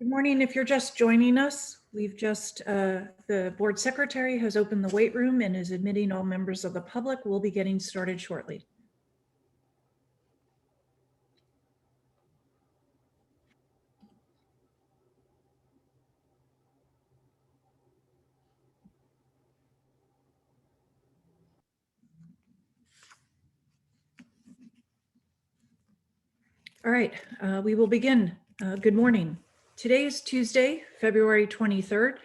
Good morning. If you're just joining us, the board secretary has opened the wait room and is admitting all members of the public. We'll be getting started shortly. All right, we will begin. Good morning. Today is Tuesday, February 23rd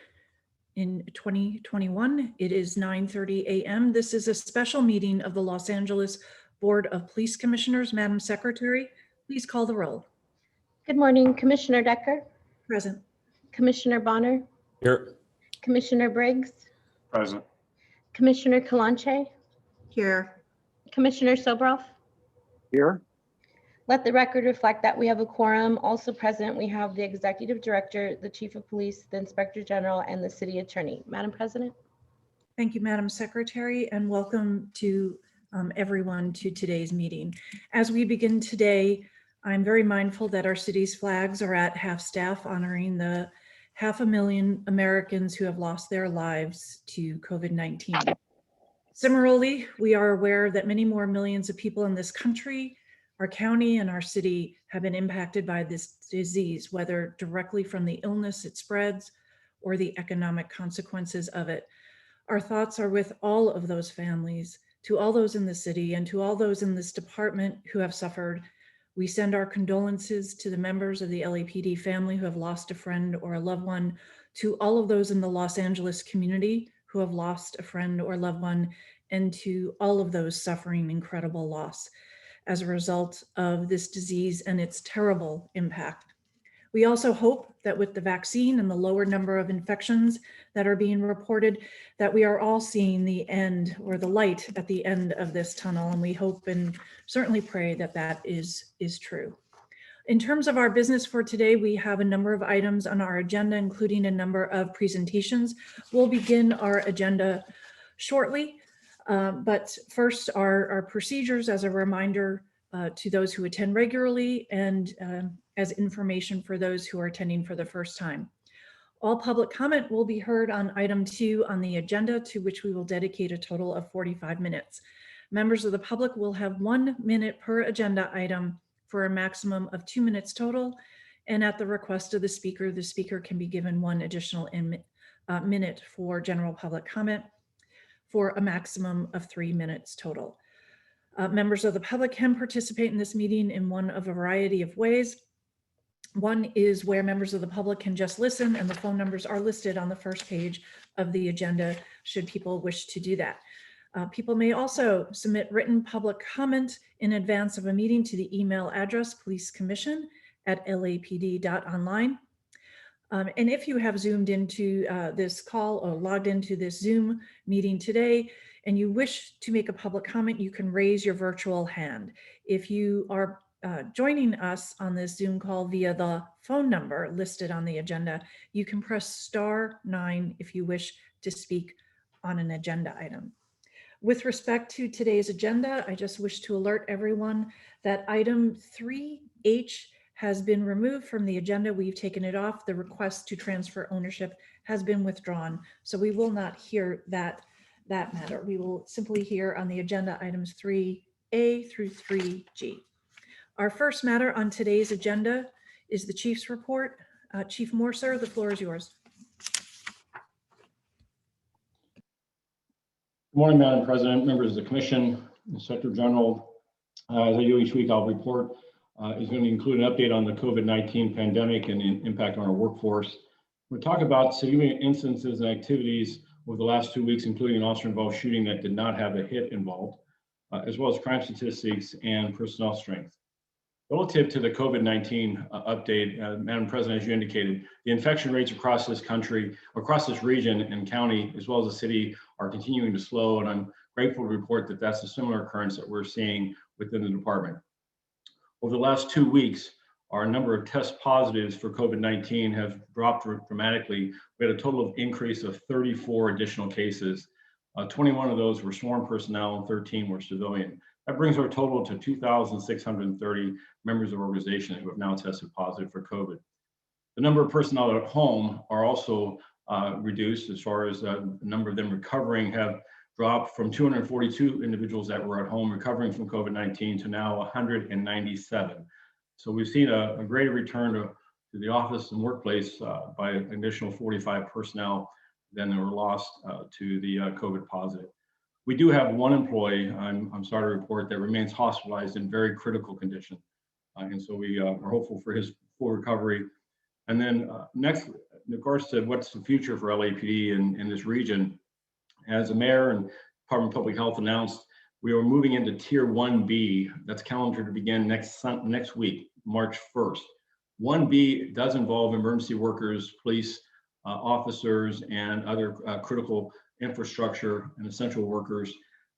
in 2021. It is 9:30 a.m. This is a special meeting of the Los Angeles Board of Police Commissioners. Madam Secretary, please call the roll. Good morning, Commissioner Decker, Present. Commissioner Bonner, Here. Commissioner Briggs, Present. Commissioner Kalanche, Here. Commissioner Sobroff. Here. Let the record reflect that we have a quorum. Also present, we have the Executive Director, the Chief of Police, the Inspector General, and the City Attorney. Madam President. Thank you, Madam Secretary, and welcome to everyone to today's meeting. As we begin today, I'm very mindful that our city's flags are at half staff, honoring the 500,000 Americans who have lost their lives to COVID-19. Similarly, we are aware that many more millions of people in this country, our county, and our city have been impacted by this disease, whether directly from the illness it spreads or the economic consequences of it. Our thoughts are with all of those families, to all those in the city, and to all those in this department who have suffered. We send our condolences to the members of the LAPD family who have lost a friend or a loved one, to all of those in the Los Angeles community who have lost a friend or loved one, and to all of those suffering incredible loss as a result of this disease and its terrible impact. We also hope that with the vaccine and the lower number of infections that are being reported, that we are all seeing the end or the light at the end of this tunnel. And we hope and certainly pray that that is true. In terms of our business for today, we have a number of items on our agenda, including a number of presentations. We'll begin our agenda shortly. But first, our procedures as a reminder to those who attend regularly and as information for those who are attending for the first time. All public comment will be heard on item 2 on the agenda, to which we will dedicate a total of 45 minutes. Members of the public will have 1 minute per agenda item for a maximum of 2 minutes total. And at the request of the speaker can be given 1 additional minute for general public comment, for a maximum of 3 minutes total. Members of the public can participate in this meeting in one of a variety of ways. One is where members of the public can just listen, and the phone numbers are listed on the first page of the agenda should people wish to do that. People may also submit written public comment in advance of a meeting to the email address policecommission@lapd.online. And if you have zoomed into this call or logged into this Zoom meeting today and you wish to make a public comment, you can raise your virtual hand. If you are joining us on this Zoom call via the phone number listed on the agenda, you can press *9 if you wish to speak on an agenda item. With respect to today's agenda, I just wish to alert everyone that item 3H has been removed from the agenda. We've taken it off. The request to transfer ownership has been withdrawn, so we will not hear that matter. We will simply hear on the agenda items 3A through 3G. Our first matter on today's agenda is the Chief's report. Chief Morser, the floor is yours. Good morning, Madam President, members of the Commission, Inspector General. As I do each week, I'll report is going to include an update on the COVID-19 pandemic and the impact on our workforce. We'll talk about significant instances and activities over the last 2 weeks, including an officer-involved shooting that did not have a hit involved, as well as crime statistics and personnel strength. Relative to the COVID-19 update, Madam President, as you indicated, the infection rates across this country, across this region and county, as well as the city, are continuing to slow, and I'm grateful to report that that's a similar occurrence that we're seeing within the department. Over the last 2 weeks, our number of test positives for COVID-19 have dropped dramatically. We had a total of increase of 34 additional cases. 21 of those were sworn personnel and 13 were civilian. That brings our total to 2,630 members of our organization who have now tested positive for COVID. The number of personnel at home are also reduced, as far as the number of them recovering have dropped from 242 individuals that were at home recovering from COVID-19 to now 197. So we've seen a greater return to the office and workplace by an additional 45 personnel than were lost to the COVID positive. We do have one employee, I'm sorry to report, that remains hospitalized in very critical condition. And so we are hopeful for his full recovery. And then next, in regards to what's the future for LAPD in this region, as the mayor and Department of Public Health announced, we are moving into Tier 1B. That's calendared to begin next week, March 1st. 1B does involve emergency workers, police officers, and other critical infrastructure and essential workers.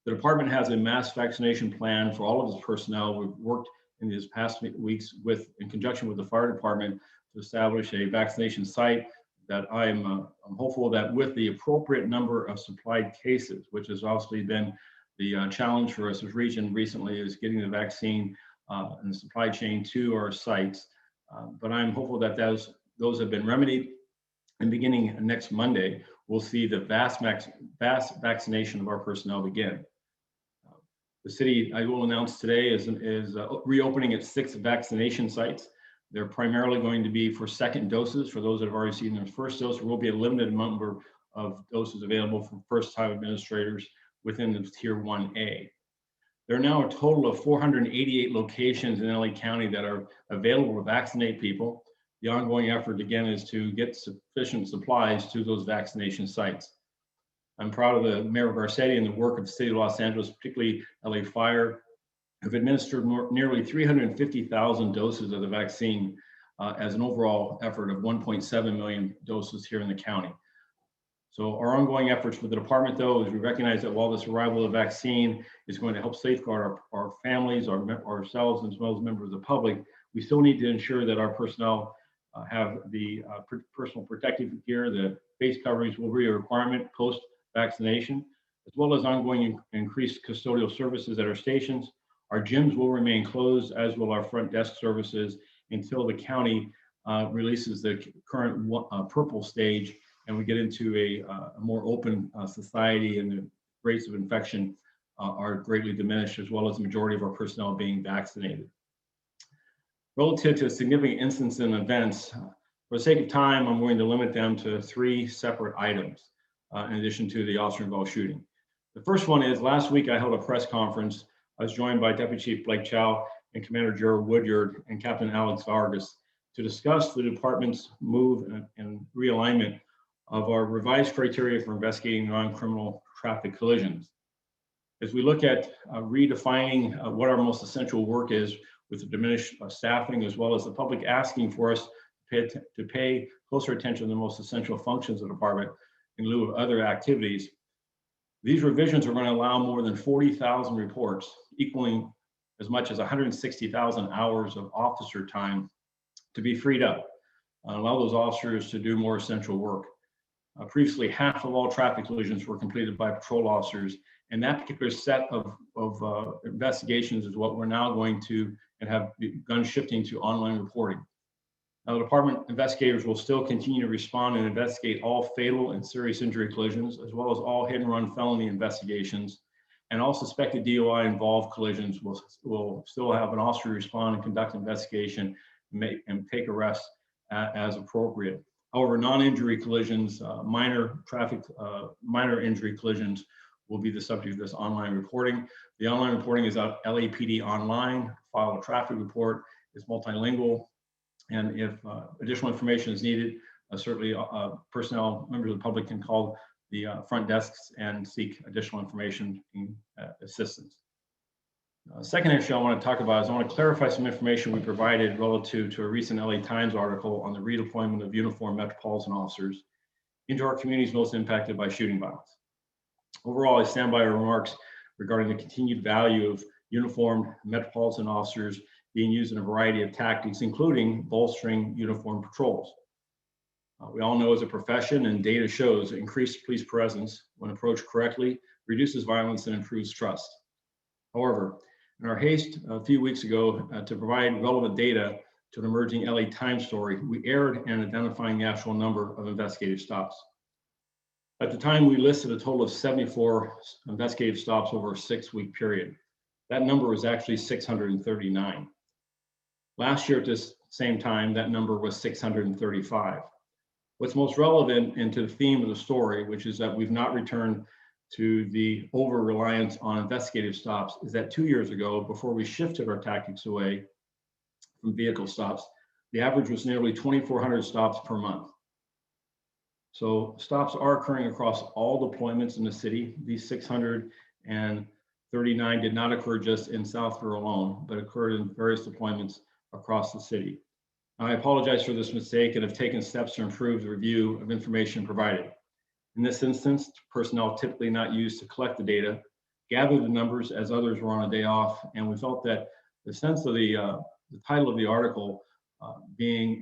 The department has a mass vaccination plan for all of its personnel. We've worked in these past weeks in conjunction with the fire department to establish a vaccination site that I'm hopeful that with the appropriate number of supplied cases, which has obviously been the challenge for us as region recently, is getting the vaccine and the supply chain to our sites. But I'm hopeful that those have been remedied, and beginning next Monday, we'll see the vast vaccination of our personnel begin. The city, I will announce today, is reopening its 6 vaccination sites. They're primarily going to be for second doses. For those that have already seen their first dose, there will be a limited number of doses available for first-time administrators within the Tier 1A. There are now a total of 488 locations in LA County that are available to vaccinate people. The ongoing effort, again, is to get sufficient supplies to those vaccination sites. I'm proud of the Mayor Garcetti and the work of the City of Los Angeles, particularly LA Fire, have administered nearly 350,000 doses of the vaccine as an overall effort of 1.7 million doses here in the county. So our ongoing efforts with the department, though, is we recognize that while this arrival of the vaccine is going to help safeguard our families, ourselves, as well as members of the public, we still need to ensure that our personnel have the personal protective gear. The face coverings will be a requirement post-vaccination, as well as ongoing increased custodial services at our stations. Our gyms will remain closed, as will our front desk services, until the county releases the current purple stage and we get into a more open society, and the rates of infection are greatly diminished, as well as the majority of our personnel being vaccinated. Relative to significant incidents and events, for the sake of time, I'm going to limit them to 3 separate items in addition to the officer-involved shooting. The first one is, last week I held a press conference. I was joined by Deputy Chief Blake Chow and Commander Gerald Woodyard and Captain Alex Vargas to discuss the department's move and realignment of our revised criteria for investigating non-criminal traffic collisions. As we look at redefining what our most essential work is with the diminished staffing, as well as the public asking for us to pay closer attention to the most essential functions of the department in lieu of other activities, these revisions are going to allow more than 40,000 reports, equaling as much as 160,000 hours of officer time, to be freed up, allow those officers to do more essential work. Previously, half of all traffic collisions were completed by patrol officers, and that particular set of investigations is what we're now going to and have begun shifting to online reporting. Now, the department investigators will still continue to respond and investigate all fatal and serious injury collisions, as well as all hit and run felony investigations, and all suspected DUI involved collisions will still have an officer respond and conduct investigation and take arrests as appropriate. However, non-injury collisions, minor injury collisions will be the subject of this online reporting. The online reporting is at LAPD Online. File a traffic report is multilingual. And if additional information is needed, certainly personnel, members of the public can call the front desks and seek additional information and assistance. Second issue I want to talk about is I want to clarify some information we provided relative to a recent LA Times article on the redeployment of uniformed metropolitan officers into our communities most impacted by shooting violence. Overall, I stand by our remarks regarding the continued value of uniformed metropolitan officers being used in a variety of tactics, including bolstering uniformed patrols. We all know as a profession, and data shows, increased police presence, when approached correctly, reduces violence and improves trust. However, in our haste a few weeks ago to provide relevant data, to an emerging LA Times story, we erred in identifying the actual number of investigative stops. At the time, we listed a total of 74 investigative stops over a 6-week period. That number was actually 639. Last year at this same time, that number was 635. What's most relevant and to the theme of the story, which is that we've not returned to the over-reliance on investigative stops, is that 2 years ago, before we shifted our tactics away from vehicle stops, the average was nearly 2,400 stops per month. So stops are occurring across all deployments in the city. These 639 did not occur just in Southborough alone, but occurred in various deployments across the city. I apologize for this mistake and have taken steps to improve the review of information provided. In this instance, personnel typically not used to collect the data, gathered the numbers as others were on a day off, and we felt that the sense of the title of the article being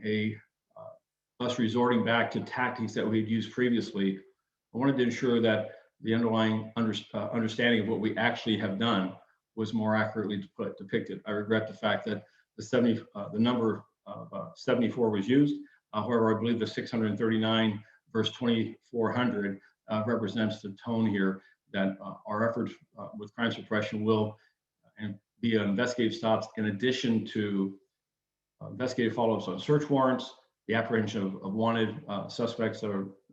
us resorting back to tactics that we had used previously, I wanted to ensure that the underlying understanding of what we actually have done was more accurately depicted. I regret the fact that the number of 74 was used. However, I believe the 639 verse 2,400 represents the tone here that our efforts with crime suppression will be investigative stops in addition to investigative follow-ups on search warrants, the apprehension of wanted suspects that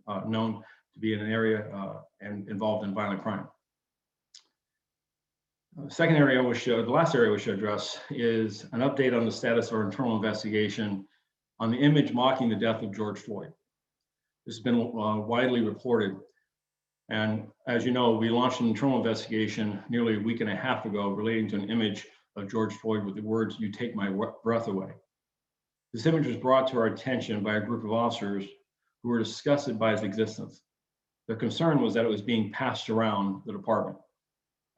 are known to be in an area and involved in violent crime. The last area I wish to address is an update on the status of our internal investigation on the image mocking the death of George Floyd. This has been widely reported. And as you know, we launched an internal investigation nearly a week and a half ago relating to an image of George Floyd with the words, "You take my breath away." This image was brought to our attention by a group of officers who were disgusted by its existence. Their concern was that it was being passed around the department.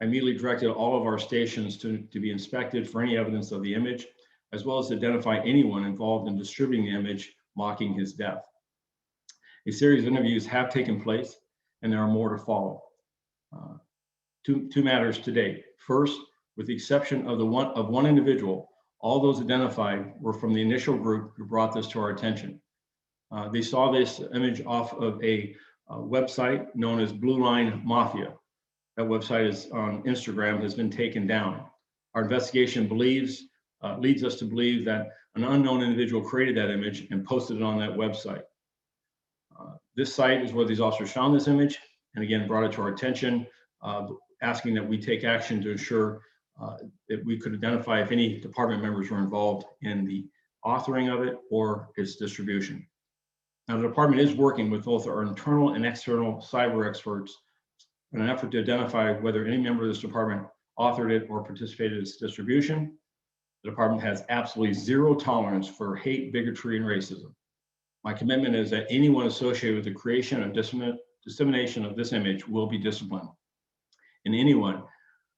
I immediately directed all of our stations to be inspected for any evidence of the image, as well as to identify anyone involved in distributing the image mocking his death. A series of interviews have taken place, and there are more to follow. Two matters to date. First, with the exception of one individual, all those identified were from the initial group who brought this to our attention. They saw this image off of a website known as Blue Line Mafia. That website is on Instagram, has been taken down. Our investigation leads us to believe that an unknown individual created that image and posted it on that website. This site is where these officers found this image and again brought it to our attention, asking that we take action to ensure that we could identify if any department members were involved in the authoring of it or its distribution. Now, the department is working with both our internal and external cyber experts in an effort to identify whether any member of this department authored it or participated in its distribution. The department has absolutely zero tolerance for hate, bigotry, and racism. My commitment is that anyone associated with the creation and dissemination of this image will be disciplined. And anyone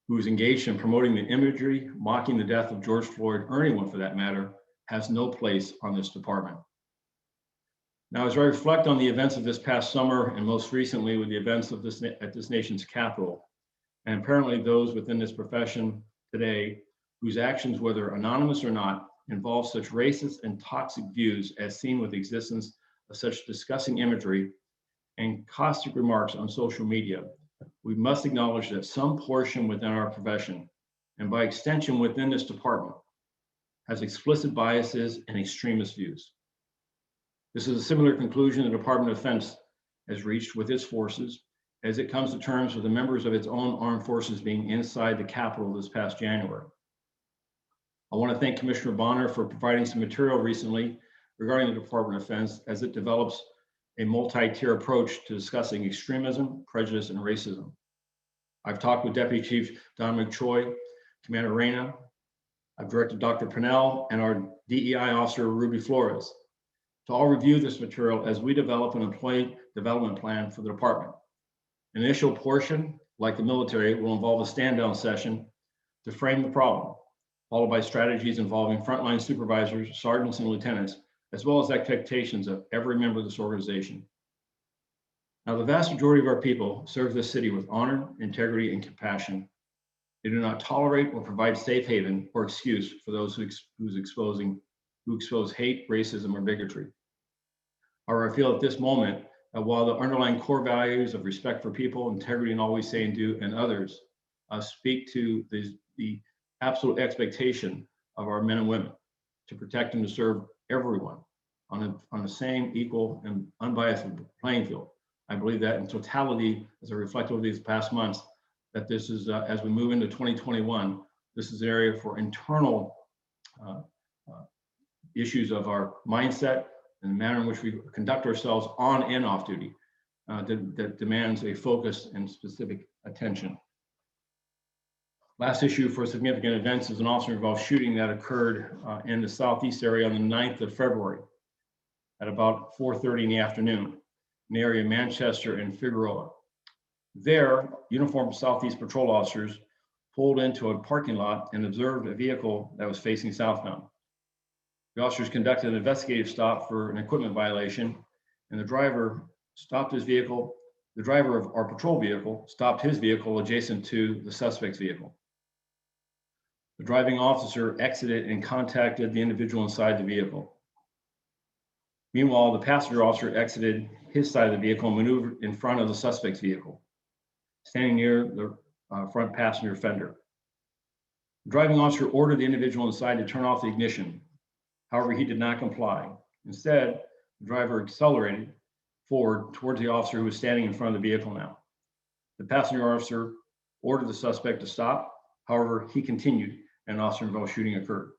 who is engaged in promoting the imagery, mocking the death of George Floyd, or anyone for that matter, has no place on this department. Now, as I reflect on the events of this past summer, and most recently with the events of at this nation's capital, and apparently those within this profession today, whose actions, whether anonymous or not, involve such racist and toxic views as seen with the existence of such disgusting imagery and caustic remarks on social media, we must acknowledge that some portion within our profession, and by extension within this department, has explicit biases and extremist views. This is a similar conclusion the Department of Defense has reached with its forces as it comes to terms with the members of its own armed forces being inside the Capitol this past January. I want to thank Commissioner Bonner for providing some material recently regarding the Department of Defense as it develops a multi-tier approach to discussing extremism, prejudice, and racism. I've talked with Deputy Chief Dominic Choi, Commander Reyna. I've directed Dr. Pennell and our DEI officer, Ruby Flores, to all review this material as we develop an employee development plan for the department. An initial portion, like the military, will involve a stand-down session to frame the problem, followed by strategies involving frontline supervisors, sergeants, and lieutenants, as well as expectations of every member of this organization. Now, the vast majority of our people serve this city with honor, integrity, and compassion. They do not tolerate or provide safe haven or excuse for those who's exposing who expose hate, racism, or bigotry. However, I feel at this moment that while the underlying core values of respect for people, integrity, and always say and do, and others speak to the absolute expectation of our men and women to protect and to serve everyone on the same equal and unbiased playing field. I believe that in totality, as I reflect over these past months, that this is, as we move into 2021, this is an area for internal issues of our mindset and the manner in which we conduct ourselves on and off duty that demands a focus and specific attention. Last issue for significant events is an officer-involved shooting that occurred in the southeast area on the 9th of February at about 4:30 in the afternoon in the area of Manchester and Figueroa. There, uniformed Southeast patrol officers pulled into a parking lot and observed a vehicle that was facing southbound. The officers conducted an investigative stop for an equipment violation, and the driver stopped his vehicle. The driver of our patrol vehicle stopped his vehicle adjacent to the suspect's vehicle. The driving officer exited and contacted the individual inside the vehicle. Meanwhile, the passenger officer exited his side of the vehicle and maneuvered in front of the suspect's vehicle, standing near the front passenger fender. The driving officer ordered the individual inside to turn off the ignition. However, he did not comply. Instead, the driver accelerated forward towards the officer who was standing in front of the vehicle now. The passenger officer ordered the suspect to stop. However, he continued and an officer-involved shooting occurred.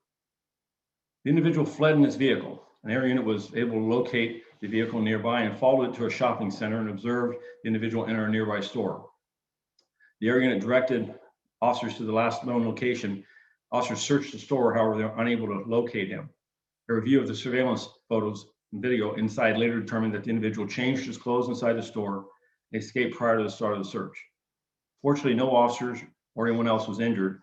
The individual fled in his vehicle. An air unit was able to locate the vehicle nearby and followed it to a shopping center and observed the individual enter a nearby store. The air unit directed officers to the last known location. Officers searched the store, however, they were unable to locate him. A review of the surveillance photos and video inside later determined that the individual changed his clothes inside the store and escaped prior to the start of the search. Fortunately, no officers or anyone else was injured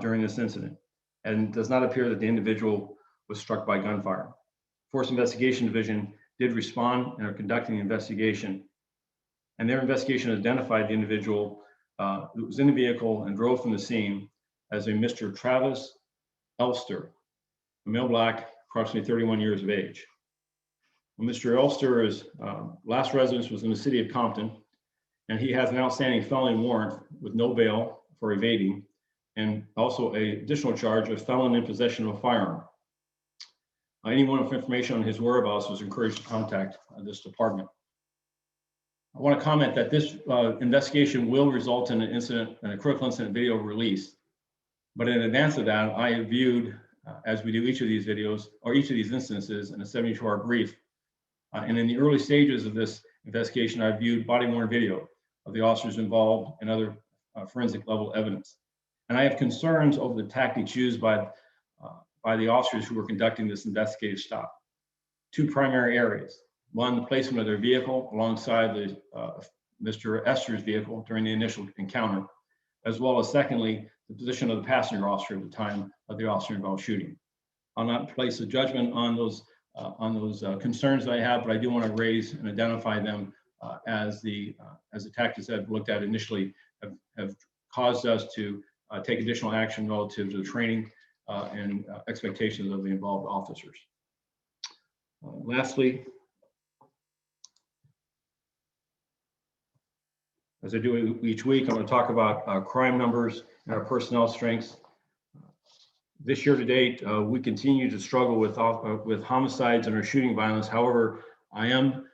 during this incident, and it does not appear that the individual was struck by gunfire. Force Investigation Division did respond and are conducting the investigation, and their investigation identified the individual who was in the vehicle and drove from the scene as a Mr. Travis Elster, a male black, approximately 31 years of age. Well, Mr. Elster's last residence was in the city of Compton, and he has an outstanding felony warrant with no bail for evading, and also an additional charge of felon in possession of a firearm. Anyone with information on his whereabouts was encouraged to contact this department. I want to comment that this investigation will result in a critical incident video release. But in advance of that, I have viewed, as we do each of these videos, or each of these instances in a 72-hour brief. And in the early stages of this investigation, I viewed body-worn video of the officers involved and other forensic level evidence. And I have concerns over the tactics used by the officers who were conducting this investigative stop. Two primary areas. One, the placement of their vehicle alongside Mr. Esther's vehicle during the initial encounter, as well as secondly, the position of the passenger officer at the time of the officer-involved shooting. I'll not place a judgment on those concerns that I have, but I do want to raise and identify them as the tactics I've looked at initially have caused us to take additional action relative to the training and expectations of the involved officers. Lastly, as I do each week, I'm going to talk about crime numbers and our personnel strengths. This year to date, we continue to struggle with homicides and our shooting violence. However, I am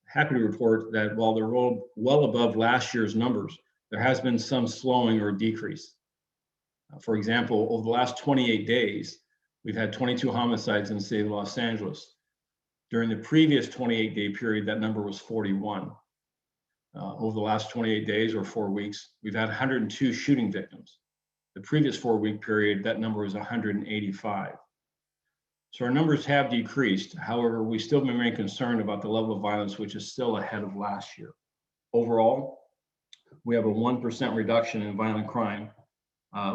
happy to report that while they're well above last year's numbers, there has been some slowing or decrease. For example, over the last 28 days, we've had 22 homicides in the city of Los Angeles. During the previous 28-day period, that number was 41. Over the last 28 days or 4 weeks, we've had 102 shooting victims. The previous 4-week period, that number was 185. So our numbers have decreased. However, we still remain concerned about the level of violence, which is still ahead of last year. Overall, we have a 1% reduction in violent crime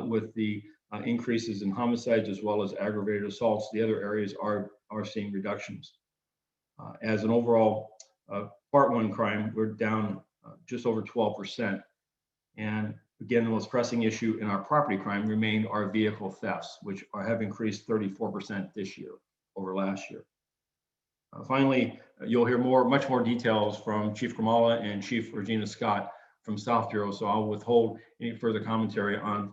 with the increases in homicides as well as aggravated assaults. The other areas are seeing reductions. As an overall Part 1 crime, we're down just over 12%. And again, the most pressing issue in our property crime remained our vehicle thefts, which have increased 34% this year. over last year. Finally, you'll hear much more details from Chief Kamala and Chief Regina Scott from South Bureau, so I'll withhold any further commentary on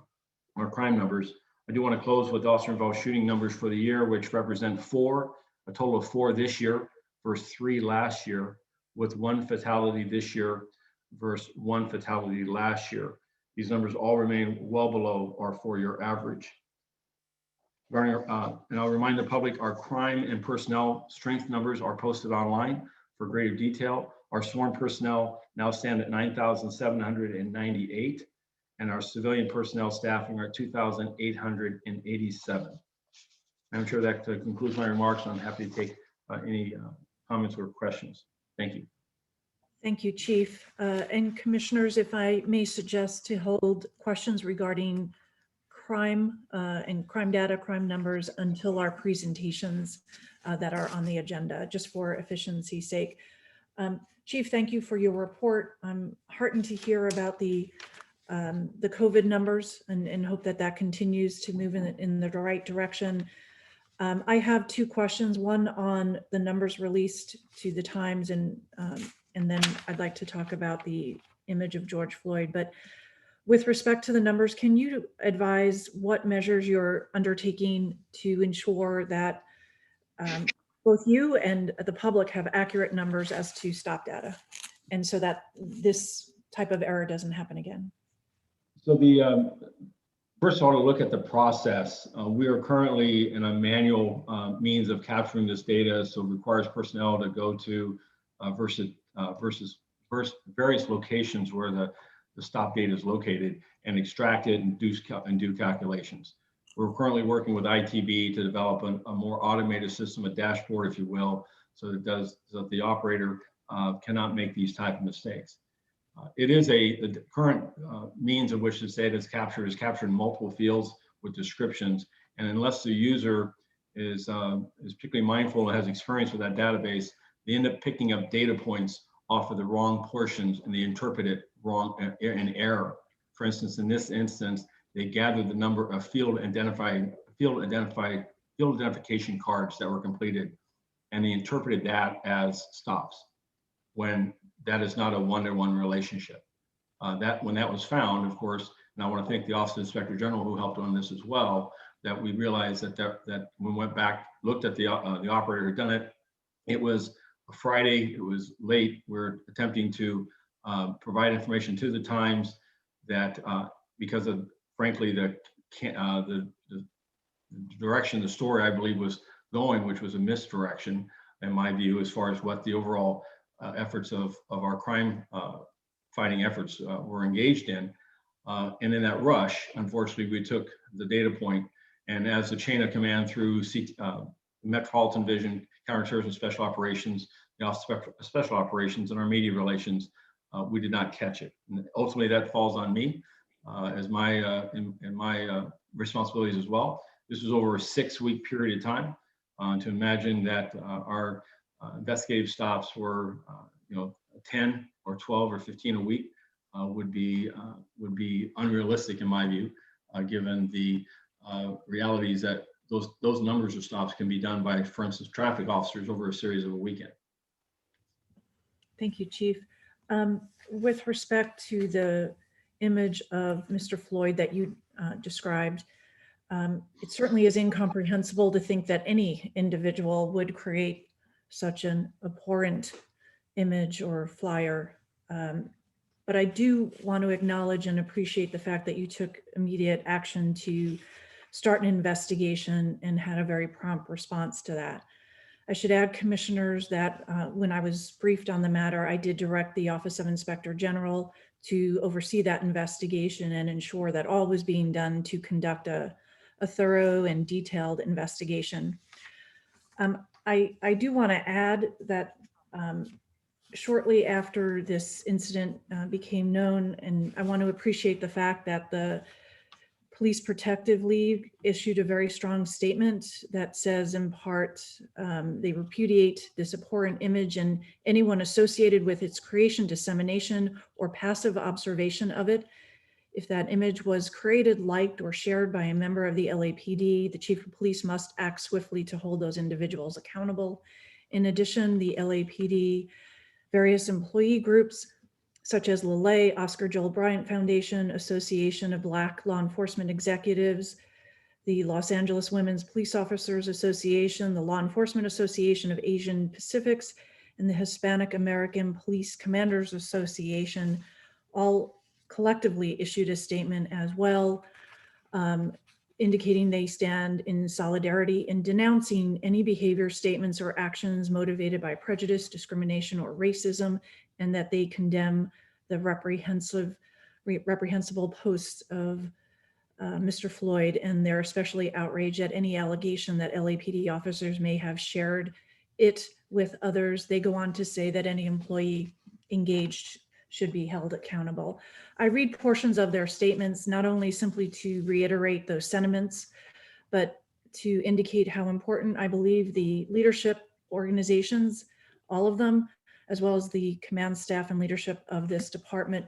our crime numbers. I do want to close with officer-involved shooting numbers for the year, which represent a total of 4 this year versus 3 last year, with 1 fatality this year versus 1 fatality last year. These numbers all remain well below our 4-year average. And I'll remind the public, our crime and personnel strength numbers are posted online for greater detail. Our sworn personnel now stand at 9,798, and our civilian personnel staffing are 2,887. I'm sure that concludes my remarks, and I'm happy to take any comments or questions. Thank you. Thank you, Chief. And Commissioners, if I may suggest to hold questions regarding crime and crime data, crime numbers until our presentations that are on the agenda, just for efficiency's sake. Chief, thank you for your report. I'm heartened to hear about the COVID numbers and hope that that continues to move in the right direction. I have 2 questions, one on the numbers released to the Times, and then I'd like to talk about the image of George Floyd. But with respect to the numbers, can you advise what measures you're undertaking to ensure that both you and the public have accurate numbers as to stop data, and so that this type of error doesn't happen again? So first of all, to look at the process, we are currently in a manual means of capturing this data, so it requires personnel to go to various locations where the stop data is located and extract it and do calculations. We're currently working with ITB to develop a more automated system, a dashboard, if you will, so that the operator cannot make these type of mistakes. It is the current means of which this data is captured in multiple fields with descriptions, and unless the user is particularly mindful and has experience with that database, they end up picking up data points off of the wrong portions and they interpret it wrong in error. For instance, in this instance, they gathered the number of field identification cards that were completed, and they interpreted that as stops, when that is not a one-to-one relationship. When that was found, of course, and I want to thank the Office of Inspector General who helped on this as well, that we realized that when we went back, looked at the operator who had done it, it was a Friday, it was late. We're attempting to provide information to the Times that because of, frankly, the direction the story, I believe, was going, which was a misdirection, in my view, as far as what the overall efforts of our crime fighting efforts were engaged in. And in that rush, unfortunately, we took the data point, and as the chain of command through Metropolitan Division, Counterterrorism Special Operations, the Office of Special Operations, and our media relations, we did not catch it. And ultimately, that falls on me as my in my responsibilities as well. This was over a 6-week period of time. To imagine that our investigative stops were 10 or 12 or 15 a week would be unrealistic in my view, given the realities that those numbers of stops can be done by, for instance, traffic officers over a series of a weekend. Thank you, Chief. With respect to the image of Mr. Floyd that you described, it certainly is incomprehensible to think that any individual would create such an abhorrent image or flyer. But I do want to acknowledge and appreciate the fact that you took immediate action to start an investigation and had a very prompt response to that. I should add, Commissioners, that when I was briefed on the matter, I did direct the Office of Inspector General to oversee that investigation and ensure that all was being done to conduct a thorough and detailed investigation. I do want to add that shortly after this incident became known, and I want to appreciate the fact that the Police Protective League issued a very strong statement that says, in part, they repudiate this abhorrent image and anyone associated with its creation, dissemination, or passive observation of it If that image was created, liked, or shared by a member of the LAPD, the chief of police must act swiftly to hold those individuals accountable. In addition, the LAPD, various employee groups, such as LeLay, Oscar Joel Bryant Foundation, Association of Black Law Enforcement Executives, the Los Angeles Women's Police Officers Association, the Law Enforcement Association of Asian Pacifics, and the Hispanic American Police Commanders Association, all collectively issued a statement as well, indicating they stand in solidarity in denouncing any behavior, statements, or actions motivated by prejudice, discrimination, or racism, and that they condemn the reprehensible posts of Mr. Floyd, and they're especially outraged at any allegation that LAPD officers may have shared it with others. They go on to say that any employee engaged should be held accountable. I read portions of their statements, not only simply to reiterate those sentiments, but to indicate how important I believe the leadership organizations, all of them, as well as the command staff and leadership of this department,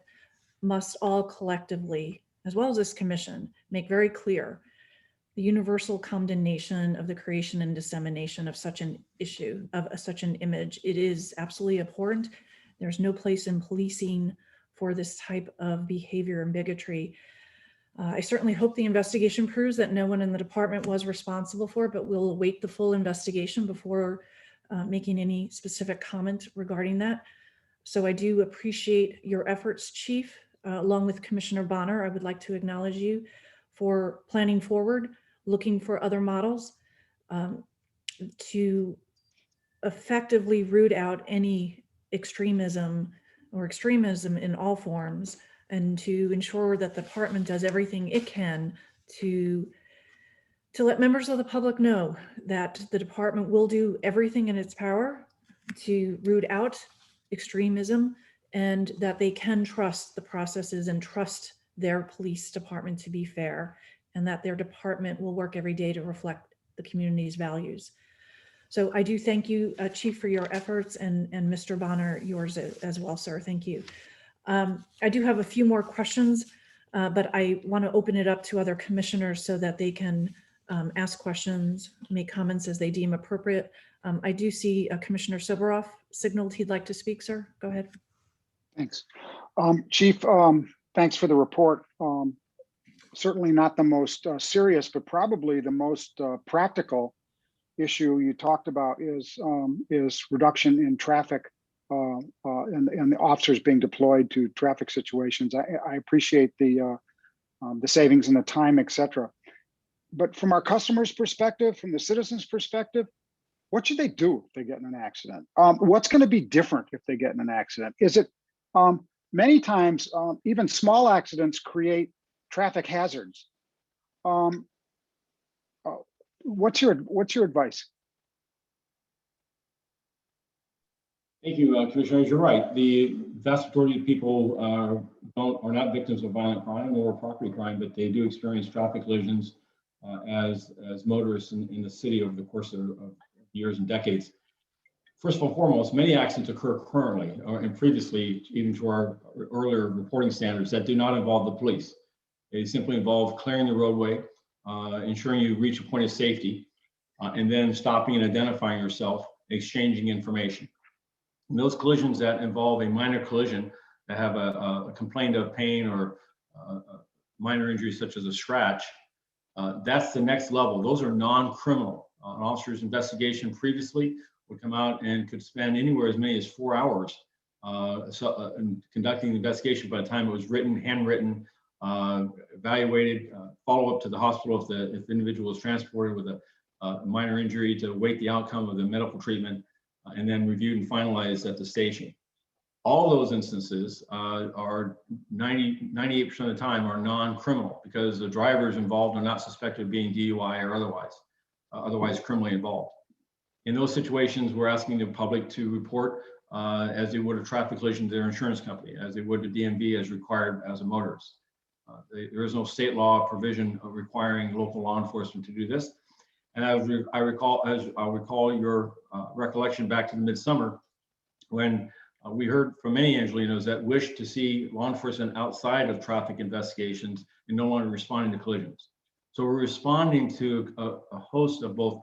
must all collectively, as well as this commission, make very clear the universal condemnation of the creation and dissemination of such an issue, of such an image. It is absolutely abhorrent. There's no place in policing for this type of behavior and bigotry. I certainly hope the investigation proves that no one in the department was responsible for it, but we'll await the full investigation before making any specific comment regarding that. So I do appreciate your efforts, Chief. Along with Commissioner Bonner, I would like to acknowledge you for planning forward, looking for other models to effectively root out any extremism or extremism in all forms, and to ensure that the department does everything it can to let members of the public know that the department will do everything in its power to root out extremism, and that they can trust the processes and trust their police department to be fair, and that their department will work every day to reflect the community's values. So I do thank you, Chief, for your efforts, and Mr. Bonner, yours as well, sir. Thank you. I do have a few more questions, but I want to open it up to other commissioners so that they can ask questions, make comments as they deem appropriate. I do see Commissioner Soboroff signaled he'd like to speak, sir. Go ahead. Thanks. Chief, thanks for the report. Certainly not the most serious, but probably the most practical issue you talked about is reduction in traffic and the officers being deployed to traffic situations. I appreciate the savings and the time, et cetera. But from our customers' perspective, from the citizens' perspective, what should they do if they get in an accident? What's going to be different if they get in an accident? Is it many times, even small accidents create traffic hazards. What's your advice? Thank you, Commissioners. You're right. The vast majority of people are not victims of violent crime or property crime, but they do experience traffic collisions as motorists in the city over the course of years and decades. First and foremost, many accidents occur currently and previously, even to our earlier reporting standards, that do not involve the police. They simply involve clearing the roadway, ensuring you reach a point of safety, and then stopping and identifying yourself, exchanging information. And those collisions that involve a minor collision, that have a complaint of pain or minor injuries such as a scratch, that's the next level. Those are non-criminal. An officer's investigation previously would come out and could spend anywhere as many as 4 hours in conducting the investigation. By the time it was written, handwritten, evaluated, follow up to the hospital if the individual was transported with a minor injury, to await the outcome of the medical treatment, and then reviewed and finalized at the station. All those instances are 98% of the time are non-criminal, because the drivers involved are not suspected of being DUI or otherwise criminally involved. In those situations, we're asking the public to report as they would a traffic collision to their insurance company, as they would to DMV as required as a motorist. There is no state law provision of requiring local law enforcement to do this. And I'll recall your recollection back to the midsummer, when We heard from many Angelinos that wish to see law enforcement outside of traffic investigations and no longer responding to collisions. So we're responding to a host of both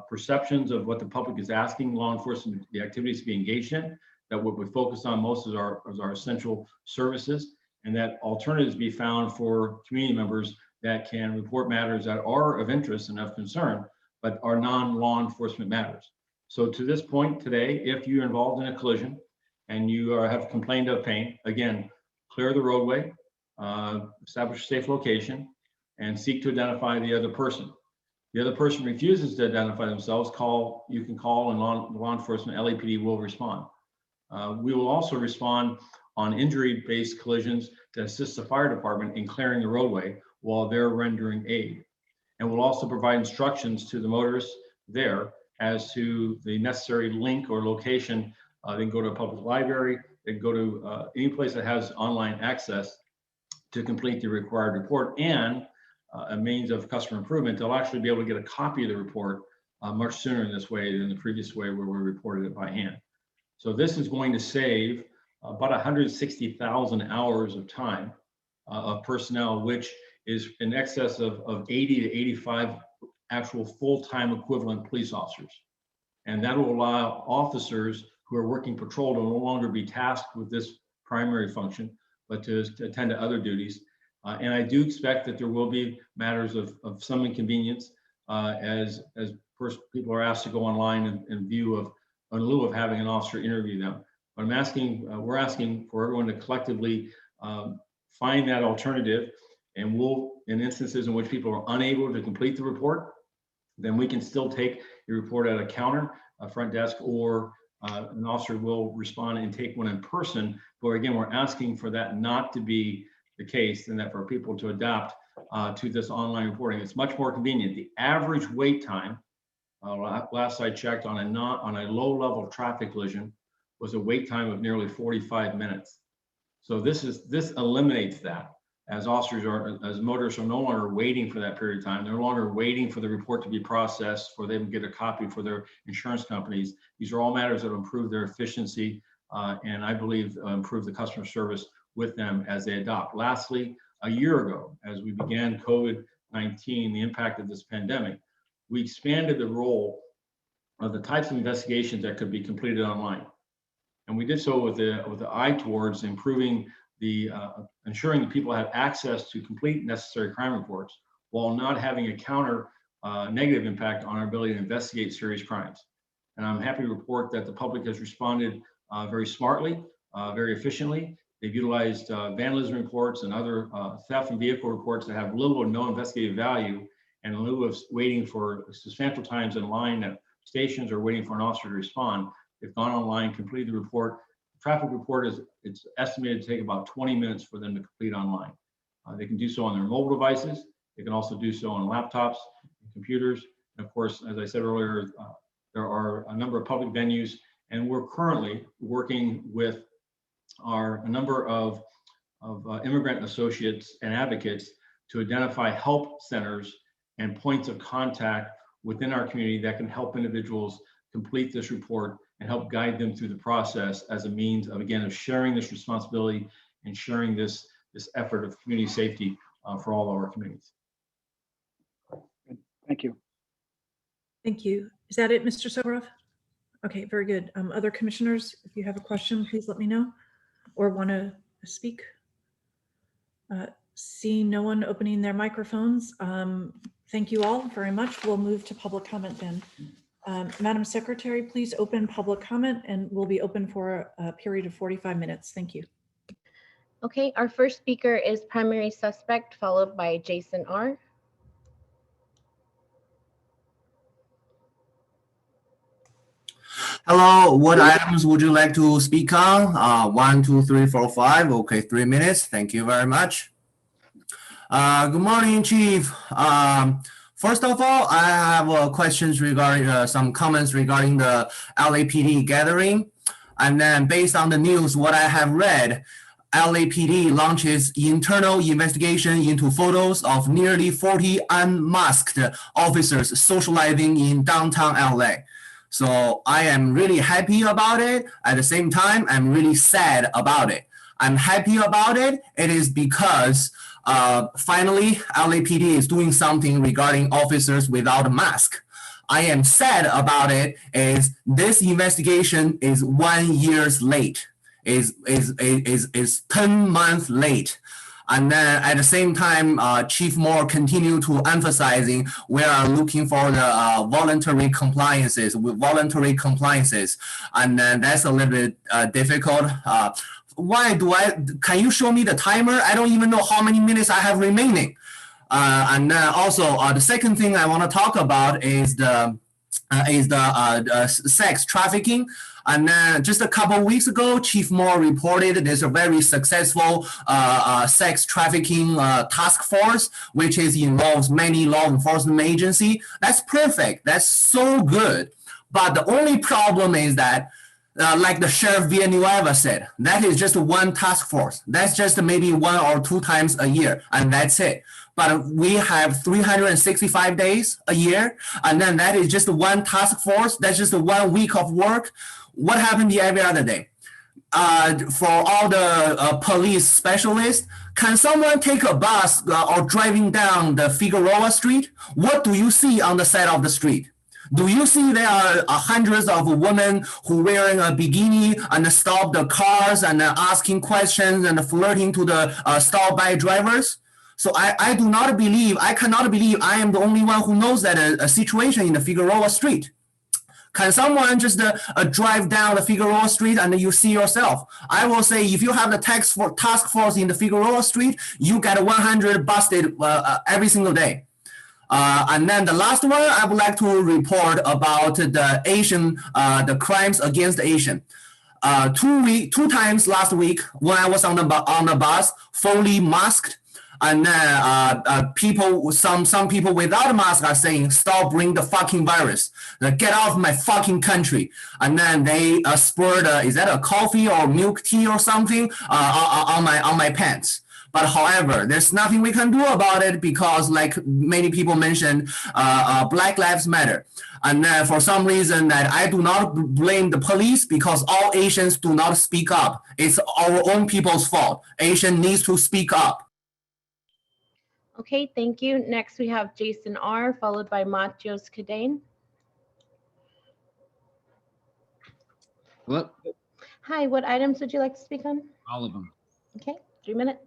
perceptions of what the public is asking law enforcement, the activities to be engaged in, that what we focus on most is our essential services, and that alternatives be found for community members that can report matters that are of interest and of concern, but are non-law enforcement matters. So to this point today, if you're involved in a collision and you have complained of pain, again, clear the roadway, establish a safe location, and seek to identify the other person. The other person refuses to identify themselves, you can call, and law enforcement, LAPD will respond. We will also respond on injury-based collisions to assist the fire department in clearing the roadway while they're rendering aid. And we'll also provide instructions to the motorists there as to the necessary link or location. They can go to a public library, they can go to any place that has online access to complete the required report, and a means of customer improvement. They'll actually be able to get a copy of the report much sooner in this way than the previous way where we reported it by hand. So this is going to save about 160,000 hours of time of personnel, which is in excess of 80 to 85 actual full-time equivalent police officers. And that will allow officers who are working patrol to no longer be tasked with this primary function, but to attend to other duties. And I do expect that there will be matters of some inconvenience as first people are asked to go online in lieu of having an officer interview them. But we're asking for everyone to collectively find that alternative, and we'll, in instances in which people are unable to complete the report, then we can still take the report at a counter, a front desk, or an officer will respond and take one in person. But again, we're asking for that not to be the case, and that for people to adapt to this online reporting. It's much more convenient. The average wait time, last I checked, on a low-level traffic collision was a wait time of nearly 45 minutes. So this eliminates that, as motorists are no longer waiting for that period of time. They're no longer waiting for the report to be processed for them to get a copy for their insurance companies. These are all matters that will improve their efficiency and I believe improve the customer service with them as they adopt. Lastly, a year ago, as we began COVID-19, the impact of this pandemic, we expanded the role of the types of investigations that could be completed online. And we did so with the eye towards improving ensuring that people have access to complete necessary crime reports while not having a counter negative impact on our ability to investigate serious crimes. And I'm happy to report that the public has responded very smartly, very efficiently. They've utilized vandalism reports and other theft and vehicle reports that have little or no investigative value, and in lieu of waiting for substantial times in line at stations or waiting for an officer to respond, they've gone online, completed the report. The traffic report it's estimated to take about 20 minutes for them to complete online. They can do so on their mobile devices. They can also do so on laptops and computers. And of course, as I said earlier, there are a number of public venues, and we're currently working with a number of immigrant associates and advocates to identify help centers and points of contact within our community that can help individuals complete this report and help guide them through the process as a means of, again, of sharing this responsibility and sharing this effort of community safety for all of our communities. Thank you. Thank you. Is that it, Mr. Soborov? Okay, very good. Other commissioners, if you have a question, please let me know or want to speak. Seeing no one opening their microphones, thank you all very much. We'll move to public comment then. Madam Secretary, please open public comment, and we'll be open for a period of 45 minutes. Thank you. Okay, our first speaker is primary suspect, followed by Jason R. Hello, what items would you like to speak on? 1, 2, 3, 4, 5. Okay, 3 minutes. Thank you very much. Good morning, Chief. First of all, I have questions regarding some comments regarding the LAPD gathering. And then based on the news, what I have read, LAPD launches internal investigation into photos of nearly 40 unmasked officers socializing in downtown LA. So I am really happy about it. At the same time, I'm really sad about it. I'm happy about it. It is because finally LAPD is doing something regarding officers without a mask. I am sad about it is this investigation is 1 year late, is 10 months late. And then at the same time, Chief Moore continue to emphasizing we are looking for the voluntary compliances, and then that's a little bit difficult. Can you show me the timer? I don't even know how many minutes I have remaining. And then also the second thing I want to talk about is the sex trafficking. And then just a couple of weeks ago, Chief Moore reported there's a very successful sex trafficking task force, which involves many law enforcement agencies. That's perfect. That's so good. But the only problem is that like the Sheriff Villanueva said, that is just one task force. That's just maybe 1 or 2 times a year, and that's it. But we have 365 days a year, and then that is just one task force. That's just 1 week of work. What happened every other day? For all the police specialists, can someone take a bus or driving down the Figueroa Street? What do you see on the side of the street? Do you see there are hundreds of women who wearing a bikini and stop the cars and asking questions and flirting to the stop-by drivers? So I cannot believe I am the only one who knows that a situation in the Figueroa Street. Can someone just drive down the Figueroa Street and you see yourself? I will say if you have the task force in the Figueroa Street, you get 100 busted every single day. And then the last one, I would like to report about the Asian, the crimes against Asian. 2 times last week when I was on the bus, fully masked, and then some people without a mask are saying, "Stop bringing the fucking virus, get off my fucking country." And then they spurred, is that a coffee or milk tea or something on my pants. But however, there's nothing we can do about it because, like many people mentioned, Black Lives Matter. And for some reason that I do not blame the police because all Asians do not speak up. It's our own people's fault. Asian needs to speak up. Okay, thank you. Next, we have Jason R., followed by Matios Cadane. Hello? Hi, what items would you like to speak on? All of them. Okay, 3 minutes.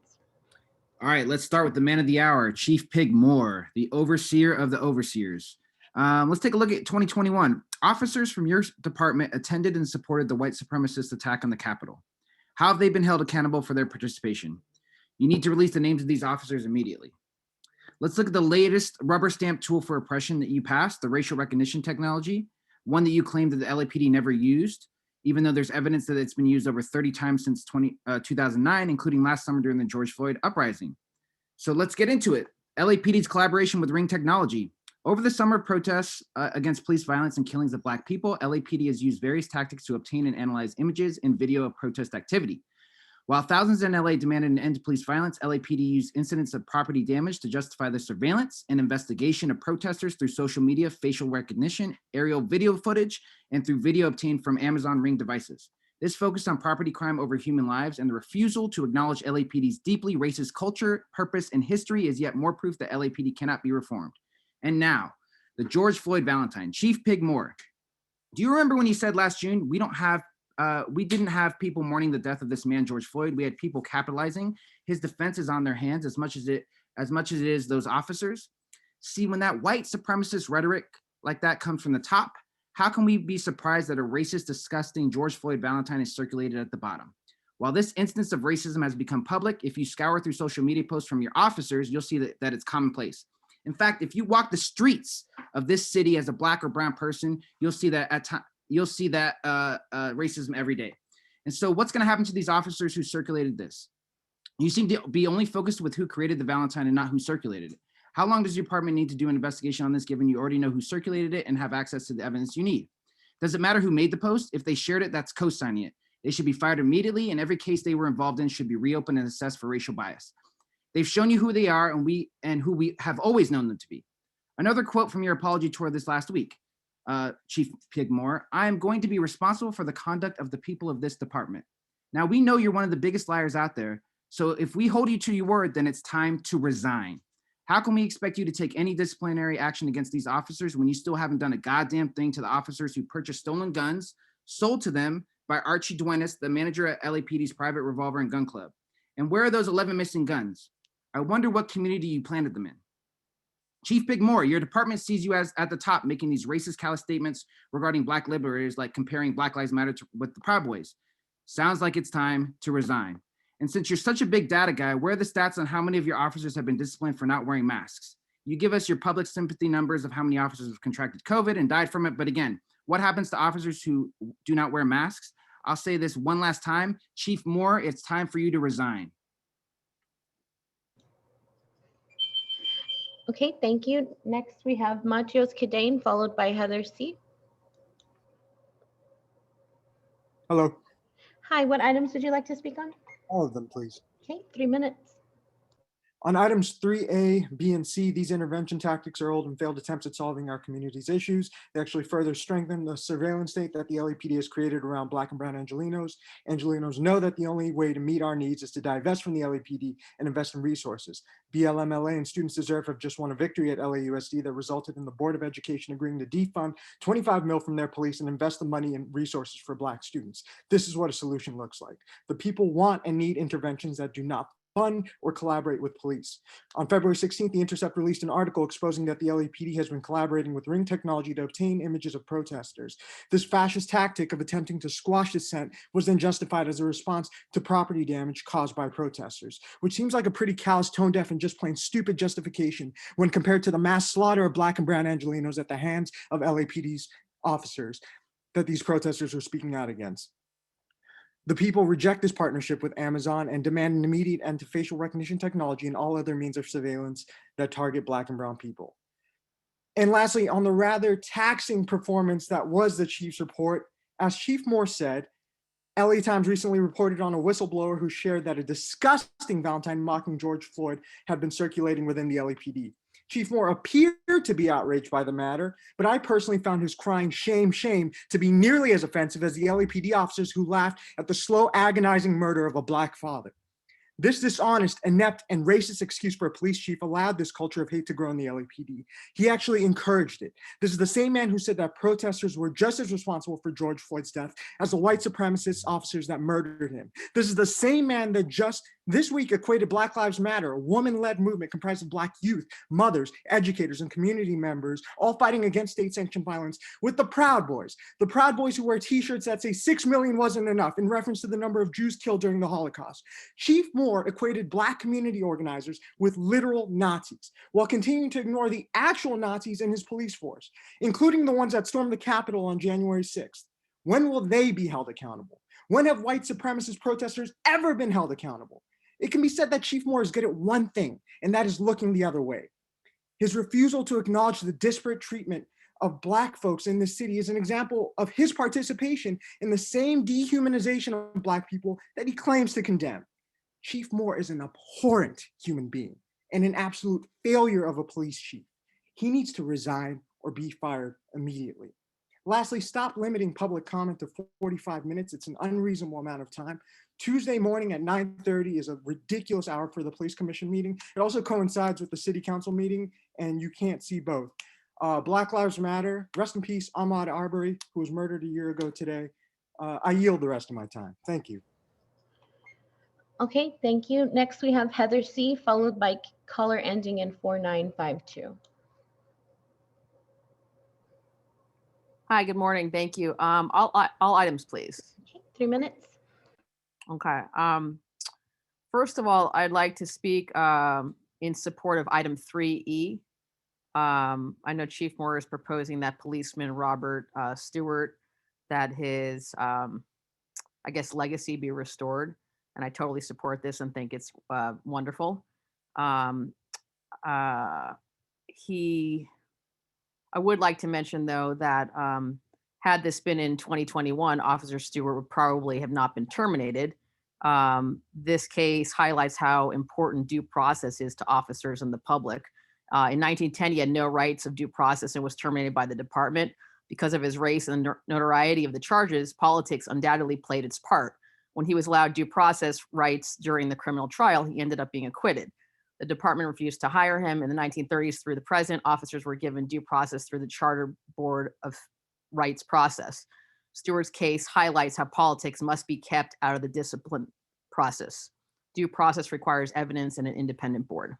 All right, let's start with the man of the hour, Chief Pig Moore, the overseer of the overseers. Let's take a look at 2021. Officers from your department attended and supported the white supremacist attack on the Capitol. How have they been held accountable for their participation? You need to release the names of these officers immediately. Let's look at the latest rubber stamp tool for oppression that you passed, the racial recognition technology, one that you claimed that the LAPD never used, even though there's evidence that it's been used over 30 times since 2009, including last summer during the George Floyd uprising. So let's get into it. LAPD's collaboration with Ring Technology. Over the summer of protests against police violence and killings of Black people, LAPD has used various tactics to obtain and analyze images and video of protest activity. While thousands in LA demanded an end to police violence, LAPD used incidents of property damage to justify the surveillance and investigation of protesters through social media, facial recognition, aerial video footage, and through video obtained from Amazon Ring devices. This focused on property crime over human lives, and the refusal to acknowledge LAPD's deeply racist culture, purpose, and history is yet more proof that LAPD cannot be reformed. And now, the George Floyd Valentine, Chief Pig Moore. Do you remember when you said last June, we didn't have people mourning the death of this man, George Floyd. We had people capitalizing. His defense is on their hands as much as it is those officers. See, when that white supremacist rhetoric like that comes from the top, how can we be surprised that a racist, disgusting George Floyd Valentine is circulated at the bottom? While this instance of racism has become public, if you scour through social media posts from your officers, you'll see that it's commonplace. In fact, if you walk the streets of this city as a Black or brown person, you'll see that racism every day. And so what's going to happen to these officers who circulated this? You seem to be only focused with who created the Valentine and not who circulated it. How long does your department need to do an investigation on this, given you already know who circulated it and have access to the evidence you need? Does it matter who made the post? If they shared it, that's co-signing it. They should be fired immediately, and every case they were involved in should be reopened and assessed for racial bias. They've shown you who they are and who we have always known them to be. Another quote from your apology tour this last week. Chief Pig Moore, I am going to be responsible for the conduct of the people of this department. Now, we know you're one of the biggest liars out there. So if we hold you to your word, then it's time to resign. How can we expect you to take any disciplinary action against these officers when you still haven't done a goddamn thing to the officers who purchased stolen guns sold to them by Archie Duenas, the manager at LAPD's private revolver and gun club? And where are those 11 missing guns? I wonder what community you planted them in. Chief Pig Moore, your department sees you as at the top making these racist callous statements regarding Black liberators, like comparing Black Lives Matter with the Proud Boys. Sounds like it's time to resign. And since you're such a big data guy, where are the stats on how many of your officers have been disciplined for not wearing masks? You give us your public sympathy numbers of how many officers have contracted COVID and died from it. But again, what happens to officers who do not wear masks? I'll say this one last time. Chief Moore, it's time for you to resign. Okay, thank you. Next, we have Matios Cadane, followed by Heather C. Hello, Hi, what items would you like to speak on? all of them, please. Okay, 3 minutes. On items 3A, B, and C, these intervention tactics are old and failed attempts at solving our community's issues. They actually further strengthen the surveillance state that the LAPD has created around Black and brown Angelenos. Angelenos know that the only way to meet our needs is to divest from the LAPD and invest in resources. BLMLA and Students Deserve have just won a victory at LAUSD that resulted in the Board of Education agreeing to defund 25 mil from their police and invest the money in resources for Black students. This is what a solution looks like. The people want and need interventions that do not fund or collaborate with police. On February 16th, The Intercept released an article exposing that the LAPD has been collaborating with Ring Technology to obtain images of protesters. This fascist tactic of attempting to squash dissent was then justified as a response to property damage caused by protesters, which seems like a pretty callous, tone-deaf, and just plain stupid justification when compared to the mass slaughter of Black and brown Angelenos at the hands of LAPD's officers that these protesters were speaking out against. The people reject this partnership with Amazon and demand an immediate end to facial recognition technology and all other means of surveillance that target Black and brown people. And lastly, on the rather taxing performance that was the chief's report, as Chief Moore said, LA Times recently reported on a whistleblower who shared that a disgusting Valentine mocking George Floyd had been circulating within the LAPD. Chief Moore appeared to be outraged by the matter, but I personally found his crying shame, shame to be nearly as offensive as the LAPD officers who laughed at the slow, agonizing murder of a Black father. This dishonest, inept, and racist excuse for a police chief allowed this culture of hate to grow in the LAPD. He actually encouraged it. This is the same man who said that protesters were just as responsible for George Floyd's death as the white supremacist officers that murdered him. This is the same man that just this week equated Black Lives Matter, a woman-led movement comprised of Black youth, mothers, educators, and community members, all fighting against state-sanctioned violence, with the Proud Boys. The Proud Boys who wear t-shirts that say 6 million wasn't enough in reference to the number of Jews killed during the Holocaust. Chief Moore equated Black community organizers with literal Nazis, while continuing to ignore the actual Nazis in his police force, including the ones that stormed the Capitol on January 6th. When will they be held accountable? When have white supremacist protesters ever been held accountable? It can be said that Chief Moore is good at one thing, and that is looking the other way. His refusal to acknowledge the disparate treatment of Black folks in this city is an example of his participation in the same dehumanization of Black people that he claims to condemn. Chief Moore is an abhorrent human being and an absolute failure of a police chief. He needs to resign or be fired immediately. Lastly, stop limiting public comment to 45 minutes. It's an unreasonable amount of time. Tuesday morning at 9:30 is a ridiculous hour for the police commission meeting. It also coincides with the city council meeting, and you can't see both. Black Lives Matter. Rest in peace, Ahmaud Arbery, who was murdered a year ago today. I yield the rest of my time. Thank you. Okay, thank you. Next, we have Heather C, followed by caller ending in 4952. Hi, good morning. Thank you. All items, please. Okay, 3 minutes. Okay. First of all, I'd like to speak in support of item 3E. I know Chief Moore is proposing that Policeman Robert Stewart, that his, I guess, legacy be restored. And I totally support this and think it's wonderful. I would like to mention, though, that had this been in 2021, Officer Stewart would probably have not been terminated. This case highlights how important due process is to officers and the public. In 1910, he had no rights of due process and was terminated by the department. Because of his race and the notoriety of the charges, politics undoubtedly played its part. When he was allowed due process rights during the criminal trial, he ended up being acquitted. The department refused to hire him. In the 1930s, through the president, officers were given due process through the Charter Board of Rights process. Stewart's case highlights how politics must be kept out of the discipline process. Due process requires evidence and an independent board.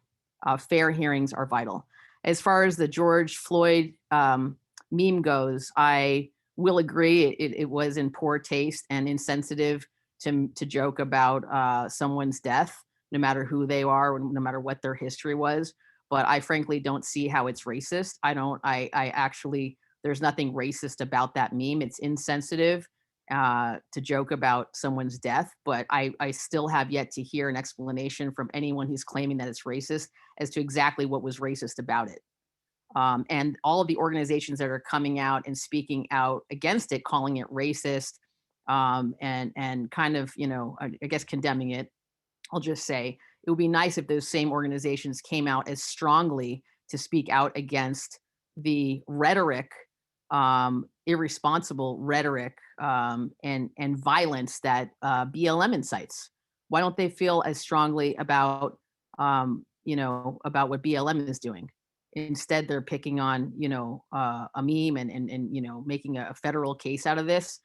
Fair hearings are vital. As far as the George Floyd meme goes, I will agree it was in poor taste and insensitive to joke about someone's death, no matter who they are, no matter what their history was. But I frankly don't see how it's racist. I actually, there's nothing racist about that meme. It's insensitive to joke about someone's death, but I still have yet to hear an explanation from anyone who's claiming that it's racist as to exactly what was racist about it. And all of the organizations that are coming out and speaking out against it, calling it racist, and kind of, I guess condemning it, I'll just say it would be nice if those same organizations came out as strongly to speak out against the rhetoric, irresponsible rhetoric, and violence that BLM incites. Why don't they feel as strongly about, about what BLM is doing? Instead, they're picking on, a meme and making a federal case out of this.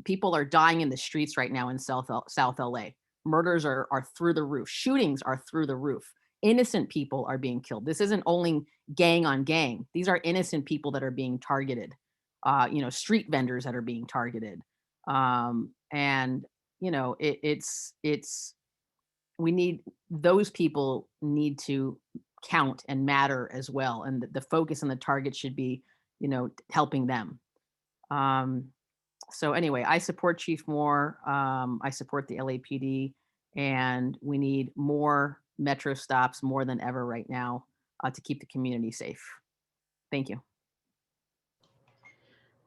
People are dying in the streets right now in South LA. Murders are through the roof. Shootings are through the roof. Innocent people are being killed. This isn't only gang on gang. These are innocent people that are being targeted. Street vendors that are being targeted. We need, those people need to count and matter as well. And the focus and the target should be, helping them. So anyway, I support Chief Moore. I support the LAPD, and we need more Metro stops more than ever right now to keep the community safe. Thank you.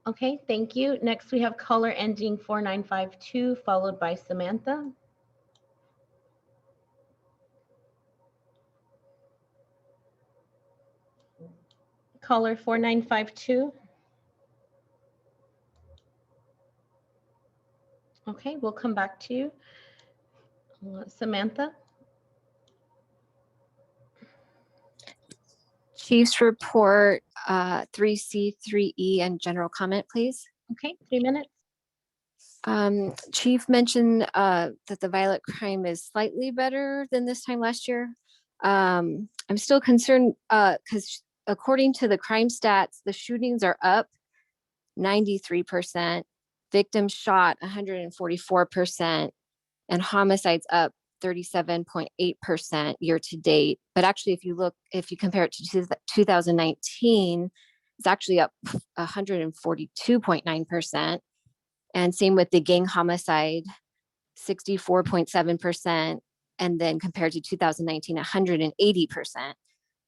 Okay, thank you. Next, we have caller ending 4952, followed by Samantha. Caller 4952. Okay, we'll come back to you. Samantha. Chief's report 3C, 3E, and general comment, please. Okay, 3 minutes. Chief mentioned that the violent crime is slightly better than this time last year. I'm still concerned because according to the crime stats, the shootings are up 93%, victims shot 144%, and homicides up 37.8% year to date. But actually, if you compare it to 2019, it's actually up 142.9%. And same with the gang homicide, 64.7%. And then compared to 2019, 180%.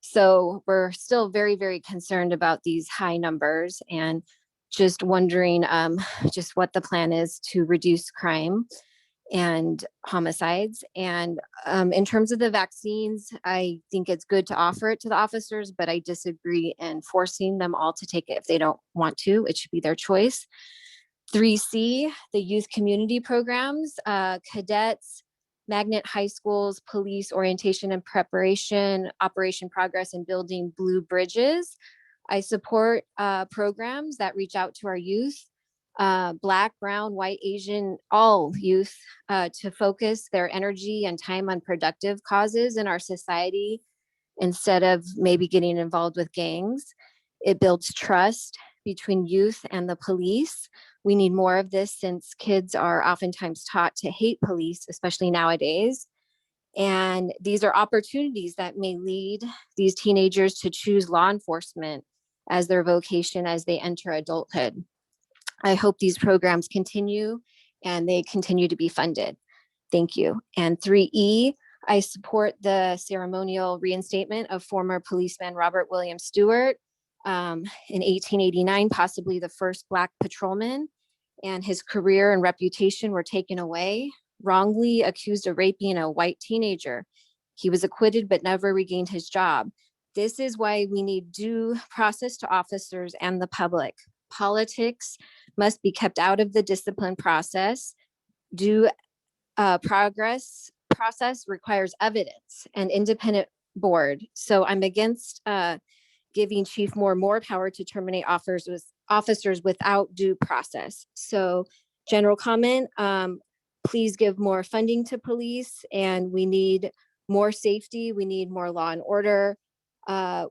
So we're still very, very concerned about these high numbers and just wondering just what the plan is to reduce crime and homicides. And in terms of the vaccines, I think it's good to offer it to the officers, but I disagree in forcing them all to take it if they don't want to. It should be their choice. 3C, the youth community programs, cadets, magnet high schools, police orientation and preparation, Operation Progress, and building blue bridges. I support programs that reach out to our youth, Black, brown, white, Asian, all youth, to focus their energy and time on productive causes in our society instead of maybe getting involved with gangs. It builds trust between youth and the police. We need more of this since kids are oftentimes taught to hate police, especially nowadays. And these are opportunities that may lead these teenagers to choose law enforcement as their vocation as they enter adulthood. I hope these programs continue and they continue to be funded. Thank you. And 3E, I support the ceremonial reinstatement of former policeman Robert William Stewart, in 1889, possibly the first Black patrolman, and his career and reputation were taken away, wrongly accused of raping a white teenager. He was acquitted but never regained his job. This is why we need due process to officers and the public. politics must be kept out of the discipline process. Due process requires evidence and independent board. So I'm against giving Chief Moore more power to terminate officers without due process. So general comment, please give more funding to police, and we need more safety. We need more law and order.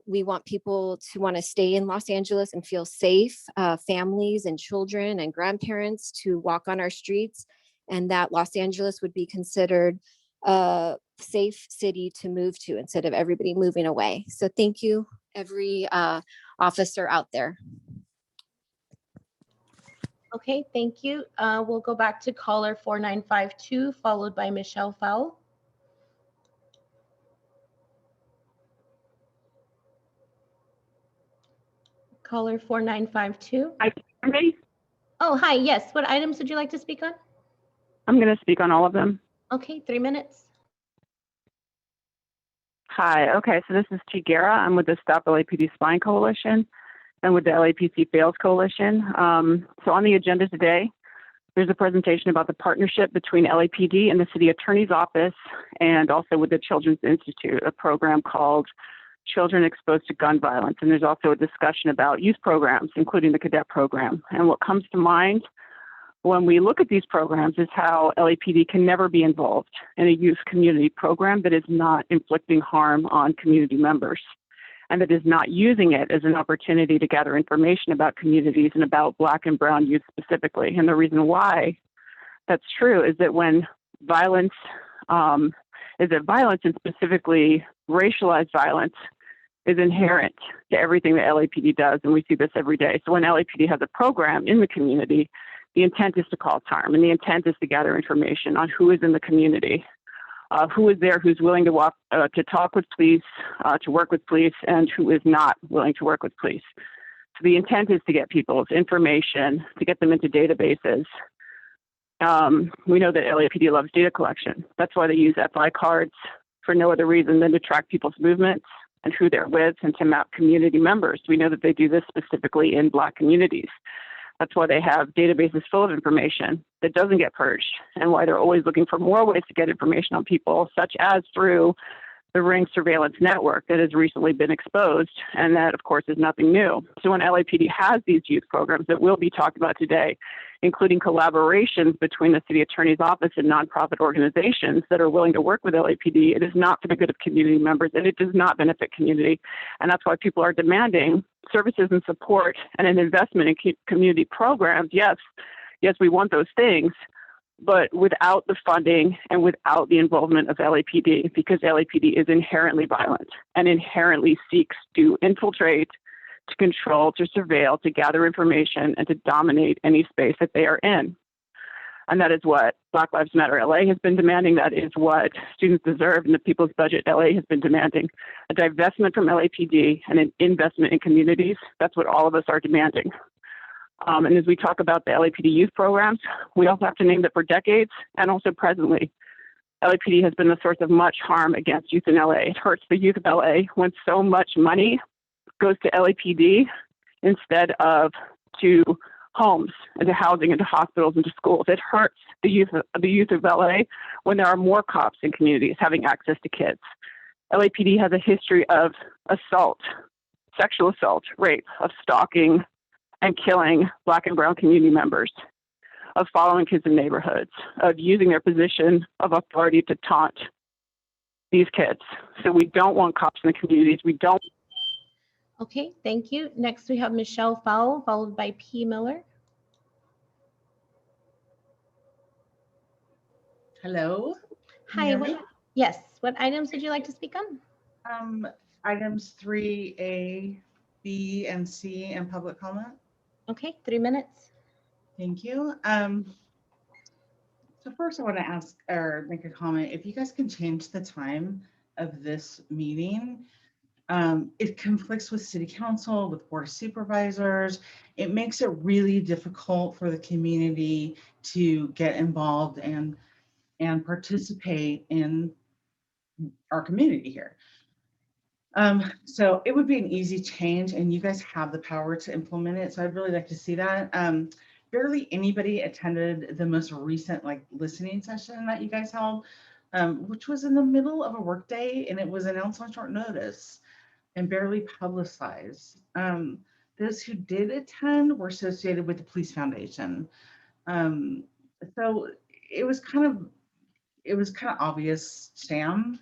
We want people to want to stay in Los Angeles and feel safe, families and children and grandparents to walk on our streets, and that Los Angeles would be considered a safe city to move to instead of everybody moving away. So thank you, every officer out there. Okay, thank you. We'll go back to caller 4952, followed by Michelle Fowl. Caller 4952. Hi, can you hear me? Oh, hi. Yes. What items would you like to speak on? I'm going to speak on all of them. Okay, 3 minutes. Hi. Okay, so this is T. Guerra. I'm with the Stop LAPD Spying Coalition and with the LAPC Fails Coalition. So on the agenda today, there's a presentation about the partnership between LAPD and the City Attorney's Office, and also with the Children's Institute, a program called Children Exposed to Gun Violence. And there's also a discussion about youth programs, including the cadet program. And what comes to mind when we look at these programs is how LAPD can never be involved in a youth community program that is not inflicting harm on community members, and that is not using it as an opportunity to gather information about communities and about Black and Brown youth specifically. And the reason why that's true is that when violence and specifically racialized violence is inherent to everything that LAPD does, and we see this every day. So when LAPD has a program in the community, the intent is to cause harm, and the intent is to gather information on who is in the community, who is there, who's willing to talk with police, to work with police, and who is not willing to work with police. So the intent is to get people's information, to get them into databases. We know that LAPD loves data collection. That's why they use FI cards for no other reason than to track people's movements and who they're with and to map community members. We know that they do this specifically in Black communities. That's why they have databases full of information that doesn't get purged, and why they're always looking for more ways to get information on people, such as through the Ring surveillance network that has recently been exposed, and that, of course, is nothing new. So when LAPD has these youth programs that we'll be talking about today, including collaborations between the City Attorney's Office and nonprofit organizations that are willing to work with LAPD, it is not for the good of community members, and it does not benefit community. And that's why people are demanding services and support and an investment in community programs. Yes, we want those things, but without the funding and without the involvement of LAPD, because LAPD is inherently violent and inherently seeks to infiltrate, to control, to surveil, to gather information, and to dominate any space that they are in. And that is what Black Lives Matter LA has been demanding. That is what Students Deserve and the People's Budget LA has been demanding. A divestment from LAPD and an investment in communities. That's what all of us are demanding. And as we talk about the LAPD youth programs, we also have to name that for decades and also presently, LAPD has been the source of much harm against youth in LA. It hurts the youth of LA when so much money goes to LAPD instead of to homes and to housing and to hospitals and to schools. It hurts the youth of LA when there are more cops in communities having access to kids. LAPD has a history of assault, sexual assault, rape, of stalking and killing Black and Brown community members, of following kids in neighborhoods, of using their position of authority to taunt these kids. So we don't want cops in the communities. We don't. Okay, thank you. Next, we have Michelle Fowl, followed by P. Miller. Hello. Hi. Yes. What items would you like to speak on? Items 3A, B, and C, and public comment. Okay, 3 minutes. Thank you. So first I want to ask or make a comment. If you guys can change the time of this meeting, it conflicts with city council, with board of supervisors. It makes it really difficult for the community to get involved and participate in our community here. So it would be an easy change and you guys have the power to implement it. So I'd really like to see that. Barely anybody attended the most recent like listening session that you guys held, which was in the middle of a workday and it was announced on short notice and barely publicized. Those who did attend were associated with the Police Foundation. So it was kind of obvious sham.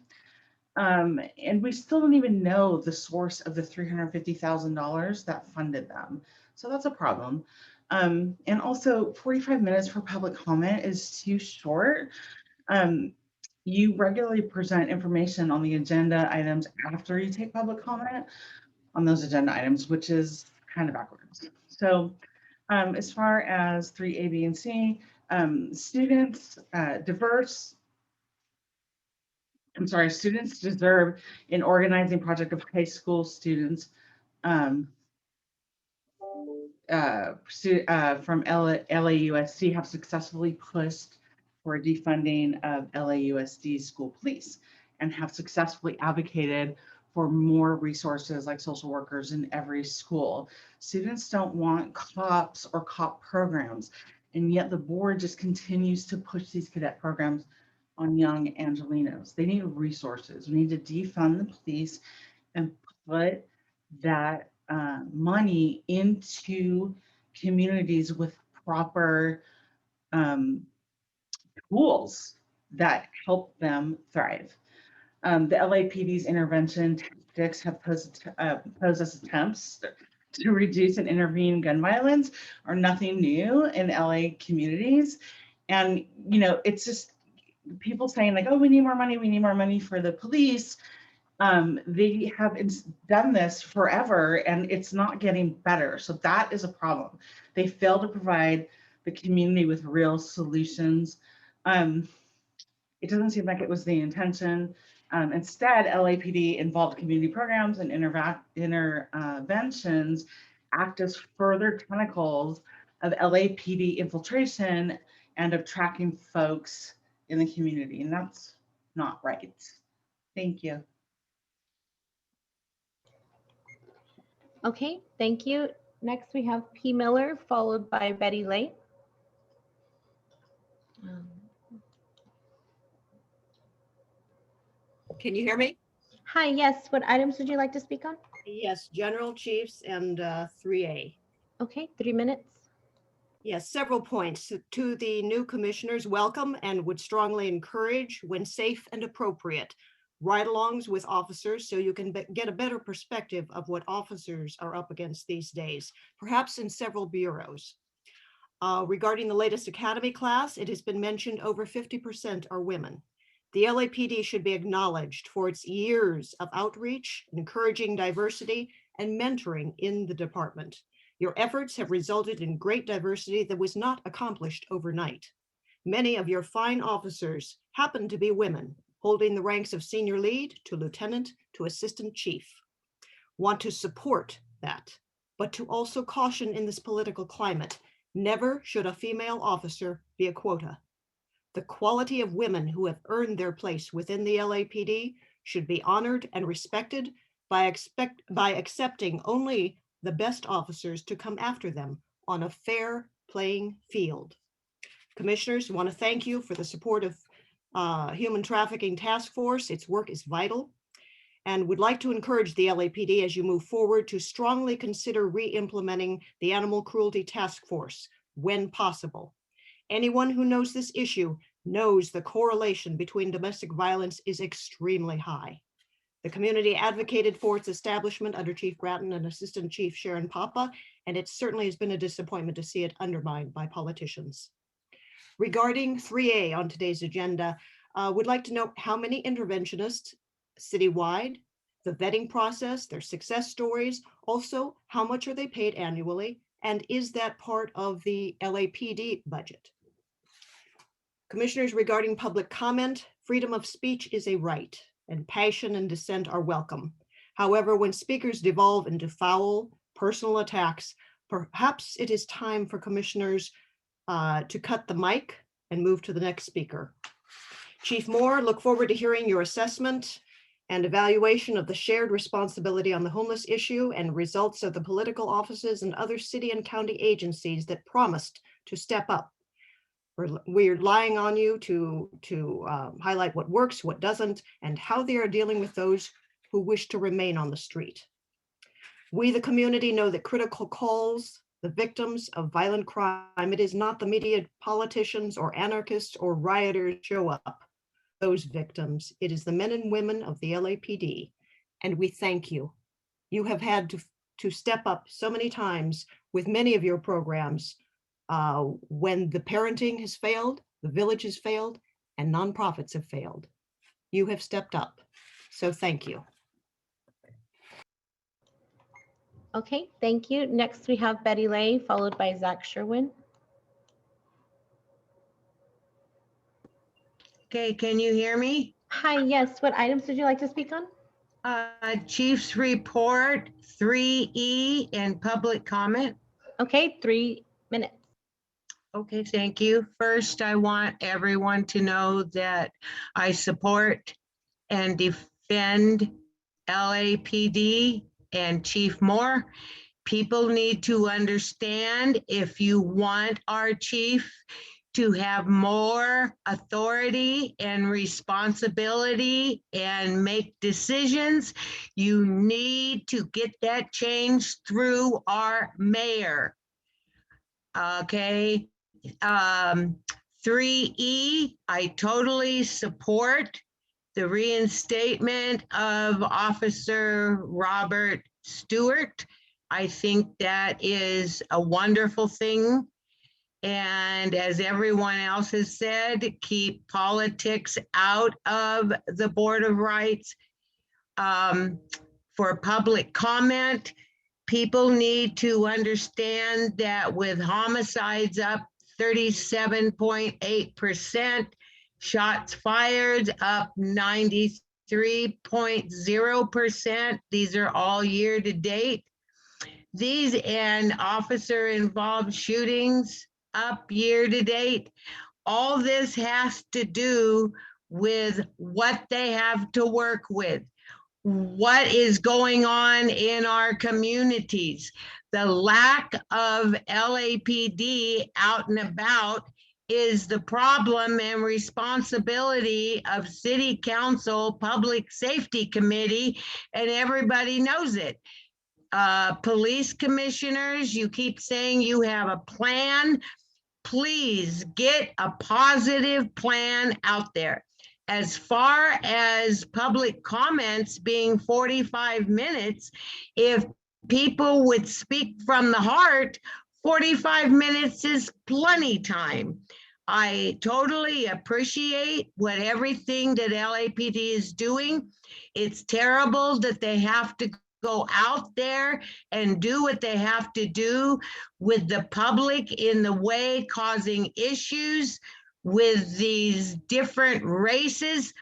And we still don't even know the source of the $350,000 that funded them. So that's a problem. And also 45 minutes for public comment is too short. You regularly present information on the agenda items after you take public comment on those agenda items, which is kind of backwards. So as far as 3A, B, and C, students deserve an organizing project of high school students from LAUSD have successfully pushed for a defunding of LAUSD school police and have successfully advocated for more resources like social workers in every school. Students don't want cops or cop programs, and yet the board just continues to push these cadet programs on young Angelinos. They need resources. We need to defund the police and put that money into communities with proper tools that help them thrive. The LAPD's intervention tactics have posed as attempts to reduce and intervene gun violence are nothing new in LA communities. And, you know, it's just people saying like, oh, we need more money for the police. They have done this forever and it's not getting better. So that is a problem. They fail to provide the community with real solutions. It doesn't seem like it was the intention. Instead, LAPD involved community programs and interventions act as further tentacles of LAPD infiltration and of tracking folks in the community. And that's not right. Thank you. Okay, thank you. Next, we have P. Miller, followed by Betty Lay. Can you hear me? Hi, yes. What items would you like to speak on? Yes, General Chiefs and 3A. Okay, 3 minutes. Yes, several points. To the new commissioners, welcome and would strongly encourage, when safe and appropriate, ride-alongs with officers so you can get a better perspective of what officers are up against these days, perhaps in several bureaus. Regarding the latest academy class, it has been mentioned over 50% are women. The LAPD should be acknowledged for its years of outreach, encouraging diversity, and mentoring in the department. Your efforts have resulted in great diversity that was not accomplished overnight. Many of your fine officers happen to be women, holding the ranks of senior lead to lieutenant to assistant chief. Want to support that, but to also caution in this political climate, never should a female officer be a quota. The quality of women who have earned their place within the LAPD should be honored and respected by accepting only the best officers to come after them on a fair playing field. Commissioners, want to thank you for the support of Human Trafficking Task Force. Its work is vital, and would like to encourage the LAPD as you move forward to strongly consider re-implementing the Animal Cruelty Task Force when possible. Anyone who knows this issue knows the correlation between domestic violence is extremely high. The community advocated for its establishment under Chief Grattan and Assistant Chief Sharon Papa, and it certainly has been a disappointment to see it undermined by politicians. Regarding 3A on today's agenda, would like to know how many interventionists citywide, the vetting process, their success stories, also how much are they paid annually, and is that part of the LAPD budget? Commissioners, regarding public comment, freedom of speech is a right, and passion and dissent are welcome. However, when speakers devolve into foul, personal attacks, perhaps it is time for commissioners to cut the mic and move to the next speaker. Chief Moore, look forward to hearing your assessment and evaluation of the shared responsibility on the homeless issue and results of the political offices and other city and county agencies that promised to step up. We're relying on you to highlight what works, what doesn't, and how they are dealing with those who wish to remain on the street. We, the community, know that critical calls the victims of violent crime. It is not the media, politicians, or anarchists or rioters show up. Those victims, it is the men and women of the LAPD, and we thank you. You have had to step up so many times with many of your programs when the parenting has failed, the village has failed, and nonprofits have failed. You have stepped up, so thank you. Okay, thank you. Next, we have Betty Lay, followed by Zach Sherwin. Okay, can you hear me? Hi, yes. What items would you like to speak on? Chief's report, 3E, and public comment. Okay, 3 minutes. Okay, thank you. First, I want everyone to know that I support and defend LAPD and Chief Moore. People need to understand, if you want our chief to have more authority and responsibility and make decisions, you need to get that change through our mayor. Okay. 3E, I totally support the reinstatement of Officer Robert Stewart. I think that is a wonderful thing. And as everyone else has said, keep politics out of the Board of Rights. For public comment, people need to understand that with homicides up 37.8%, shots fired up 93.0%. These are all year to date. These and officer involved shootings up year to date. All this has to do with what they have to work with. What is going on in our communities? The lack of LAPD out and about is the problem and responsibility of City Council, Public Safety Committee, and everybody knows it. Police commissioners, you keep saying you have a plan. Please get a positive plan out there. As far as public comments being 45 minutes, if people would speak from the heart, 45 minutes is plenty time. I totally appreciate everything that LAPD is doing. It's terrible that they have to go out there and do what they have to do with the public in the way, causing issues with these different races.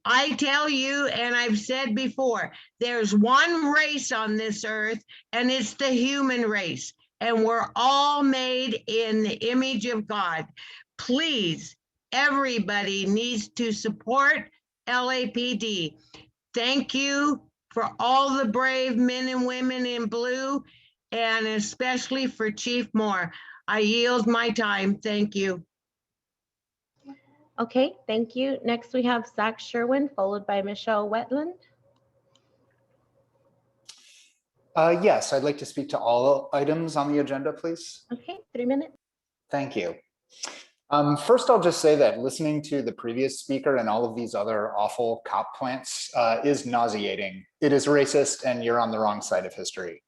I tell you, and I've said before, there's one race on this earth, and it's the human race. And we're all made in the image of God. Please, everybody needs to support LAPD. Thank you for all the brave men and women in blue, and especially for Chief Moore. I yield my time. Thank you. Okay, thank you. Next, we have Zach Sherwin, followed by Michelle Wetland. Yes, I'd like to speak to all items on the agenda, please. Okay, 3 minutes. Thank you. First, I'll just say that listening to the previous speaker and all of these other awful cop plants is nauseating. It is racist, and you're on the wrong side of history.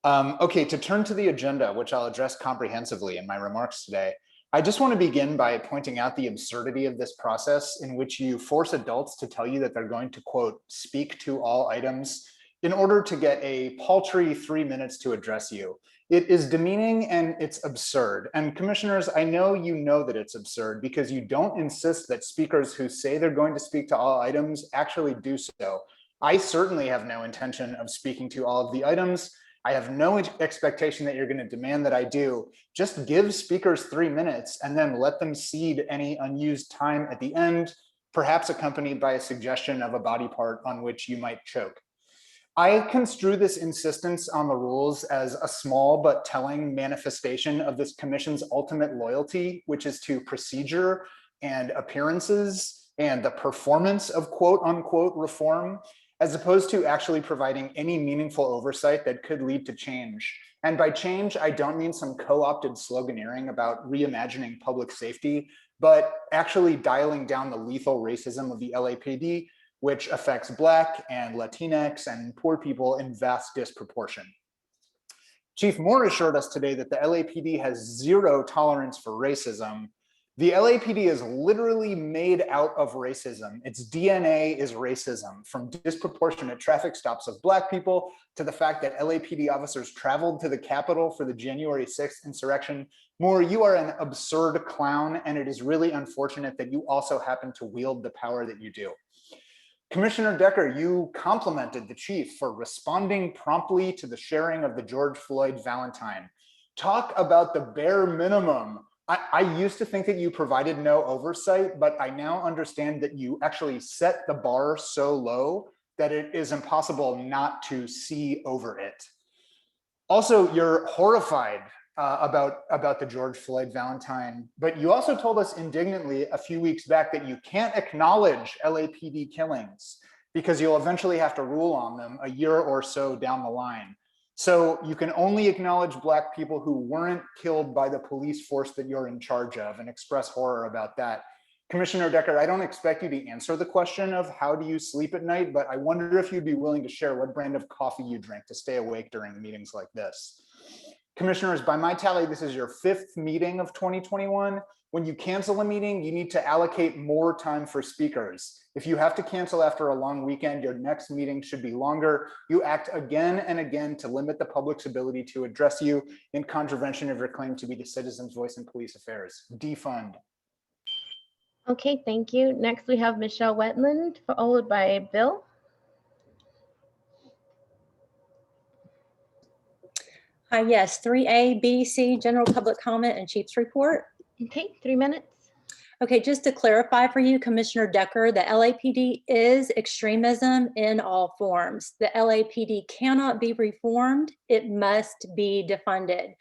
Okay, to turn to the agenda, which I'll address comprehensively in my remarks today, I just want to begin by pointing out the absurdity of this process in which you force adults to tell you that they're going to, quote, speak to all items in order to get a paltry 3 minutes to address you. It is demeaning and it's absurd. And commissioners, I know you know that it's absurd because you don't insist that speakers who say they're going to speak to all items actually do so. I certainly have no intention of speaking to all of the items. I have no expectation that you're going to demand that I do. Just give speakers 3 minutes and then let them cede any unused time at the end. perhaps accompanied by a suggestion of a body part on which you might choke. I construe this insistence on the rules as a small but telling manifestation of this commission's ultimate loyalty, which is to procedure and appearances and the performance of quote unquote reform, as opposed to actually providing any meaningful oversight that could lead to change. And by change, I don't mean some co-opted sloganeering about reimagining public safety, but actually dialing down the lethal racism of the LAPD, which affects Black and Latinx and poor people in vast disproportion. Chief Moore assured us today that the LAPD has zero tolerance for racism. The LAPD is literally made out of racism. Its DNA is racism, from disproportionate traffic stops of Black people to the fact that LAPD officers traveled to the Capitol for the January 6th insurrection. Moore, you are an absurd clown, and it is really unfortunate that you also happen to wield the power that you do. Commissioner Decker, you complimented the chief for responding promptly to the sharing of the George Floyd Valentine. Talk about the bare minimum. I used to think that you provided no oversight, but I now understand that you actually set the bar so low that it is impossible not to see over it. Also, you're horrified about the George Floyd Valentine, but you also told us indignantly a few weeks back that you can't acknowledge LAPD killings because you'll eventually have to rule on them a year or so down the line. So you can only acknowledge Black people who weren't killed by the police force that you're in charge of and express horror about that. Commissioner Decker, I don't expect you to answer the question of how do you sleep at night, but I wonder if you'd be willing to share what brand of coffee you drink to stay awake during meetings like this. Commissioners, by my tally, this is your 5th meeting of 2021. When you cancel a meeting, you need to allocate more time for speakers. If you have to cancel after a long weekend, your next meeting should be longer. You act again and again to limit the public's ability to address you in contravention of your claim to be the citizen's voice in police affairs. Defund. Okay, thank you. Next, we have Michelle Wetland, followed by Bill. Yes, 3A, BDC, general public comment and chief's report. Okay, 3 minutes. Okay, just to clarify for you, Commissioner Decker, the LAPD is extremism in all forms. The LAPD cannot be reformed. It must be defunded.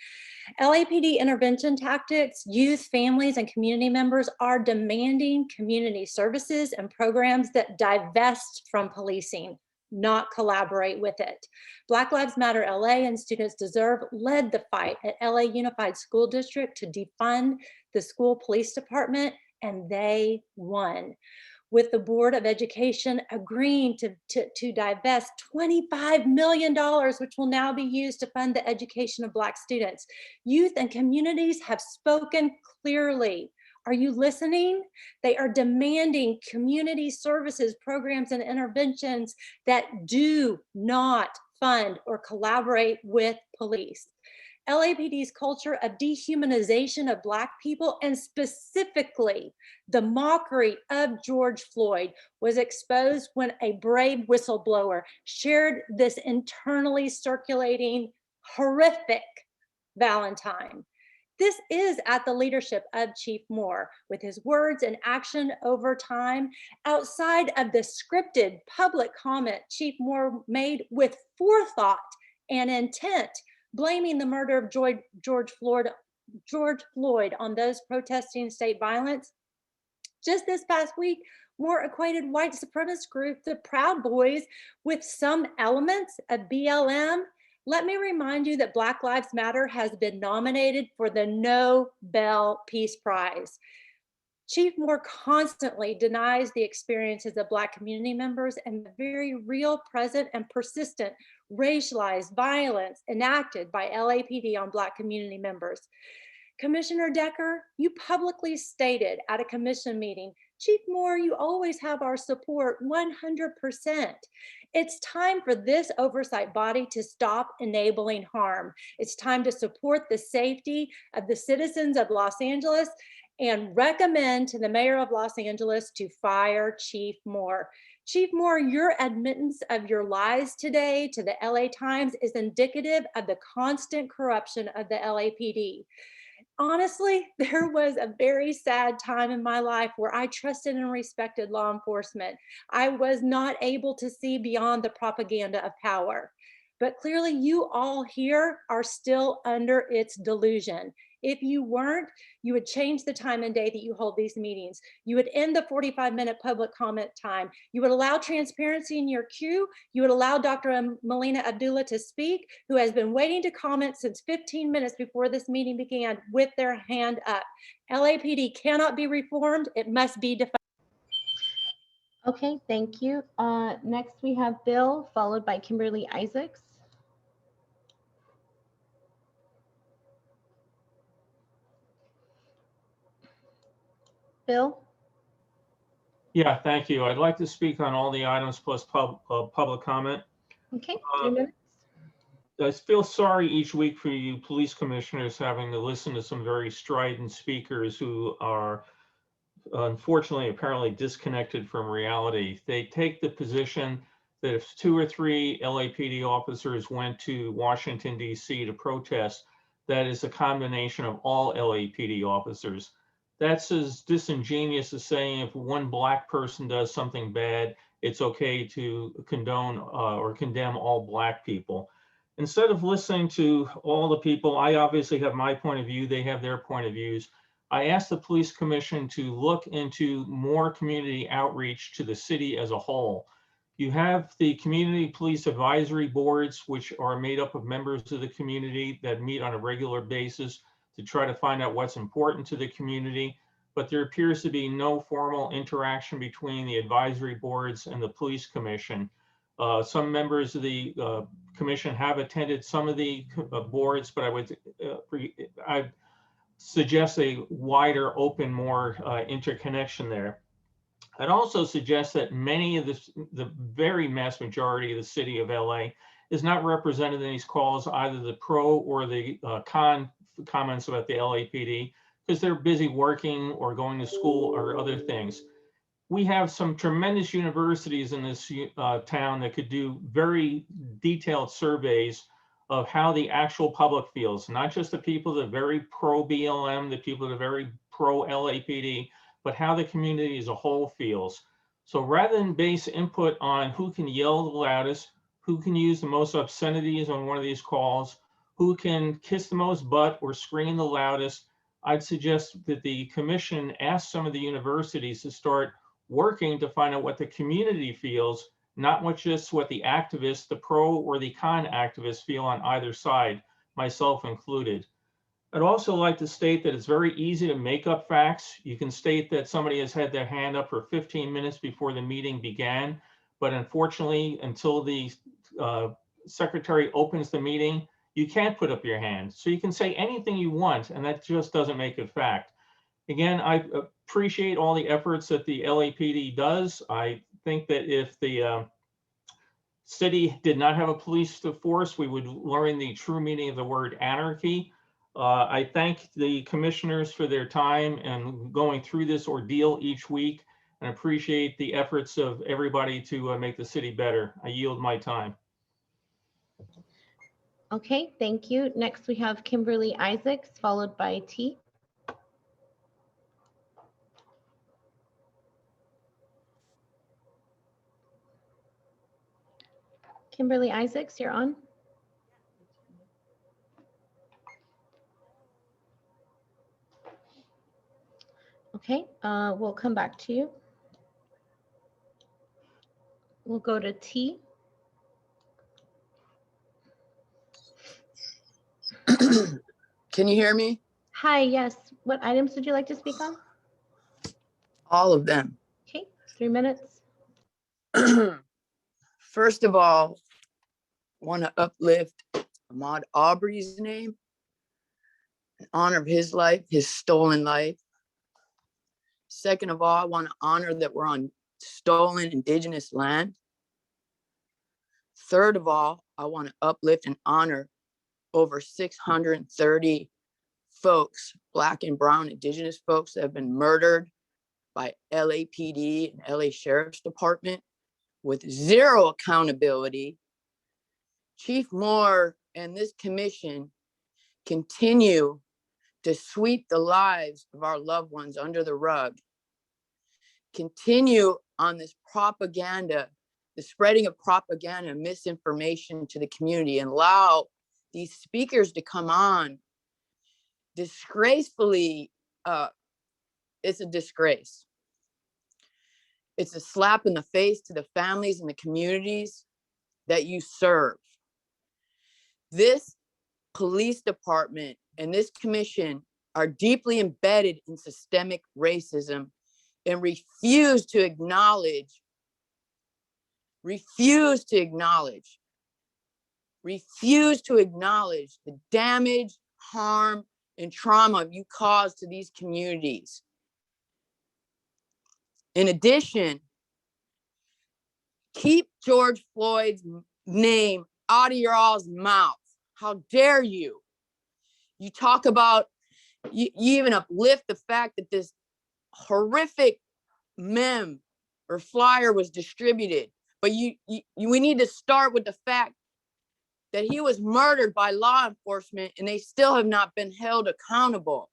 LAPD intervention tactics, youth, families, and community members are demanding community services and programs that divest from policing, not collaborate with it. Black Lives Matter LA and Students Deserve led the fight at LA Unified School District to defund the school police department, and they won, with the Board of Education agreeing to divest $25 million, which will now be used to fund the education of Black students. Youth and communities have spoken clearly. Are you listening? They are demanding community services, programs, and interventions that do not fund or collaborate with police. LAPD's culture of dehumanization of Black people, and specifically the mockery of George Floyd, was exposed when a brave whistleblower shared this internally circulating horrific Valentine. This is at the leadership of Chief Moore, with his words and action over time. Outside of the scripted public comment Chief Moore made with forethought and intent, blaming the murder of George Floyd on those protesting state violence. Just this past week, Moore equated white supremacist group, the Proud Boys, with some elements of BLM. Let me remind you that Black Lives Matter has been nominated for the Nobel Peace Prize. Chief Moore constantly denies the experiences of Black community members and the very real, present, and persistent racialized violence enacted by LAPD on Black community members. Commissioner Decker, you publicly stated at a commission meeting, Chief Moore, you always have our support 100%. It's time for this oversight body to stop enabling harm. It's time to support the safety of the citizens of Los Angeles and recommend to the mayor of Los Angeles to fire Chief Moore. Chief Moore, your admittance of your lies today to the LA Times is indicative of the constant corruption of the LAPD. honestly, there was a very sad time in my life where I trusted and respected law enforcement. I was not able to see beyond the propaganda of power. But clearly you all here are still under its delusion. If you weren't, you would change the time and day that you hold these meetings. You would end the 45-minute public comment time. You would allow transparency in your queue. You would allow Dr. Melina Abdullah to speak, who has been waiting to comment since 15 minutes before this meeting began with their hand up. LAPD cannot be reformed. It must be defined. Okay, thank you. Next we have Bill, followed by Kimberly Isaacs. Bill? Yeah, thank you. I'd like to speak on all the items plus public comment. Okay, 3 minutes. I feel sorry each week for you police commissioners having to listen to some very strident speakers who are unfortunately apparently disconnected from reality. They take the position that if 2 or 3 LAPD officers went to Washington, D.C. to protest, that is a combination of all LAPD officers. That's as disingenuous as saying if one black person does something bad, it's okay to condone or condemn all black people. Instead of listening to all the people, I obviously have my point of view, they have their point of views. I asked the police commission to look into more community outreach to the city as a whole. You have the community police advisory boards, which are made up of members of the community that meet on a regular basis to try to find out what's important to the community. But there appears to be no formal interaction between the advisory boards and the police commission. Some members of the commission have attended some of the boards, but I suggest a wider, open, more interconnection there. I'd also suggest that many of the very mass majority of the city of LA is not represented in these calls, either the pro or the con comments about the LAPD, because they're busy working or going to school or other things. We have some tremendous universities in this town that could do very detailed surveys of how the actual public feels, not just the people that are very pro BLM, the people that are very pro LAPD, but how the community as a whole feels. So rather than base input on who can yell the loudest, who can use the most obscenities on one of these calls, who can kiss the most butt or scream the loudest, I'd suggest that the commission ask some of the universities to start working to find out what the community feels, not just what the activists, the pro or the con activists feel on either side, myself included. I'd also like to state that it's very easy to make up facts. You can state that somebody has had their hand up for 15 minutes before the meeting began, but unfortunately, until the secretary opens the meeting, you can't put up your hand. So you can say anything you want, and that just doesn't make it fact. Again, I appreciate all the efforts that the LAPD does. I think that if the city did not have a police force, we would learn the true meaning of the word anarchy. I thank the commissioners for their time and going through this ordeal each week, and appreciate the efforts of everybody to make the city better. I yield my time. Okay, thank you. Next we have Kimberly Isaacs, followed by T. Kimberly Isaacs, you're on. Okay, we'll come back to you. We'll go to T. Can you hear me? Hi, yes. What items would you like to speak on? All of them. Okay, 3 minutes. First of all, want to uplift Ahmaud Arbery's name in honor of his life, his stolen life. Second of all, I want to honor that we're on stolen indigenous land. Third of all, I want to uplift and honor over 630 folks, Black and brown indigenous folks that have been murdered by LAPD and LA Sheriff's Department with zero accountability. Chief Moore and this commission continue to sweep the lives of our loved ones under the rug, continue on this propaganda, the spreading of propaganda and misinformation to the community, and allow these speakers to come on disgracefully. It's a disgrace. It's a slap in the face to the families and the communities that you serve. This police department and this commission are deeply embedded in systemic racism and refuse to acknowledge the damage, harm, and trauma you cause to these communities. In addition, keep George Floyd's name out of your all's mouth. How dare you? You talk about, you even uplift the fact that this horrific meme or flyer was distributed. But we need to start with the fact that he was murdered by law enforcement and they still have not been held accountable.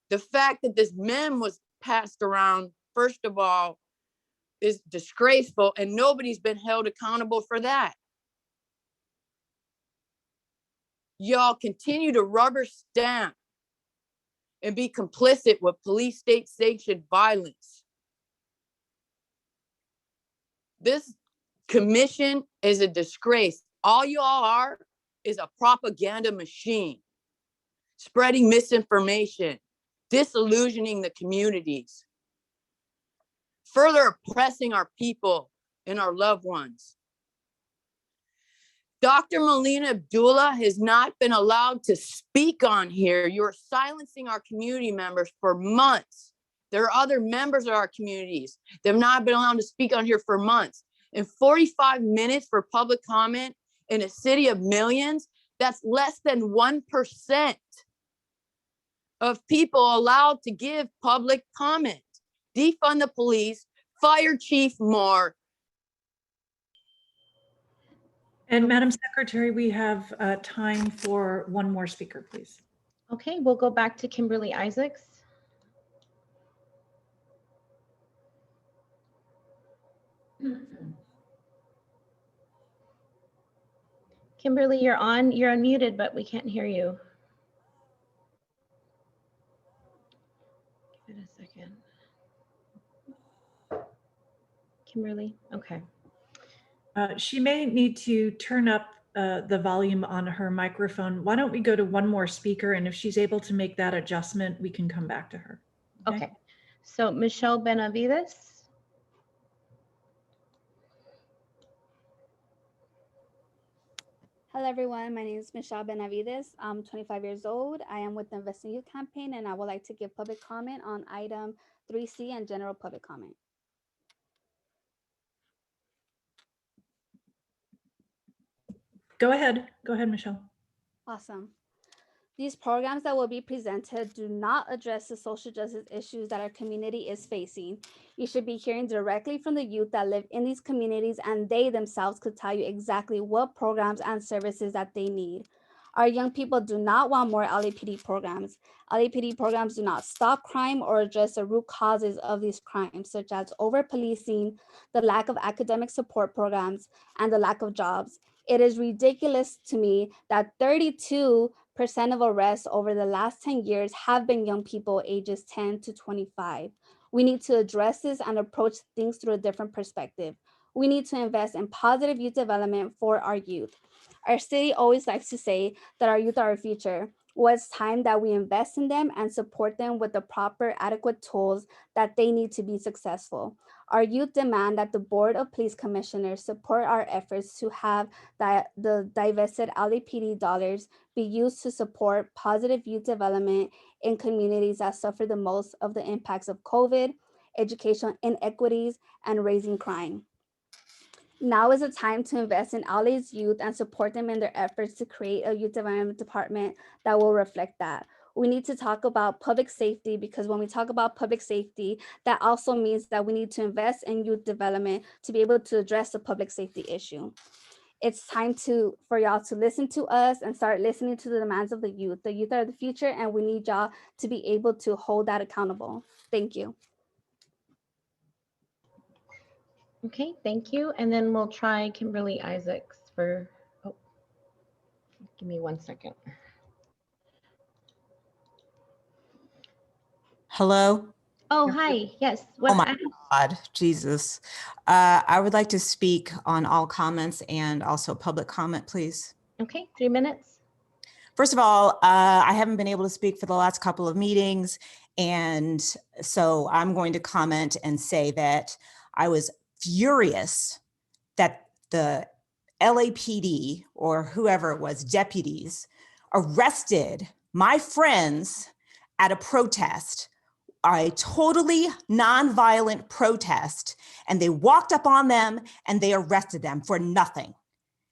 The fact that this meme was passed around, first of all, is disgraceful, and nobody's been held accountable for that. Y'all continue to rubber stamp and be complicit with police state sanctioned violence. This commission is a disgrace. All y'all are is a propaganda machine, spreading misinformation, disillusioning the communities, further oppressing our people and our loved ones. Dr. Melina Abdullah has not been allowed to speak on here. You're silencing our community members for months. There are other members of our communities that have not been allowed to speak on here for months. And 45 minutes for public comment in a city of millions, that's less than 1% of people allowed to give public comment. Defund the police, fire Chief Moore. And Madam Secretary, we have time for one more speaker, please. Okay, we'll go back to Kimberly Isaacs. Kimberly, you're unmuted, but we can't hear you. Give it a second. Kimberly, okay. She may need to turn up the volume on her microphone. Why don't we go to one more speaker, and if she's able to make that adjustment, we can come back to her. Okay. So Michelle Benavides. Hello everyone, my name is Michelle Benavides. I'm 25 years old. I am with the Invest in Youth campaign, and I would like to give public comment on item 3C and general public comment. Go ahead, Michelle. Awesome. These programs that will be presented do not address the social justice issues that our community is facing. You should be hearing directly from the youth that live in these communities, and they themselves could tell you exactly what programs and services that they need. Our young people do not want more LAPD programs. LAPD programs do not stop crime or address the root causes of these crimes, such as over-policing, the lack of academic support programs, and the lack of jobs. It is ridiculous to me that 32% of arrests over the last 10 years have been young people ages 10 to 25. We need to address this and approach things through a different perspective. We need to invest in positive youth development for our youth. Our city always likes to say that our youth are our future. Well, it's time that we invest in them and support them with the proper, adequate tools that they need to be successful. Our youth demand that the Board of Police Commissioners support our efforts to have the divested LAPD dollars be used to support positive youth development in communities that suffer the most of the impacts of COVID, educational inequities, and raising crime. Now is the time to invest in LA's youth and support them in their efforts to create a youth development department that will reflect that. We need to talk about public safety, because when we talk about public safety, that also means that we need to invest in youth development to be able to address the public safety issue. it's time for y'all to listen to us and start listening to the demands of the youth. The youth are the future, and we need y'all to be able to hold that accountable. Thank you. Okay, thank you. And then we'll try Kimberly Isaacs for, oh, give me 1 second. Hello? Oh, hi. Yes. Oh my God, Jesus. I would like to speak on all comments and also public comment, please. Okay, 3 minutes. First of all, I haven't been able to speak for the last couple of meetings. And so I'm going to comment and say that I was furious that the LAPD or whoever it was, deputies, arrested my friends at a protest, a totally nonviolent protest, and they walked up on them and they arrested them for nothing.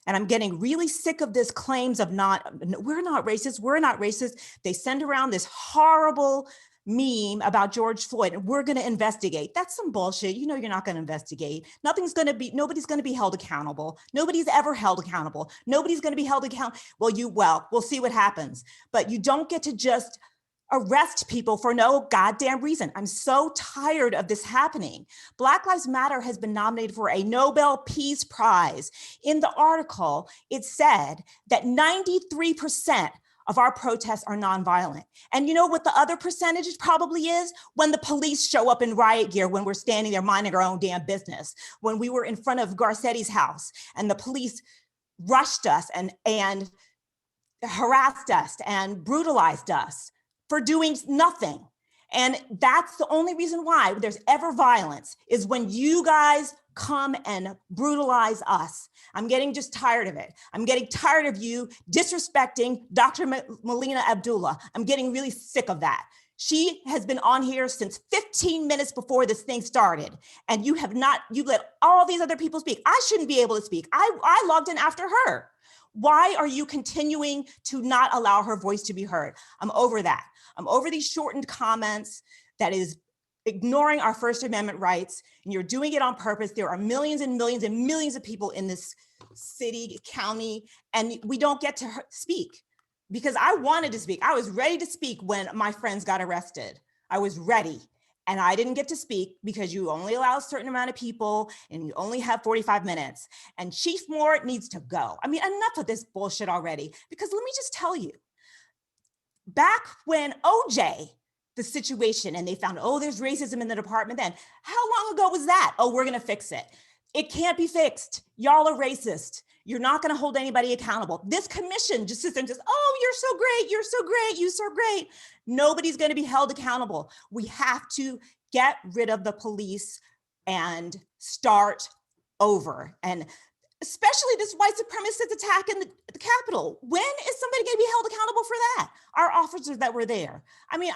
And I'm getting really sick of this claims of we're not racist, we're not racist. They send around this horrible meme about George Floyd and we're gonna investigate. That's some bullshit. You know you're not gonna investigate. Nobody's gonna be held accountable. Nobody's ever held accountable. Nobody's gonna be held accountable. Well, we'll see what happens. But you don't get to just arrest people for no goddamn reason. I'm so tired of this happening. Black Lives Matter has been nominated for a Nobel Peace Prize. In the article, it said that 93% of our protests are nonviolent. And you know what the other percentage probably is? When the police show up in riot gear, when we're standing there minding our own damn business. When we were in front of Garcetti's house and the police rushed us and harassed us and brutalized us for doing nothing. And that's the only reason why there's ever violence, is when you guys come and brutalize us. I'm getting just tired of it. I'm getting tired of you disrespecting Dr. Melina Abdullah. I'm getting really sick of that. She has been on here since 15 minutes before this thing started. And you let all these other people speak. I shouldn't be able to speak. I logged in after her. Why are you continuing to not allow her voice to be heard? I'm over that. I'm over these shortened comments that is ignoring our First Amendment rights, and you're doing it on purpose. There are millions and millions and millions of people in this city, county, and we don't get to speak because I wanted to speak. I was ready to speak when my friends got arrested. I was ready. And I didn't get to speak because you only allow a certain amount of people and you only have 45 minutes. And Chief Moore needs to go. I mean, enough of this bullshit already. Because let me just tell you, back when OJ, the situation, and they found, oh, there's racism in the department then. How long ago was that? Oh, we're gonna fix it. It can't be fixed. Y'all are racist. You're not gonna hold anybody accountable. This commission just sits there and says, oh, you're so great, you're so great, you're so great. Nobody's gonna be held accountable. We have to get rid of the police and start over. And especially this white supremacist attack in the Capitol. When is somebody gonna be held accountable for that? Our officers that were there. I mean,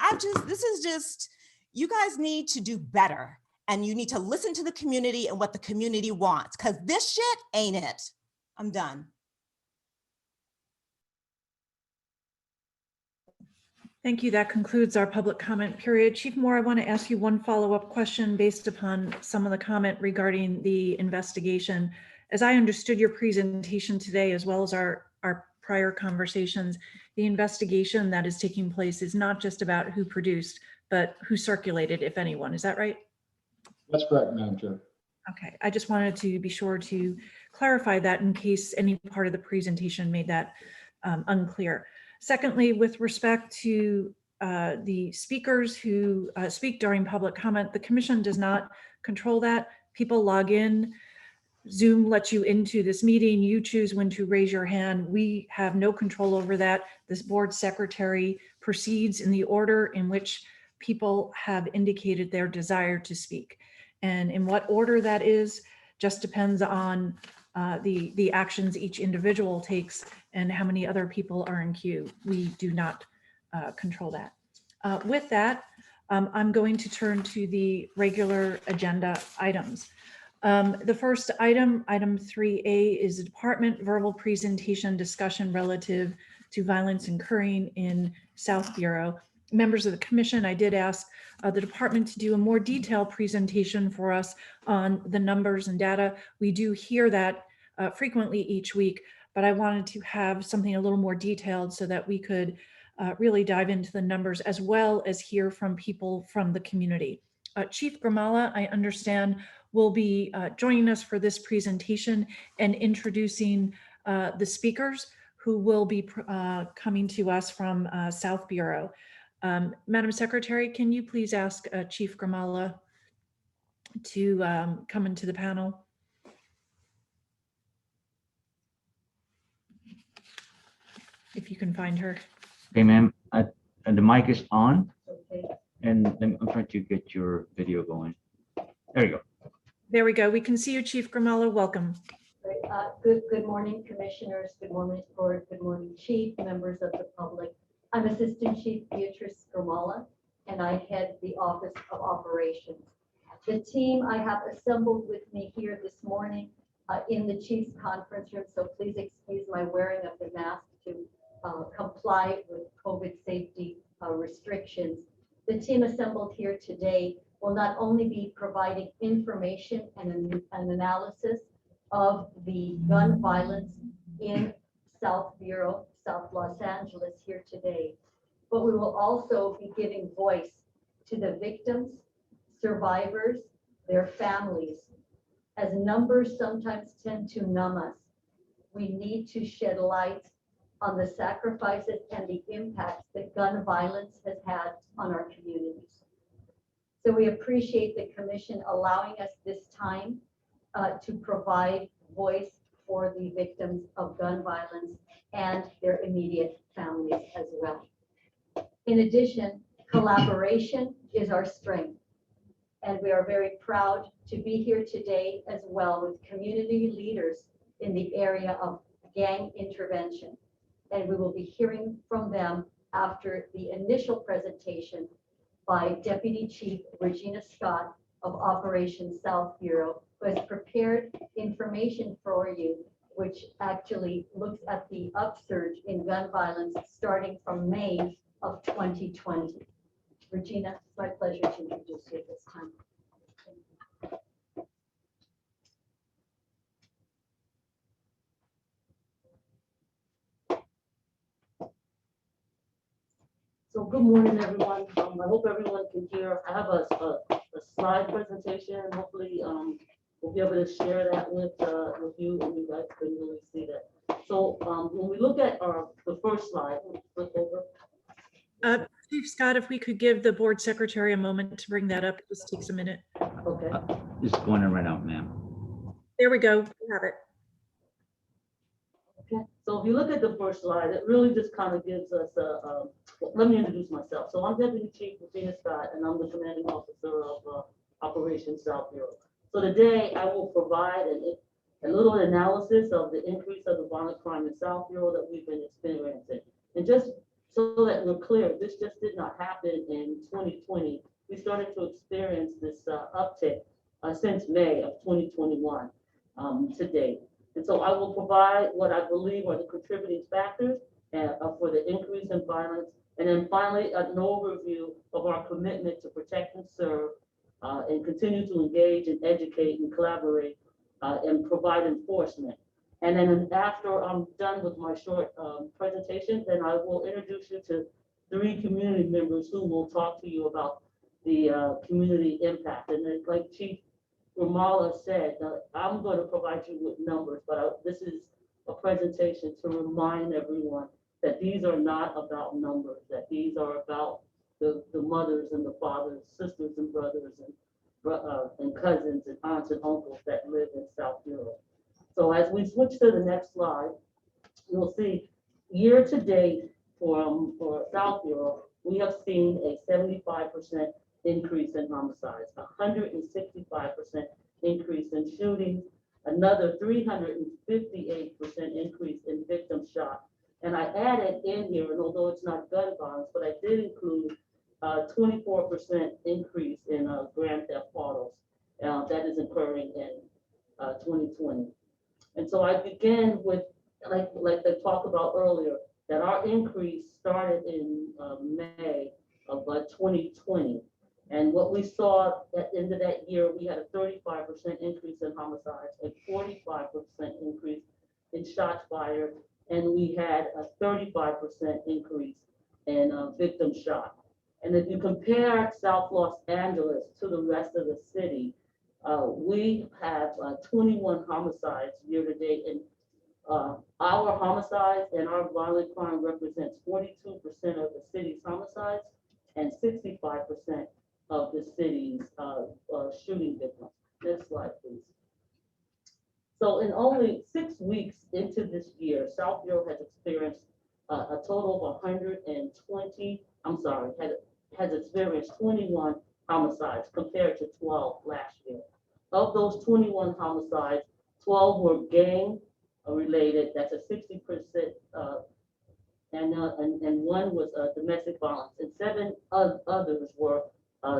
you guys need to do better. And you need to listen to the community and what the community wants, because this shit ain't it. I'm done. Thank you. That concludes our public comment period. Chief Moore, I want to ask you one follow-up question based upon some of the comment regarding the investigation. As I understood your presentation today, as well as our prior conversations, the investigation that is taking place is not just about who produced, but who circulated, if anyone. Is that right? That's correct, Madam Chair. Okay, I just wanted to be sure to clarify that in case any part of the presentation made that unclear. Secondly, with respect to the speakers who speak during public comment, the commission does not control that. People log in, Zoom lets you into this meeting, you choose when to raise your hand. We have no control over that. This board secretary proceeds in the order in which people have indicated their desire to speak. And in what order that is just depends on the actions each individual takes and how many other people are in queue. We do not control that. With that, I'm going to turn to the regular agenda items. The first item 3A, is a department verbal presentation discussion relative to violence occurring in South Bureau. Members of the commission, I did ask the department to do a more detailed presentation for us on the numbers and data. We do hear that frequently each week, but I wanted to have something a little more detailed so that we could really dive into the numbers as well as hear from people from the community. Chief Gramala, I understand, will be joining us for this presentation and introducing the speakers who will be coming to us from South Bureau. Madam Secretary, can you please ask Chief Gramala to come into the panel? If you can find her. Okay, ma'am, the mic is on. Okay. And I'm trying to get your video going. There you go. There we go. We can see you, Chief Gramala. Welcome. Good morning, commissioners. Good morning, board. Good morning, chief, members of the public. I'm Assistant Chief Beatrice Gramala, and I head the Office of Operations. The team I have assembled with me here this morning in the Chief's conference room, so please excuse my wearing of the mask to comply with COVID safety restrictions. The team assembled here today will not only be providing information and an analysis of the gun violence in South Bureau, South Los Angeles here today, but we will also be giving voice to the victims, survivors, their families. As numbers sometimes tend to numb us, we need to shed light on the sacrifices and the impacts that gun violence has had on our communities. So we appreciate the commission allowing us this time to provide voice for the victims of gun violence and their immediate families as well. In addition, collaboration is our strength, and we are very proud to be here today as well with community leaders in the area of gang intervention. And we will be hearing from them after the initial presentation by Deputy Chief Regina Scott of Operations South Bureau, who has prepared information for you, which actually looks at the upsurge in gun violence starting from May of 2020. Regina, it's my pleasure to introduce you at this time. So good morning, everyone. I hope everyone can hear. I have a slide presentation. Hopefully, we'll be able to share that with you, and you guys can really see that. So when we look at the first slide, flip over. Chief Scott, if we could give the board secretary a moment to bring that up, it just takes a minute. Okay. Just going to run out, ma'am. There we go. We have it. Okay. So if you look at the first slide, it really just kind of gives us let me introduce myself. So I'm Deputy Chief Regina Scott, and I'm the commanding officer of Operations South Bureau. So today I will provide a little analysis of the increase of the violent crime in South Bureau that we've been experiencing. And just so that we're clear, this just did not happen in 2020. We started to experience this uptick since May of 2021 to date. And so I will provide what I believe are the contributing factors for the increase in violence. And then finally, an overview of our commitment to protect and serve and continue to engage and educate and collaborate and provide enforcement. And then after I'm done with my short presentation, then I will introduce you to 3 community members who will talk to you about the community impact. And then, like Chief Gramala said, I'm going to provide you with numbers, but this is a presentation to remind everyone that these are not about numbers, that these are about the mothers and the fathers, sisters and brothers and cousins and aunts and uncles that live in South Bureau. So as we switch to the next slide, you'll see year to date for South Bureau, we have seen a 75% increase in homicides, 165% increase in shootings, another 358% increase in victims shot. And I added in here, and although it's not gun violence, but I did include 24% increase in grand theft autos that is occurring in 2020. And so I began with, like they talked about earlier, that our increase started in May of 2020. And what we saw at the end of that year, we had a 35% increase in homicides, a 45% increase in shots fired, and we had a 35% increase in victims shot. And if you compare South Los Angeles to the rest of the city, we have 21 homicides year to date, and our homicides and our violent crime represents 42% of the city's homicides and 65% of the city's shooting victims. Next slide, please. So in only 6 weeks into this year, South Bureau has experienced a total of has experienced 21 homicides compared to 12 last year. Of those 21 homicides, 12 were gang related, that's a 60%, and one was domestic violence, and 7 others were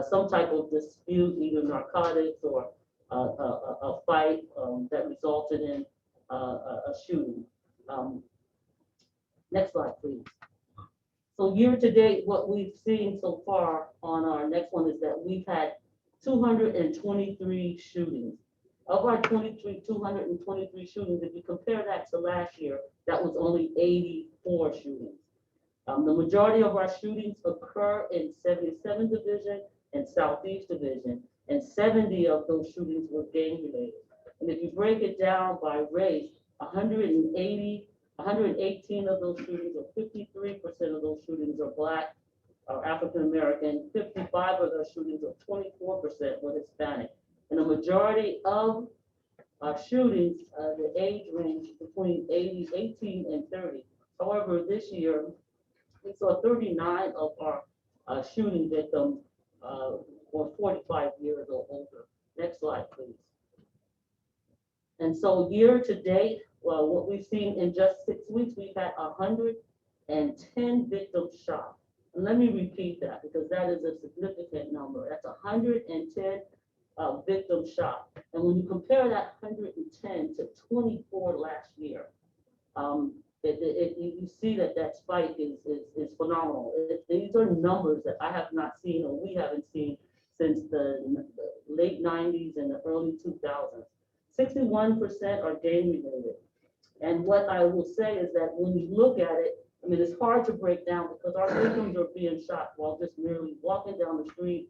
some type of dispute, either narcotics or a fight that resulted in a shooting. Next slide, please. So year to date, what we've seen so far on our next one is that we've had 223 shootings. Of our 223 shootings, if you compare that to last year, that was only 84 shootings. The majority of our shootings occur in 77 Division and Southeast Division, and 70 of those shootings were gang related. And if you break it down by race, 118 of those shootings, or 53% of those shootings, are Black or African American. 55 of those shootings, or 24%, were Hispanic. And the majority of our shootings, the age range between 18 and 30. However, this year, we saw 39 of our shooting victims were 45 years or older. Next slide, please. And so year to date, well, what we've seen in just 6 weeks, we've had 110 victims shot. And let me repeat that, because that is a significant number. That's 110 victims shot. And when you compare that 110 to 24 last year, you see that that spike is phenomenal. These are numbers that I have not seen, or we haven't seen, since the late 90s and the early 2000s. 61% are gang related. And what I will say is that when you look at it, I mean, it's hard to break down, because our victims are being shot while just merely walking down the street,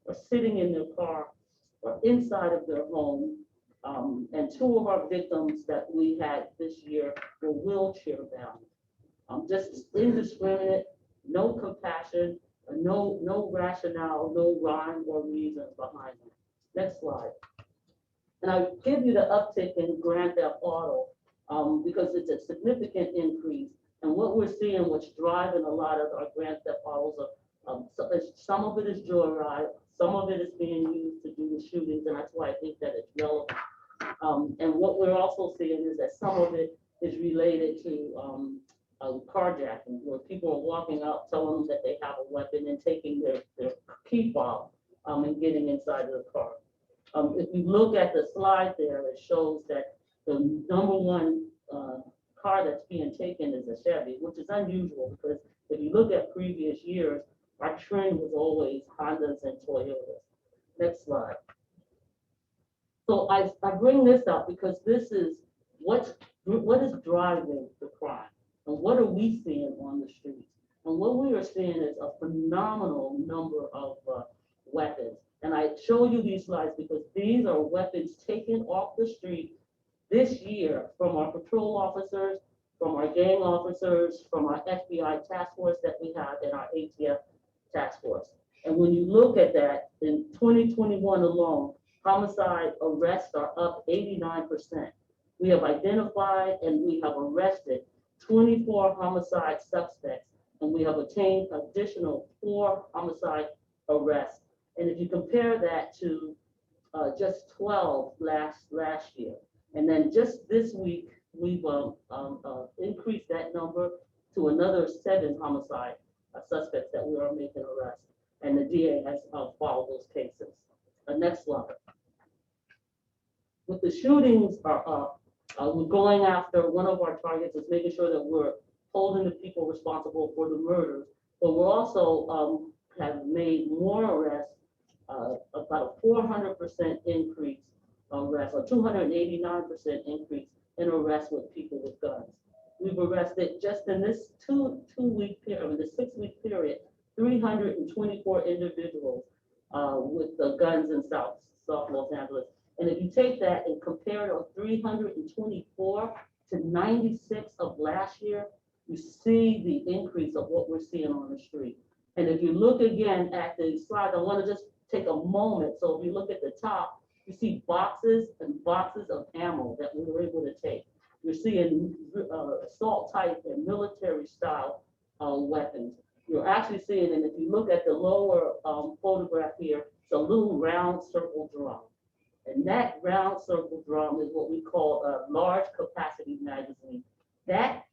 or sitting in their car, or inside of their home. And 2 of our victims that we had this year were wheelchair bound. Just indiscriminate, no compassion, no rationale, no rhyme or reason behind it. Next slide. And I give you the uptick in grand theft auto because it's a significant increase. And what we're seeing, what's driving a lot of our grand theft autos, some of it is joyride, some of it is being used to do the shootings, and that's why I think that it's relevant. And what we're also seeing is that some of it is related to carjacking, where people are walking out, telling them that they have a weapon, and taking their key fob and getting inside of the car. If you look at the slide there, it shows that the #1 car that's being taken is a Chevy, which is unusual, because if you look at previous years, our trend was always Hondas and Toyotas. Next slide. So I bring this up because this is what is driving the crime, and what are we seeing on the streets? And what we are seeing is a phenomenal number of weapons. And I show you these slides because these are weapons taken off the street this year from our patrol officers, from our gang officers, from our FBI task force that we have, and our ATF task force. And when you look at that, in 2021 alone, homicide arrests are up 89%. We have identified and we have arrested 24 homicide suspects, and we have obtained additional 4 homicide arrests. And if you compare that to just 12 last year, and then just this week, we've increased that number to another 7 homicide suspects that we are making arrests. And the DA has followed those cases. Next slide. With the shootings are up, we're going after, one of our targets is making sure that we're holding the people responsible for the murders, but we're also have made more arrests about a 400% increase arrests, or 289% increase in arrests with people with guns. We've arrested just in this two-week period, the 6-week period, 324 individuals with guns in South Los Angeles. And if you take that and compare it on 324 to 96 of last year, you see the increase of what we're seeing on the street. And if you look again at the slide, I want to just take a moment. So if you look at the top, you see boxes and boxes of ammo that we were able to take. You're seeing assault type and military style weapons. You're actually seeing, and if you look at the lower photograph here, it's a little round circle drum. And that round circle drum is what we call a large capacity magazine. That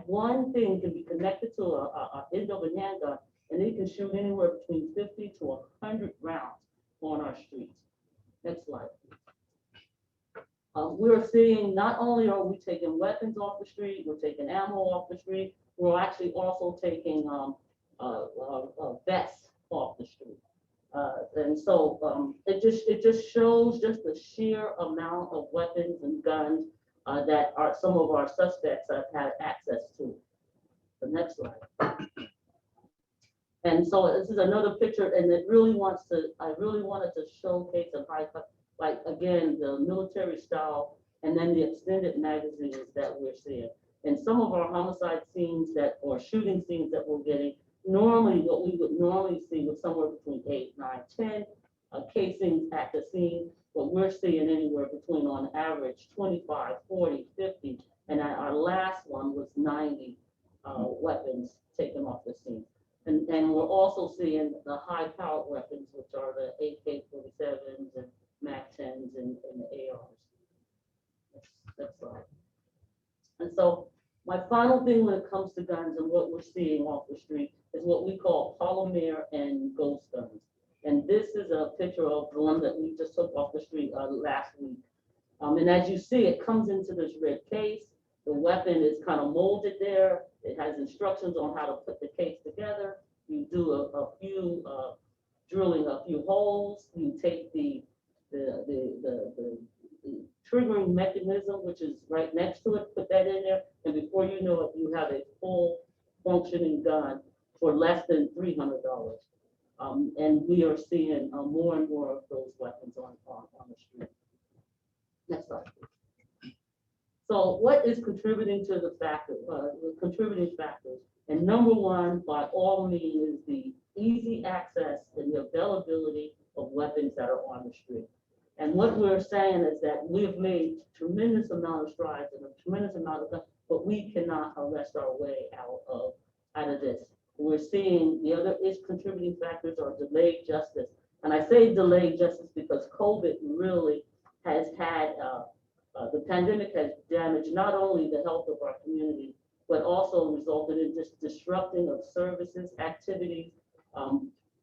one thing can be connected to a end of a handgun, and it can shoot anywhere between 50 to 100 rounds on our streets. Next slide. We're seeing, not only are we taking weapons off the street, we're taking ammo off the street, we're actually also taking vests off the street. And so it just shows just the sheer amount of weapons and guns that some of our suspects have had access to. The next slide. And so this is another picture, and I really wanted to showcase and highlight, like again, the military style, and then the extended magazines that we're seeing. And some of our homicide scenes or shooting scenes that we're getting, normally what we would normally see was somewhere between 8, 9, 10 casings at the scene. But we're seeing anywhere between, on average, 25, 40, 50, and our last one was 90 weapons taken off the scene. And we're also seeing the high-powered weapons, which are the AK-47s and MAC-10s and the ARs. Next slide. And so my final thing when it comes to guns and what we're seeing off the street is what we call polymer and ghost guns. And this is a picture of the one that we just took off the street last week. And as you see, it comes into this red case. The weapon is kind of molded there. It has instructions on how to put the case together. You do a few drilling a few holes. You take the triggering mechanism, which is right next to it, put that in there, and before you know it, you have a full functioning gun for less than $300. And we are seeing more and more of those weapons on the street. Next slide. So what is contributing to the contributing factors? And number one, by all means, is the easy access and the availability of weapons that are on the street. And what we're saying is that we've made tremendous amount of strides and a tremendous amount of stuff, but we cannot arrest our way out of this. We're seeing the other contributing factors are delayed justice. And I say delayed justice because COVID really has had, the pandemic has damaged not only the health of our community, but also resulted in just disrupting of services, activities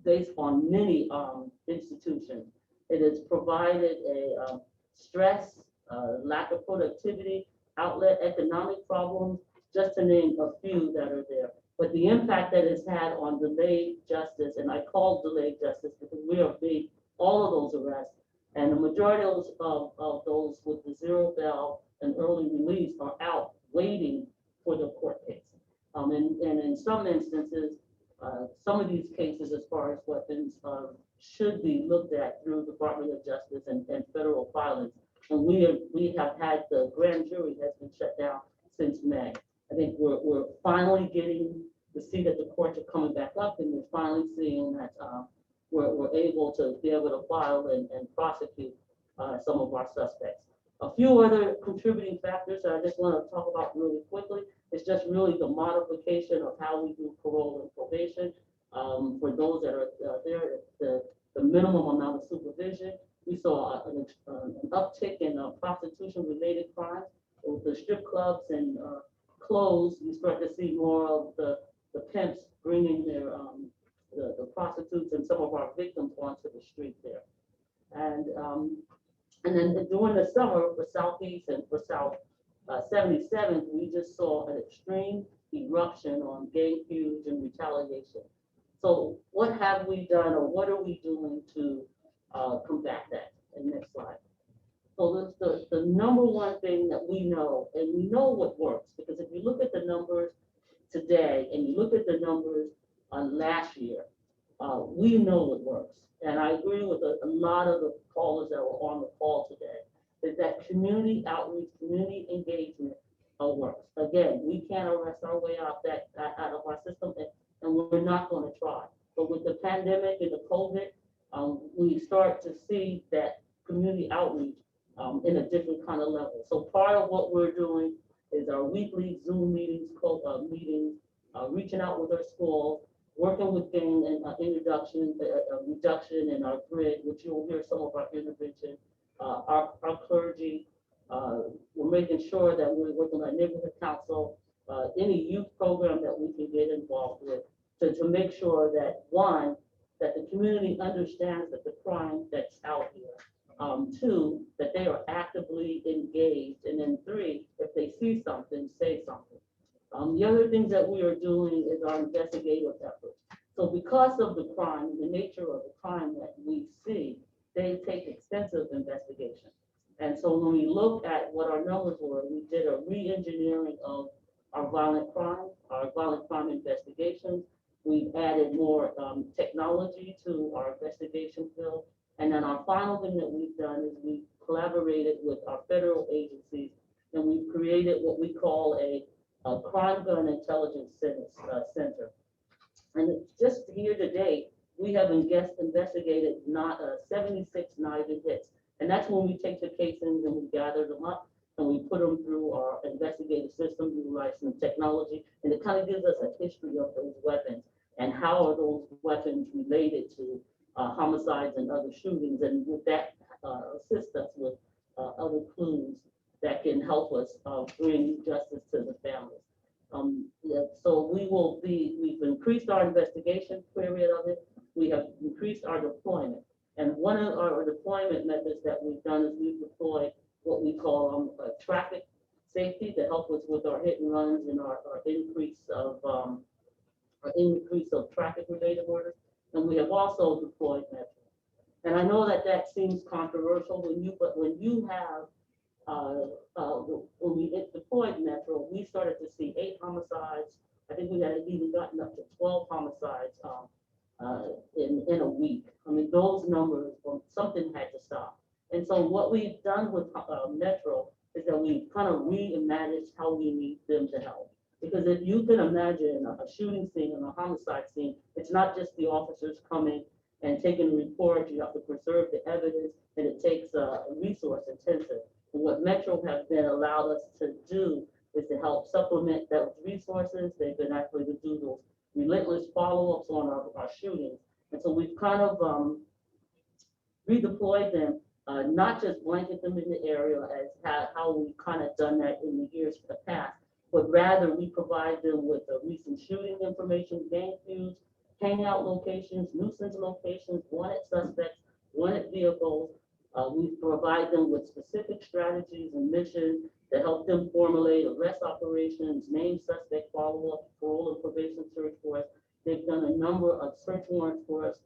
based on many institutions. It has provided a stress, lack of productivity, outlet economic problems, just to name a few that are there. But the impact that it's had on delayed justice, and I call delayed justice because we are being all of those arrests, and the majority of those with the zero bail and early release are out waiting for the court case. And in some instances, some of these cases, as far as weapons, should be looked at through Department of Justice and federal filings. And we have had the grand jury has been shut down since May. I think we're finally getting to see that the courts are coming back up, and we're finally seeing that we're able to file and prosecute some of our suspects. A few other contributing factors that I just want to talk about really quickly is just really the modification of how we do parole and probation. For those that are there, the minimum amount of supervision. We saw an uptick in prostitution-related crimes. With the strip clubs and closed, we start to see more of the pimps bringing their the prostitutes and some of our victims onto the street there. And then during the summer for Southeast and for South 77th, we just saw an extreme eruption on gang feuds and retaliation. So what have we done, or what are we doing to combat that? And next slide. So the number one thing that we know, and we know what works, because if you look at the numbers today and you look at the numbers last year, we know what works. And I agree with a lot of the callers that were on the call today, that community outreach, community engagement works. Again, we can't arrest our way out of our system, and we're not going to try. But with the pandemic and the COVID, we start to see that community outreach in a different kind of level. So part of what we're doing is our weekly Zoom meetings, reaching out with our schools, working with gang and reduction in our grid, which you'll hear some of our intervention, our clergy. We're making sure that we're working with our neighborhood council, any youth program that we can get involved with to make sure that, one, that the community understands that the crime that's out here. Two, that they are actively engaged. And then three, if they see something, say something. The other things that we are doing is our investigative efforts. So because of the crime, the nature of the crime that we see, they take extensive investigation. And so when we look at what our numbers were, we did a re-engineering of our violent crime investigations. We've added more technology to our investigation field. And then our final thing that we've done is we collaborated with our federal agencies, and we've created what we call a crime gun intelligence center. And just year to date, we have investigated 76 knife hits. And that's when we take the casings and we gather them up and we put them through our investigative system, utilize some technology, and it kind of gives us a history of those weapons and how are those weapons related to homicides and other shootings. And with that, assist us with other clues that can help us bring justice to the families. So we've increased our investigation period of it. We have increased our deployment. And one of our deployment methods that we've done is we've deployed what we call traffic safety to help us with our hit and runs and our increase of traffic related orders. And we have also deployed Metro. And I know that that seems controversial when we deployed Metro, we started to see 8 homicides. I think we had even gotten up to 12 homicides in a week. I mean, those numbers, something had to stop. And so what we've done with Metro is that we kind of reimagined how we need them to help. Because if you can imagine a shooting scene and a homicide scene, it's not just the officers coming and taking a report. You have to preserve the evidence, and it takes resource intensive. And what Metro has been allowed us to do is to help supplement those resources. They've been actually to do those relentless follow-ups on our shootings. And so we've kind of redeployed them, not just blanket them in the area as how we kind of done that in the years past, but rather we provide them with recent shooting information, gang feuds, hangout locations, nuisance locations, wanted suspects, wanted vehicles. We provide them with specific strategies and missions to help them formulate arrest operations, name suspect follow-up, parole and probation search for us. They've done a number of search warrants for us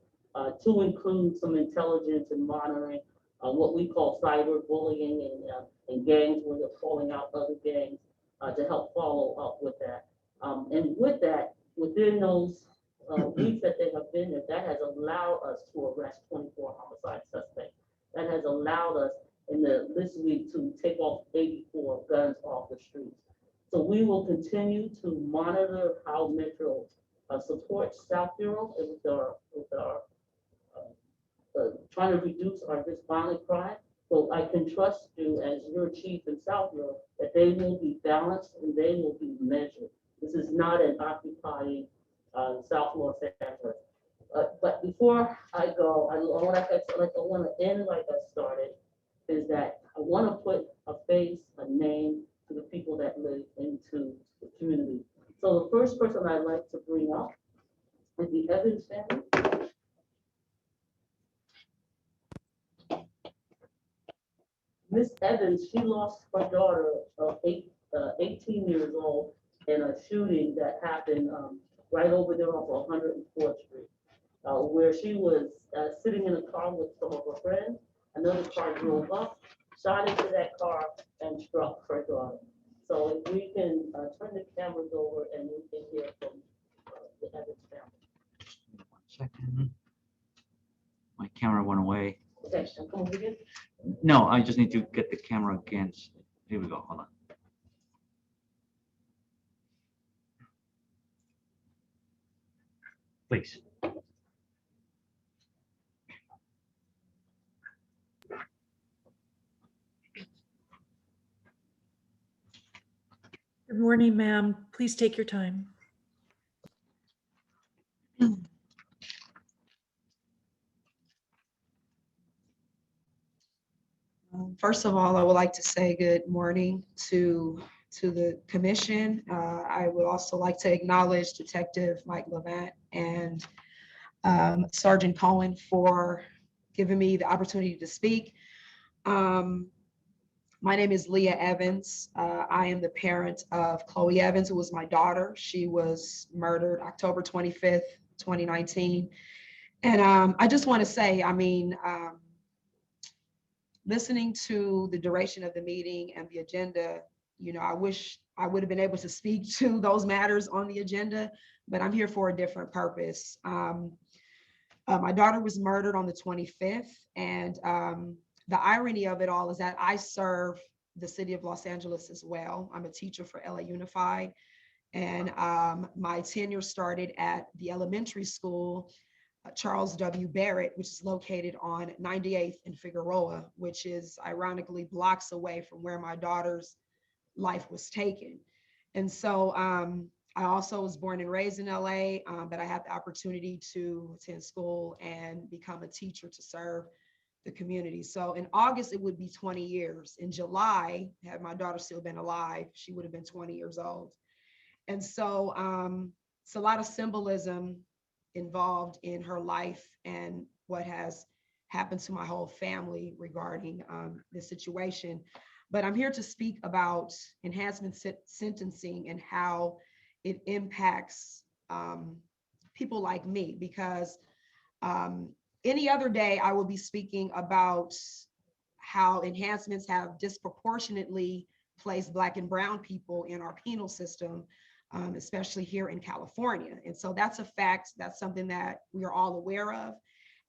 to include some intelligence and monitoring, what we call cyber bullying and gangs where they're calling out other gangs to help follow up with that. And with that, within those weeks that they have been there, that has allowed us to arrest 24 homicide suspects. That has allowed us in this week to take off 84 guns off the streets. So we will continue to monitor how Metro supports South Bureau with our trying to reduce our violent crime. So I can trust you as your chief in South Bureau that they will be balanced and they will be measured. This is not an occupying South Los Angeles. But before I go, I want to end like I started, is that I want to put a face, a name to the people that live into the community. So the first person I'd like to bring up is the Evans family. Miss Evans, she lost her daughter of 18 years old in a shooting that happened right over there off of 104th Street. where she was sitting in a car with some of her friends. Another car drove up, shot into that car, and struck her daughter. So if we can turn the cameras over and we can hear from the Evans family. 1 second. My camera went away. Okay, come over again. No, I just need to get the camera against. Here we go. Hold on. Please. Good morning, ma'am. Please take your time. First of all, I would like to say good morning to the commission. I would also like to acknowledge Detective Mike Levant and Sergeant Cohen for giving me the opportunity to speak. My name is Leah Evans. I am the parent of Chloe Evans, who was my daughter. She was murdered October 25th, 2019. And I just want to say, I mean, listening to the duration of the meeting and the agenda, you know, I wish I would have been able to speak to those matters on the agenda, but I'm here for a different purpose. My daughter was murdered on the 25th, and the irony of it all is that I serve the city of Los Angeles as well. I'm a teacher for LA Unified, and my tenure started at the elementary school, Charles W. Barrett, which is located on 98th and Figueroa, which is ironically blocks away from where my daughter's life was taken. And so I also was born and raised in LA, but I had the opportunity to attend school and become a teacher to serve the community. So in August, it would be 20 years. In July, had my daughter still been alive, she would have been 20 years old. And so it's a lot of symbolism involved in her life and what has happened to my whole family regarding this situation. But I'm here to speak about enhancement sentencing and how it impacts people like me, because any other day I will be speaking about how enhancements have disproportionately placed Black and Brown people in our penal system, especially here in California. And so that's a fact. That's something that we are all aware of.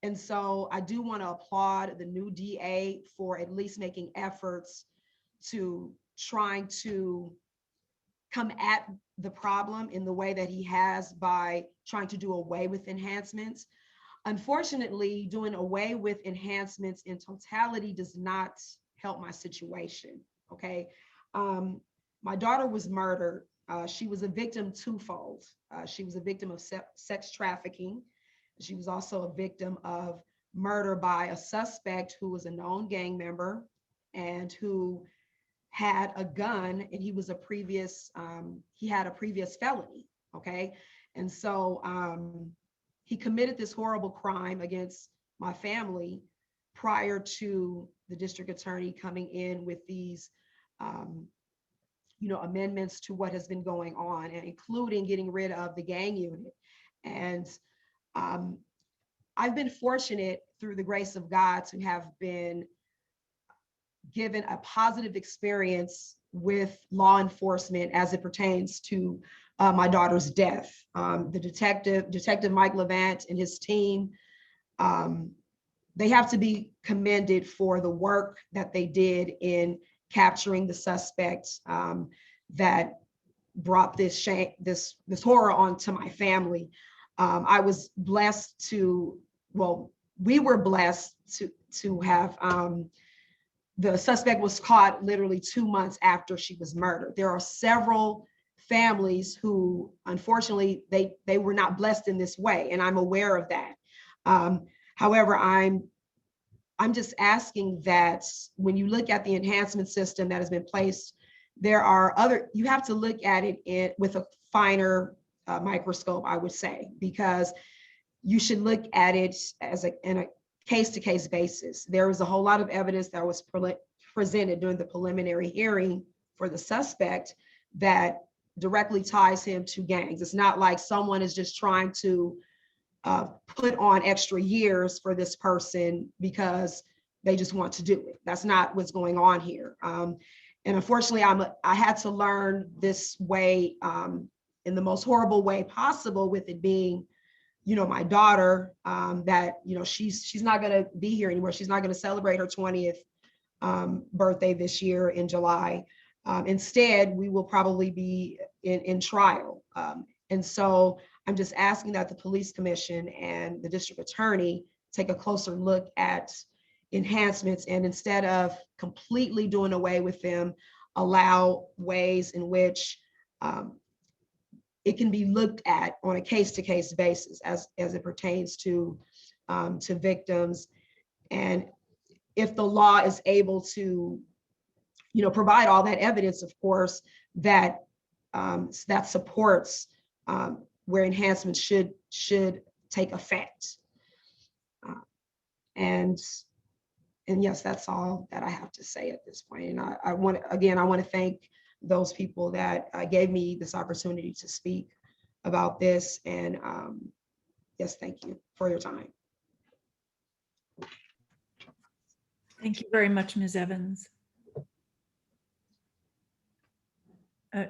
And so I do want to applaud the new DA for at least making efforts to trying to come at the problem in the way that he has by trying to do away with enhancements. Unfortunately, doing away with enhancements in totality does not help my situation, okay? My daughter was murdered. She was a victim twofold. She was a victim of sex trafficking. She was also a victim of murder by a suspect who was a known gang member and who had a gun, and he was a previous, he had a previous felony, okay? And so he committed this horrible crime against my family prior to the district attorney coming in with these you know, amendments to what has been going on, and including getting rid of the gang unit. And I've been fortunate through the grace of God to have been given a positive experience with law enforcement as it pertains to my daughter's death. The Detective Mike Levant and his team, they have to be commended for the work that they did in capturing the suspects that brought this shame, this horror onto my family. I was blessed to, well, we were blessed to have, the suspect was caught literally 2 months after she was murdered. There are several families who, unfortunately, they were not blessed in this way, and I'm aware of that. However, I'm just asking that when you look at the enhancement system that has been placed, there are other, you have to look at it with a finer microscope, I would say, because you should look at it as in a case-to-case basis. There was a whole lot of evidence that was presented during the preliminary hearing for the suspect that directly ties him to gangs. It's not like someone is just trying to put on extra years for this person because they just want to do it. That's not what's going on here. And unfortunately, I had to learn this way in the most horrible way possible, with it being, you know, my daughter, that, you know, she's not going to be here anymore. She's not going to celebrate her 20th birthday this year in July. Instead, we will probably be in trial. And so I'm just asking that the police commission and the district attorney take a closer look at enhancements, and instead of completely doing away with them, allow ways in which it can be looked at on a case-to-case basis as it pertains to victims. And if the law is able to, you know, provide all that evidence, of course, that that supports where enhancements should take effect. And yes, that's all that I have to say at this point. And I want to thank those people that gave me this opportunity to speak about this. And yes, thank you for your time. Thank you very much, Ms. Evans.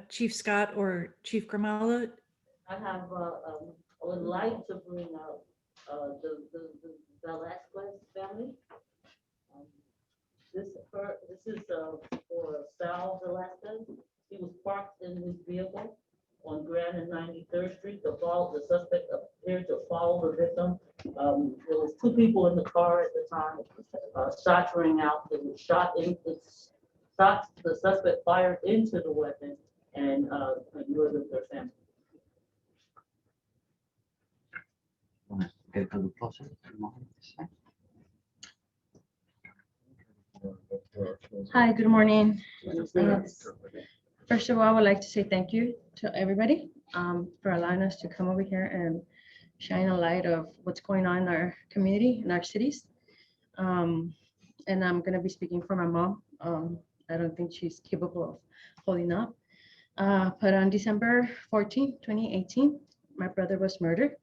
Chief Scott or Chief Gramala? I have, I would like to bring out the Velasquez family. This is for Sal Velasquez. He was parked in his vehicle on Grand and 93rd Street. The suspect appeared to follow the victim. There was 2 people in the car at the time. Shots rang out. It was shot in. The suspect fired into the weapon and murdered their family. Get a little closer. Hi, good morning. First of all, I would like to say thank you to everybody for allowing us to come over here and shine a light of what's going on in our community, in our cities. And I'm going to be speaking for my mom. I don't think she's capable of holding up. But on December 14, 2018, my brother was murdered.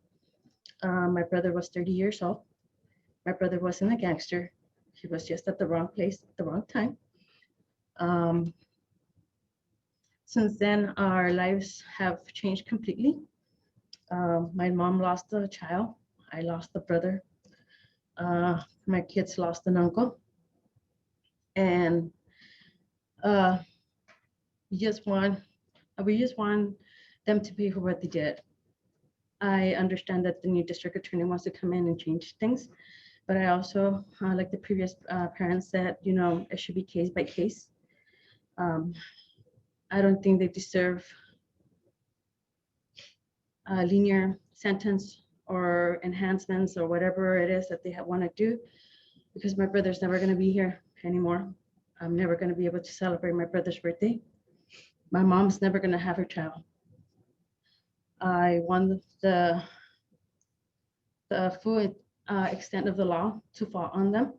My brother was 30 years old. My brother wasn't a gangster. He was just at the wrong place at the wrong time. Since then, our lives have changed completely. My mom lost a child. I lost a brother. My kids lost an uncle. And we just want them to pay for what they did. I understand that the new district attorney wants to come in and change things, but I also, like the previous parents said, you know, it should be case by case. I don't think they deserve a linear sentence or enhancements or whatever it is that they want to do, because my brother's never going to be here anymore. I'm never going to be able to celebrate my brother's birthday. My mom's never going to have her child. I want the full extent of the law to fall on them.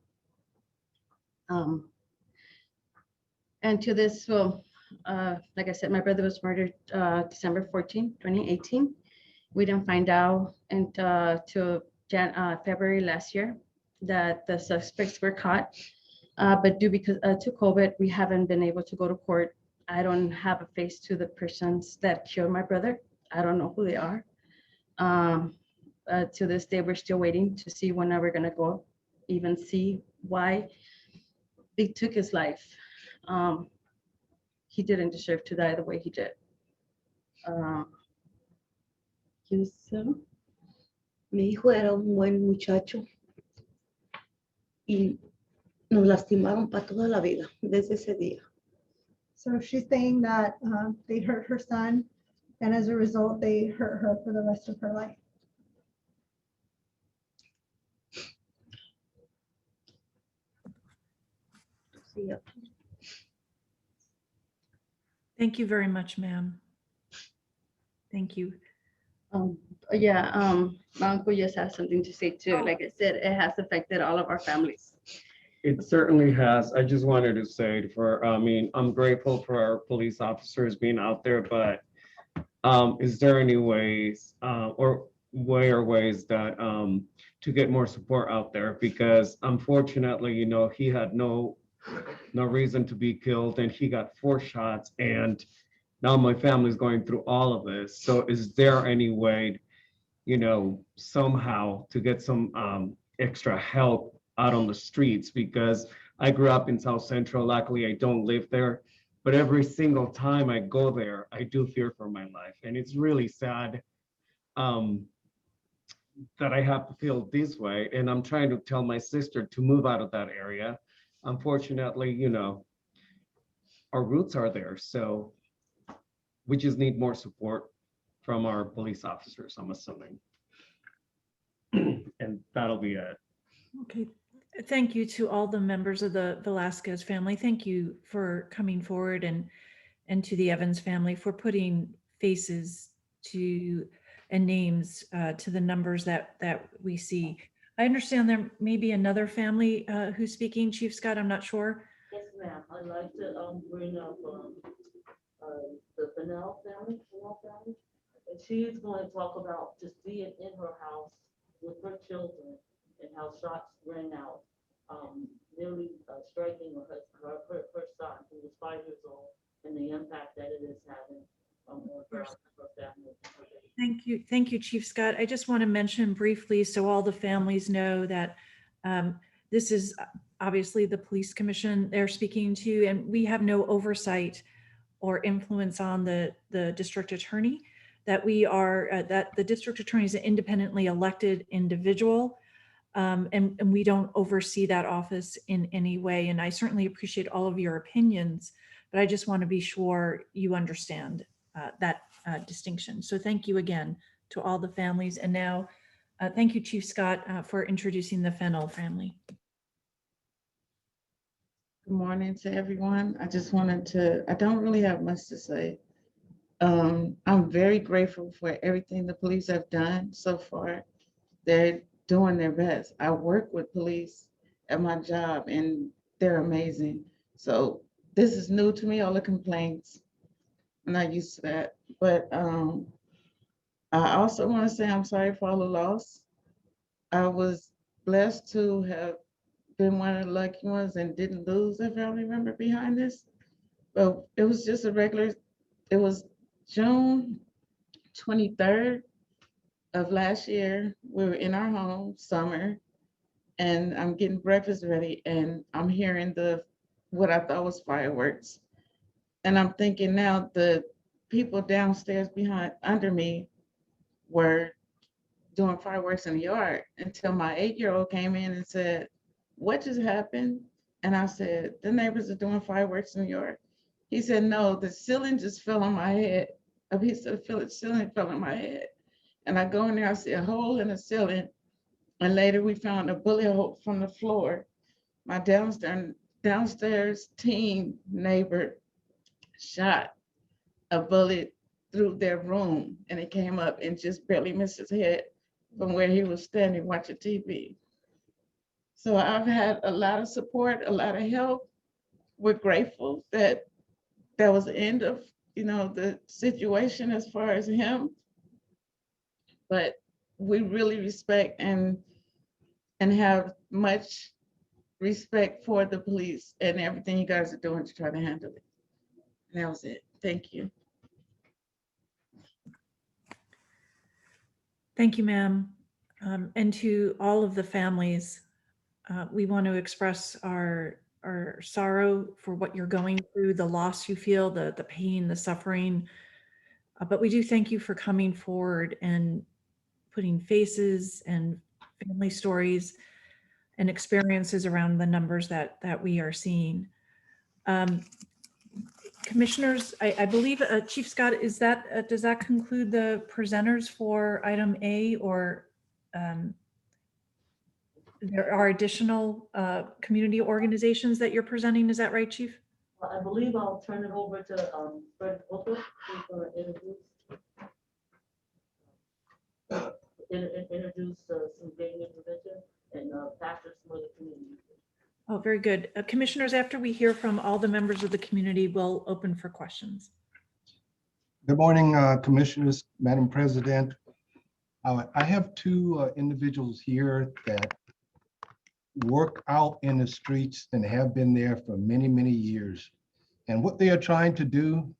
And to this, well, like I said, my brother was murdered December 14, 2018. We didn't find out until February last year that the suspects were caught. But due to COVID, we haven't been able to go to court. I don't have a face to the persons that killed my brother. I don't know who they are. To this day, we're still waiting to see when we're gonna go even see why they took his life. He didn't deserve to die the way he did. Mi hijo era un buen muchacho y nos lastimaron para toda la vida desde ese día. So she's saying that they hurt her son, and as a result, they hurt her for the rest of her life. Thank you very much, ma'am. Thank you. My uncle just has something to say too. Like I said, it has affected all of our families. It certainly has. I just wanted to say I'm grateful for our police officers being out there, but is there any ways, or ways that to get more support out there, because unfortunately, you know, he had no reason to be killed and he got 4 shots, and now my family's going through all of this. So is there any way, you know, somehow to get some extra help out on the streets? Because I grew up in South Central. Luckily, I don't live there, but every single time I go there, I do fear for my life. And it's really sad that I have to feel this way. And I'm trying to tell my sister to move out of that area. Unfortunately, you know, our roots are there. So we just need more support from our police officers, I'm assuming. And that'll be it. Okay. Thank you to all the members of the Velasquez family. Thank you for coming forward, and to the Evans family for putting faces to and names to the numbers that we see. I understand there may be another family who's speaking. Chief Scott, I'm not sure. Yes, ma'am. I'd like to bring up the Fennell family, and she is going to talk about just being in her house with her children and how shots rang out, nearly striking her son, who was 5 years old, and the impact that it is having on her family. Thank you, Chief Scott. I just want to mention briefly, so all the families know that this is obviously the police commission they're speaking to, and we have no oversight or influence on the district attorney. That we are that the district attorney is an independently elected individual, and we don't oversee that office in any way. And I certainly appreciate all of your opinions, but I just want to be sure you understand that distinction. So thank you again to all the families. And now thank you, Chief Scott, for introducing the Fennell family. Good morning to everyone. I just wanted to, I don't really have much to say. I'm very grateful for everything the police have done so far. They're doing their best. I work with police at my job and they're amazing. So this is new to me, all the complaints. I'm not used to that. But I also want to say I'm sorry for all the loss. I was blessed to have been one of the lucky ones and didn't lose a family member behind this. But it was just a regular, it was June 23rd of last year. We were in our home, summer, and I'm getting breakfast ready and I'm hearing what I thought was fireworks. And I'm thinking now the people downstairs under me were doing fireworks in the yard until my 8-year-old came in and said, "What just happened?" And I said, "The neighbors are doing fireworks in the yard." He said, "No, the ceiling just fell on my head. A piece of the ceiling fell on my head." And I go in there, I see a hole in the ceiling. And later we found a bullet hole from the floor. My downstairs teen neighbor shot a bullet through their room, and it came up and just barely missed his head from where he was standing watching TV. So I've had a lot of support, a lot of help. We're grateful that that was the end of, the situation as far as him. But we really respect and have much respect for the police and everything you guys are doing to try to handle it. And that was it. Thank you. Thank you, ma'am. And to all of the families, we want to express our sorrow for what you're going through, the loss you feel, the pain, the suffering. But we do thank you for coming forward and putting faces and family stories and experiences around the numbers that we are seeing. Commissioners, I believe Chief Scott, does that conclude the presenters for item A, or there are additional community organizations that you're presenting? Is that right, Chief? Well, I believe I'll turn it over to Fred Booker, who's going to introduce some gang intervention and pastors for the community. Oh, very good. Commissioners, after we hear from all the members of the community, we'll open for questions. Good morning, Commissioners, Madam President. I have two individuals here that work out in the streets and have been there for many, many years. And what they are trying to do,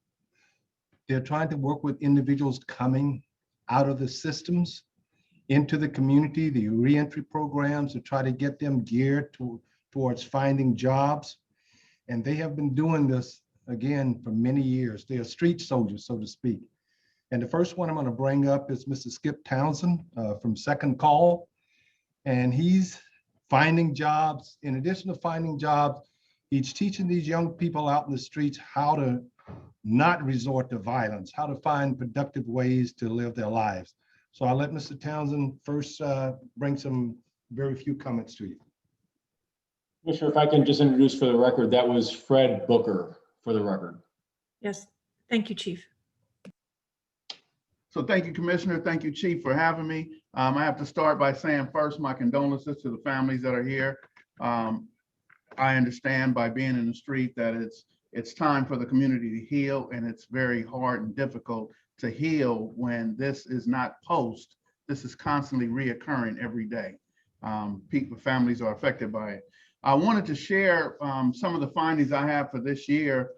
they're trying to work with individuals coming out of the systems into the community, the reentry programs, to try to get them geared towards finding jobs. And they have been doing this, again, for many years. They are street soldiers, so to speak. And the first one I'm going to bring up is Mr. Skip Townsend from Second Call. And he's finding jobs. In addition to finding jobs, he's teaching these young people out in the streets how to not resort to violence, how to find productive ways to live their lives. So I'll let Mr. Townsend first bring some very few comments to you. Commissioner, if I can just introduce for the record, that was Fred Booker for the record. Yes, thank you, Chief. So thank you, Commissioner. Thank you, Chief, for having me. I have to start by saying first, my condolences to the families that are here. I understand by being in the street that it's time for the community to heal, and it's very hard and difficult to heal when this is not post. This is constantly reoccurring every day. Families are affected by it. I wanted to share some of the findings I have for this year.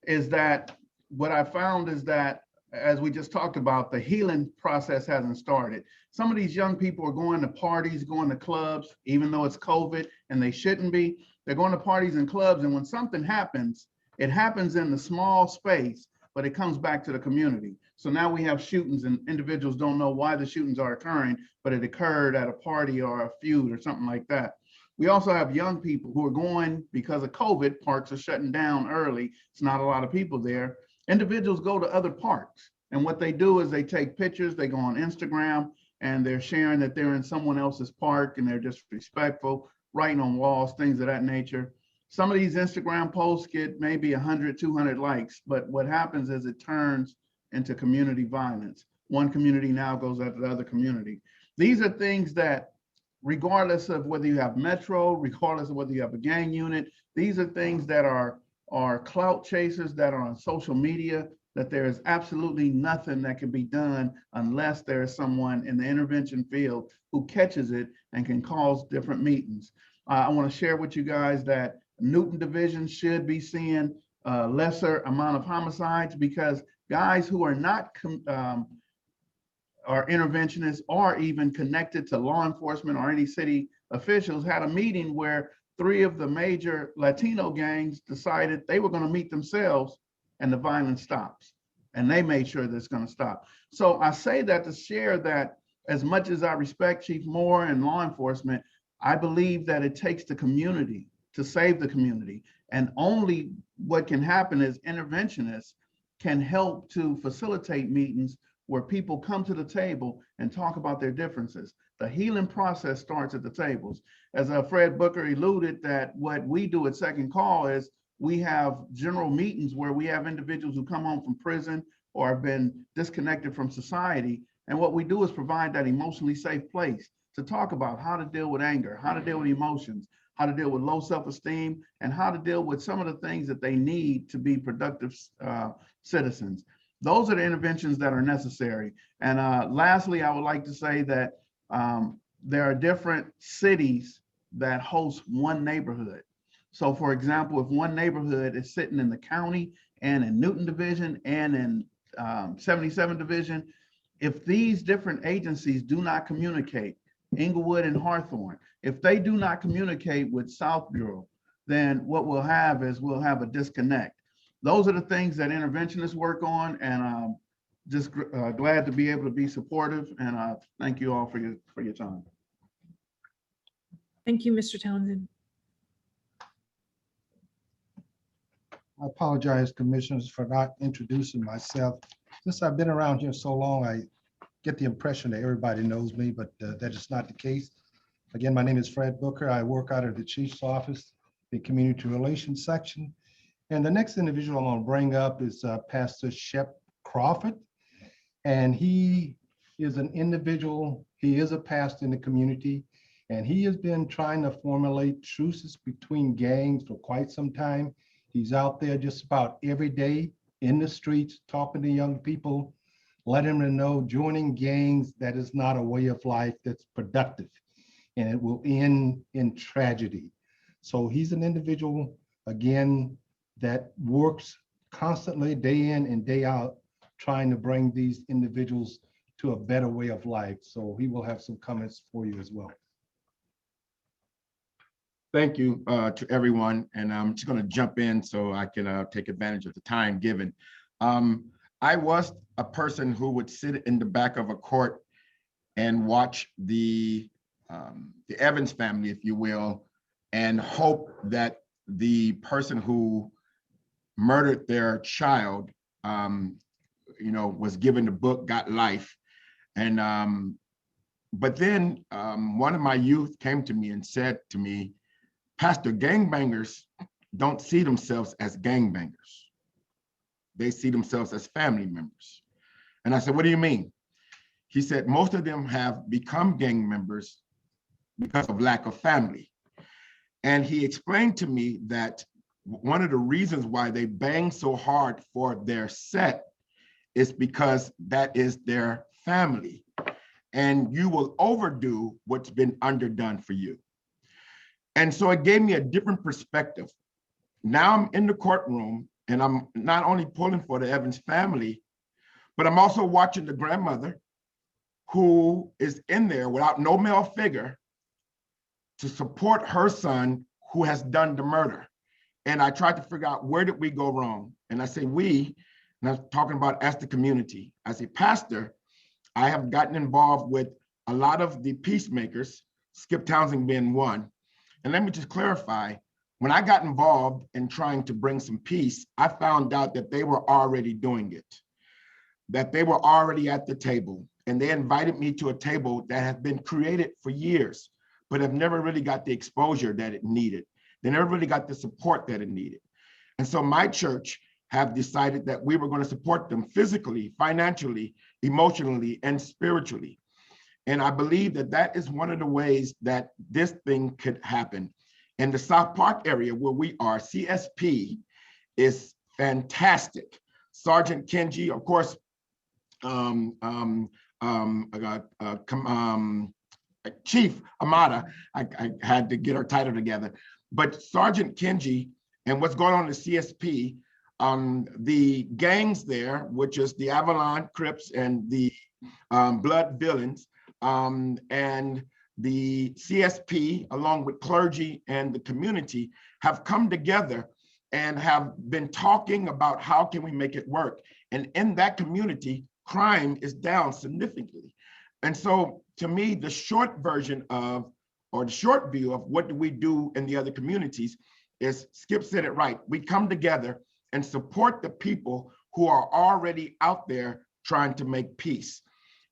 Is that what I found is that, as we just talked about, the healing process hasn't started. Some of these young people are going to parties, going to clubs, even though it's COVID and they shouldn't be. They're going to parties and clubs, and when something happens, it happens in the small space, but it comes back to the community. So now we have shootings, and individuals don't know why the shootings are occurring, but it occurred at a party or a feud or something like that. We also have young people who are going, because of COVID, parks are shutting down early. It's not a lot of people there. Individuals go to other parks, and what they do is they take pictures, they go on Instagram, and they're sharing that they're in someone else's park, and they're disrespectful, writing on walls, things of that nature. Some of these Instagram posts get maybe 100, 200 likes, but what happens is it turns into community violence. One community now goes after the other community. These are things that, regardless of whether you have Metro, regardless of whether you have a gang unit, these are things that are clout chasers that are on social media, that there is absolutely nothing that can be done unless there is someone in the intervention field who catches it and can cause different meetings. I want to share with you guys that Newton Division should be seeing a lesser amount of homicides, because guys who are not are interventionists or even connected to law enforcement or any city officials had a meeting where 3 of the major Latino gangs decided they were going to meet themselves, and the violence stops. And they made sure that it's going to stop. So I say that to share that, as much as I respect Chief Moore and law enforcement, I believe that it takes the community to save the community. And only what can happen is interventionists can help to facilitate meetings where people come to the table and talk about their differences. The healing process starts at the tables. As Fred Booker alluded, that what we do at Second Call is we have general meetings where we have individuals who come home from prison or have been disconnected from society. And what we do is provide that emotionally safe place to talk about how to deal with anger, how to deal with emotions, how to deal with low self-esteem, and how to deal with some of the things that they need to be productive citizens. Those are the interventions that are necessary. And lastly, I would like to say that there are different cities that host one neighborhood. So for example, if one neighborhood is sitting in the county and in Newton Division and in 77 Division, if these different agencies do not communicate, Inglewood and Hawthorne, if they do not communicate with South Bureau, then what we'll have is we'll have a disconnect. Those are the things that interventionists work on, and just glad to be able to be supportive, and thank you all for your time. Thank you, Mr. Townsend. I apologize, commissioners, for not introducing myself. Since I've been around here so long, I get the impression that everybody knows me, but that is not the case. Again, my name is Fred Booker. I work out of the Chief's office, the Community Relations section. And the next individual I'm going to bring up is Pastor Shep Crawford. And he is an individual, he is a pastor in the community, and he has been trying to formulate truces between gangs for quite some time. He's out there just about every day in the streets talking to young people letting them know joining gangs, that is not a way of life that's productive, and it will end in tragedy. So he's an individual, again, that works constantly day in and day out, trying to bring these individuals to a better way of life. So he will have some comments for you as well. Thank you to everyone. And I'm just going to jump in so I can take advantage of the time given. I was a person who would sit in the back of a court and watch the Evans family, if you will, and hope that the person who murdered their child, was given the book, got life. And but then one of my youth came to me and said to me, "Pastor, gangbangers don't see themselves as gangbangers. They see themselves as family members." And I said, "What do you mean?" He said, "Most of them have become gang members because of lack of family." And he explained to me that one of the reasons why they bang so hard for their set is because that is their family. And you will overdo what's been underdone for you. And so it gave me a different perspective. Now I'm in the courtroom and I'm not only pulling for the Evans family, but I'm also watching the grandmother who is in there without no male figure to support her son who has done the murder. And I tried to figure out, where did we go wrong? And I say we, and I'm talking about as the community. As a pastor, I have gotten involved with a lot of the peacemakers, Skip Townsend being one. And let me just clarify, when I got involved in trying to bring some peace, I found out that they were already doing it, that they were already at the table. And they invited me to a table that had been created for years, but have never really got the exposure that it needed. They never really got the support that it needed. And so my church have decided that we were going to support them physically, financially, emotionally, and spiritually. And I believe that that is one of the ways that this thing could happen. In the South Park area where we are, CSP is fantastic. Sergeant Kenji, of course, Chief Amada, I had to get her title together, but Sergeant Kenji and what's going on in the CSP, the gangs there, which is the Avalon Crips and the Blood Villains, and the CSP, along with clergy and the community, have come together and have been talking about how can we make it work. And in that community, crime is down significantly. And so to me, the short version of, or the short view of what do we do in the other communities is, Skip said it right. We come together and support the people who are already out there trying to make peace.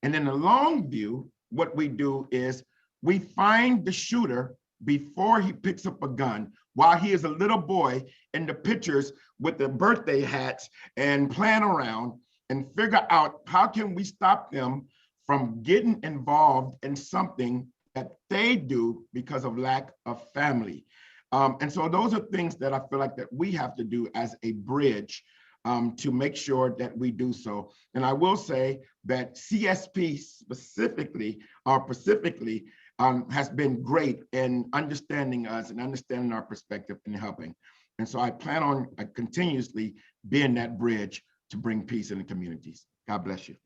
And in the long view, what we do is we find the shooter before he picks up a gun, while he is a little boy in the pictures with the birthday hats, and plan around and figure out how can we stop them from getting involved in something that they do because of lack of family. And so those are things that I feel like that we have to do as a bridge to make sure that we do so. And I will say that CSP specifically, has been great in understanding us and understanding our perspective and helping. And so I plan on continuously being that bridge to bring peace in the communities. God bless you.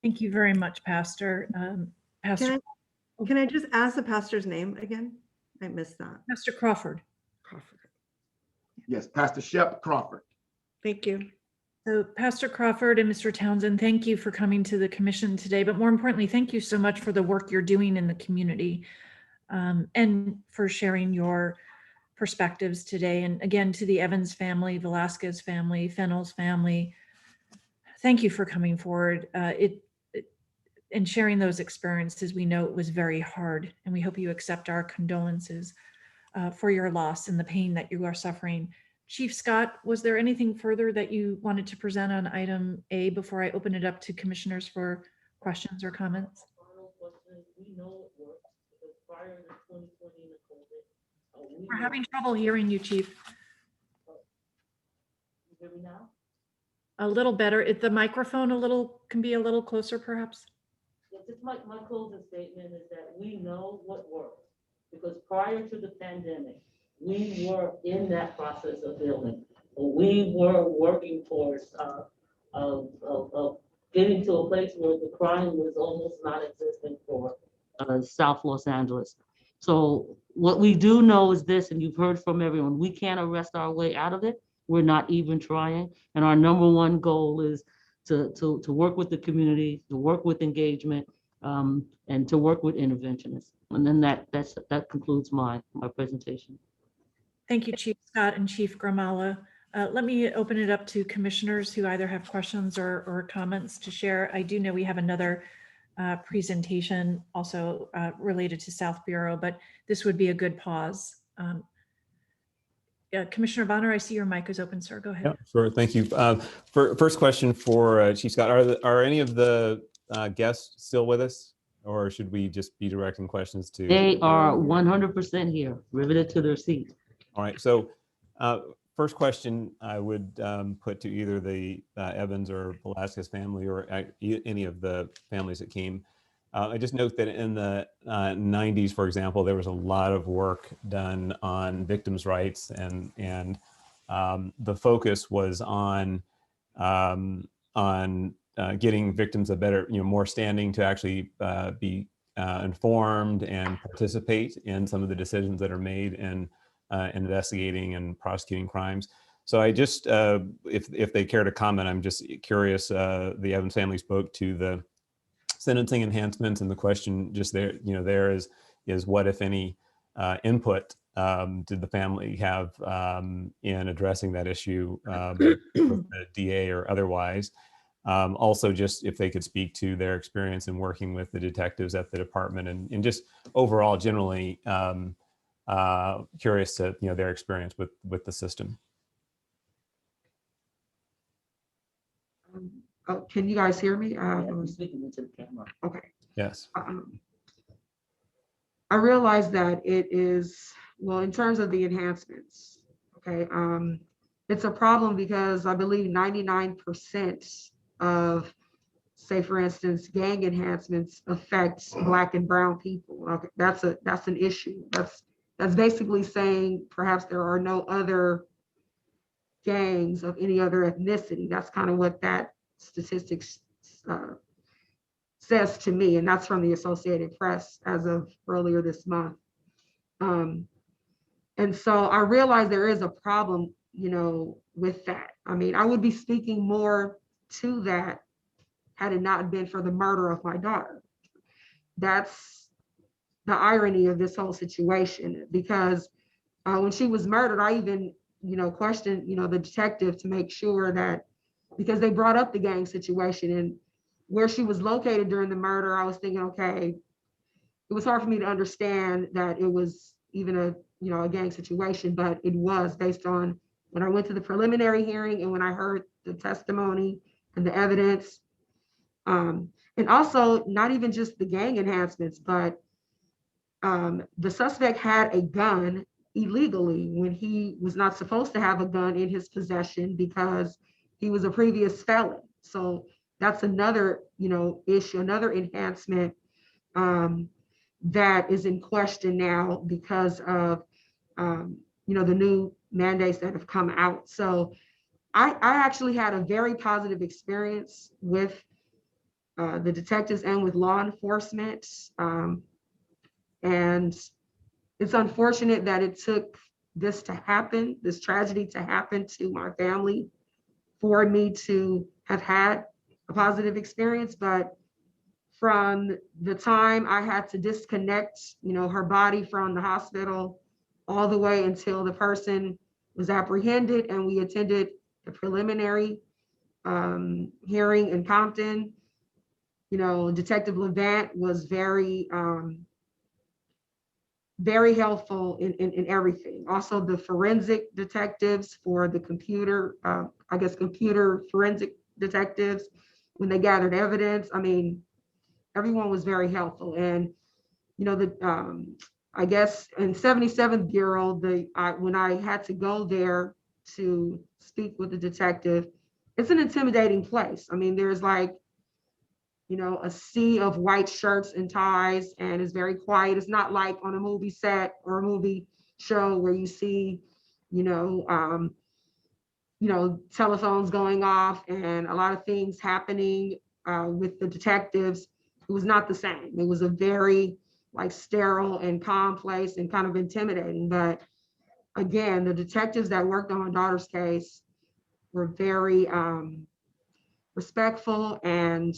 Thank you very much, Pastor. Pastor, Can I just ask the pastor's name again? I missed that. Pastor Crawford. Crawford. Yes, Pastor Shep Crawford. Thank you. So Pastor Crawford and Mr. Townsend, thank you for coming to the commission today, but more importantly, thank you so much for the work you're doing in the community, and for sharing your perspectives today. And again, to the Evans family, Velasquez family, Fennell's family, thank you for coming forward and sharing those experiences. We know it was very hard, and we hope you accept our condolences for your loss and the pain that you are suffering. Chief Scott, was there anything further that you wanted to present on item A before I open it up to commissioners for questions or comments? We're having trouble hearing you, Chief. You hear me now? A little better. If the microphone can be a little closer perhaps. Yeah, just my closing statement is that we know what works, because prior to the pandemic, we were in that process of building. We were working towards of getting to a place where the crime was almost non-existent for South Los Angeles. So what we do know is this, and you've heard from everyone, we can't arrest our way out of it. We're not even trying. And our number one goal is to work with the community, to work with engagement, and to work with interventionists. And then that concludes my presentation. Thank you, Chief Scott and Chief Gramala. Let me open it up to commissioners who either have questions or comments to share. I do know we have another presentation also related to South Bureau, but this would be a good pause. Commissioner Bonner, I see your mic is open, sir. Go ahead. Yeah, sure. Thank you. First question for Chief Scott. Are any of the guests still with us, or should we just be directing questions to? They are 100% here, riveted to their seat. All right. So first question I would put to either the Evans or Velasquez family or any of the families that came. I just note that in the 90s, for example, there was a lot of work done on victims' rights, and the focus was on getting victims a better, more standing to actually be informed and participate in some of the decisions that are made in investigating and prosecuting crimes. So I just, if they care to comment, I'm just curious. The Evans family spoke to the sentencing enhancements, and the question just there, there is what, if any, input did the family have in addressing that issue with the DA or otherwise? Also, just if they could speak to their experience in working with the detectives at the department, and just overall, generally curious to their experience with the system. Oh, can you guys hear me? I'm speaking into the camera. Okay. Yes. I realize that it is, well, in terms of the enhancements, okay, it's a problem because I believe 99% of, say, for instance, gang enhancements affect Black and brown people. Okay, that's an issue. That's basically saying perhaps there are no other gangs of any other ethnicity. That's kind of what that statistics says to me, and that's from the Associated Press as of earlier this month. And so I realize there is a problem, with that. I mean, I would be speaking more to that had it not been for the murder of my daughter. That's the irony of this whole situation, because when she was murdered, I even, questioned, the detective to make sure that, because they brought up the gang situation and where she was located during the murder, I was thinking, okay, it was hard for me to understand that it was even a gang situation, but it was based on when I went to the preliminary hearing and when I heard the testimony and the evidence. And also not even just the gang enhancements, but the suspect had a gun illegally when he was not supposed to have a gun in his possession because he was a previous felon. So that's another, issue, another enhancement that is in question now because of, the new mandates that have come out. So I actually had a very positive experience with the detectives and with law enforcement. And it's unfortunate that it took this to happen, this tragedy to happen to my family for me to have had a positive experience. But from the time I had to disconnect, her body from the hospital all the way until the person was apprehended and we attended the preliminary hearing in Compton, Detective Levant was very helpful in everything. Also, the forensic detectives for the computer forensic detectives, when they gathered evidence, I mean, everyone was very helpful. And, I guess in 77th Bureau, when I had to go there to speak with the detective, it's an intimidating place. I mean, there's like, you know, a sea of white shirts and ties, and it's very quiet. It's not like on a movie set or a movie show where you see, you know, telephones going off and a lot of things happening with the detectives. It was not the same. It was a very like sterile and calm place and kind of intimidating. But again, the detectives that worked on my daughter's case were very respectful, and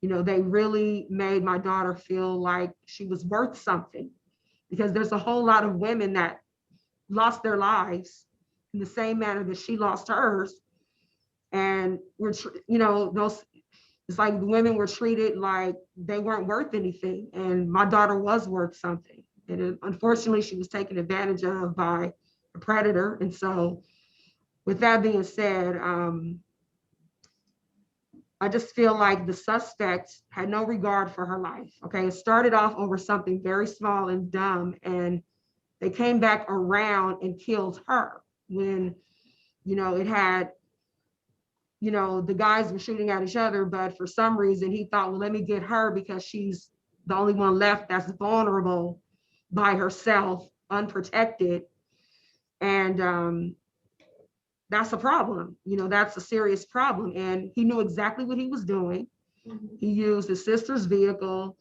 you know, they really made my daughter feel like she was worth something, because there's a whole lot of women that lost their lives in the same manner that she lost hers. And we're, you know, those, it's like the women were treated like they weren't worth anything. And my daughter was worth something. And unfortunately, she was taken advantage of by a predator. And so with that being said, I just feel like the suspect had no regard for her life. Okay, it started off over something very small and dumb, and they came back around and killed her when, you know, it had, you know, the guys were shooting at each other, but for some reason he thought, well, let me get her because she's the only one left that's vulnerable by herself, unprotected. And that's a problem. You know, that's a serious problem. And he knew exactly what he was doing. He used his sister's vehicle.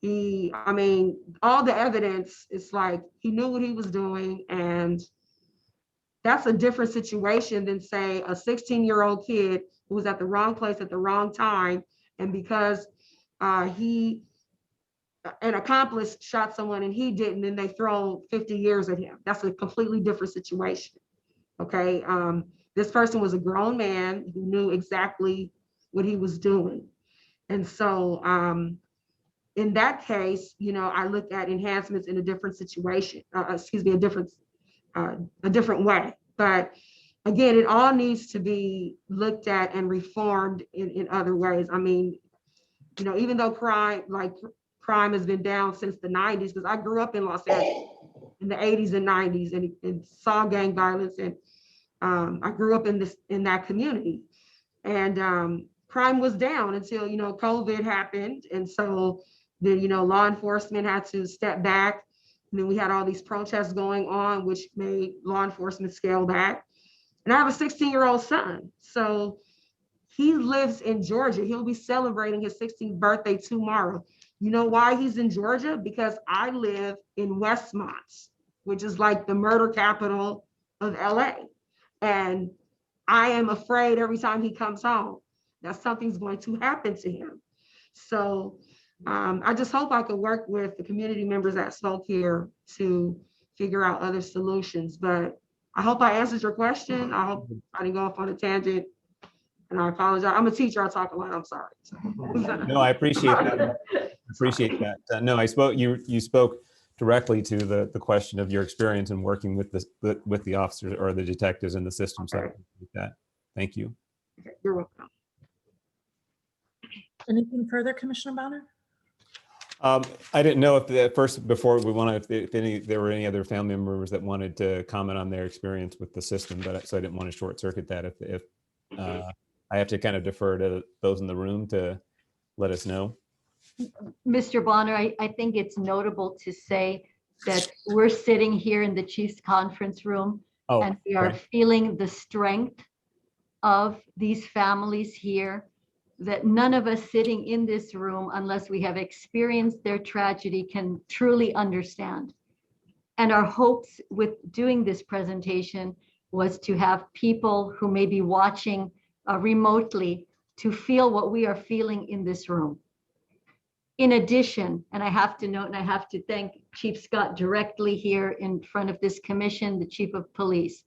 I mean, all the evidence, it's like he knew what he was doing. And that's a different situation than, say, a 16-year-old kid who was at the wrong place at the wrong time. And because an accomplice shot someone and he didn't, and they throw 50 years at him. That's a completely different situation. Okay, this person was a grown man who knew exactly what he was doing. And so in that case, you know, I looked at enhancements in a different situation, a different way. But again, it all needs to be looked at and reformed in other ways. I mean, you know, even though crime has been down since the 90s, because I grew up in Los Angeles in the 80s and 90s and saw gang violence, and I grew up in that community, and crime was down until, you know, COVID happened. And so then, you know, law enforcement had to step back. And then we had all these protests going on, which made law enforcement scale back. And I have a 16-year-old son. So he lives in Georgia. He'll be celebrating his 16th birthday tomorrow. You know why he's in Georgia? Because I live in Westmont, which is like the murder capital of LA. And I am afraid every time he comes home that something's going to happen to him. So I just hope I could work with the community members that spoke here to figure out other solutions. But I hope I answered your question. I hope I didn't go off on a tangent. And I apologize. I'm a teacher. I talk a lot. I'm sorry. No, I appreciate that. Appreciate that. No, you spoke directly to the question of your experience in working with the officers or the detectives in the system. So I appreciate that. Thank you. You're welcome. Anything further, Commissioner Bonner? I didn't know before we want to, if there were any other family members that wanted to comment on their experience with the system, but so I didn't want to short circuit that. If I have to kind of defer to those in the room to let us know. Mr. Bonner, I think it's notable to say that we're sitting here in the Chiefs conference room and we are feeling the strength of these families here, that none of us sitting in this room, unless we have experienced their tragedy, can truly understand. And our hopes with doing this presentation was to have people who may be watching remotely to feel what we are feeling in this room. In addition, and I have to note, and I have to thank Chief Scott directly here in front of this commission, the Chief of Police,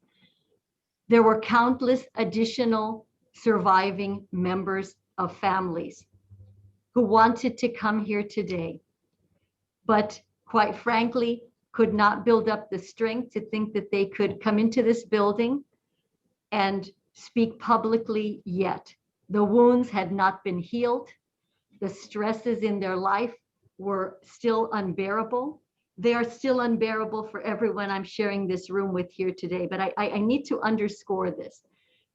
there were countless additional surviving members of families who wanted to come here today, but quite frankly, could not build up the strength to think that they could come into this building and speak publicly yet. The wounds had not been healed. The stresses in their life were still unbearable. They are still unbearable for everyone I'm sharing this room with here today. But I need to underscore this.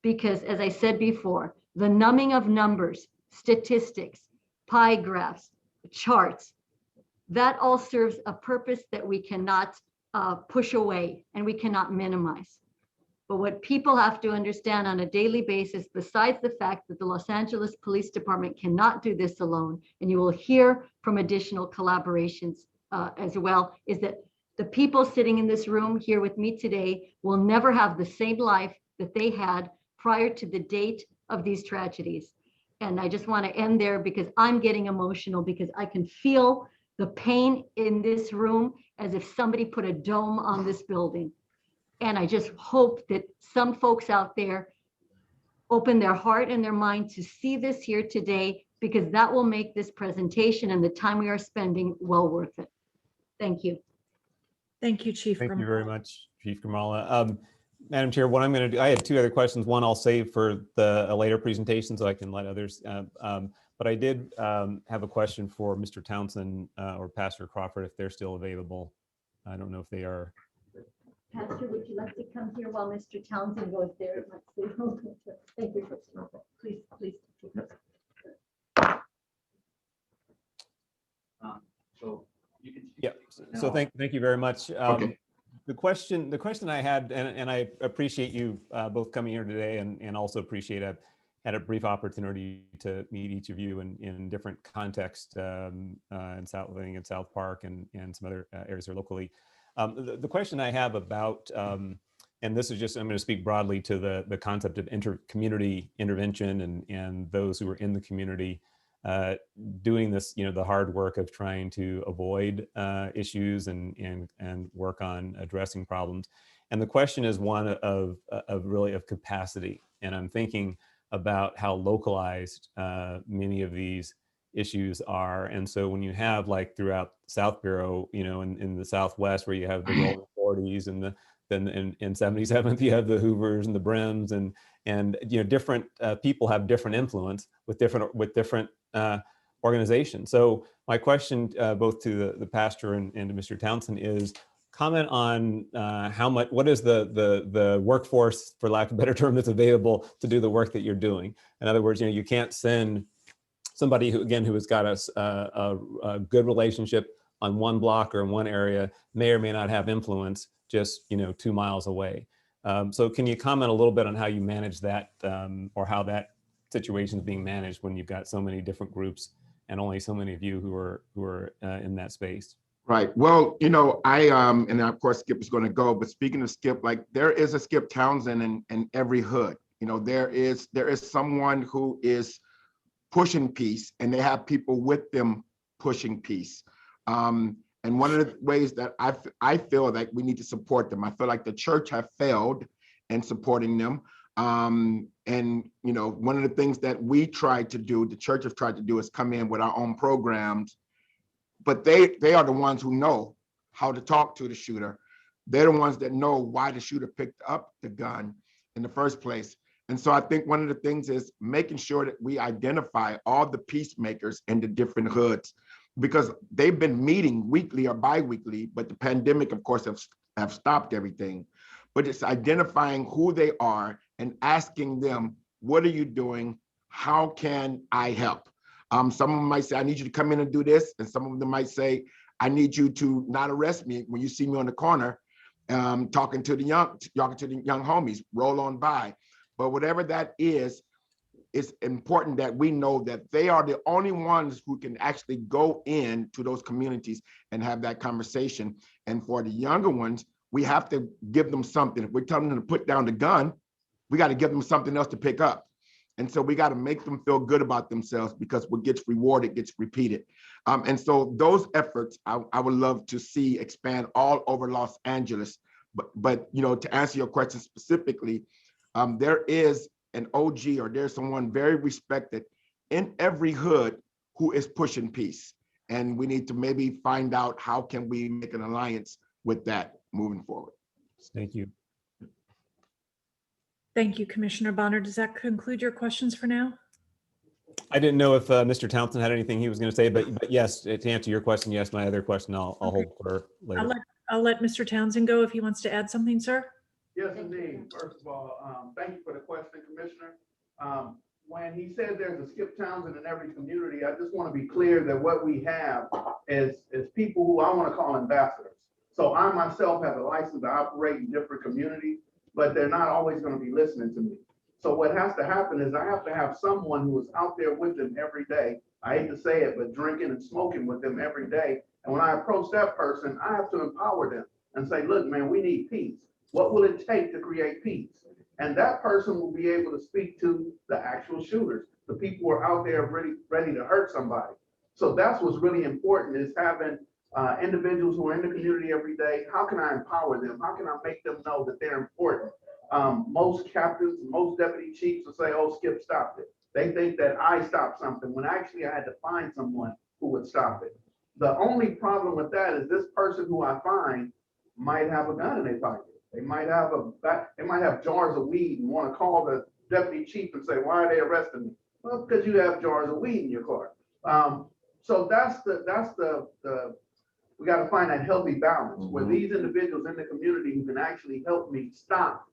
Because as I said before, the numbing of numbers, statistics, pie graphs, charts, that all serves a purpose that we cannot push away and we cannot minimize. But what people have to understand on a daily basis, besides the fact that the Los Angeles Police Department cannot do this alone, and you will hear from additional collaborations as well, is that the people sitting in this room here with me today will never have the same life that they had prior to the date of these tragedies. And I just want to end there because I'm getting emotional because I can feel the pain in this room as if somebody put a dome on this building. And I just hope that some folks out there open their heart and their mind to see this here today, because that will make this presentation and the time we are spending well worth it. Thank you. Thank you, Chief. Thank you very much, Chief Kamala. Madam Chair, what I'm going to do, I had two other questions. One I'll save for a later presentation so I can let others. But I did have a question for Mr. Townsend or Pastor Crawford if they're still available. I don't know if they are. Pastor, would you like to come here while Mr. Townsend goes there? Thank you. Please, please. So you can. Yeah. So thank you very much. Okay. The question I had, and I appreciate you both coming here today, and also appreciate I've had a brief opportunity to meet each of you in different contexts in South Park and some other areas here locally. The question I have about, and this is just, I'm going to speak broadly to the concept of community intervention and those who are in the community doing this, the hard work of trying to avoid issues and work on addressing problems. And the question is one of really of capacity. And I'm thinking about how localized many of these issues are. And so when you have, like, throughout South Bureau, in the Southwest, where you have the Rolling 40s and then in 77th, you have the Hoovers and the Brims and different people have different influence with different organizations. So my question both to the pastor and to Mr. Townsend is, comment on what is the workforce, for lack of a better term, that's available to do the work that you're doing. In other words, you can't send somebody who has got a good relationship on one block or in one area, may or may not have influence just 2 miles away. So can you comment a little bit on how you manage that, or how that situation is being managed when you've got so many different groups and only so many of you who are in that space? Right. Well, I and of course Skip is going to go, but speaking of Skip, like, there is a Skip Townsend in every hood. There is someone who is pushing peace, and they have people with them pushing peace. And one of the ways that I feel like we need to support them, I feel like the church have failed in supporting them. And one of the things that we tried to do, the church have tried to do, is come in with our own programs. But they are the ones who know how to talk to the shooter. They're the ones that know why the shooter picked up the gun in the first place. And so I think one of the things is making sure that we identify all the peacemakers in the different hoods, because they've been meeting weekly or bi-weekly, but the pandemic, of course, have stopped everything. But it's identifying who they are and asking them, what are you doing? How can I help? Some of them might say, I need you to come in and do this. And some of them might say, I need you to not arrest me when you see me on the corner, talking to the young homies, roll on by. But whatever that is, it's important that we know that they are the only ones who can actually go into those communities and have that conversation. And for the younger ones, we have to give them something. If we're telling them to put down the gun, we got to give them something else to pick up. And so we got to make them feel good about themselves, because what gets rewarded gets repeated. And so those efforts, I would love to see expand all over Los Angeles. But to answer your question specifically, there is an OG, or there's someone very respected in every hood who is pushing peace. And we need to maybe find out how can we make an alliance with that moving forward. Thank you. Thank you, Commissioner Bonner. Does that conclude your questions for now? I didn't know if Mr. Townsend had anything he was going to say, but yes, to answer your question, yes. My other question I'll hold for later. I'll let Mr. Townsend go if he wants to add something, sir. Yes, indeed. First of all, thank you for the question, Commissioner. When he said there's a Skip Townsend in every community, I just want to be clear that what we have is people who I want to call ambassadors. So I myself have a license to operate in different communities, but they're not always going to be listening to me. So what has to happen is I have to have someone who is out there with them every day. I hate to say it, but drinking and smoking with them every day. And when I approach that person, I have to empower them and say, look, man, we need peace. What will it take to create peace? And that person will be able to speak to the actual shooters, the people who are out there ready to hurt somebody. So that's what's really important, is having individuals who are in the community every day. How can I empower them? How can I make them know that they're important? Most captains, most deputy chiefs will say, oh, Skip stopped it. They think that I stopped something when actually I had to find someone who would stop it. The only problem with that is this person who I find might have a gun in their pocket. They might have jars of weed and want to call the deputy chief and say, why are they arresting me? Well, because you have jars of weed in your car. So we got to find that healthy balance where these individuals in the community who can actually help me stop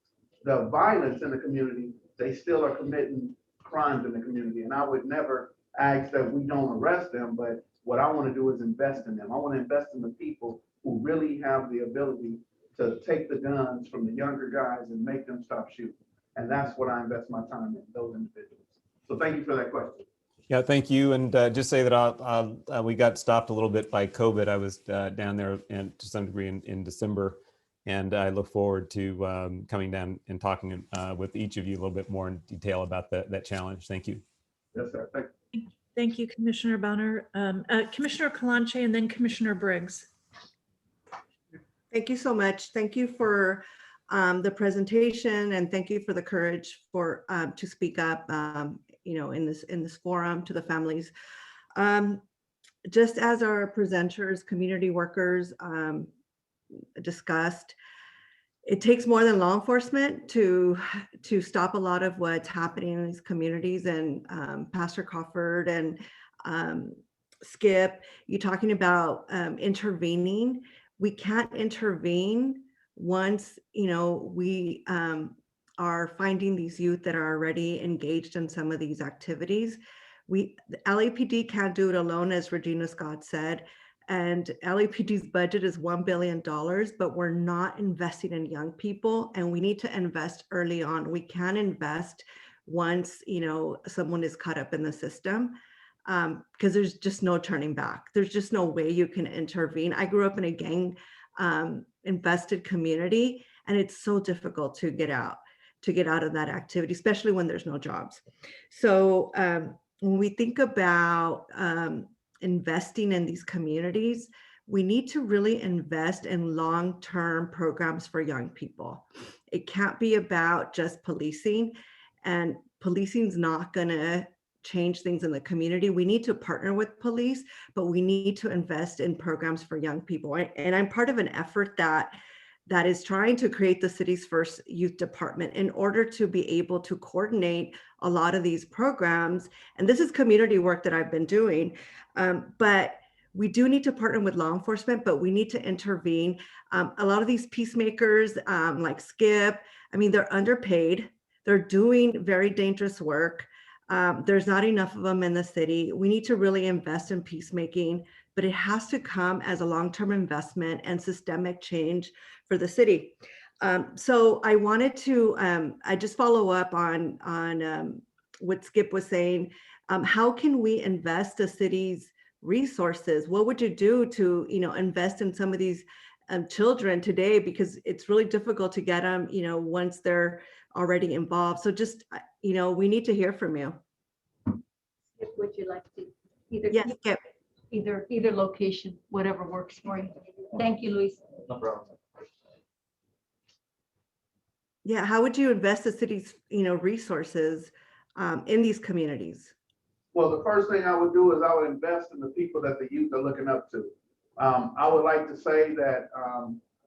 the violence in the community, they still are committing crimes in the community. And I would never ask that we don't arrest them, but what I want to do is invest in them. I want to invest in the people who really have the ability to take the guns from the younger guys and make them stop shooting. And that's what I invest my time in, those individuals. So thank you for that question. Yeah, thank you. And just say that we got stopped a little bit by COVID. I was down there to some degree in December, and I look forward to coming down and talking with each of you a little bit more in detail about that challenge. Thank you. Yes, sir. Thank you. Thank you, Commissioner Bonner. Commissioner Kalanche and then Commissioner Briggs. Thank you so much. Thank you for the presentation, and thank you for the courage to speak up, in this forum to the families. Just as our presenters, community workers discussed, it takes more than law enforcement to stop a lot of what's happening in these communities. And Pastor Crawford and Skip, you talking about intervening. We can't intervene once, we are finding these youth that are already engaged in some of these activities. The LAPD can't do it alone, as Regina Scott said, and LAPD's budget is $1 billion, but we're not investing in young people, and we need to invest early on. We can invest once, someone is caught up in the system. Because there's just no turning back. There's just no way you can intervene. I grew up in a gang invested community, and it's so difficult to get out of that activity, especially when there's no jobs. So when we think about investing in these communities, we need to really invest in long-term programs for young people. It can't be about just policing, and policing's not gonna change things in the community. We need to partner with police, but we need to invest in programs for young people. And I'm part of an effort that is trying to create the city's first youth department in order to be able to coordinate a lot of these programs. And this is community work that I've been doing, but we do need to partner with law enforcement, but we need to intervene. A lot of these peacemakers like Skip, they're underpaid. They're doing very dangerous work. There's not enough of them in the city. We need to really invest in peacemaking, but it has to come as a long-term investment and systemic change for the city. So I wanted to I just follow up on what Skip was saying. How can we invest the city's resources? What would you do to invest in some of these children today? Because it's really difficult to get them once they're already involved. So just we need to hear from you. Would you like to either? Yes, Skip. Either location, whatever works for you. Thank you, Luis. No problem. Yeah, how would you invest the city's resources in these communities? Well, the first thing I would do is I would invest in the people that the youth are looking up to. I would like to say that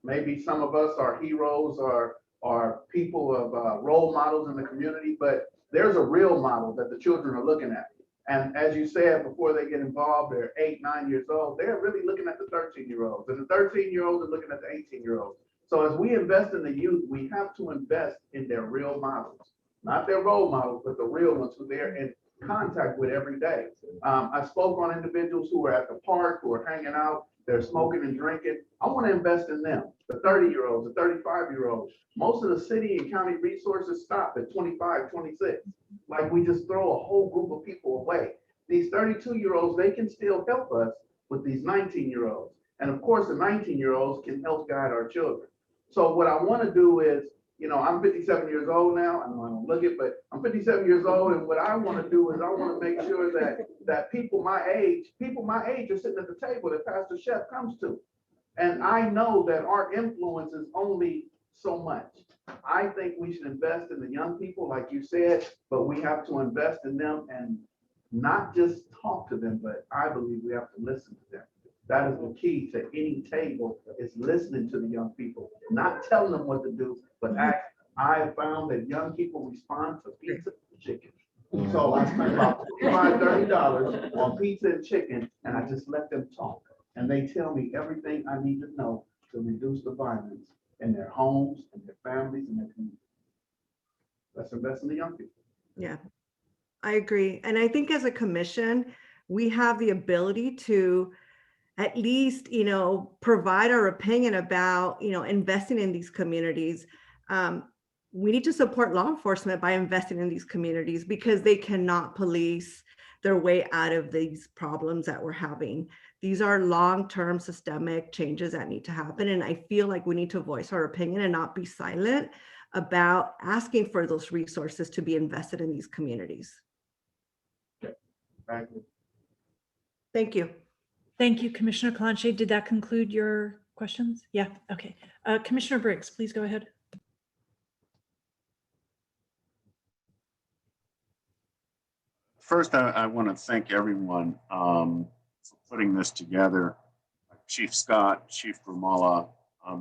maybe some of us are heroes or are people of role models in the community, but there's a real model that the children are looking at. And as you said, before they get involved, they're 8, 9 years old. They're really looking at the 13-year-olds, and the 13-year-olds are looking at the 18-year-olds. So as we invest in the youth, we have to invest in their real models, not their role models, but the real ones who they're in contact with every day. I spoke on individuals who are at the park, who are hanging out, they're smoking and drinking. I want to invest in them, the 30-year-olds, the 35-year-olds. Most of the city and county resources stop at 25, 26. Like we just throw a whole group of people away. These 32-year-olds, they can still help us with these 19-year-olds. And of course, the 19-year-olds can help guide our children. So what I want to do is, you know, I'm 57 years old now. I know I don't look it, but I'm 57 years old. And what I want to do is I want to make sure that people my age are sitting at the table that Pastor Chef comes to. And I know that our influence is only so much. I think we should invest in the young people, like you said, but we have to invest in them and not just talk to them, but I believe we have to listen to them. That is the key to any table, is listening to the young people, not telling them what to do, but act. I have found that young people respond to pizza and chicken. So I spent about $25, $30 on pizza and chicken, and I just let them talk. And they tell me everything I need to know to reduce the violence in their homes, and their families, and their communities. Let's invest in the young people. Yeah, I agree. And I think as a commission, we have the ability to at least, you know, provide our opinion about, you know, investing in these communities. We need to support law enforcement by investing in these communities because they cannot police their way out of these problems that we're having. These are long-term systemic changes that need to happen. And I feel like we need to voice our opinion and not be silent about asking for those resources to be invested in these communities. Thank you. Thank you. Thank you, Commissioner Calanche. Did that conclude your questions? Yeah, okay. Commissioner Briggs, please go ahead. First, I want to thank everyone for putting this together. Chief Scott, Chief Grimala,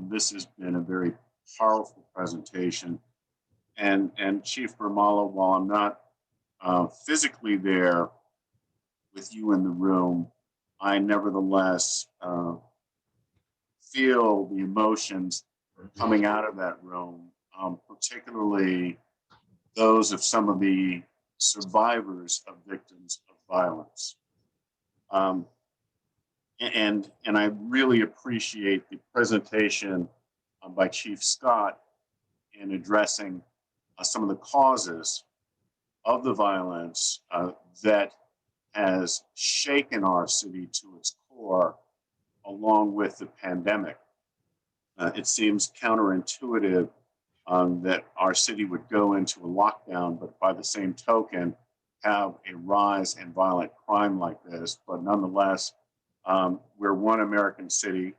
this has been a very powerful presentation. And Chief Grimala, while I'm not physically there with you in the room, I nevertheless feel the emotions coming out of that room, particularly those of some of the survivors of victims of violence. And I really appreciate the presentation by Chief Scott in addressing some of the causes of the violence that has shaken our city to its core, along with the pandemic. It seems counterintuitive that our city would go into a lockdown, but by the same token, have a rise in violent crime like this. But nonetheless, we're one American city,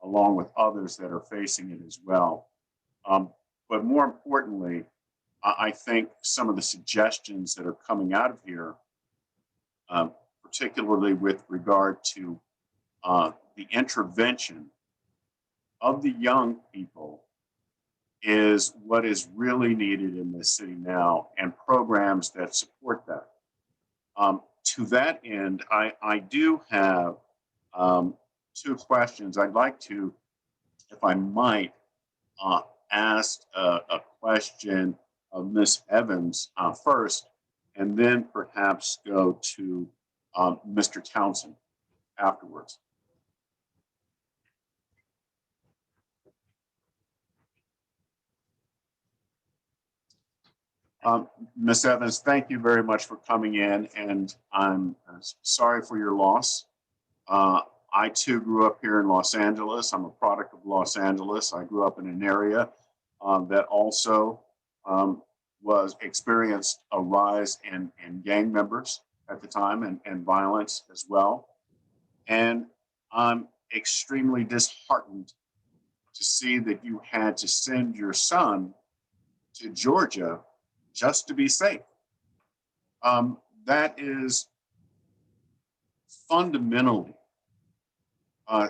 along with others that are facing it as well. But more importantly, I think some of the suggestions that are coming out of here, particularly with regard to the intervention of the young people, is what is really needed in this city now, and programs that support that. To that end, I do have two questions. I'd like to, if I might, ask a question of Ms. Evans first, and then perhaps go to Mr. Townsend afterwards. Ms. Evans, thank you very much for coming in, and I'm sorry for your loss. I too grew up here in Los Angeles. I'm a product of Los Angeles. I grew up in an area that also experienced a rise in gang members at the time, and violence as well. And I'm extremely disheartened to see that you had to send your son to Georgia just to be safe. That is fundamentally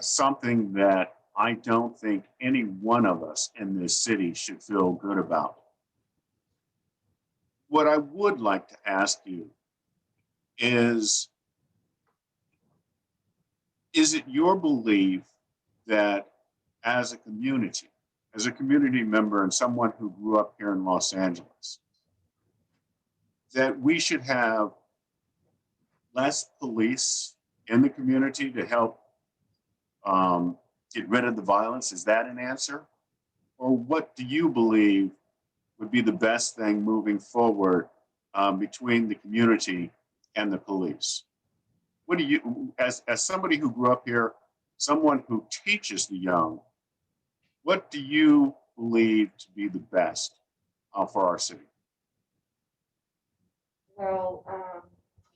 something that I don't think any one of us in this city should feel good about. What I would like to ask you is it your belief that as a community, as a community member and someone who grew up here in Los Angeles, that we should have less police in the community to help get rid of the violence? Is that an answer? Or what do you believe would be the best thing moving forward between the community and the police? What do you, as somebody who grew up here, someone who teaches the young, what do you believe to be the best for our city? Well,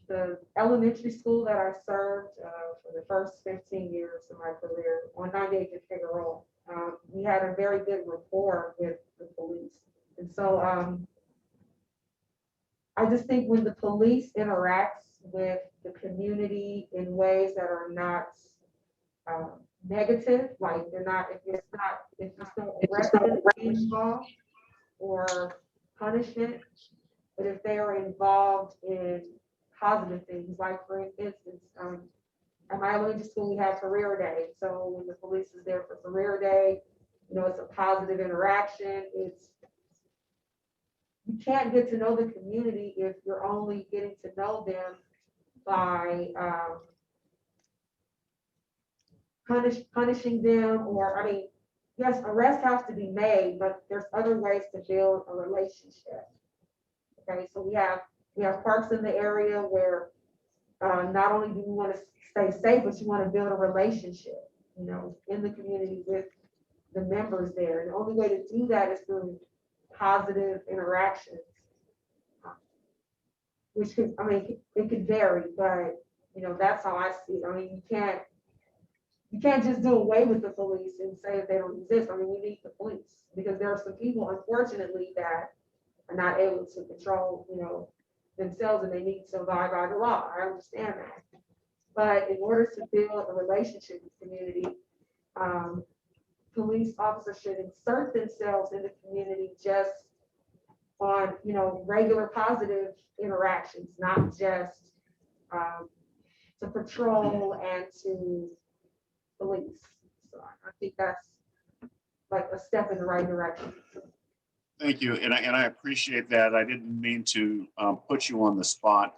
the elementary school that I served for the first 15 years of my career on 98th and Figueroa, we had a very good rapport with the police. And so I just think when the police interacts with the community in ways that are not negative, like they're not, if it's no arrest involved or punishment, but if they are involved in positive things, like for instance, at my elementary school, we have career day. So when the police is there for career day, you know, it's a positive interaction. You can't get to know the community if you're only getting to know them by punishing them, or, I mean, yes, arrest has to be made, but there's other ways to build a relationship. Okay, so we have parks in the area where not only do you want to stay safe, but you want to build a relationship, you know, in the community with the members there. And the only way to do that is through positive interactions, which could, I mean, it could vary, but you know, that's how I see it. I mean, you can't just do away with the police and say that they don't exist. I mean, we need the police because there are some people, unfortunately, that are not able to control, you know, themselves, and they need to abide by the law. I understand that. But in order to build a relationship with the community, police officers should insert themselves in the community just on, you know, regular positive interactions, not just to patrol and to police. So I think that's like a step in the right direction. Thank you, and I appreciate that. I didn't mean to put you on the spot,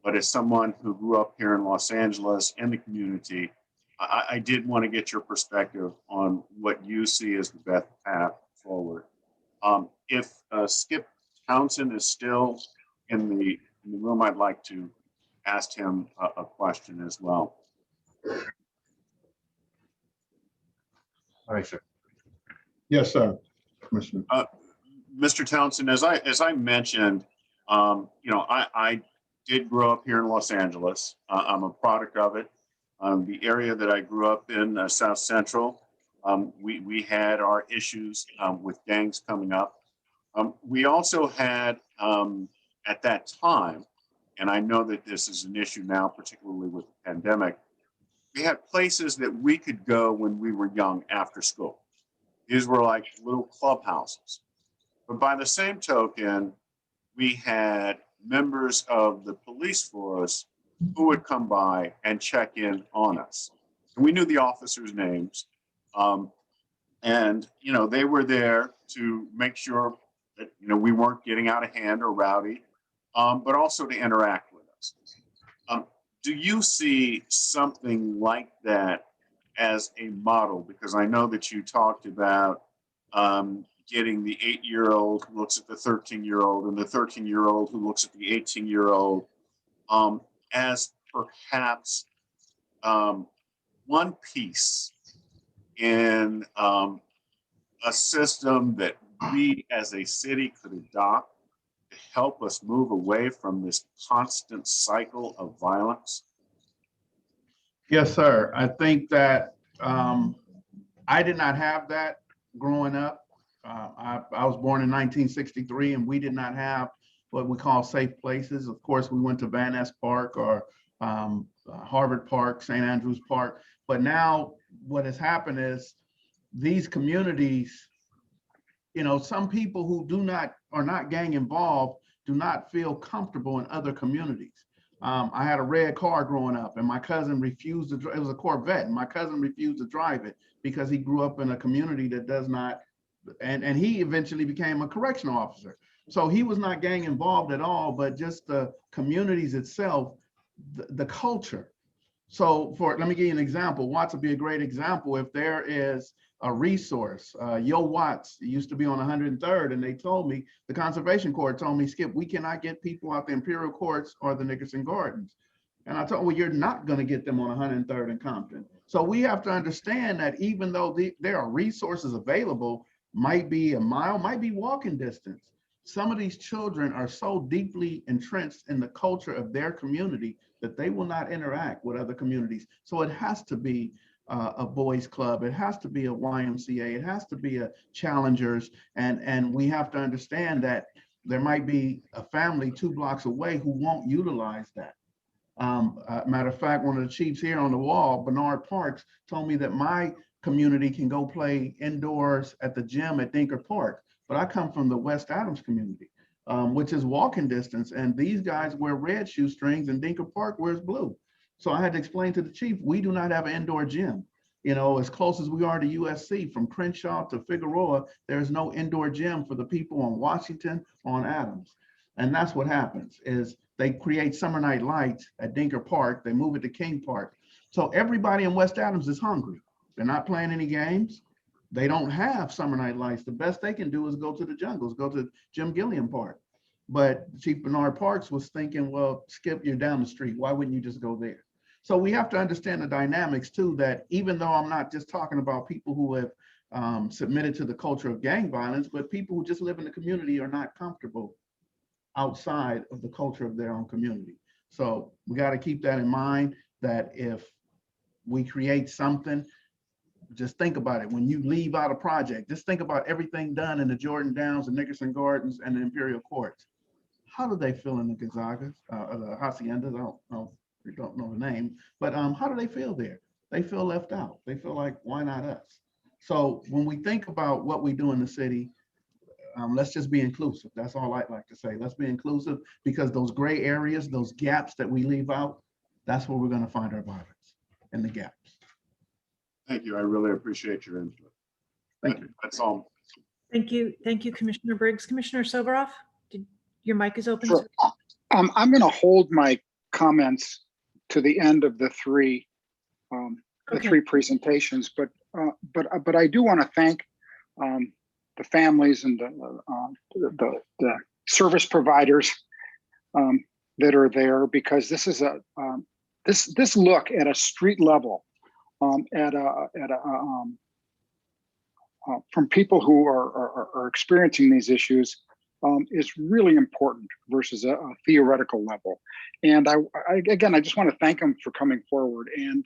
but as someone who grew up here in Los Angeles in the community, I did want to get your perspective on what you see as the best path forward. If Skip Townsend is still in the room, I'd like to ask him a question as well. All right, sir. Yes, sir, Commissioner. Mr. Townsend, as I mentioned, you know, I did grow up here in Los Angeles. I'm a product of it. The area that I grew up in, South Central, we had our issues with gangs coming up. We also had, at that time, and I know that this is an issue now, particularly with the pandemic, we had places that we could go when we were young after school. These were like little clubhouses. But by the same token, we had members of the police force who would come by and check in on us. And we knew the officers' names. And, you know, they were there to make sure that, you know, we weren't getting out of hand or rowdy, but also to interact with us. Do you see something like that as a model? Because I know that you talked about getting the 8-year-old who looks at the 13-year-old and the 13-year-old who looks at the 18-year-old as perhaps one piece in a system that we as a city could adopt to help us move away from this constant cycle of violence? Yes, sir. I think that I did not have that growing up. I was born in 1963, and we did not have what we call safe places. Of course, we went to Van Ness Park or Harvard Park, St. Andrews Park. But now what has happened is these communities, you know, some people who are not gang involved do not feel comfortable in other communities. I had a red car growing up, and my cousin refused to drive. It was a Corvette, and my cousin refused to drive it because he grew up in a community that does not and he eventually became a correctional officer. So he was not gang involved at all, but just the communities itself, the culture. So let me give you an example. Watts would be a great example. If there is a resource, Yo Watts used to be on 103rd, and they told me, the Conservation Corps told me, Skip, we cannot get people out the Imperial Courts or the Nickerson Gardens. And I told, well, you're not going to get them on 103rd and Compton. So we have to understand that even though there are resources available, might be a mile, might be walking distance. Some of these children are so deeply entrenched in the culture of their community that they will not interact with other communities. So it has to be a boys club. It has to be a YMCA. It has to be a Challengers. And we have to understand that there might be a family 2 blocks away who won't utilize that. Matter of fact, one of the chiefs here on the wall, Bernard Parks, told me that my community can go play indoors at the gym at Dinker Park. But I come from the West Adams community, which is walking distance. And these guys wear red shoestrings and Dinker Park wears blue. So I had to explain to the chief, we do not have an indoor gym. You know, as close as we are to USC, from Crenshaw to Figueroa, there's no indoor gym for the people on Washington, on Adams. And that's what happens is they create summer night lights at Dinker Park. They move it to King Park. So everybody in West Adams is hungry. They're not playing any games. They don't have summer night lights. The best they can do is go to the jungles, go to Jim Gilliam Park. But Chief Bernard Parks was thinking, well, Skip, you're down the street. Why wouldn't you just go there? So we have to understand the dynamics too, that even though I'm not just talking about people who have submitted to the culture of gang violence, but people who just live in the community are not comfortable outside of the culture of their own community. So we got to keep that in mind, that if we create something, just think about it. When you leave out a project, just think about everything done in the Jordan Downs, the Nickerson Gardens, and the Imperial Courts. How do they feel in the Gonzagas, the Haciendas? I don't know the name, but how do they feel there? They feel left out. They feel like, why not us? So when we think about what we do in the city, let's just be inclusive. That's all I'd like to say. Let's be inclusive, because those gray areas, those gaps that we leave out, that's where we're going to find our violence, in the gaps. Thank you. I really appreciate your input. Thank you. That's all. Thank you. Thank you, Commissioner Briggs. Commissioner Soboroff, your mic is open. Sure. I'm going to hold my comments to the end of the three presentations, but I do want to thank the families and the service providers that are there, because this is this look at a street level from people who are experiencing these issues is really important versus a theoretical level. And I just want to thank them for coming forward. And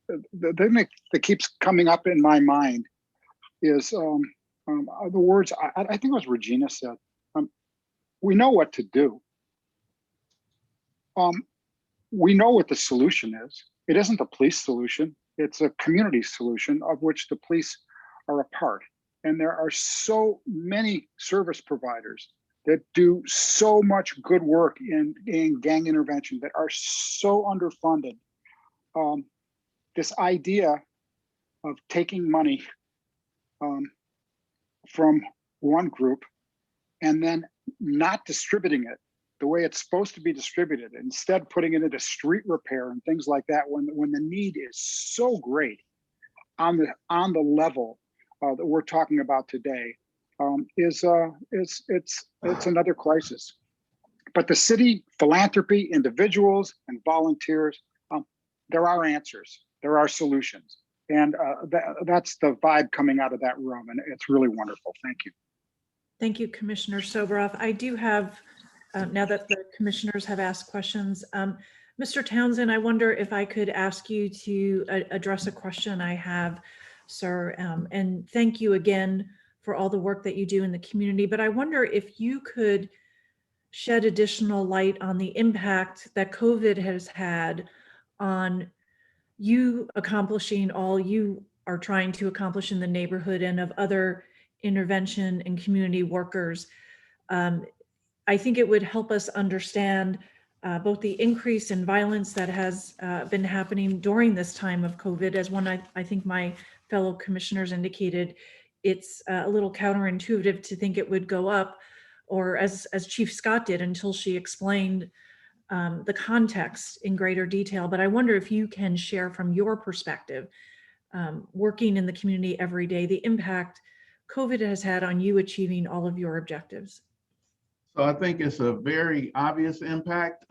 the thing that keeps coming up in my mind is the words, I think it was Regina said, we know what to do. We know what the solution is. It isn't the police solution. It's a community solution of which the police are a part. And there are so many service providers that do so much good work in gang intervention that are so underfunded. This idea of taking money from one group and then not distributing it the way it's supposed to be distributed, instead putting it into street repair and things like that when the need is so great on the level that we're talking about today, it's another crisis. But the city, philanthropy, individuals, and volunteers, there are answers, there are solutions, and that's the vibe coming out of that room, and it's really wonderful. Thank you. Thank you, Commissioner Soboroff. I do have, now that the commissioners have asked questions, Mr. Townsend, I wonder if I could ask you to address a question I have, sir. And thank you again for all the work that you do in the community. But I wonder if you could shed additional light on the impact that COVID has had on you accomplishing all you are trying to accomplish in the neighborhood and of other intervention and community workers. I think it would help us understand both the increase in violence that has been happening during this time of COVID, as one I think my fellow commissioners indicated, it's a little counterintuitive to think it would go up, or as Chief Scott did, until she explained the context in greater detail. But I wonder if you can share from your perspective, working in the community every day, the impact COVID has had on you achieving all of your objectives. So I think it's a very obvious impact.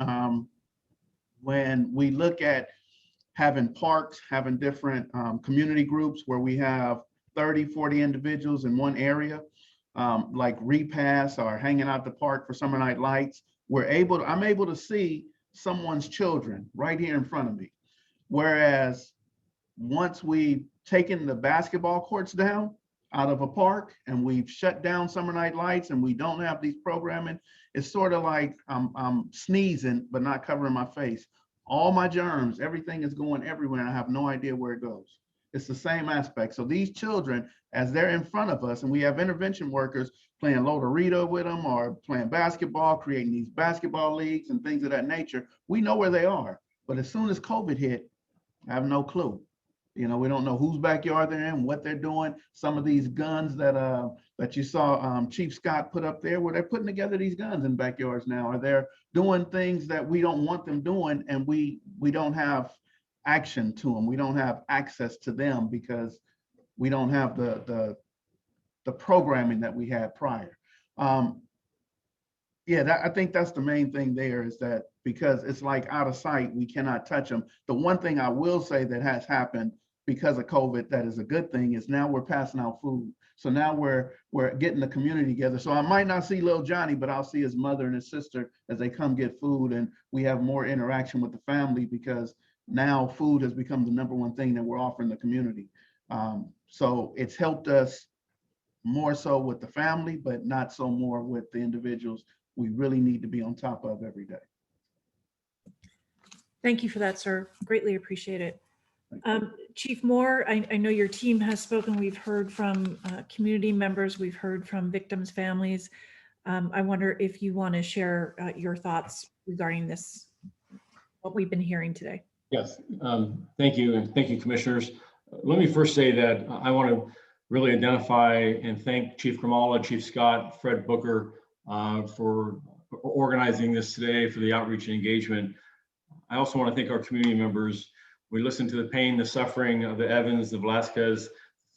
When we look at having parks, having different community groups where we have 30, 40 individuals in one area, like repass or hanging out the park for summer night lights, I'm able to see someone's children right here in front of me. Whereas once we've taken the basketball courts down out of a park and we've shut down summer night lights and we don't have these programming, it's sort of like I'm sneezing but not covering my face. All my germs, everything is going everywhere and I have no idea where it goes. It's the same aspect. So these children, as they're in front of us and we have intervention workers playing Lotarito with them or playing basketball, creating these basketball leagues and things of that nature, we know where they are. But as soon as COVID hit, I have no clue. You know, we don't know whose backyard they're in, what they're doing. Some of these guns that you saw Chief Scott put up there, where they're putting together these guns in backyards now, or they're doing things that we don't want them doing, and we don't have action to them. We don't have access to them because we don't have the programming that we had prior. Yeah, I think that's the main thing there, is that because it's like out of sight, we cannot touch them. The one thing I will say that has happened because of COVID that is a good thing is now we're passing out food. So now we're getting the community together. So I might not see little Johnny, but I'll see his mother and his sister as they come get food, and we have more interaction with the family because now food has become the #1 thing that we're offering the community. So it's helped us more so with the family, but not so more with the individuals we really need to be on top of every day. Thank you for that, sir. Greatly appreciate it. Chief Moore, I know your team has spoken. We've heard from community members. We've heard from victims' families. I wonder if you want to share your thoughts regarding this, what we've been hearing today. Yes, thank you. And thank you, commissioners. Let me first say that I want to really identify and thank Chief Kamala, Chief Scott, Fred Booker for organizing this today, for the outreach and engagement. I also want to thank our community members. We listened to the pain, the suffering of the Evans, the Velasquez,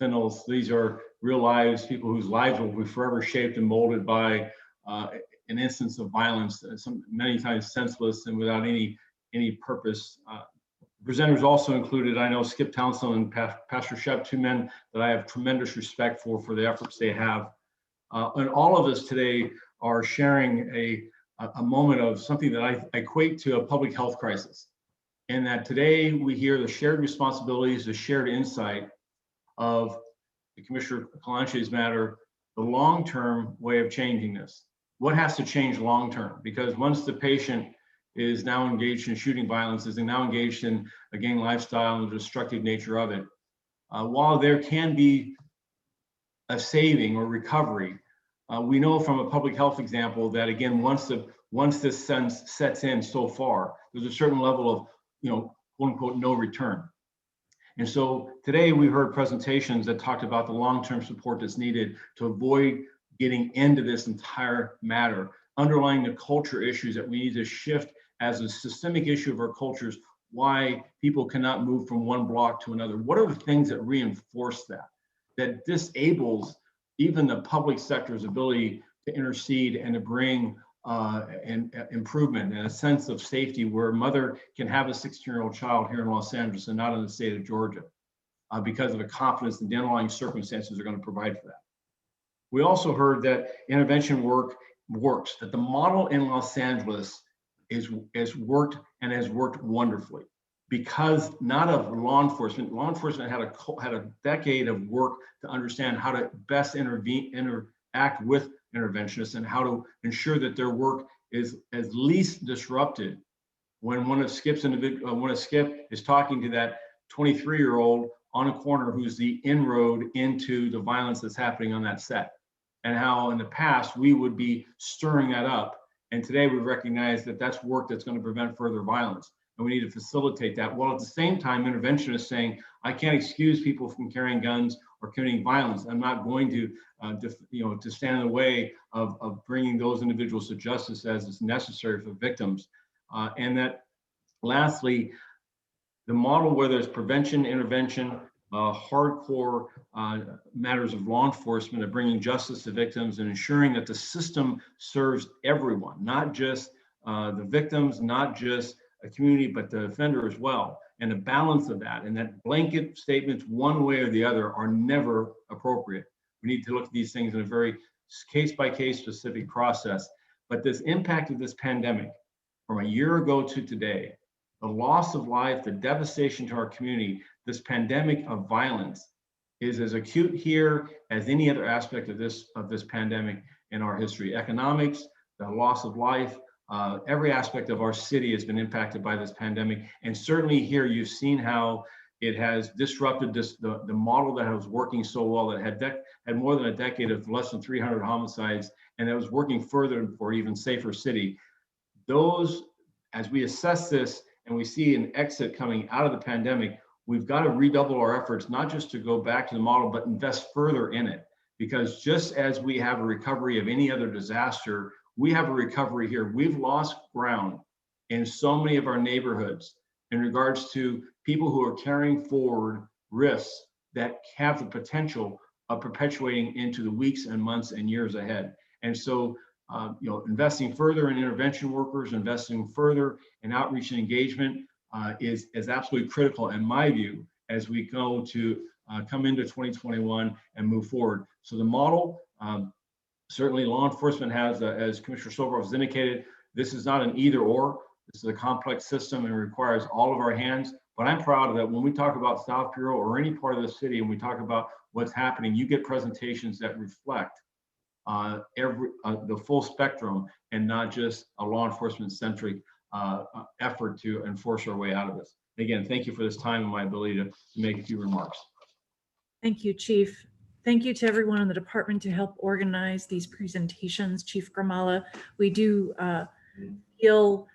Finnells. These are real lives, people whose lives will be forever shaped and molded by an instance of violence, many times senseless and without any purpose. Presenters also included, I know, Skip Townsend and Pastor Shep, two men that I have tremendous respect for the efforts they have. And all of us today are sharing a moment of something that I equate to a public health crisis. And that today we hear the shared responsibilities, the shared insight of the Commissioner Kalanche's matter, the long-term way of changing this. What has to change long-term? Because once the patient is now engaged in shooting violence, is now engaged in a gang lifestyle and the destructive nature of it, while there can be a saving or recovery, we know from a public health example that, again, once this sense sets in so far, there's a certain level of, quote unquote, no return. And so today we heard presentations that talked about the long-term support that's needed to avoid getting into this entire matter, underlying the culture issues that we need to shift as a systemic issue of our cultures, why people cannot move from one block to another. What are the things that reinforce that disables even the public sector's ability to intercede and to bring an improvement and a sense of safety, where a mother can have a 16-year-old child here in Los Angeles and not in the state of Georgia because of the confidence that the underlying circumstances are going to provide for that. We also heard that intervention works, that the model in Los Angeles has worked and has worked wonderfully because not of law enforcement. Law enforcement had a decade of work to understand how to best interact with interventionists and how to ensure that their work is as least disrupted. When one of Skip is talking to that 23-year-old on a corner who's the inroad into the violence that's happening on that set, and how in the past we would be stirring that up, and today we recognize that that's work that's going to prevent further violence, and we need to facilitate that. While at the same time, interventionists saying, I can't excuse people from carrying guns or committing violence. I'm not going to, to stand in the way of bringing those individuals to justice as is necessary for victims. And that lastly, the model where there's prevention, intervention, hardcore matters of law enforcement of bringing justice to victims and ensuring that the system serves everyone, not just the victims, not just a community, but the offender as well. And the balance of that, and that blanket statements one way or the other are never appropriate. We need to look at these things in a very case-by-case specific process. But this impact of this pandemic from a year ago to today, the loss of life, the devastation to our community, this pandemic of violence is as acute here as any other aspect of this pandemic in our history. Economics, the loss of life, every aspect of our city has been impacted by this pandemic. And certainly here you've seen how it has disrupted the model that was working so well, that had more than a decade of less than 300 homicides, and that was working further for even safer city. Those, as we assess this and we see an exit coming out of the pandemic, we've got to redouble our efforts, not just to go back to the model, but invest further in it. Because just as we have a recovery of any other disaster, we have a recovery here. We've lost ground in so many of our neighborhoods in regards to people who are carrying forward risks that have the potential of perpetuating into the weeks and months and years ahead. And so, investing further in intervention workers, investing further in outreach and engagement is absolutely critical in my view as we go to come into 2021 and move forward. So the model, certainly law enforcement has, as Commissioner Soboroff has indicated, this is not an either or. This is a complex system and requires all of our hands. But I'm proud of that. When we talk about South Bureau or any part of the city, and we talk about what's happening, you get presentations that reflect the full spectrum and not just a law enforcement centric effort to enforce our way out of this. Again, thank you for this time and my ability to make a few remarks. Thank you, Chief. Thank you to everyone in the department to help organize these presentations. Chief Gramala, we do feel,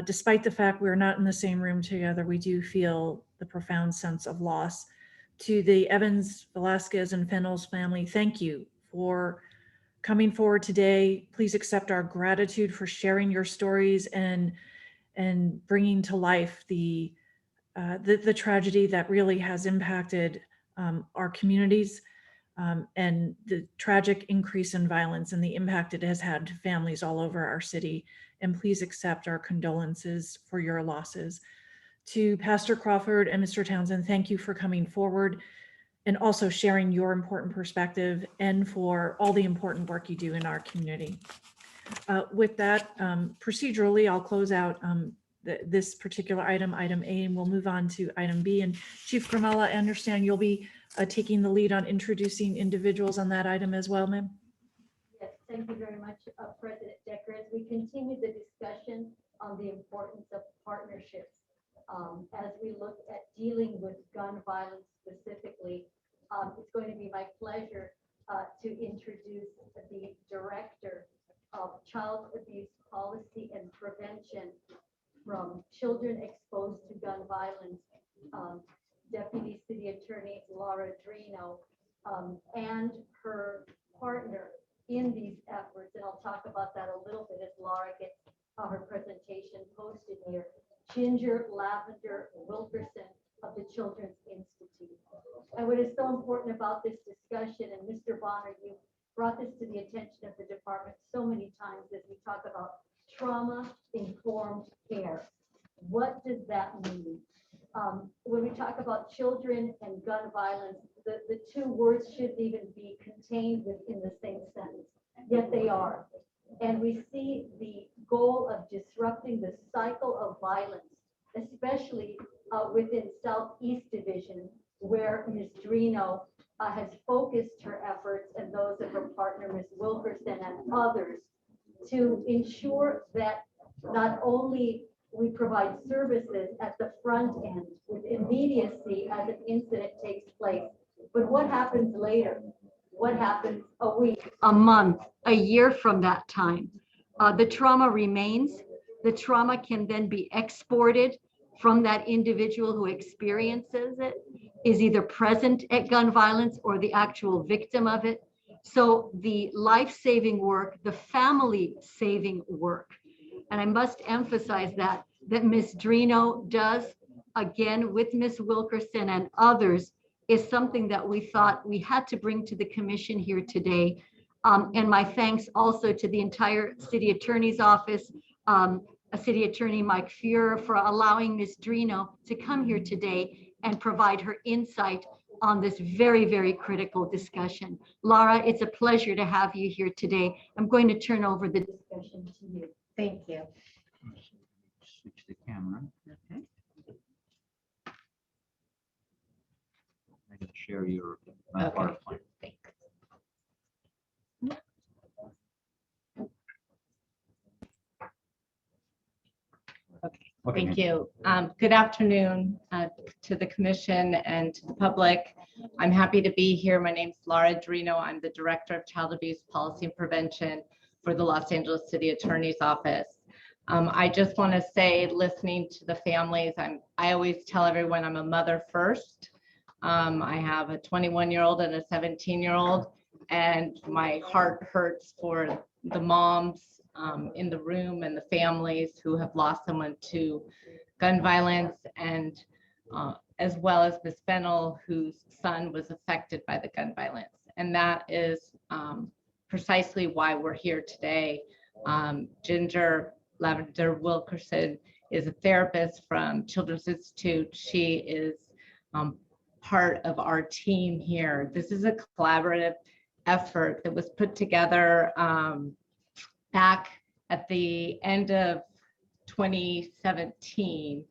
despite the fact we're not in the same room together, we do feel the profound sense of loss. To the Evans, Velasquez, and Fennell's family, thank you for coming forward today. Please accept our gratitude for sharing your stories and bringing to life the tragedy that really has impacted our communities and the tragic increase in violence and the impact it has had to families all over our city. And please accept our condolences for your losses. To Pastor Crawford and Mr. Townsend, thank you for coming forward and also sharing your important perspective and for all the important work you do in our community. With that, procedurally, I'll close out this particular item, item A, and we'll move on to item B. And Chief Gramala, I understand you'll be taking the lead on introducing individuals on that item as well, ma'am? Yes, thank you very much, President Decker. As we continue the discussion on the importance of partnerships, as we look at dealing with gun violence specifically, it's going to be my pleasure to introduce the Director of Child Abuse Policy and Prevention from Children Exposed to Gun Violence, Deputy City Attorney Laura Drino, and her partner in these efforts. And I'll talk about that a little bit as Laura gets her presentation posted here. Ginger Lavender Wilkerson of the Children's Institute. And what is so important about this discussion, and Mr. Bonner, you brought this to the attention of the department so many times as we talk about trauma-informed care. What does that mean? When we talk about children and gun violence, the two words shouldn't even be contained within the same sentence, yet they are. And we see the goal of disrupting the cycle of violence, especially within Southeast Division, where Ms. Drino has focused her efforts and those of her partner, Ms. Wilkerson, and others to ensure that not only we provide services at the front end with immediacy as an incident takes place, but what happens later? What happens a week, a month, a year from that time? The trauma remains. The trauma can then be exported from that individual who experiences it. is either present at gun violence or the actual victim of it. So the life-saving work, the family-saving work, and I must emphasize that Ms. Drino does, again, with Ms. Wilkerson and others, is something that we thought we had to bring to the commission here today. And my thanks also to the entire city attorney's office, City Attorney Mike Fuhrer, for allowing Ms. Drino to come here today and provide her insight on this very, very critical discussion. Laura, it's a pleasure to have you here today. I'm going to turn over the discussion to you. Thank you. Switch the camera. Okay. I'm going to share your Okay. PowerPoint. Okay, Thank you. Good afternoon to the commission and to the public. I'm happy to be here. My name's Laura Drino. I'm the Director of Child Abuse Policy and Prevention for the Los Angeles City Attorney's Office. I just want to say, listening to the families, I always tell everyone I'm a mother first. I have a 21-year-old and a 17-year-old, and my heart hurts for the moms in the room and the families who have lost someone to gun violence, and as well as Ms. Fennell, whose son was affected by the gun violence. And that is precisely why we're here today. Ginger Lavender Wilkerson is a therapist from Children's Institute. She is part of our team here. This is a collaborative effort that was put together back at the end of 2017.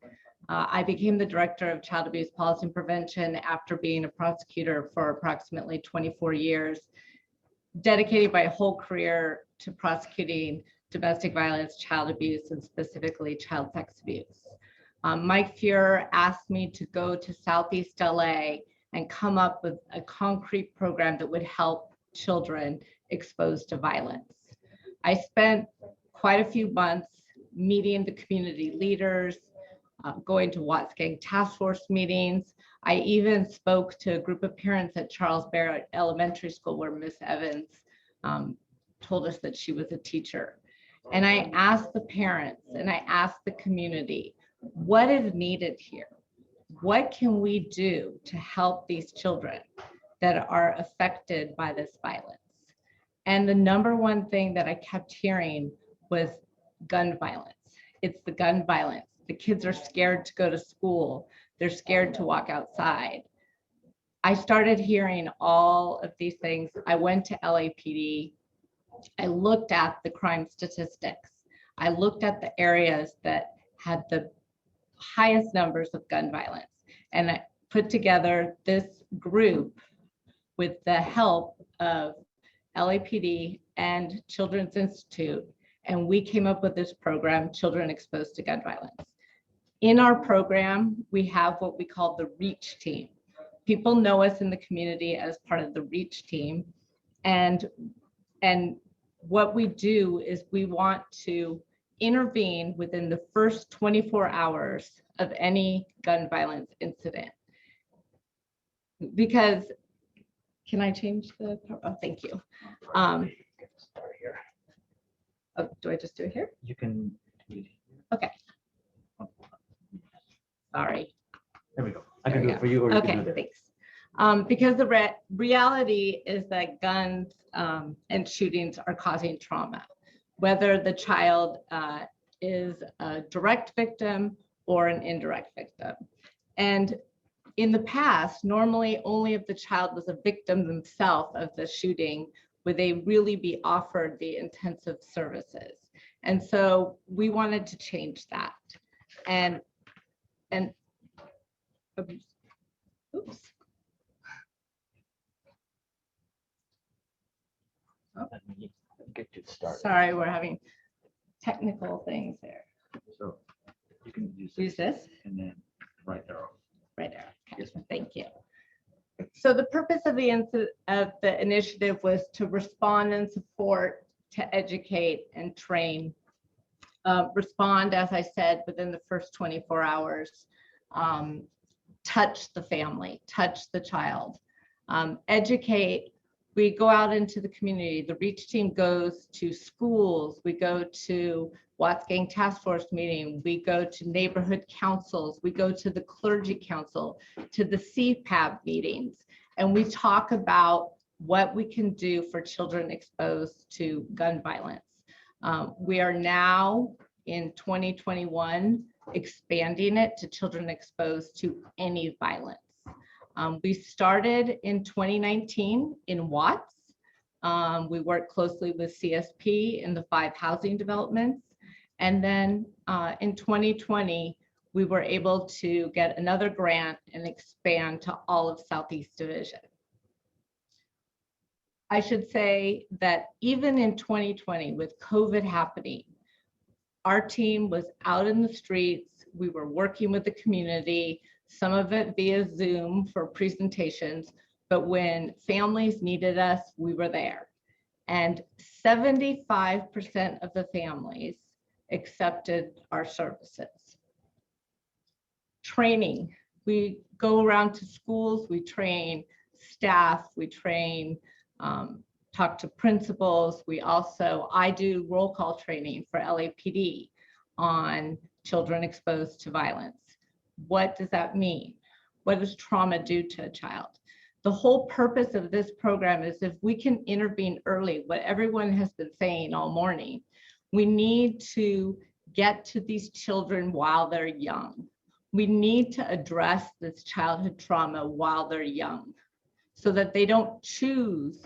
I became the Director of Child Abuse Policy and Prevention after being a prosecutor for approximately 24 years, dedicated my whole career to prosecuting domestic violence, child abuse, and specifically child sex abuse. Mike Fuhrer asked me to go to Southeast LA and come up with a concrete program that would help children exposed to violence. I spent quite a few months meeting the community leaders, going to Watts Gang Task Force meetings. I even spoke to a group of parents at Charles Barrett Elementary School where Miss Evans told us that she was a teacher. And I asked the parents and I asked the community, what is needed here? What can we do to help these children that are affected by this violence? And the number one thing that I kept hearing was gun violence. It's the gun violence. The kids are scared to go to school. They're scared to walk outside. I started hearing all of these things. I went to LAPD. I looked at the crime statistics. I looked at the areas that had the highest numbers of gun violence. And I put together this group with the help of LAPD and Children's Institute, and we came up with this program, Children Exposed to Gun Violence. In our program, we have what we call the REACH team. People know us in the community as part of the REACH team, and what we do is we want to intervene within the first 24 hours of any gun violence incident. Because, can I change the, oh, thank you. Oh, do I just do it here? You can. Okay. Sorry. There we go. I can do it for you, or you can do it. Thanks. Because the reality is that guns and shootings are causing trauma, whether the child is a direct victim or an indirect victim. And in the past, normally only if the child was a victim themselves of the shooting would they really be offered the intensive services. And so we wanted to change that. And oops. Oh. Get you started. Sorry, we're having technical things there. So you can use this and then right arrow. Right arrow. Okay. Yes, thank you. So the purpose of the initiative was to respond and support, to educate and train. Respond, as I said, within the first 24 hours, touch the family, touch the child, educate. We go out into the community. The REACH team goes to schools. We go to Watts Gang Task Force meeting. We go to neighborhood councils. We go to the clergy council, to the CPAB meetings, and we talk about what we can do for children exposed to gun violence. We are now in 2021 expanding it to children exposed to any violence. We started in 2019 in Watts. We worked closely with CSP in the 5 housing developments. And then in 2020, we were able to get another grant and expand to all of Southeast Division. I should say that even in 2020, with COVID happening, our team was out in the streets. We were working with the community, some of it via Zoom for presentations, but when families needed us, we were there. And 75% of the families accepted our services. Training, we go around to schools, we train staff, we train, talk to principals. I do roll call training for LAPD on children exposed to violence. What does that mean? What does trauma do to a child? The whole purpose of this program is if we can intervene early, what everyone has been saying all morning, we need to get to these children while they're young. We need to address this childhood trauma while they're young so that they don't choose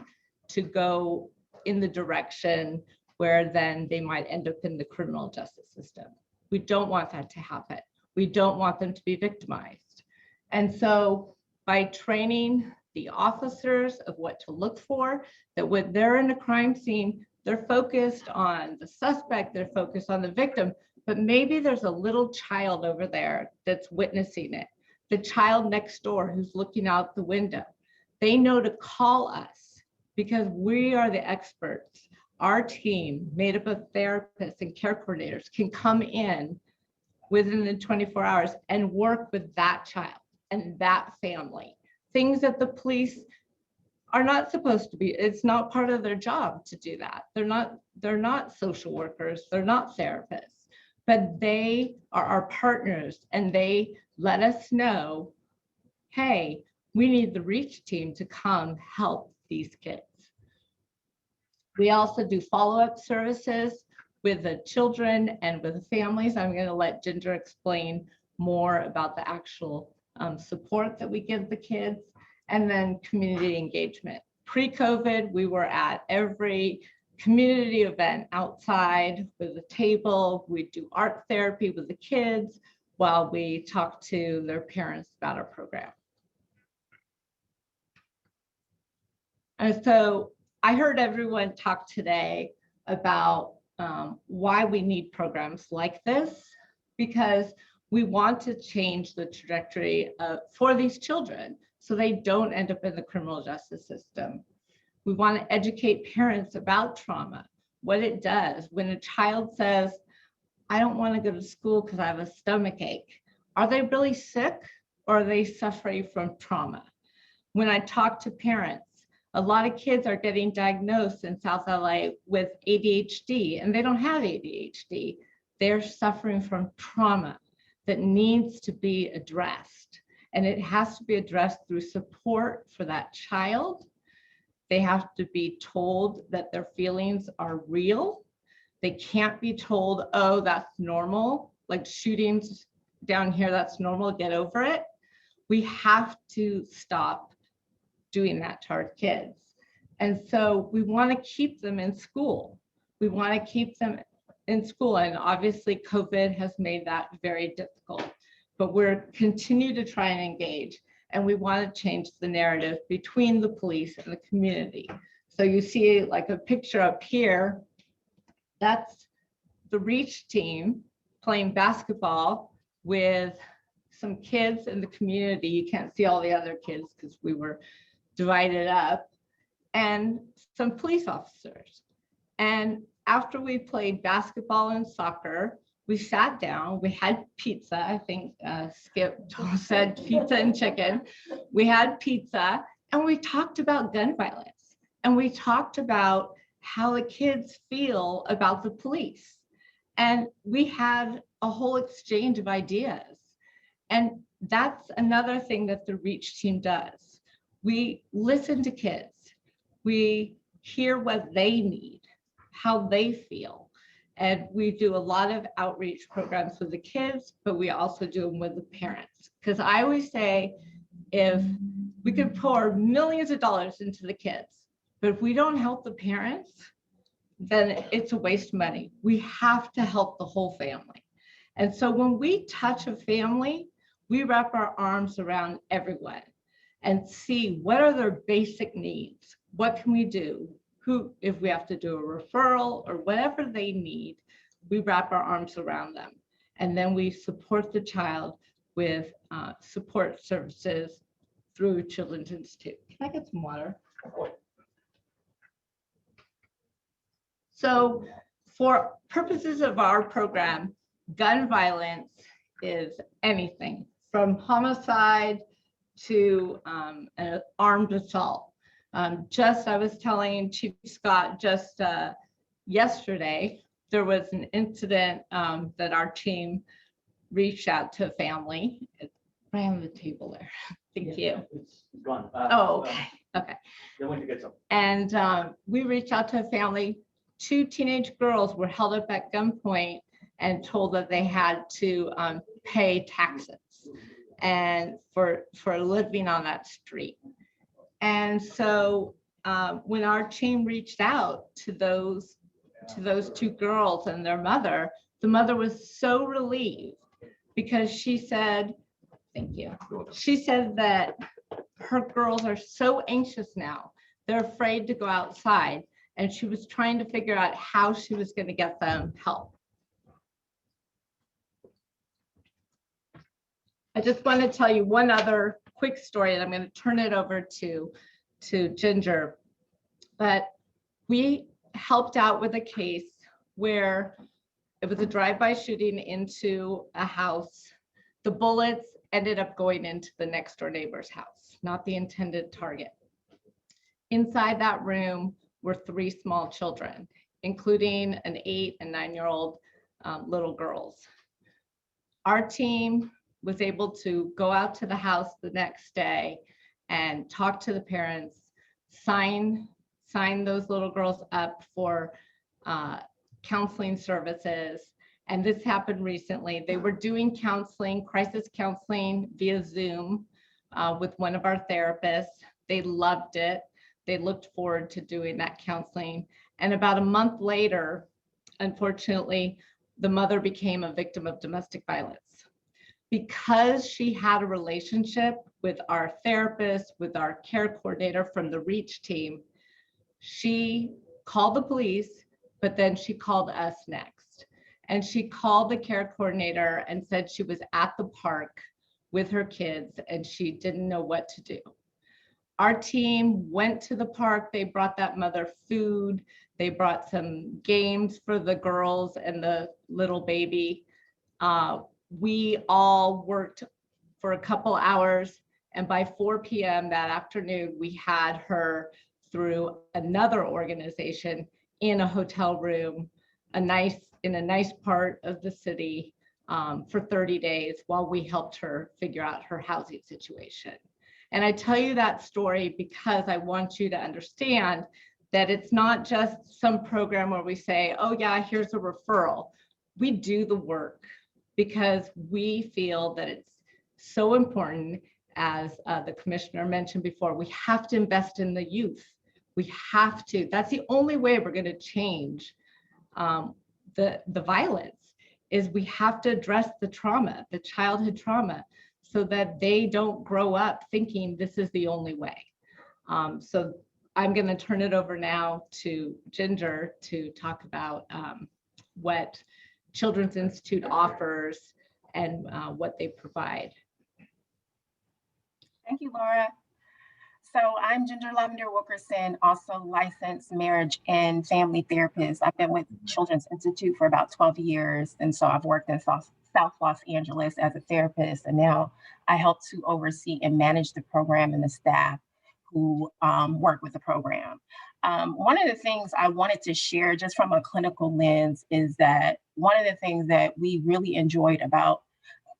to go in the direction where then they might end up in the criminal justice system. We don't want that to happen. We don't want them to be victimized. And so by training the officers of what to look for, that when they're in a crime scene, they're focused on the suspect, they're focused on the victim, but maybe there's a little child over there that's witnessing it. The child next door who's looking out the window. They know to call us because we are the experts. Our team, made up of therapists and care coordinators, can come in within the 24 hours and work with that child and that family. Things that the police are not supposed to be, it's not part of their job to do that. They're not social workers, they're not therapists, but they are our partners and they let us know, hey, we need the REACH team to come help these kids. We also do follow-up services with the children and with the families. I'm going to let Ginger explain more about the actual support that we give the kids, and then community engagement. Pre-COVID, we were at every community event outside with a table. We do art therapy with the kids while we talk to their parents about our program. And so I heard everyone talk today about why we need programs like this, because we want to change the trajectory for these children so they don't end up in the criminal justice system. We want to educate parents about trauma, what it does. When a child says, I don't want to go to school because I have a stomach ache, are they really sick or are they suffering from trauma? When I talk to parents, a lot of kids are getting diagnosed in South LA with ADHD, and they don't have ADHD. They're suffering from trauma that needs to be addressed. And it has to be addressed through support for that child. They have to be told that their feelings are real. They can't be told, oh, that's normal, like shootings down here, that's normal, get over it. We have to stop doing that to our kids. And so we want to keep them in school. We want to keep them in school. And obviously COVID has made that very difficult, but we're continue to try and engage. And we want to change the narrative between the police and the community. So you see like a picture up here, that's the REACH team playing basketball with some kids in the community. You can't see all the other kids because we were divided up, and some police officers. And after we played basketball and soccer, We sat down, we had pizza. I think Skip said pizza and chicken. We had pizza and we talked about gun violence. And we talked about how the kids feel about the police. And we had a whole exchange of ideas. And that's another thing that the REACH team does. We listen to kids. We hear what they need, how they feel. And we do a lot of outreach programs with the kids, but we also do them with the parents. Because I always say, if we could pour millions of dollars into the kids, but if we don't help the parents, then it's a waste of money. We have to help the whole family. And so when we touch a family, we wrap our arms around everyone and see what are their basic needs. What can we do? Who, if we have to do a referral or whatever they need, we wrap our arms around them. And then we support the child with support services through Children's Institute. Can I get some water? So for purposes of our program, gun violence is anything from homicide to an armed assault. I was telling Chief Scott just yesterday, there was an incident that our team reached out to a family. It's right on the table there. Thank you. It's gone. Oh, okay. Okay. They went to get some. And we reached out to a family. 2 teenage girls were held up at gunpoint and told that they had to pay taxes and for living on that street. And so when our team reached out to those 2 girls and their mother, the mother was so relieved because she said, thank you. She said that her girls are so anxious now. They're afraid to go outside. And she was trying to figure out how she was going to get them help. I just want to tell you one other quick story, and I'm going to turn it over to Ginger. But we helped out with a case where it was a drive-by shooting into a house. The bullets ended up going into the next door neighbor's house, not the intended target. Inside that room were 3 small children, including an 8 and 9-year-old little girls. Our team was able to go out to the house the next day and talk to the parents, sign those little girls up for counseling services. And this happened recently. They were doing counseling, crisis counseling via Zoom with one of our therapists. They loved it. They looked forward to doing that counseling. And about a month later, unfortunately, the mother became a victim of domestic violence. Because she had a relationship with our therapist, with our care coordinator from the REACH team, she called the police, but then she called us next. And she called the care coordinator and said she was at the park with her kids and she didn't know what to do. Our team went to the park. They brought that mother food. They brought some games for the girls and the little baby. We all worked for a couple hours, and by 4 p.m. that afternoon, we had her through another organization in a hotel room, in a nice part of the city for 30 days while we helped her figure out her housing situation. And I tell you that story because I want you to understand that it's not just some program where we say, oh yeah, here's a referral. We do the work because we feel that it's so important, as the commissioner mentioned before, we have to invest in the youth. We have to. That's the only way we're going to change the violence, is we have to address the trauma, the childhood trauma, so that they don't grow up thinking this is the only way. So I'm going to turn it over now to Ginger to talk about what Children's Institute offers and what they provide. Thank you, Laura. So I'm Ginger Lavender Wilkerson, also licensed marriage and family therapist. I've been with Children's Institute for about 12 years. And so I've worked in South Los Angeles as a therapist. And now I help to oversee and manage the program and the staff who work with the program. One of the things I wanted to share just from a clinical lens is that one of the things that we really enjoyed about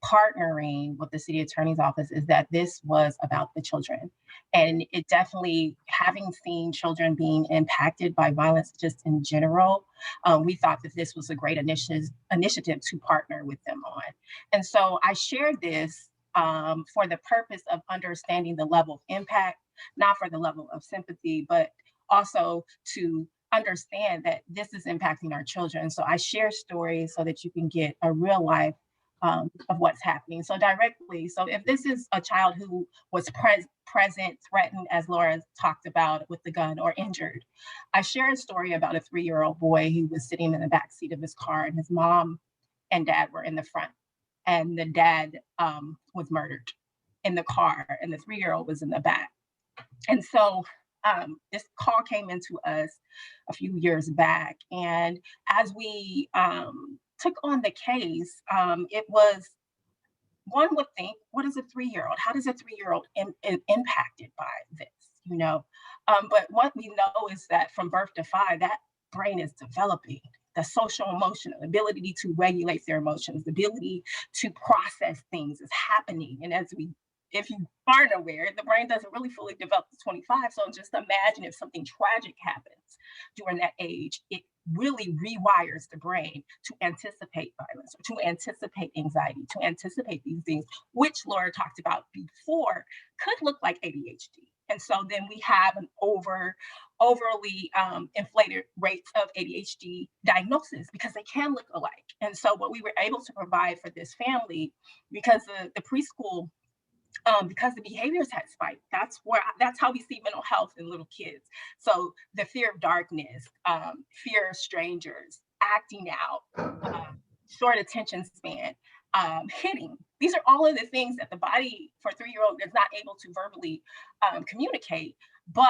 partnering with the city attorney's office is that this was about the children. And it definitely, having seen children being impacted by violence just in general, we thought that this was a great initiative to partner with them on. And so I shared this for the purpose of understanding the level of impact, not for the level of sympathy, but also to understand that this is impacting our children. So I share stories so that you can get a real life of what's happening. So directly, so if this is a child who was present, threatened, as Laura talked about, with the gun or injured, I share a story about a 3-year-old boy who was sitting in the back seat of his car, and his mom and dad were in the front, and the dad was murdered in the car, and the 3-year-old was in the back. And so this call came into us a few years back, and as we took on the case, it was, one would think, what is a 3-year-old? How does a 3-year-old impacted by this, you know? But what we know is that from birth to 5, that brain is developing. The social emotional ability to regulate their emotions, the ability to process things is happening. And if you aren't aware, the brain doesn't really fully develop to 25. So just imagine if something tragic happens during that age, it really rewires the brain to anticipate violence, or to anticipate anxiety, to anticipate these things, which Laura talked about before, could look like ADHD. And so then we have an overly inflated rates of ADHD diagnosis because they can look alike. And so what we were able to provide for this family, because the preschool, because the behaviors had spiked, that's how we see mental health in little kids. So the fear of darkness, fear of strangers, acting out, short attention span, hitting. These are all of the things that the body for a 3-year-old is not able to verbally communicate, but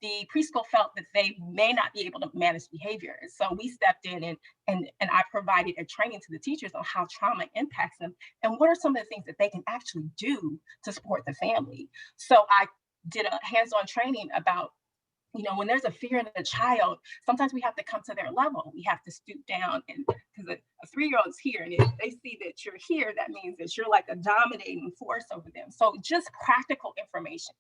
the preschool felt that they may not be able to manage behaviors. So we stepped in and I provided a training to the teachers on how trauma impacts them and what are some of the things that they can actually do to support the family. So I did a hands-on training about, you know, when there's a fear in a child, sometimes we have to come to their level. We have to stoop down, and because a 3-year-old's here, and if they see that you're here, that means that you're like a dominating force over them. So just practical information.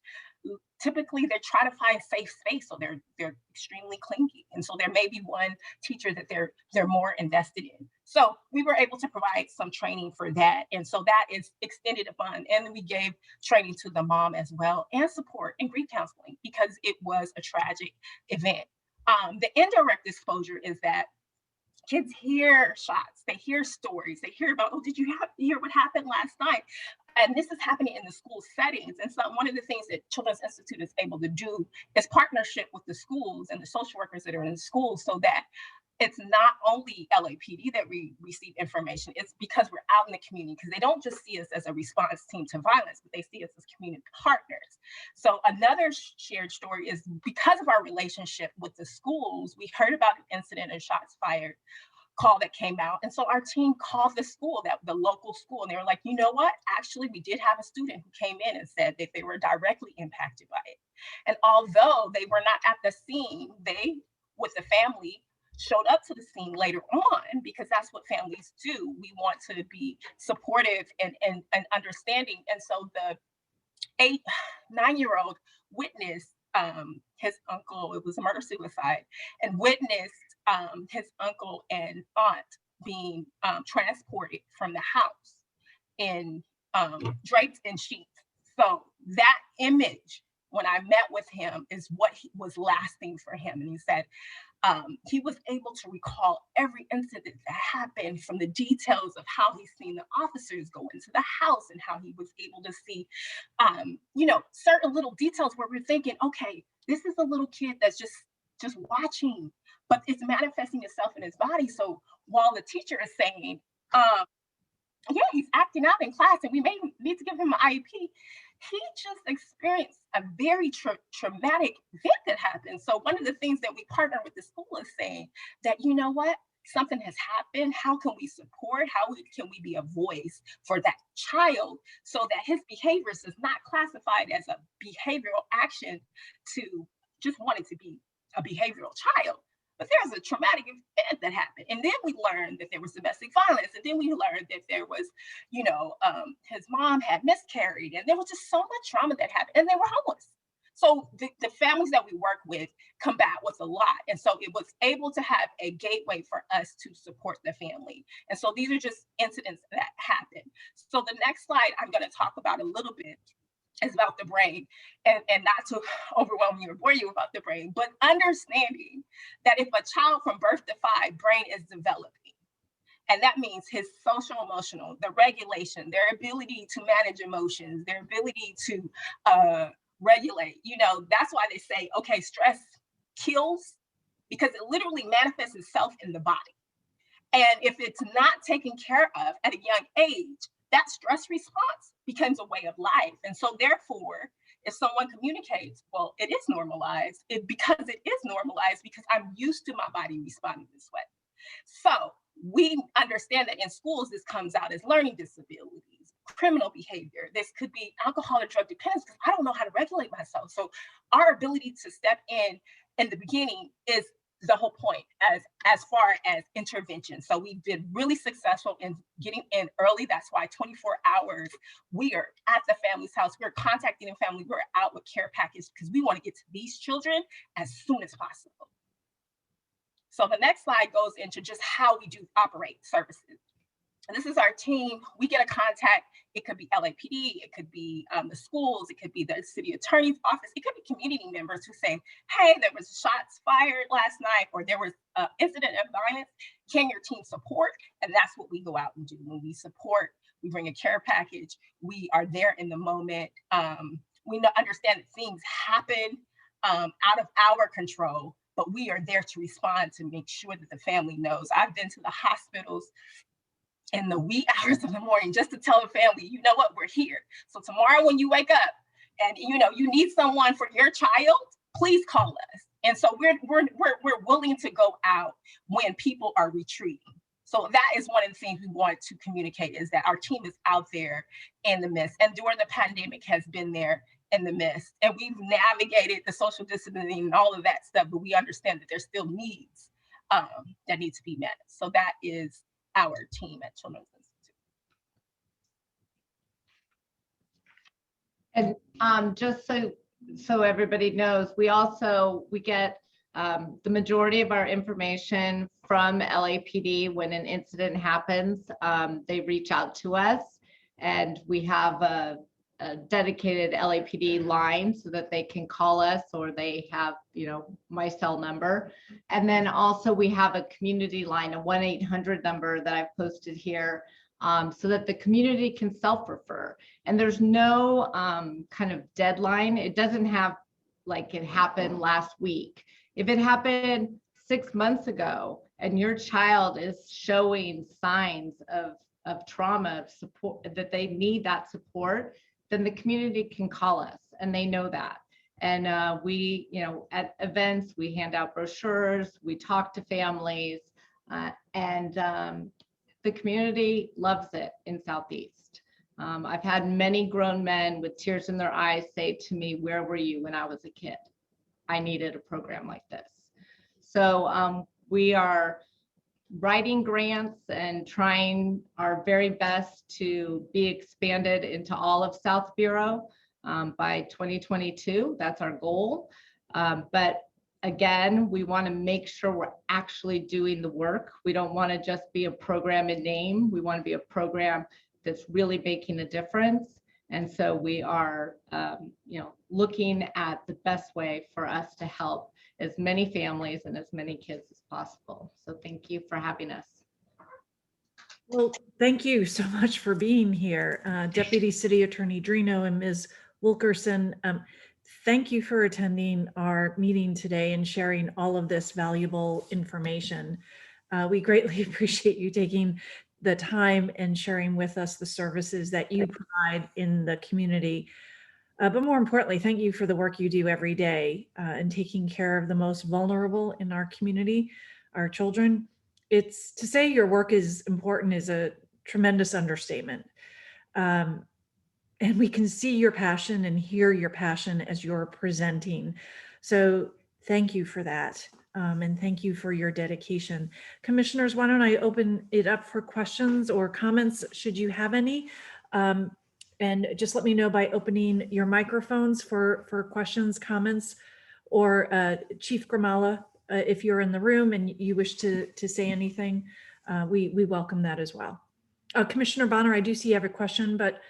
Typically, they try to find safe space, so they're extremely clingy, and so there may be one teacher that they're more invested in. So we were able to provide some training for that, and so that is extended upon, and we gave training to the mom as well, and support and grief counseling because it was a tragic event. The indirect exposure is that kids hear shots, they hear stories, they hear about, oh, did you hear what happened last night? And this is happening in the school settings. And so one of the things that Children's Institute is able to do is partnership with the schools and the social workers that are in the schools so that it's not only LAPD that we receive information, it's because we're out in the community, because they don't just see us as a response team to violence, but they see us as community partners. So another shared story is because of our relationship with the schools, we heard about an incident and shots fired call that came out. And so our team called the school, the local school, and they were like, you know what? Actually, we did have a student who came in and said that they were directly impacted by it. And although they were not at the scene, they, with the family, showed up to the scene later on because that's what families do. We want to be supportive and understanding. And so the 9-year-old witnessed his uncle, it was a murder-suicide, and witnessed his uncle and aunt being transported from the house in draped in sheets. So that image, when I met with him, is what was lasting for him. And he said, he was able to recall every incident that happened, from the details of how he's seen the officers go into the house and how he was able to see, you know, certain little details where we're thinking, okay, this is a little kid that's just watching, but it's manifesting itself in his body. So while the teacher is saying, yeah, he's acting out in class and we may need to give him an IEP, he just experienced a very traumatic event that happened. So one of the things that we partner with the school is saying that, you know what, something has happened. How can we support? Can we be a voice for that child so that his behaviors is not classified as a behavioral action to just want it to be a behavioral child? But there's a traumatic event that happened. And then we learned that there was domestic violence. And then we learned that there was, his mom had miscarried. And there was just so much trauma that happened. And they were homeless. So the families that we work with combat with a lot. And so it was able to have a gateway for us to support the family. And so these are just incidents that happen. So the next slide I'm going to talk about a little bit is about the brain, and not to overwhelm you or bore you about the brain, but understanding that if a child from birth to 5 brain is developing, and that means his social emotional, the regulation, their ability to manage emotions, their ability to regulate, that's why they say, okay, stress kills, because it literally manifests itself in the body. And if it's not taken care of at a young age, that stress response becomes a way of life. And so therefore, if someone communicates, well, it is normalized, because I'm used to my body responding this way. So we understand that in schools, this comes out as learning disabilities, criminal behavior. This could be alcohol or drug dependence because I don't know how to regulate myself. So our ability to step in the beginning is the whole point as far as intervention. So we've been really successful in getting in early. That's why 24 hours, we are at the family's house. We're contacting the family. We're out with care package because we want to get to these children as soon as possible. So the next slide goes into just how we do operate services. And this is our team. We get a contact. It could be LAPD, it could be the schools, it could be the city attorney's office, it could be community members who say, hey, there was shots fired last night, or there was an incident of violence. Can your team support? And that's what we go out and do. When we support, we bring a care package. We are there in the moment. We understand that things happen out of our control, but we are there to respond to make sure that the family knows. I've been to the hospitals in the wee hours of the morning just to tell the family, you know what, we're here. So tomorrow when you wake up and you need someone for your child, please call us. And so we're willing to go out when people are retreating. So that is one of the things we want to communicate, is that our team is out there in the midst, and during the pandemic has been there in the midst. And we've navigated the social distancing and all of that stuff, but we understand that there's still needs that need to be met. So that is our team at Children's Institute. And just so everybody knows, we get the majority of our information from LAPD. When an incident happens, they reach out to us, and we have a dedicated LAPD line so that they can call us, or they have, my cell number. And then also we have a community line, a 1-800 number that I've posted here, so that the community can self-refer. And there's no kind of deadline. It doesn't have like it happened last week. If it happened 6 months ago and your child is showing signs of trauma, of support, that they need that support, then the community can call us, and they know that. And we, at events, we hand out brochures, we talk to families, and the community loves it in Southeast. I've had many grown men with tears in their eyes say to me, where were you when I was a kid? I needed a program like this. So we are writing grants and trying our very best to be expanded into all of South Bureau by 2022. That's our goal. But again, we want to make sure we're actually doing the work. We don't want to just be a program in name. We want to be a program that's really making a difference. And so we are, looking at the best way for us to help as many families and as many kids as possible. So thank you for having us. Well, thank you so much for being here. Deputy City Attorney Drino and Ms. Wilkerson, thank you for attending our meeting today and sharing all of this valuable information. We greatly appreciate you taking the time and sharing with us the services that you provide in the community. But more importantly, thank you for the work you do every day in taking care of the most vulnerable in our community, our children. It's to say your work is important is a tremendous understatement. And we can see your passion and hear your passion as you're presenting. So thank you for that. And thank you for your dedication. Commissioners, why don't I open it up for questions or comments, should you have any? And just let me know by opening your microphones for questions, comments, or Chief Gramala, if you're in the room and you wish to say anything, we welcome that as well. Commissioner Bonner, I do see you have a question, but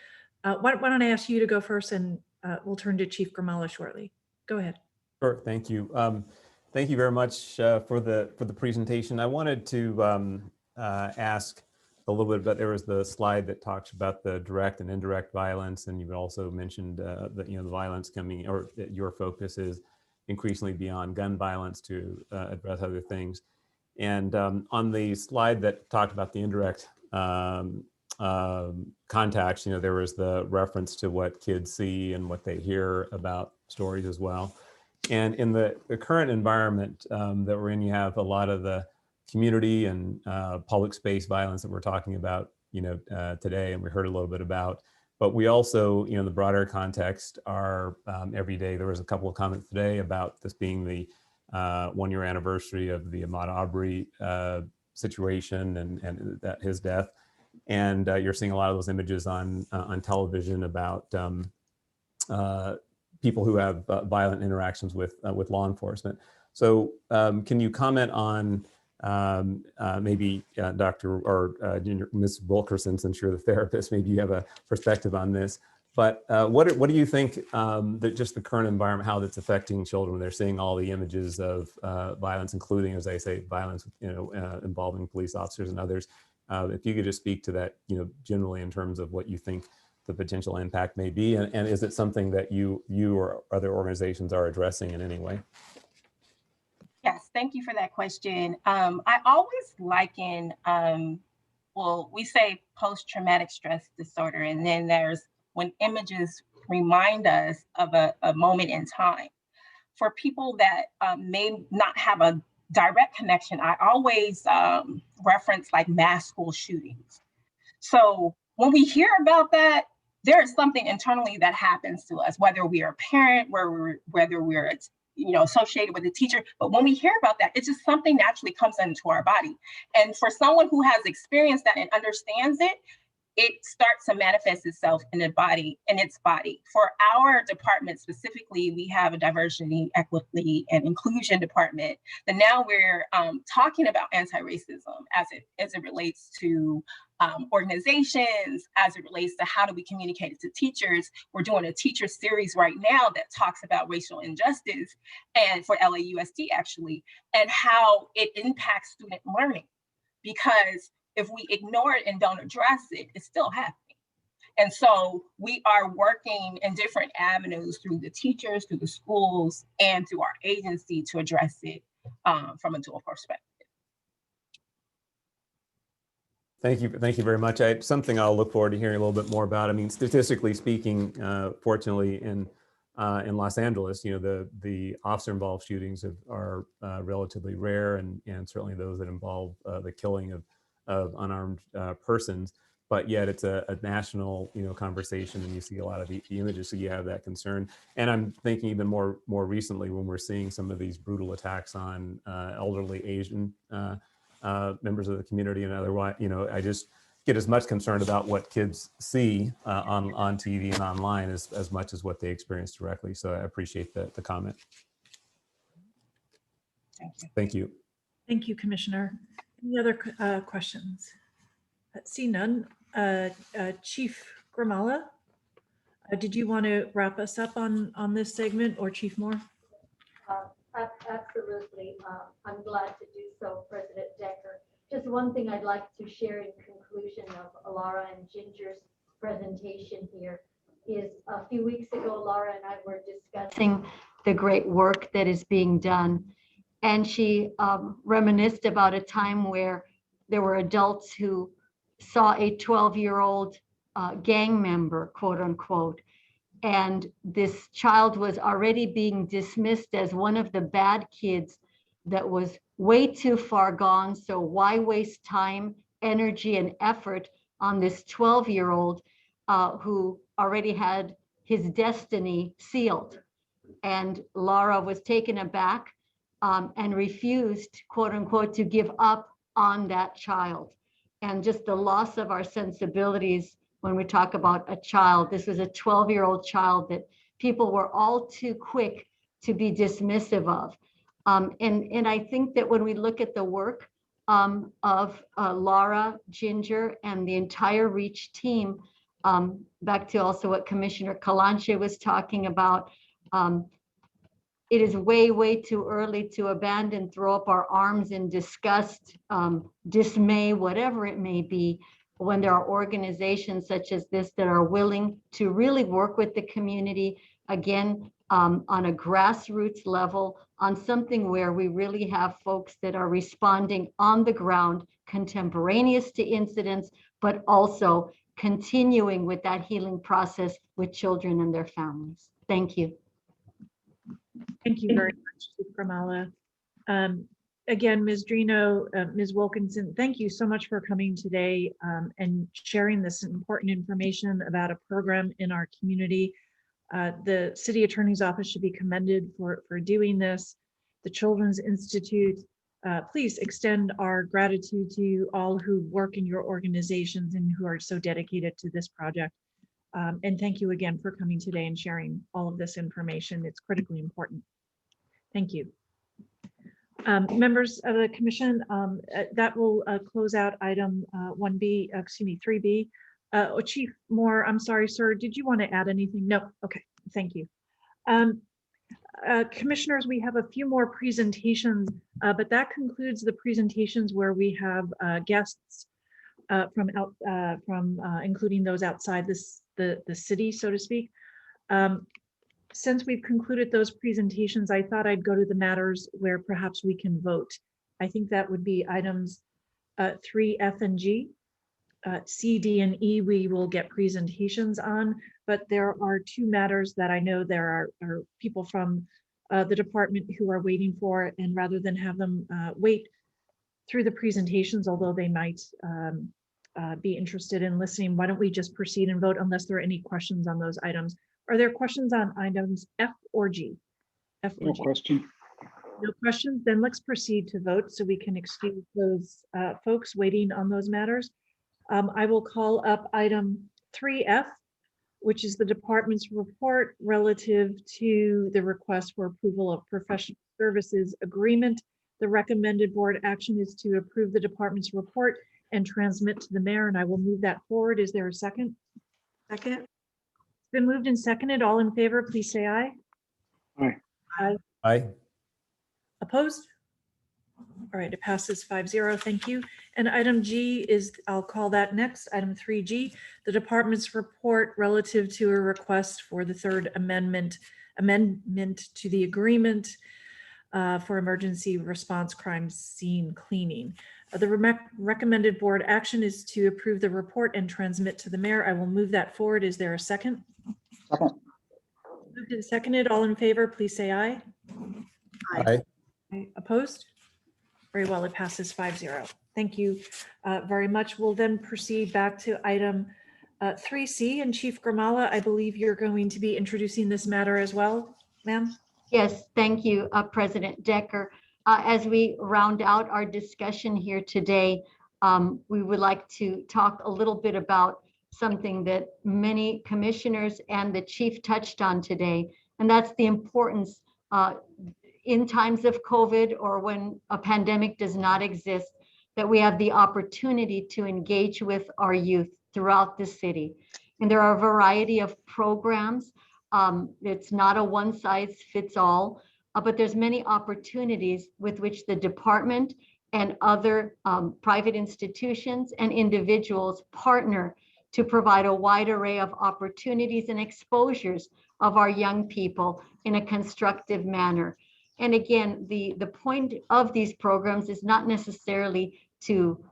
why don't I ask you to go first, and we'll turn to Chief Gramala shortly. Go ahead. Sure, thank you. Thank you very much for the presentation. I wanted to ask a little bit about, there was the slide that talks about the direct and indirect violence, and you've also mentioned that the violence coming, or that your focus is increasingly beyond gun violence to address other things. And on the slide that talked about the indirect contacts, there was the reference to what kids see and what they hear about stories as well. And in the current environment that we're in, you have a lot of the community and public space violence that we're talking about, today, and we heard a little bit about. But we also, in the broader context, are every day. There was a couple of comments today about this being the 1-year anniversary of the Ahmaud Arbery situation and that his death. And you're seeing a lot of those images on television about people who have violent interactions with law enforcement. So can you comment on maybe Dr. or Ms. Wilkerson, since you're the therapist, maybe you have a perspective on this, but what do you think that just the current environment, how that's affecting children when they're seeing all the images of violence, including, as I say, violence, involving police officers and others? If you could just speak to that, generally in terms of what you think the potential impact may be, and is it something that you or other organizations are addressing in any way? Yes, thank you for that question. I always liken, well, we say post-traumatic stress disorder, and then there's when images remind us of a moment in time. For people that may not have a direct connection, I always reference like mass school shootings. So when we hear about that, there is something internally that happens to us, whether we are a parent, whether we're associated with a teacher. But when we hear about that, it's just something naturally comes into our body. And for someone who has experienced that and understands it, it starts to manifest itself in its body. For our department specifically, we have a diversity, equity, and inclusion department. And now we're talking about anti-racism as it relates to organizations, as it relates to how do we communicate it to teachers. We're doing a teacher series right now that talks about racial injustice, and for LAUSD actually, and how it impacts student learning. Because if we ignore it and don't address it, it's still happening. And so we are working in different avenues through the teachers, through the schools, and through our agency to address it from a dual perspective. Thank you very much. Something I'll look forward to hearing a little bit more about. I mean, statistically speaking, fortunately in Los Angeles, the officer-involved shootings are relatively rare, and certainly those that involve the killing of unarmed persons. But yet it's a national, conversation, and you see a lot of the images, so you have that concern. And I'm thinking even more recently when we're seeing some of these brutal attacks on elderly Asian members of the community and otherwise, I just get as much concerned about what kids see on TV and online as much as what they experience directly. So I appreciate the comment. Thank you. Thank you, Commissioner. Any other questions? See none. Chief Gramala, did you want to wrap us up on this segment, or Chief Moore? Absolutely. I'm glad to do so, President Decker. Just one thing I'd like to share in conclusion of Laura and Ginger's presentation here is a few weeks ago, Laura and I were discussing the great work that is being done. And she reminisced about a time where there were adults who saw a 12-year-old gang member, quote unquote, And this child was already being dismissed as one of the bad kids that was way too far gone. So why waste time, energy, and effort on this 12-year-old who already had his destiny sealed? And Laura was taken aback and refused, quote unquote, to give up on that child. And just the loss of our sensibilities when we talk about a child. This was a 12-year-old child that people were all too quick to be dismissive of. And I think that when we look at the work of Laura, Ginger, and the entire REACH team, back to also what Commissioner Kalanche was talking about, it is way, way too early to abandon, throw up our arms in disgust, dismay, whatever it may be, when there are organizations such as this that are willing to really work with the community, again, on a grassroots level, on something where we really have folks that are responding on the ground, contemporaneous to incidents, but also continuing with that healing process with children and their families. Thank you. Thank you very much, Chief Gramala. Again, Ms. Drino, Ms. Wilkinson, thank you so much for coming today and sharing this important information about a program in our community. The City Attorney's Office should be commended for doing this. The Children's Institute, please extend our gratitude to all who work in your organizations and who are so dedicated to this project. And thank you again for coming today and sharing all of this information. It's critically important. Thank you. Members of the commission, that will close out item 1B, excuse me, 3B. Chief Moore, I'm sorry, sir, did you want to add anything? No, okay, thank you. Commissioners, we have a few more presentations, but that concludes the presentations where we have guests from including those outside the city, so to speak. Since we've concluded those presentations, I thought I'd go to the matters where perhaps we can vote. I think that would be items 3, F, and G. C, D, and E we will get presentations on, but there are 2 matters that I know there are people from the department who are waiting for, and rather than have them wait through the presentations, although they might be interested in listening, why don't we just proceed and vote unless there are any questions on those items? Are there questions on items F or G? F or No G? question. No questions, then let's proceed to vote so we can excuse those folks waiting on those matters. I will call up item 3F, which is the department's report relative to the request for approval of professional services agreement. The recommended board action is to approve the department's report and transmit to the mayor, and I will move that forward. Is there a second? Second. It's been moved and seconded. All in favor, please say aye. Aye. Aye. Aye. Opposed? All right, it passes 5-0. Thank you. And item G is, I'll call that next, item 3G, the department's report relative to a request for the third amendment to the agreement for emergency response crime scene cleaning. The recommended board action is to approve the report and transmit to the mayor. I will move that forward. Is there a second? Second. Moved and seconded. All in favor, please say aye. Aye. Aye. Opposed? Very well, it passes 5-0. Thank you very much. We'll then proceed back to item 3C, and Chief Gramala, I believe you're going to be introducing this matter as well, ma'am? Yes, thank you, President Decker. As we round out our discussion here today, we would like to talk a little bit about something that many commissioners and the chief touched on today, and that's the importance in times of COVID or when a pandemic does not exist, that we have the opportunity to engage with our youth throughout the city. And there are a variety of programs. It's not a one-size-fits-all, but there's many opportunities with which the department and other private institutions and individuals partner to provide a wide array of opportunities and exposures of our young people in a constructive manner. And again, the point of these programs is not necessarily to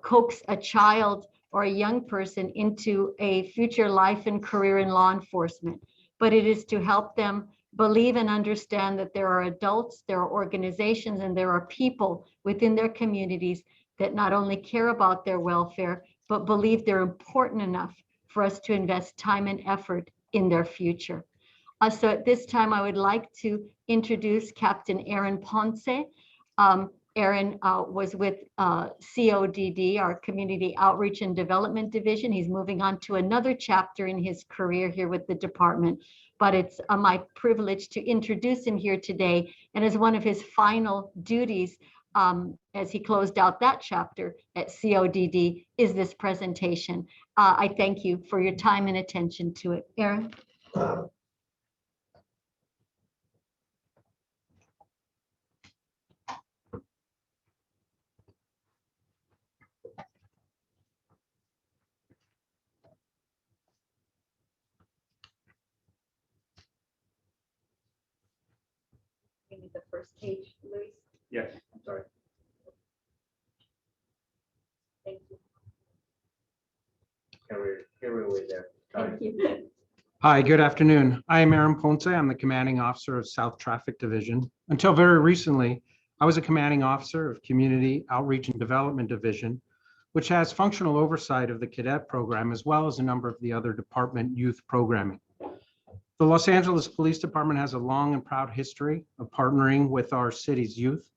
coax a child or a young person into a future life and career in law enforcement, but it is to help them believe and understand that there are adults, there are organizations, and there are people within their communities that not only care about their welfare, but believe they're important enough for us to invest time and effort in their future. So at this time, I would like to introduce Captain Aaron Ponce. Aaron was with CODD, our Community Outreach and Development Division. He's moving on to another chapter in his career here with the department, but it's my privilege to introduce him here today. And as one of his final duties, as he closed out that chapter at CODD, is this presentation. I thank you for your time and attention to it. Aaron. Maybe the first page, Luis. Yes, I'm sorry. Thank you. Carry away there. Thank you. Hi, good afternoon. I am Aaron Ponce. I'm the commanding officer of South Traffic Division. Until very recently, I was a commanding officer of Community Outreach and Development Division, which has functional oversight of the cadet program as well as a number of the other department youth programming. The Los Angeles Police Department has a long and proud history of partnering with our city's youth.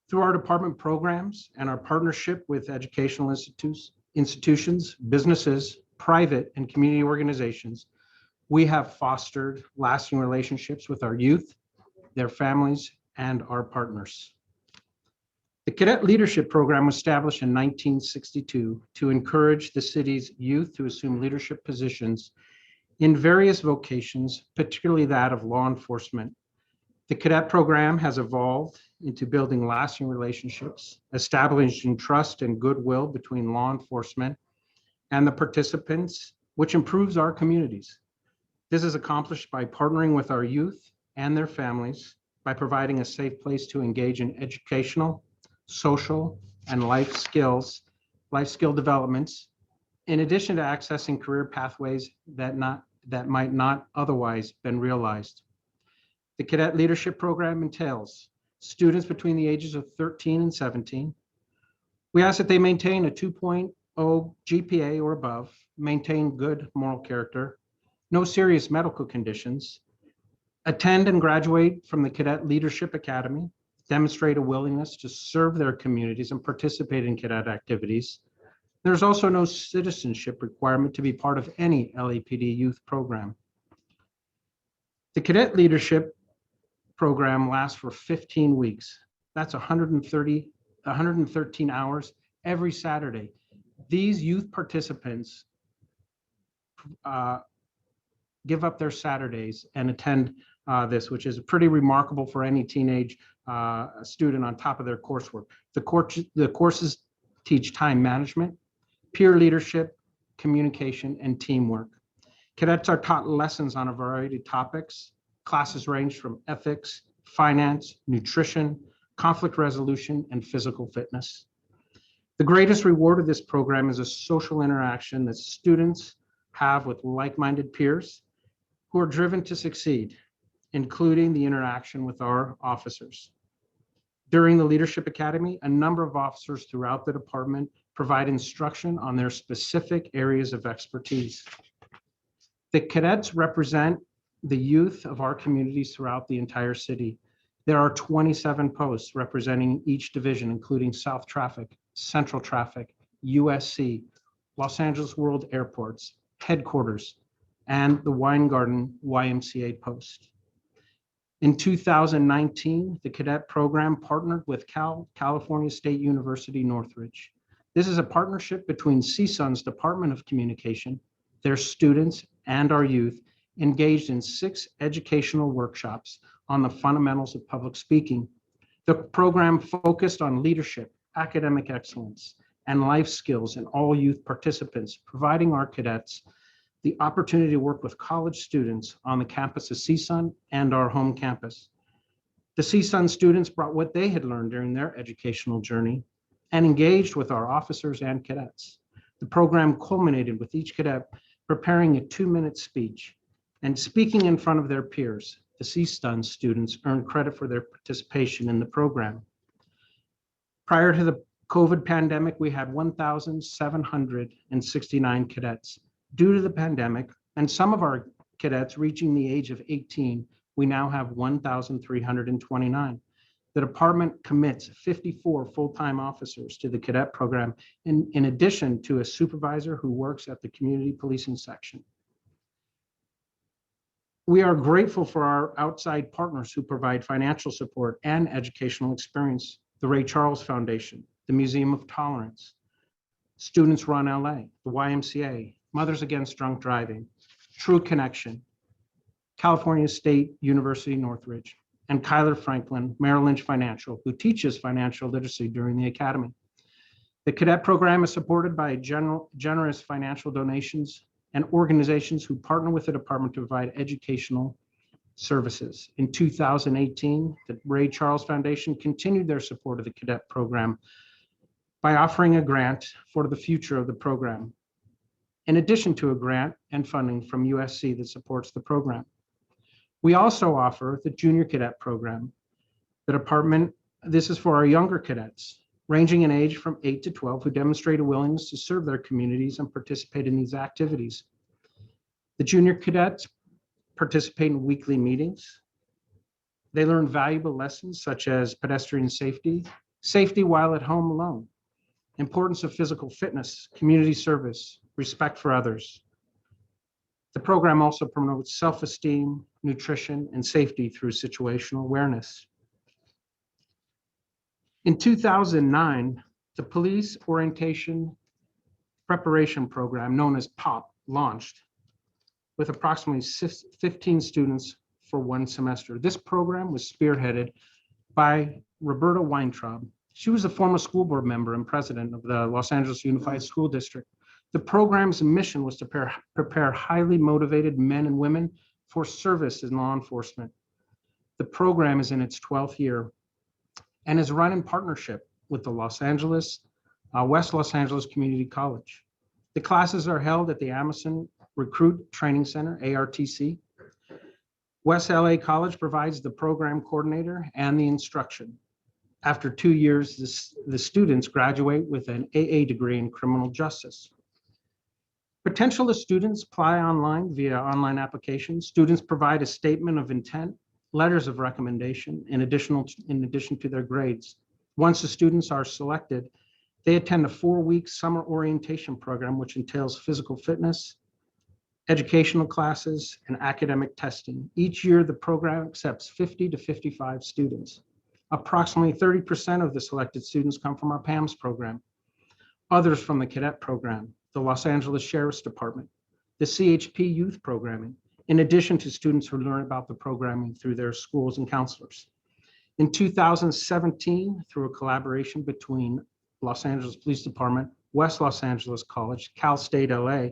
Through our department programs and our partnership with educational institutions, businesses, private and community organizations, we have fostered lasting relationships with our youth, their families, and our partners. The Cadet Leadership Program was established in 1962 to encourage the city's youth to assume leadership positions in various vocations, particularly that of law enforcement. The cadet program has evolved into building lasting relationships, establishing trust and goodwill between law enforcement and the participants, which improves our communities. This is accomplished by partnering with our youth and their families, by providing a safe place to engage in educational, social, and life skill developments, in addition to accessing career pathways that might not otherwise been realized. The Cadet Leadership Program entails students between the ages of 13 and 17. We ask that they maintain a 2.0 GPA or above, maintain good moral character, no serious medical conditions, attend and graduate from the Cadet Leadership Academy, demonstrate a willingness to serve their communities and participate in cadet activities. There's also no citizenship requirement to be part of any LAPD youth program. The Cadet Leadership Program lasts for 15 weeks. That's 113 hours every Saturday. These youth participants give up their Saturdays and attend this, which is pretty remarkable for any teenage student on top of their coursework. The courses teach time management, peer leadership, communication, and teamwork. Cadets are taught lessons on a variety of topics. Classes range from ethics, finance, nutrition, conflict resolution, and physical fitness. The greatest reward of this program is a social interaction that students have with like-minded peers who are driven to succeed, including the interaction with our officers. During the Leadership Academy, a number of officers throughout the department provide instruction on their specific areas of expertise. The cadets represent the youth of our communities throughout the entire city. There are 27 posts representing each division, including South Traffic, Central Traffic, USC, Los Angeles World Airports, headquarters, and the Weingarten YMCA post. In 2019, the cadet program partnered with California State University Northridge. This is a partnership between CSUN's Department of Communication, their students, and our youth, engaged in 6 educational workshops on the fundamentals of public speaking. The program focused on leadership, academic excellence, and life skills in all youth participants, providing our cadets the opportunity to work with college students on the campus of CSUN and our home campus. The CSUN students brought what they had learned during their educational journey and engaged with our officers and cadets. The program culminated with each cadet preparing a 2-minute speech and speaking in front of their peers. The C-STUN students earn credit for their participation in the program. Prior to the COVID pandemic, we had 1,769 cadets. Due to the pandemic and some of our cadets reaching the age of 18, we now have 1,329. The department commits 54 full-time officers to the cadet program, in addition to a supervisor who works at the community policing section. We are grateful for our outside partners who provide financial support and educational experience. The Ray Charles Foundation, the Museum of Tolerance, Students Run LA, the YMCA, Mothers Against Drunk Driving, True Connection, California State University Northridge, and Kyler Franklin, Merrill Lynch Financial, who teaches financial literacy during the academy. The cadet program is supported by generous financial donations and organizations who partner with the department to provide educational services. In 2018, the Ray Charles Foundation continued their support of the cadet program by offering a grant for the future of the program, in addition to a grant and funding from USC that supports the program. We also offer the Junior Cadet Program. The department, this is for our younger cadets, ranging in age from 8 to 12, who demonstrate a willingness to serve their communities and participate in these activities. The junior cadets participate in weekly meetings. They learn valuable lessons such as pedestrian safety, safety while at home alone, importance of physical fitness, community service, respect for others. The program also promotes self-esteem, nutrition, and safety through situational awareness. In 2009, the Police Orientation Preparation Program, known as POP, launched with approximately 15 students for one semester. This program was spearheaded by Roberta Weintraub. She was a former school board member and president of the Los Angeles Unified School District. The program's mission was to prepare highly motivated men and women for service in law enforcement. The program is in its 12th year and is run in partnership with the West Los Angeles Community College. The classes are held at the Amazon Recruit Training Center, ARTC. West LA College provides the program coordinator and the instruction. After 2 years, the students graduate with an AA degree in criminal justice. Potential students apply online via online application. Students provide a statement of intent, letters of recommendation, in addition to their grades. Once the students are selected, they attend a 4-week summer orientation program, which entails physical fitness, educational classes, and academic testing. Each year, the program accepts 50 to 55 students. Approximately 30% of the selected students come from our PAMS program, others from the cadet program, the Los Angeles Sheriff's Department, the CHP youth programming, in addition to students who learn about the programming through their schools and counselors. In 2017, through a collaboration between Los Angeles Police Department, West Los Angeles College, Cal State LA,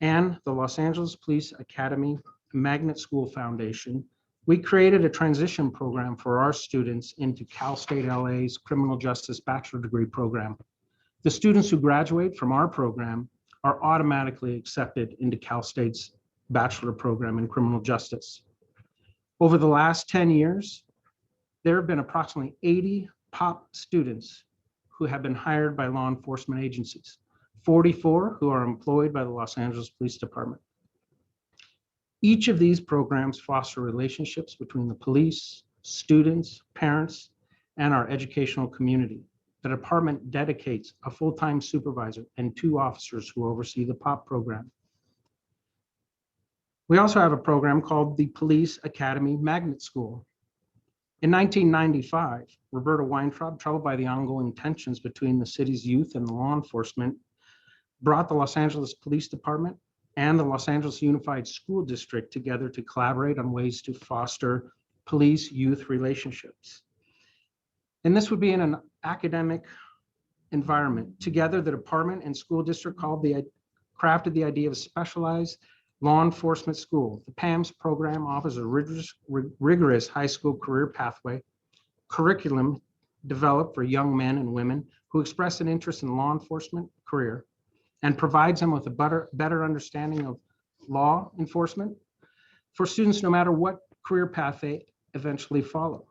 and the Los Angeles Police Academy Magnet School Foundation, we created a transition program for our students into Cal State LA's Criminal Justice Bachelor Degree program. The students who graduate from our program are automatically accepted into Cal State's Bachelor program in Criminal Justice. Over the last 10 years, there have been approximately 80 POP students who have been hired by law enforcement agencies, 44 who are employed by the Los Angeles Police Department. Each of these programs foster relationships between the police, students, parents, and our educational community. The department dedicates a full-time supervisor and 2 officers who oversee the POP program. We also have a program called the Police Academy Magnet School. In 1995, Roberta Weintraub, troubled by the ongoing tensions between the city's youth and law enforcement, brought the Los Angeles Police Department and the Los Angeles Unified School District together to collaborate on ways to foster police-youth relationships. And this would be in an academic environment. Together, the department and school district crafted the idea of a specialized law enforcement school. The PAMS program offers a rigorous high school career pathway, curriculum developed for young men and women who express an interest in law enforcement career, and provides them with a better understanding of law enforcement, for students no matter what career path they eventually follow.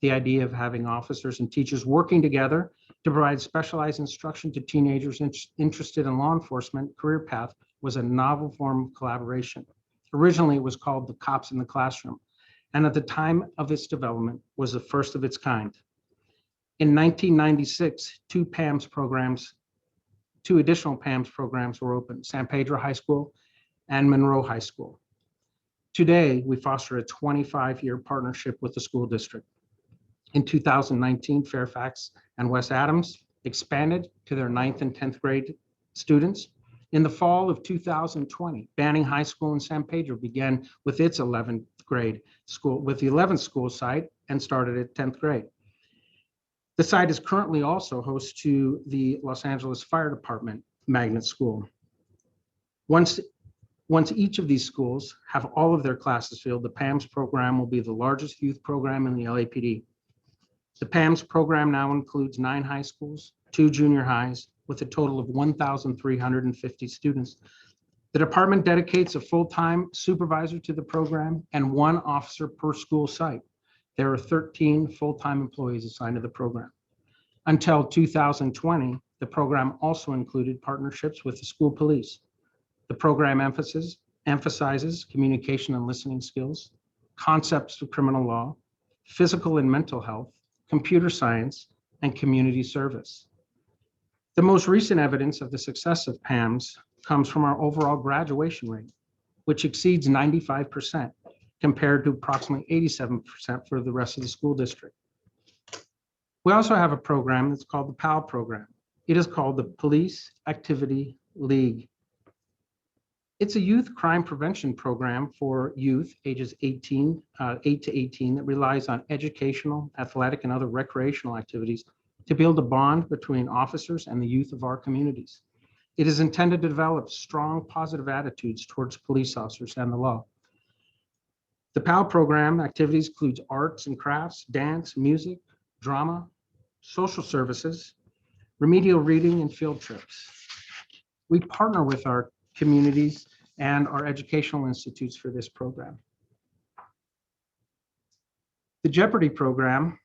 The idea of having officers and teachers working together to provide specialized instruction to teenagers interested in law enforcement career path was a novel form of collaboration. Originally, it was called the Cops in the Classroom, and at the time of its development was the first of its kind. In 1996, two additional PAMS programs were opened, San Pedro High School and Monroe High School. Today, we foster a 25-year partnership with the school district. In 2019, Fairfax and West Adams expanded to their 9th and 10th grade students. In the fall of 2020, Banning High School in San Pedro began with its 11th grade school, with the 11th school site, and started at 10th grade. The site is currently also host to the Los Angeles Fire Department Magnet School. Once each of these schools have all of their classes filled, the PAMS program will be the largest youth program in the LAPD. The PAMS program now includes 9 high schools, 2 junior highs, with a total of 1,350 students. The department dedicates a full-time supervisor to the program and 1 officer per school site. There are 13 full-time employees assigned to the program. Until 2020, the program also included partnerships with the school police. The program emphasizes communication and listening skills, concepts of criminal law, physical and mental health, computer science, and community service. The most recent evidence of the success of PAMS comes from our overall graduation rate, which exceeds 95%, compared to approximately 87% for the rest of the school district. We also have a program that's called the PAL program. It is called the Police Activity League. It's a youth crime prevention program for youth ages 8 to 18 that relies on educational, athletic, and other recreational activities to build a bond between officers and the youth of our communities. It is intended to develop strong, positive attitudes towards police officers and the law. The PAL program activities includes arts and crafts, dance, music, drama, social services, remedial reading, and field trips. We partner with our communities and our educational institutes for this program. The Jeopardy program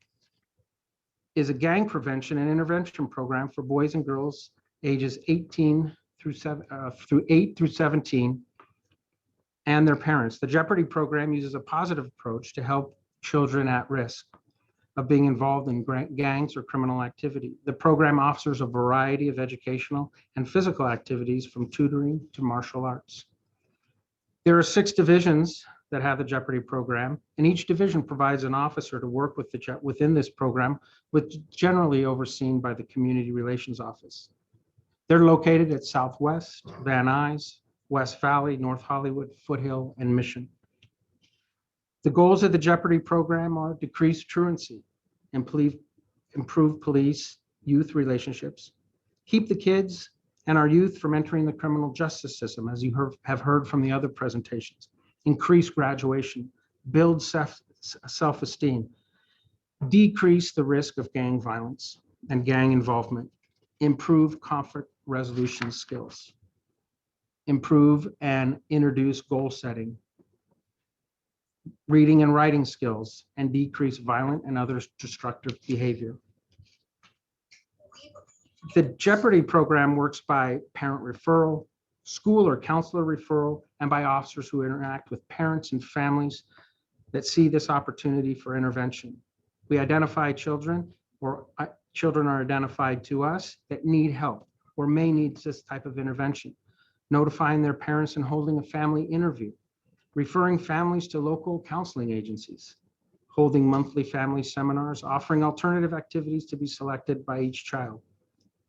is a gang prevention and intervention program for boys and girls ages 8 through 17 and their parents. The Jeopardy program uses a positive approach to help children at risk of being involved in gangs or criminal activity. The program offers a variety of educational and physical activities from tutoring to martial arts. There are 6 divisions that have the Jeopardy program, and each division provides an officer to work with within this program, which is generally overseen by the Community Relations Office. They're located at Southwest, Van Nuys, West Valley, North Hollywood, Foothill, and Mission. The goals of the Jeopardy program are decrease truancy, improve police-youth relationships, keep the kids and our youth from entering the criminal justice system, as you have heard from the other presentations, increase graduation, build self-esteem, decrease the risk of gang violence and gang involvement, improve conflict resolution skills, improve and introduce goal setting, reading and writing skills, and decrease violent and other destructive behavior. The Jeopardy program works by parent referral, school or counselor referral, and by officers who interact with parents and families that see this opportunity for intervention. We identify children, or children are identified to us that need help or may need this type of intervention, notifying their parents and holding a family interview, referring families to local counseling agencies, holding monthly family seminars, offering alternative activities to be selected by each child,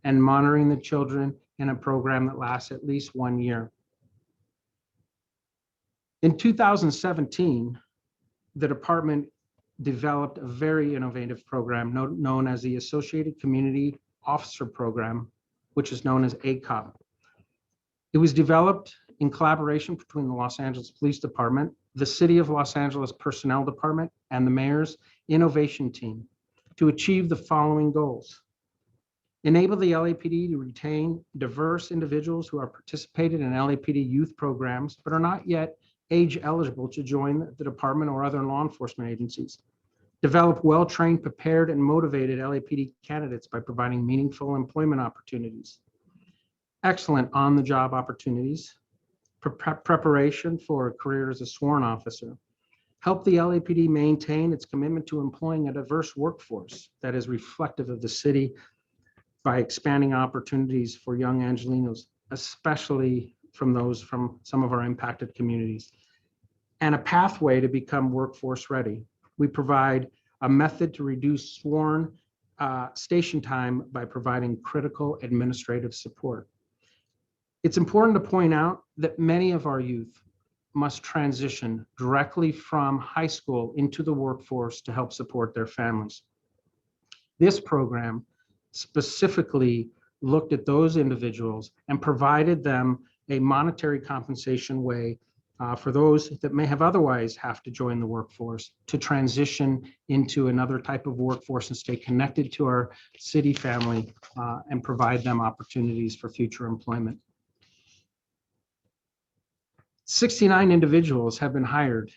and monitoring the children in a program that lasts at least 1 year. In 2017, the department developed a very innovative program known as the Associated Community Officer Program, which is known as ACOP. It was developed in collaboration between the Los Angeles Police Department, the City of Los Angeles Personnel Department, and the Mayor's Innovation Team to achieve the following goals. Enable the LAPD to retain diverse individuals who are participated in LAPD youth programs, but are not yet age eligible to join the department or other law enforcement agencies. Develop well-trained, prepared, and motivated LAPD candidates by providing meaningful employment opportunities. Excellent on-the-job opportunities. Preparation for a career as a sworn officer. Help the LAPD maintain its commitment to employing a diverse workforce that is reflective of the city by expanding opportunities for young Angelenos, especially from those from some of our impacted communities. And a pathway to become workforce ready. We provide a method to reduce sworn station time by providing critical administrative support. It's important to point out that many of our youth must transition directly from high school into the workforce to help support their families. This program specifically looked at those individuals and provided them a monetary compensation way for those that may have otherwise have to join the workforce to transition into another type of workforce and stay connected to our city family and provide them opportunities for future employment. 69 individuals have been hired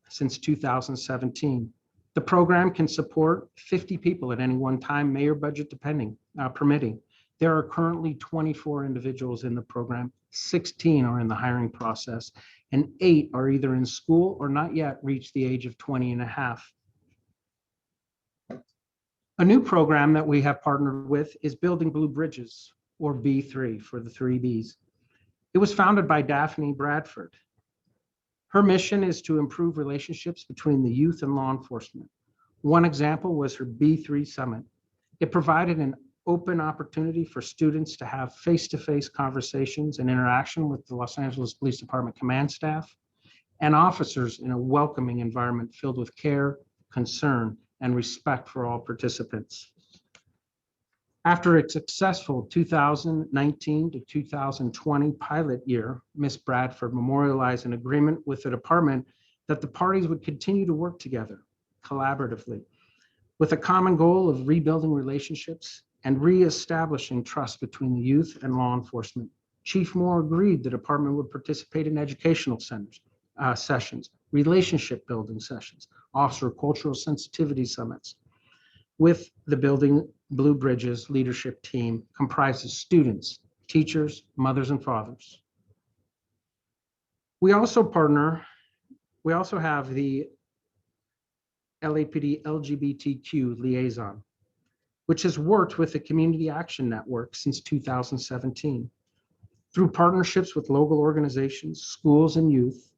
since 2017. The program can support 50 people at any one time, mayor budget permitting. There are currently 24 individuals in the program, 16 are in the hiring process, and 8 are either in school or not yet reached the age of 20 and a half. A new program that we have partnered with is Building Blue Bridges, or B3 for the 3 Bs. It was founded by Daphne Bradford. Her mission is to improve relationships between the youth and law enforcement. One example was her B3 Summit. It provided an open opportunity for students to have face-to-face conversations and interaction with the Los Angeles Police Department command staff and officers in a welcoming environment filled with care, concern, and respect for all participants. After a successful 2019 to 2020 pilot year, Ms. Bradford memorialized an agreement with the department that the parties would continue to work together collaboratively with a common goal of rebuilding relationships and reestablishing trust between the youth and law enforcement. Chief Moore agreed the department would participate in educational sessions, relationship building sessions, officer cultural sensitivity summits with the Building Blue Bridges leadership team comprised of students, teachers, mothers, and fathers. We also have the LAPD LGBTQ liaison, which has worked with the Community Action Network since 2017. Through partnerships with local organizations, schools, and youth,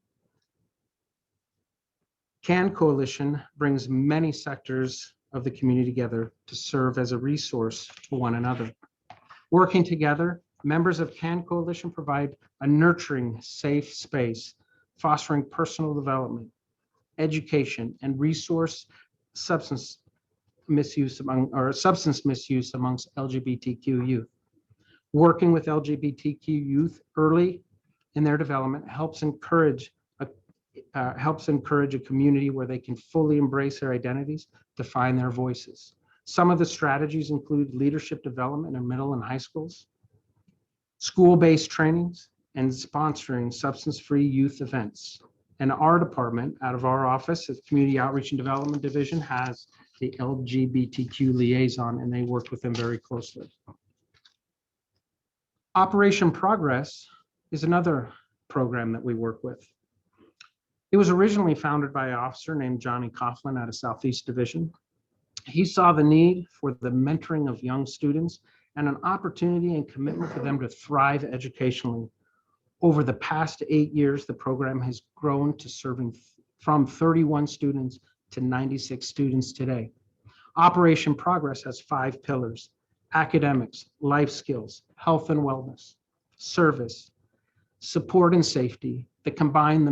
CAN Coalition brings many sectors of the community together to serve as a resource to one another. Working together, members of CAN Coalition provide a nurturing, safe space, fostering personal development, education, and resource substance misuse amongst LGBTQ youth. Working with LGBTQ youth early in their development helps encourage a community where they can fully embrace their identities, define their voices. Some of the strategies include leadership development in middle and high schools, school-based trainings, and sponsoring substance-free youth events. And our department, out of our office, the Community Outreach and Development Division, has the LGBTQ liaison, and they work with them very closely. Operation Progress is another program that we work with. It was originally founded by an officer named Johnny Coughlin out of Southeast Division. He saw the need for the mentoring of young students and an opportunity and commitment for them to thrive educationally. Over the past 8 years, the program has grown to serving from 31 students to 96 students today. Operation Progress has 5 pillars: academics, life skills, health and wellness, service, support and safety that combine the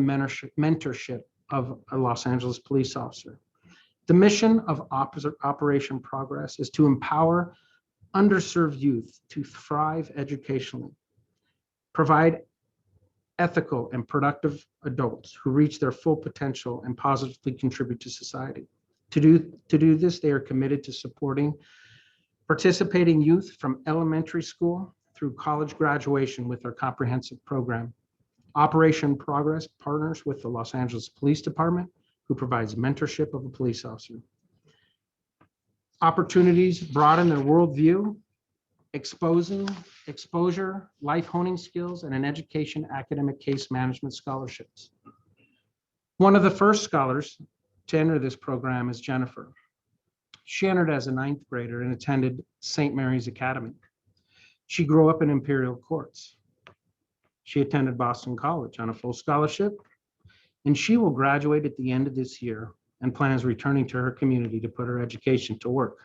mentorship of a Los Angeles police officer. The mission of Operation Progress is to empower underserved youth to thrive educationally, provide ethical and productive adults who reach their full potential and positively contribute to society. To do this, they are committed to supporting participating youth from elementary school through college graduation with our comprehensive program. Operation Progress partners with the Los Angeles Police Department, who provides mentorship of a police officer. Opportunities broaden their worldview, exposure, life honing skills, and an education academic case management scholarships. One of the first scholars to enter this program is Jennifer. She entered as a 9th grader and attended St. Mary's Academy. She grew up in Imperial Courts. She attended Boston College on a full scholarship, and she will graduate at the end of this year and plans returning to her community to put her education to work.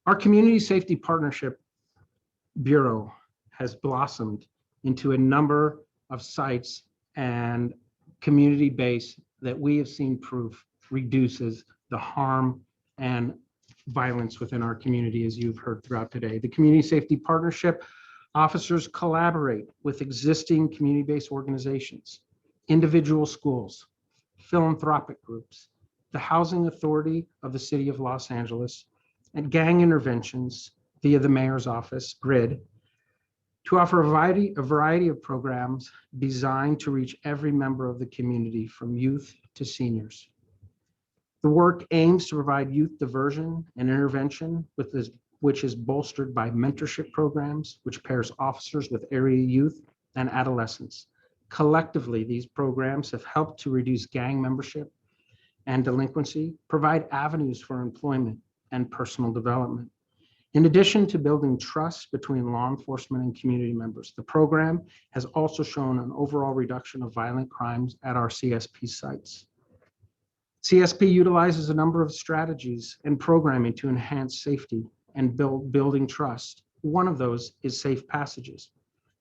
Our Community Safety Partnership Bureau has blossomed into a number of sites and community base that we have seen proof reduces the harm and violence within our community, as you've heard throughout today. The Community Safety Partnership officers collaborate with existing community-based organizations, individual schools, philanthropic groups, the Housing Authority of the City of Los Angeles, and gang interventions via the Mayor's Office, GRID, to offer a variety of programs designed to reach every member of the community, from youth to seniors. The work aims to provide youth diversion and intervention, which is bolstered by mentorship programs, which pairs officers with area youth and adolescents. Collectively, these programs have helped to reduce gang membership and delinquency, provide avenues for employment and personal development. In addition to building trust between law enforcement and community members, the program has also shown an overall reduction of violent crimes at our CSP sites. CSP utilizes a number of strategies and programming to enhance safety and building trust. One of those is safe passages.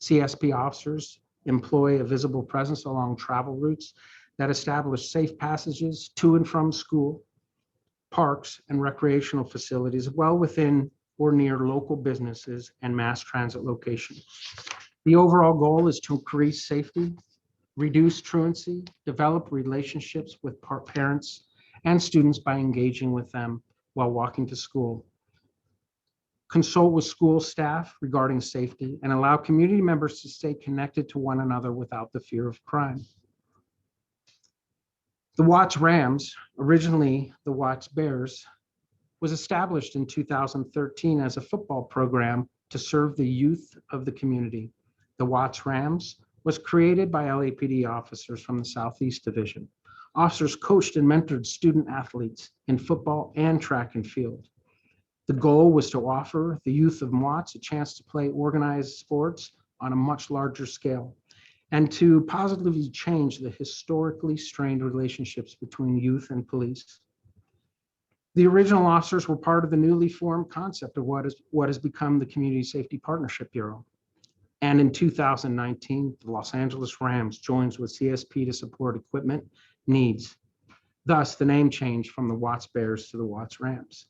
CSP officers employ a visible presence along travel routes that establish safe passages to and from school, parks, and recreational facilities well within or near local businesses and mass transit locations. The overall goal is to increase safety, reduce truancy, develop relationships with parents and students by engaging with them while walking to school, consult with school staff regarding safety, and allow community members to stay connected to one another without the fear of crime. The Watts Rams, originally the Watts Bears, was established in 2013 as a football program to serve the youth of the community. The Watts Rams was created by LAPD officers from the Southeast Division. Officers coached and mentored student athletes in football and track and field. The goal was to offer the youth of Watts a chance to play organized sports on a much larger scale and to positively change the historically strained relationships between youth and police. The original officers were part of the newly formed concept of what has become the Community Safety Partnership Bureau. And in 2019, the Los Angeles Rams joins with CSP to support equipment needs. Thus, the name changed from the Watts Bears to the Watts Rams.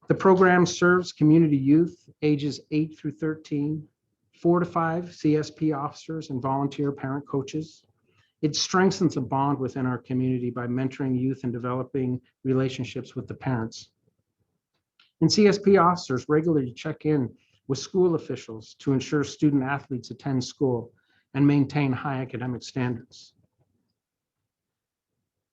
The program serves community youth ages 8 through 13, 4 to 5 CSP officers and volunteer parent coaches. It strengthens a bond within our community by mentoring youth and developing relationships with the parents. And CSP officers regularly check in with school officials to ensure student athletes attend school and maintain high academic standards.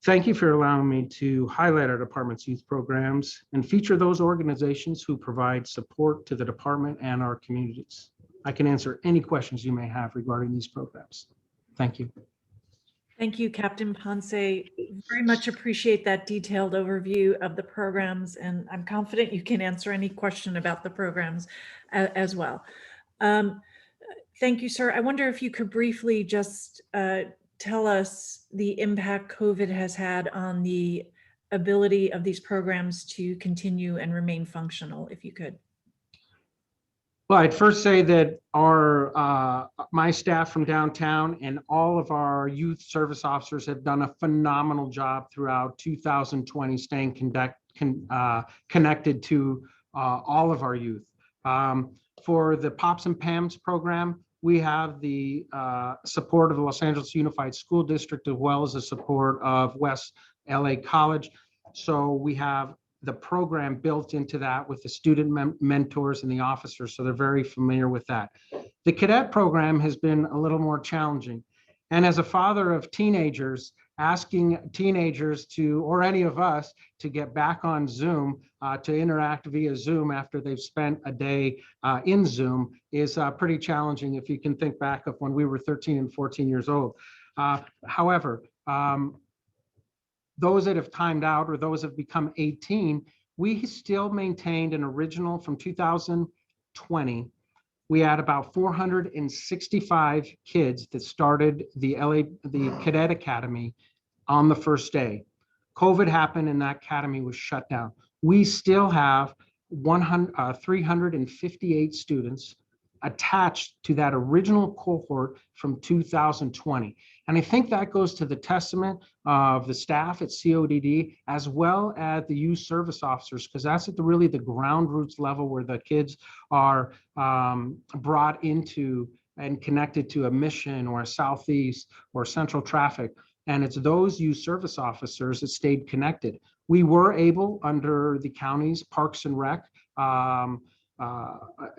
Thank you for allowing me to highlight our department's youth programs and feature those organizations who provide support to the department and our communities. I can answer any questions you may have regarding these programs. Thank you. Thank you, Captain Ponce. Very much appreciate that detailed overview of the programs, and I'm confident you can answer any question about the programs as well. Thank you, sir. I wonder if you could briefly just tell us the impact COVID has had on the ability of these programs to continue and remain functional, if you could. Well, I'd first say that my staff from downtown and all of our youth service officers have done a phenomenal job throughout 2020, staying connected to all of our youth. For the Pops and Pams program, we have the support of the Los Angeles Unified School District, as well as the support of West LA College. So we have the program built into that with the student mentors and the officers, so they're very familiar with that. The cadet program has been a little more challenging. And as a father of teenagers, asking teenagers to, or any of us, to get back on Zoom, to interact via Zoom after they've spent a day in Zoom is pretty challenging if you can think back of when we were 13 and 14 years old. However, those that have timed out or those have become 18, we still maintained an original from 2020. We had about 465 kids that started the Cadet Academy on the first day. COVID happened and that academy was shut down. We still have 358 students attached to that original cohort from 2020. And I think that goes to the testament of the staff at CODD as well as the youth service officers, because that's at really the ground roots level where the kids are brought into and connected to a mission or a southeast or central traffic. And it's those youth service officers that stayed connected. We were able, under the county's Parks and Rec,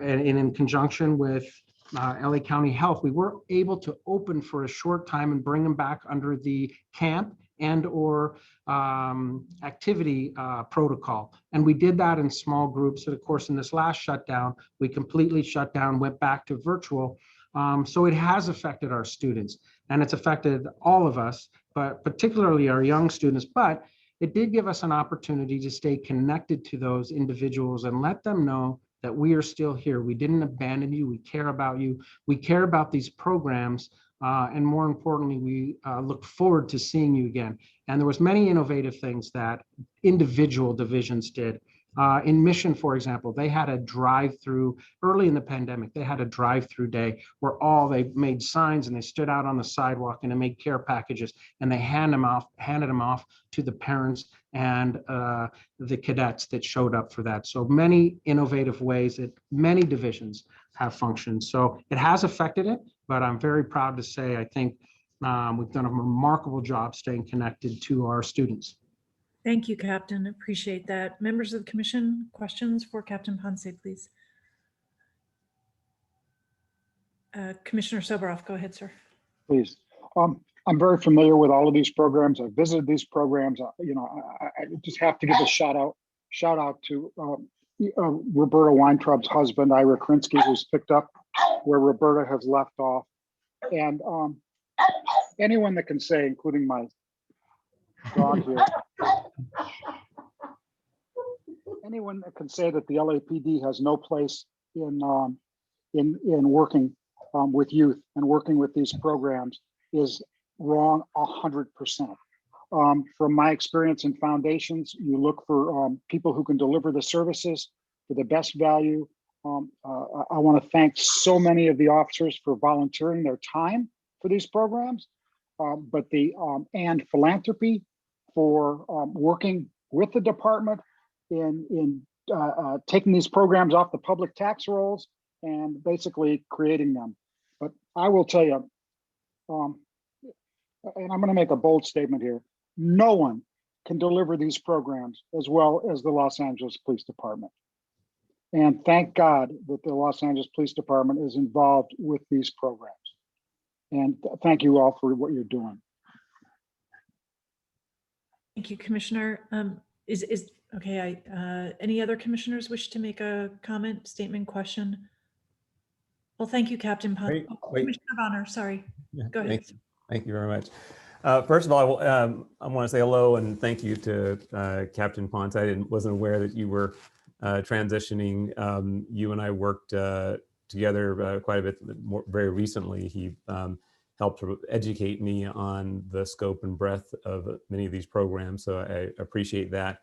and in conjunction with LA County Health, we were able to open for a short time and bring them back under the camp and or activity protocol. And we did that in small groups. And of course, in this last shutdown, we completely shut down, went back to virtual. So it has affected our students and it's affected all of us, but particularly our young students. But it did give us an opportunity to stay connected to those individuals and let them know that we are still here. We didn't abandon you. We care about you. We care about these programs. And more importantly, we look forward to seeing you again. And there was many innovative things that individual divisions did. In Mission, for example, they had a drive-through early in the pandemic. They had a drive-through day where they made signs and they stood out on the sidewalk and they made care packages and they handed them off to the parents and the cadets that showed up for that. So many innovative ways that many divisions have functioned. So it has affected it, but I'm very proud to say I think we've done a remarkable job staying connected to our students. Thank you, Captain. Appreciate that. Members of the commission, questions for Captain Ponce, please. Commissioner Soboroff, go ahead, sir. Please. I'm very familiar with all of these programs. I've visited these programs. I just have to give a shout out to Roberta Weintraub's husband, Ira Krinsky, who's picked up where Roberta has left off. And anyone that can say, including my dog here, anyone that can say that the LAPD has no place in working with youth and working with these programs is wrong 100%. From my experience in foundations, you look for people who can deliver the services for the best value. I want to thank so many of the officers for volunteering their time for these programs, and philanthropy for working with the department in taking these programs off the public tax rolls and basically creating them. But I will tell you, and I'm going to make a bold statement here, no one can deliver these programs as well as the Los Angeles Police Department. And thank God that the Los Angeles Police Department is involved with these programs. And thank you all for what you're doing. Thank you, Commissioner. Any other commissioners wish to make a comment, statement, question? Well, thank you, Captain Ponce. Commissioner Bonner, sorry. Yeah, go ahead. Thank you very much. First of all, I want to say hello and thank you to Captain Ponce. I wasn't aware that you were transitioning. You and I worked together quite a bit very recently. He helped to educate me on the scope and breadth of many of these programs. So I appreciate that.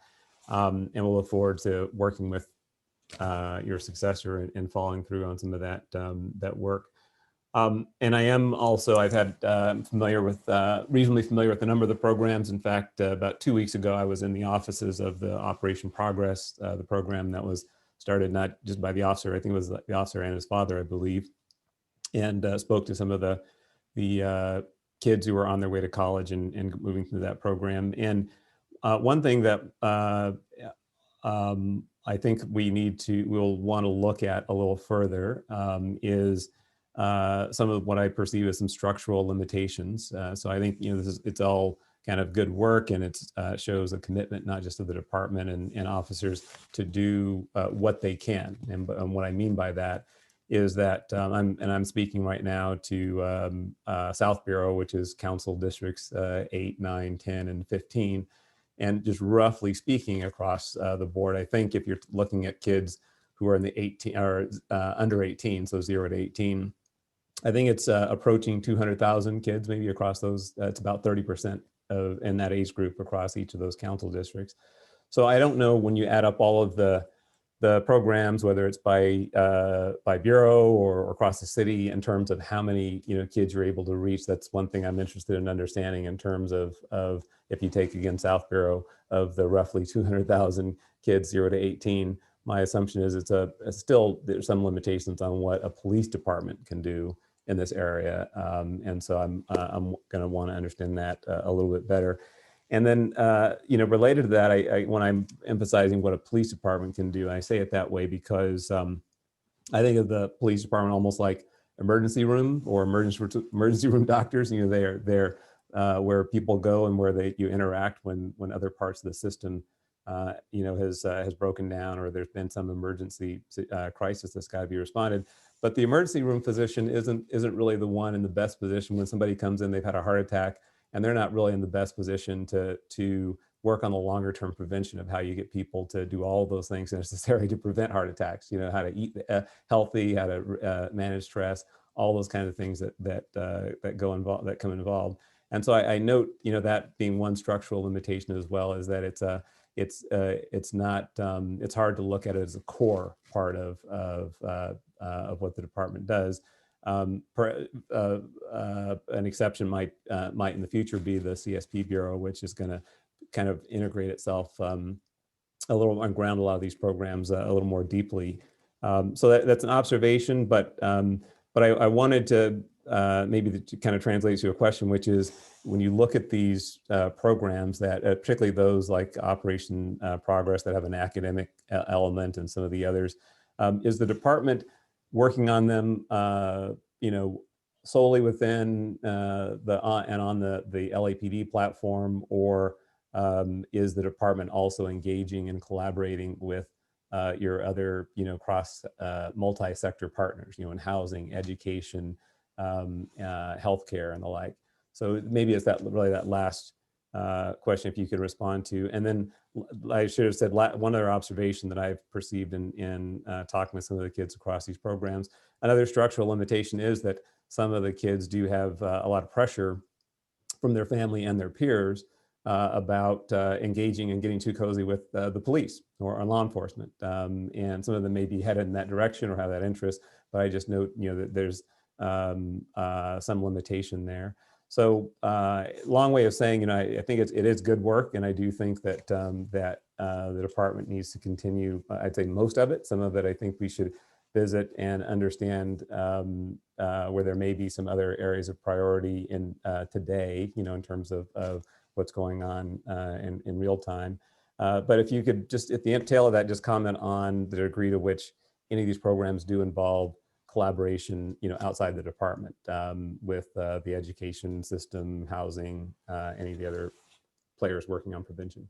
And we'll look forward to working with your successor and following through on some of that work. And I am also, I've had reasonably familiar with a number of the programs. In fact, about 2 weeks ago, I was in the offices of the Operation Progress, the program that was started not just by the officer, I think it was the officer and his father, I believe, and spoke to some of the kids who were on their way to college and moving through that program. And one thing that I think we'll want to look at a little further is some of what I perceive as some structural limitations. So I think, it's all kind of good work, and it shows a commitment not just of the department and officers to do what they can. And what I mean by that is that I'm speaking right now to South Bureau, which is council districts 8, 9, 10, and 15. And just roughly speaking across the board, I think if you're looking at kids who are in the 18 or under 18, so 0 to 18, I think it's approaching 200,000 kids maybe across those. It's about 30% in that age group across each of those council districts. So I don't know, when you add up all of the programs, whether it's by bureau or across the city, in terms of how many kids you're able to reach. That's one thing I'm interested in understanding in terms of if you take again South Bureau, of the roughly 200,000 kids 0 to 18. My assumption is it's still there's some limitations on what a police department can do in this area, and so I'm going to want to understand that a little bit better. And then, related to that, when I'm emphasizing what a police department can do, I say it that way because I think of the police department almost like emergency room or emergency room doctors. They're where people go and where you interact when other parts of the system, has broken down, or there's been some emergency crisis that's got to be responded. But the emergency room physician isn't really the one in the best position when somebody comes in, they've had a heart attack, and they're not really in the best position to work on the longer term prevention of how you get people to do all of those things necessary to prevent heart attacks. How to eat healthy, how to manage stress, all those kind of things that come involved. And so I note, that being one structural limitation as well, is that it's hard to look at it as a core part of what the department does. An exception might in the future be the CSP Bureau, which is going to kind of integrate itself a little and ground a lot of these programs a little more deeply. So that's an observation, but I wanted to maybe to kind of translate to a question, which is, when you look at these programs that, particularly those like Operation Progress that have an academic element, and some of the others, is the department working on them, solely within on the LAPD platform, or is the department also engaging and collaborating with your other, cross multi-sector partners, in housing, education, healthcare, and the like? So maybe it's that last question, if you could respond to. And then I should have said one other observation that I've perceived in talking with some of the kids across these programs. Another structural limitation is that some of the kids do have a lot of pressure from their family and their peers about engaging and getting too cozy with the police or law enforcement. And some of them may be headed in that direction or have that interest, but I just note, that there's some limitation there. So long way of saying, I think it is good work, and I do think that the department needs to continue. I'd say most of it. Some of it I think we should visit and understand where there may be some other areas of priority in today, in terms of what's going on in real time. But if you could just at the tail of that, just comment on the degree to which any of these programs do involve collaboration, outside the department, with the education system, housing, any of the other players working on prevention.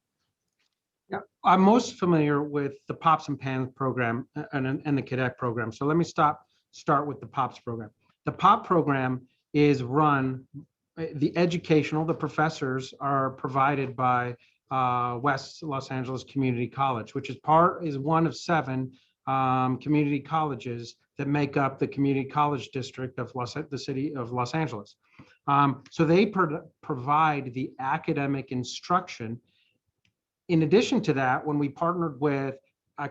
Yeah, I'm most familiar with the POPs and PANS program and the cadet program. So let me start with the POPs program. The POP program is run, the professors are provided by West Los Angeles Community College, which is one of 7 community colleges that make up the community college district of the city of Los Angeles. So they provide the academic instruction. In addition to that, when we partnered with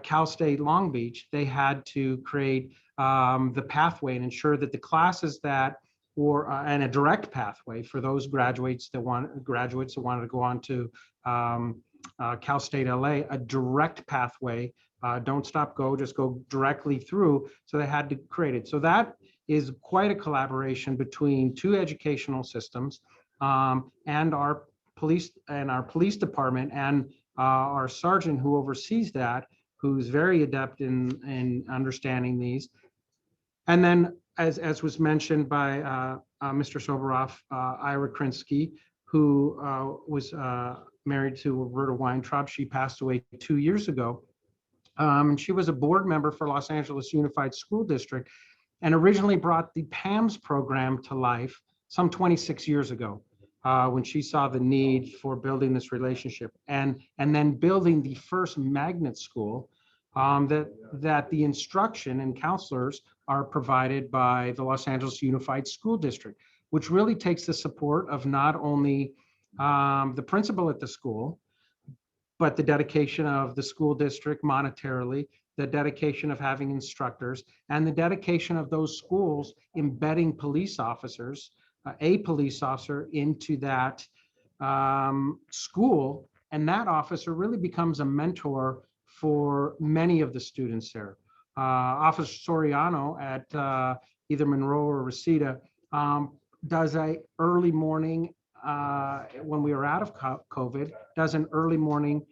Cal State Long Beach, they had to create the pathway and ensure that the classes that were and a direct pathway for those graduates that wanted to go on to Cal State LA, a direct pathway. Don't stop, go, just go directly through. So they had to create it. So that is quite a collaboration between 2 educational systems and our police department and our sergeant who oversees that, who's very adept in understanding these. And then, as was mentioned by Mr. Soboroff, Ira Krinsky, who was married to Roberta Weintraub. She passed away 2 years ago. And she was a board member for Los Angeles Unified School District and originally brought the PAMS program to life some 26 years ago when she saw the need for building this relationship and then building the first magnet school that the instruction and counselors are provided by the Los Angeles Unified School District, which really takes the support of not only the principal at the school, but the dedication of the school district monetarily, the dedication of having instructors, and the dedication of those schools embedding police officers, a police officer into that school. And that officer really becomes a mentor for many of the students there. Officer Soriano at either Monroe or Reseda does a early morning, when we were out of COVID, does an early morning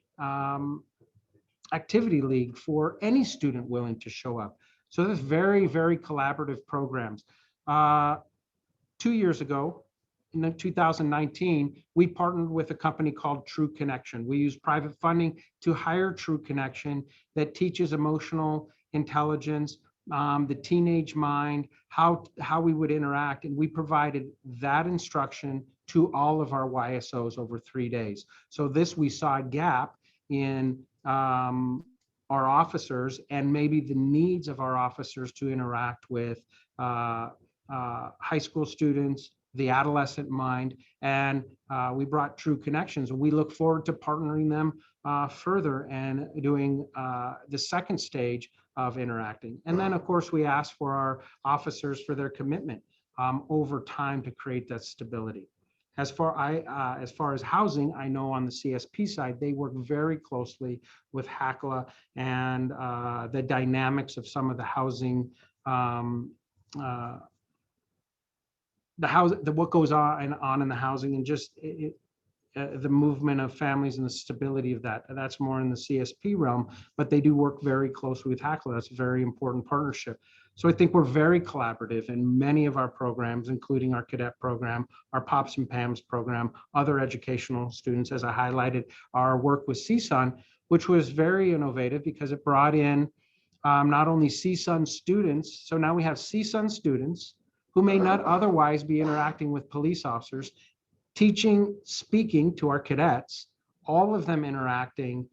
activity league for any student willing to show up. So there's very, very collaborative programs. 2 years ago, in 2019, we partnered with a company called True Connection. We use private funding to hire True Connection that teaches emotional intelligence, the teenage mind, how we would interact. And we provided that instruction to all of our YSOs over 3 days. So we saw a gap in our officers and maybe the needs of our officers to interact with high school students, the adolescent mind, and we brought True Connections. And we look forward to partnering them further and doing the second stage of interacting. And then, of course, we ask for our officers for their commitment over time to create that stability. As far as housing, I know on the CSP side, they work very closely with HACLA and the dynamics of some of the housing, what goes on in the housing, and just the movement of families and the stability of that. That's more in the CSP realm, but they do work very closely with HACLA. That's a very important partnership. So I think we're very collaborative in many of our programs, including our cadet program, our POPs and PAMS program, other educational students, as I highlighted, our work with CSUN, which was very innovative because it brought in not only CSUN students, so now we have CSUN students who may not otherwise be interacting with police officers, teaching, speaking to our cadets, all of them interacting,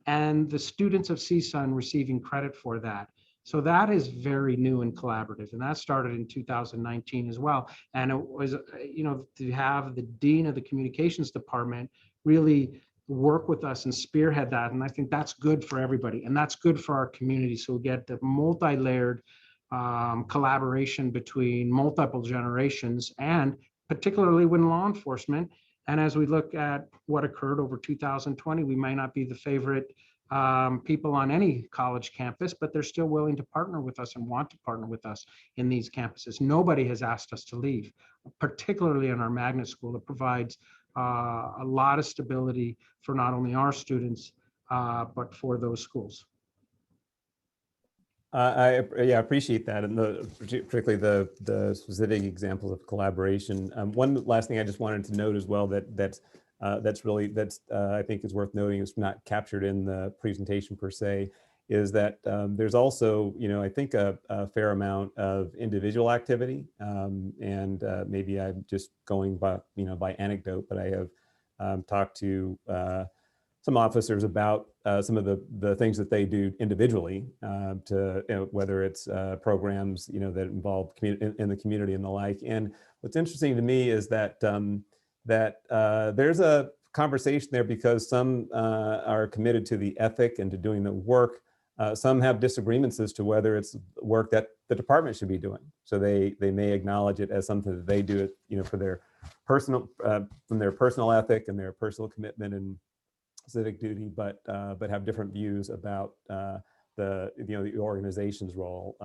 and the students of CSUN receiving credit for that. So that is very new and collaborative, and that started in 2019 as well. And it was, to have the dean of the communications department really work with us and spearhead that, and I think that's good for everybody, and that's good for our community. So we get the multi-layered collaboration between multiple generations, and particularly when law enforcement. And as we look at what occurred over 2020, we might not be the favorite people on any college campus, but they're still willing to partner with us and want to partner with us in these campuses. Nobody has asked us to leave, particularly in our magnet school that provides a lot of stability for not only our students, but for those schools. I appreciate that, and particularly the specific examples of collaboration. One last thing I just wanted to note as well that's I think is worth noting, is not captured in the presentation per se, is that there's also I think a fair amount of individual activity, and maybe I'm just going by by anecdote, but I have talked to some officers about some of the things that they do individually to whether it's programs that involve in the community and the like. And what's interesting to me is that there's a conversation there, because some are committed to the ethic and to doing the work. Some have disagreements as to whether it's work that the department should be doing. So they may acknowledge it as something that they do for their personal from their personal ethic and their personal commitment and civic duty, but have different views about the organization's role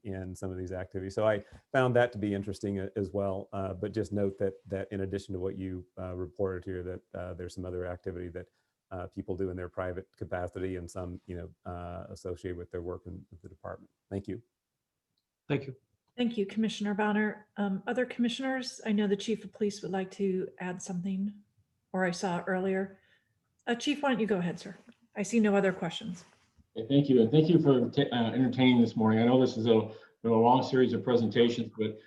in some of these activities. So I found that to be interesting as well. But just note that in addition to what you reported here, that there's some other activity that people do in their private capacity, and some, associated with their work in the department. Thank you. Thank you. Thank you, Commissioner Bonner. Other commissioners, I know the Chief of Police would like to add something, or I saw earlier. Chief, why don't you go ahead, sir? I see no other questions. Okay, thank you. And thank you for entertaining this morning. I know this is been a long series of presentations, but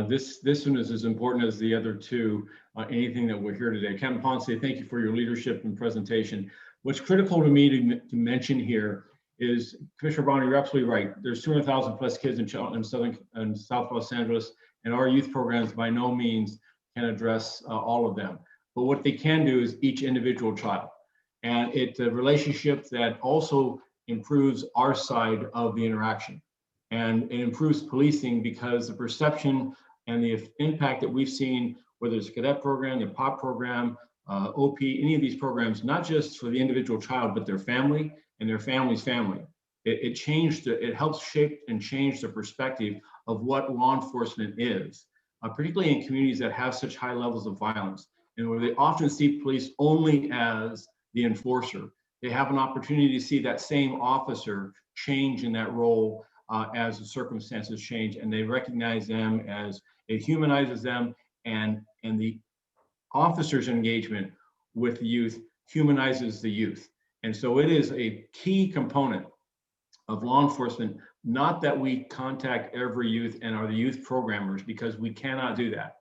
this one is as important as the other two, anything that we're here today. Captain Ponce, thank you for your leadership and presentation. What's critical to me to mention here is, Commissioner Bonner, you're absolutely right. There's 200,000 plus kids in Southern and South Los Angeles, and our youth programs by no means can address all of them. But what they can do is each individual child. And it's a relationship that also improves our side of the interaction. And it improves policing, because the perception and the impact that we've seen, whether it's a cadet program, the POP program, OP, any of these programs, not just for the individual child, but their family and their family's family. It helps shape and change the perspective of what law enforcement is, particularly in communities that have such high levels of violence, and where they often see police only as the enforcer. They have an opportunity to see that same officer change in that role as the circumstances change, and they recognize them as, it humanizes them, and the officer's engagement with the youth humanizes the youth. And so it is a key component of law enforcement, not that we contact every youth and are the youth programmers, because we cannot do that.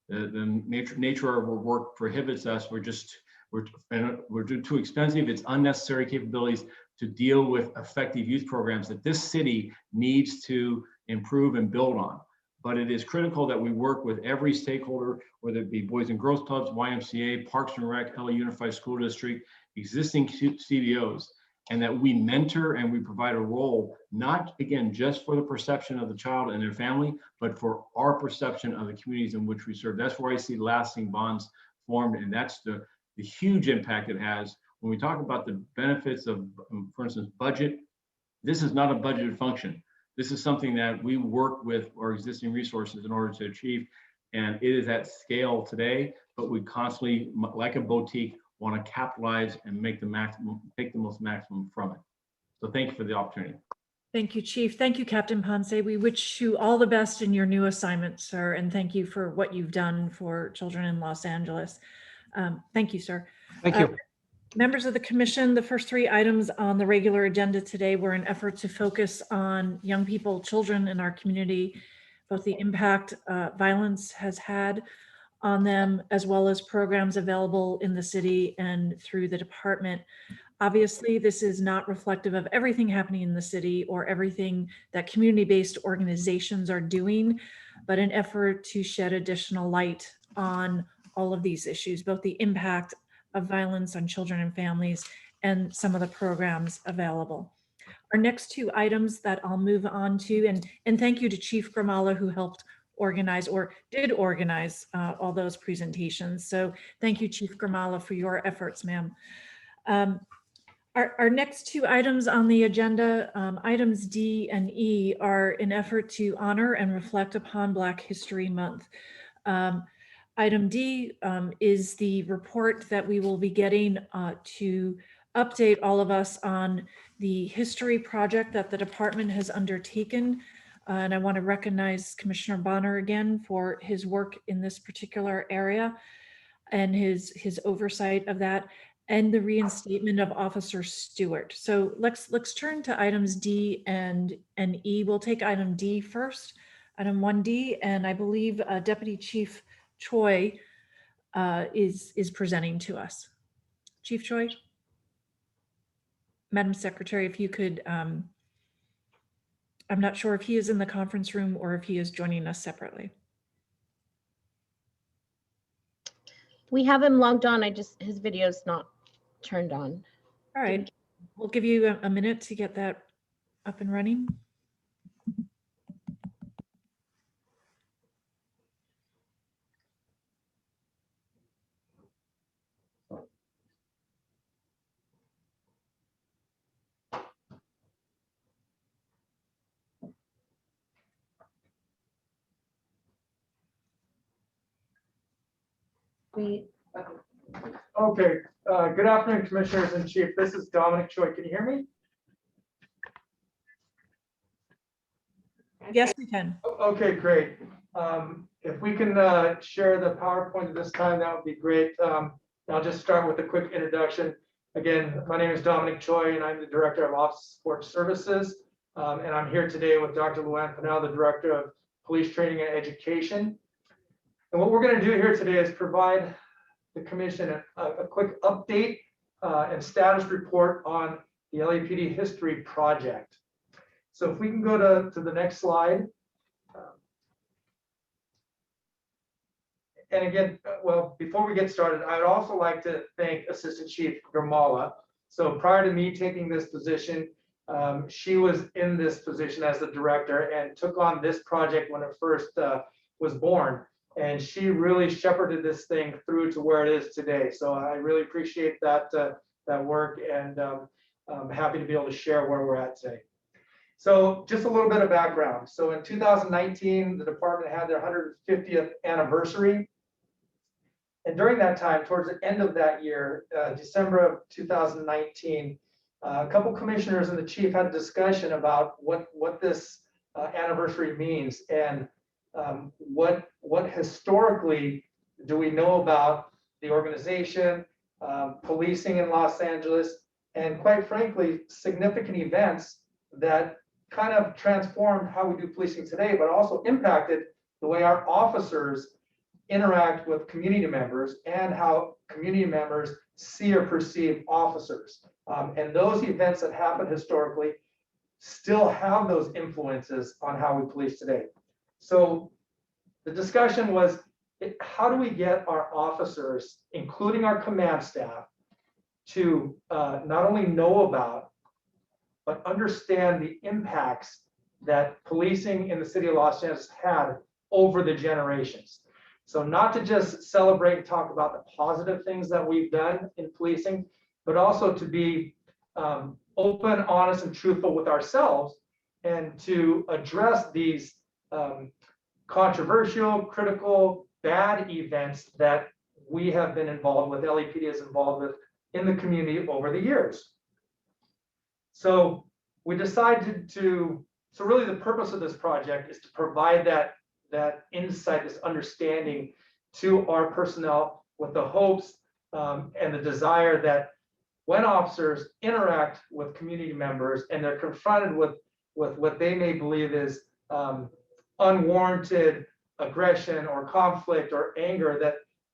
The nature of our work prohibits us. We're too expensive. It's unnecessary capabilities to deal with effective youth programs that this city needs to improve and build on. But it is critical that we work with every stakeholder, whether it be Boys and Girls Clubs, YMCA, Parks and Rec, LA Unified School District, existing CBOs, and that we mentor and we provide a role, not again, just for the perception of the child and their family, but for our perception of the communities in which we serve. That's where I see lasting bonds formed, and that's the huge impact it has. When we talk about the benefits of, for instance, budget, this is not a budgeted function. This is something that we work with our existing resources in order to achieve, and it is at scale today, but we constantly, like a boutique, want to capitalize and make the most maximum from it. So thank you for the opportunity. Thank you, Chief. Thank you, Captain Ponce. We wish you all the best in your new assignment, sir, and thank you for what you've done for children in Los Angeles. Thank you, sir. Thank you. Members of the commission, the first three items on the regular agenda today were an effort to focus on young people, children in our community, both the impact violence has had on them, as well as programs available in the city and through the department. Obviously, this is not reflective of everything happening in the city or everything that community-based organizations are doing, but an effort to shed additional light on all of these issues, both the impact of violence on children and families and some of the programs available. Our next two items that I'll move on to, and thank you to Chief Gramala, who helped organize or did organize all those presentations. So thank you, Chief Gramala, for your efforts, ma'am. Our next two items on the agenda, items D and E, are an effort to honor and reflect upon Black History Month. Item D is the report that we will be getting to update all of us on the history project that the department has undertaken. And I want to recognize Commissioner Bonner again for his work in this particular area and his oversight of that, and the reinstatement of Officer Stewart. So let's turn to items D and E. We'll take item D first, item 1D, and I believe Deputy Chief Choi is presenting to us. Chief Choi? Madam Secretary, if you could, I'm not sure if he is in the conference room or if he is joining us separately. We have him logged on. His video's not turned on. All right, we'll give you a minute to get that up and running. Okay, Good afternoon, Commissioners and Chief. This is Dominic Choi. Can you hear me? Yes, we can. Okay, great. If we can share the PowerPoint at this time, that would be great. I'll just start with a quick introduction. Again, my name is Dominic Choi, and I'm the Director of Office Support Services. And I'm here today with Dr. Luann Pinnell, the Director of Police Training and Education. And what we're going to do here today is provide the Commission a quick update and status report on the LAPD History Project. So if we can go to the next slide. And again, well, before we get started, I'd also like to thank Assistant Chief Gurmala. So prior to me taking this position, she was in this position as the director and took on this project when it first was born. And she really shepherded this thing through to where it is today. So I really appreciate that work, and I'm happy to be able to share where we're at today. So just a little bit of background. So in 2019, the department had their 150th anniversary. And during that time, towards the end of that year, December of 2019, a couple commissioners and the chief had a discussion about what this anniversary means, and what historically do we know about the organization, policing in Los Angeles, and quite frankly, significant events that kind of transformed how we do policing today, but also impacted the way our officers interact with community members and how community members see or perceive officers. And those events that happened historically still have those influences on how we police today. So the discussion was, how do we get our officers, including our command staff, to not only know about, but understand the impacts that policing in the city of Los Angeles had over the generations. So not to just celebrate and talk about the positive things that we've done in policing, but also to be open, honest, and truthful with ourselves, and to address these controversial, critical, bad events that we have been involved with, LAPD is involved with in the community over the years. So we decided to, so really the purpose of this project is to provide that insight, this understanding to our personnel, with the hopes and the desire that when officers interact with community members and they're confronted with what they may believe is unwarranted aggression or conflict or anger,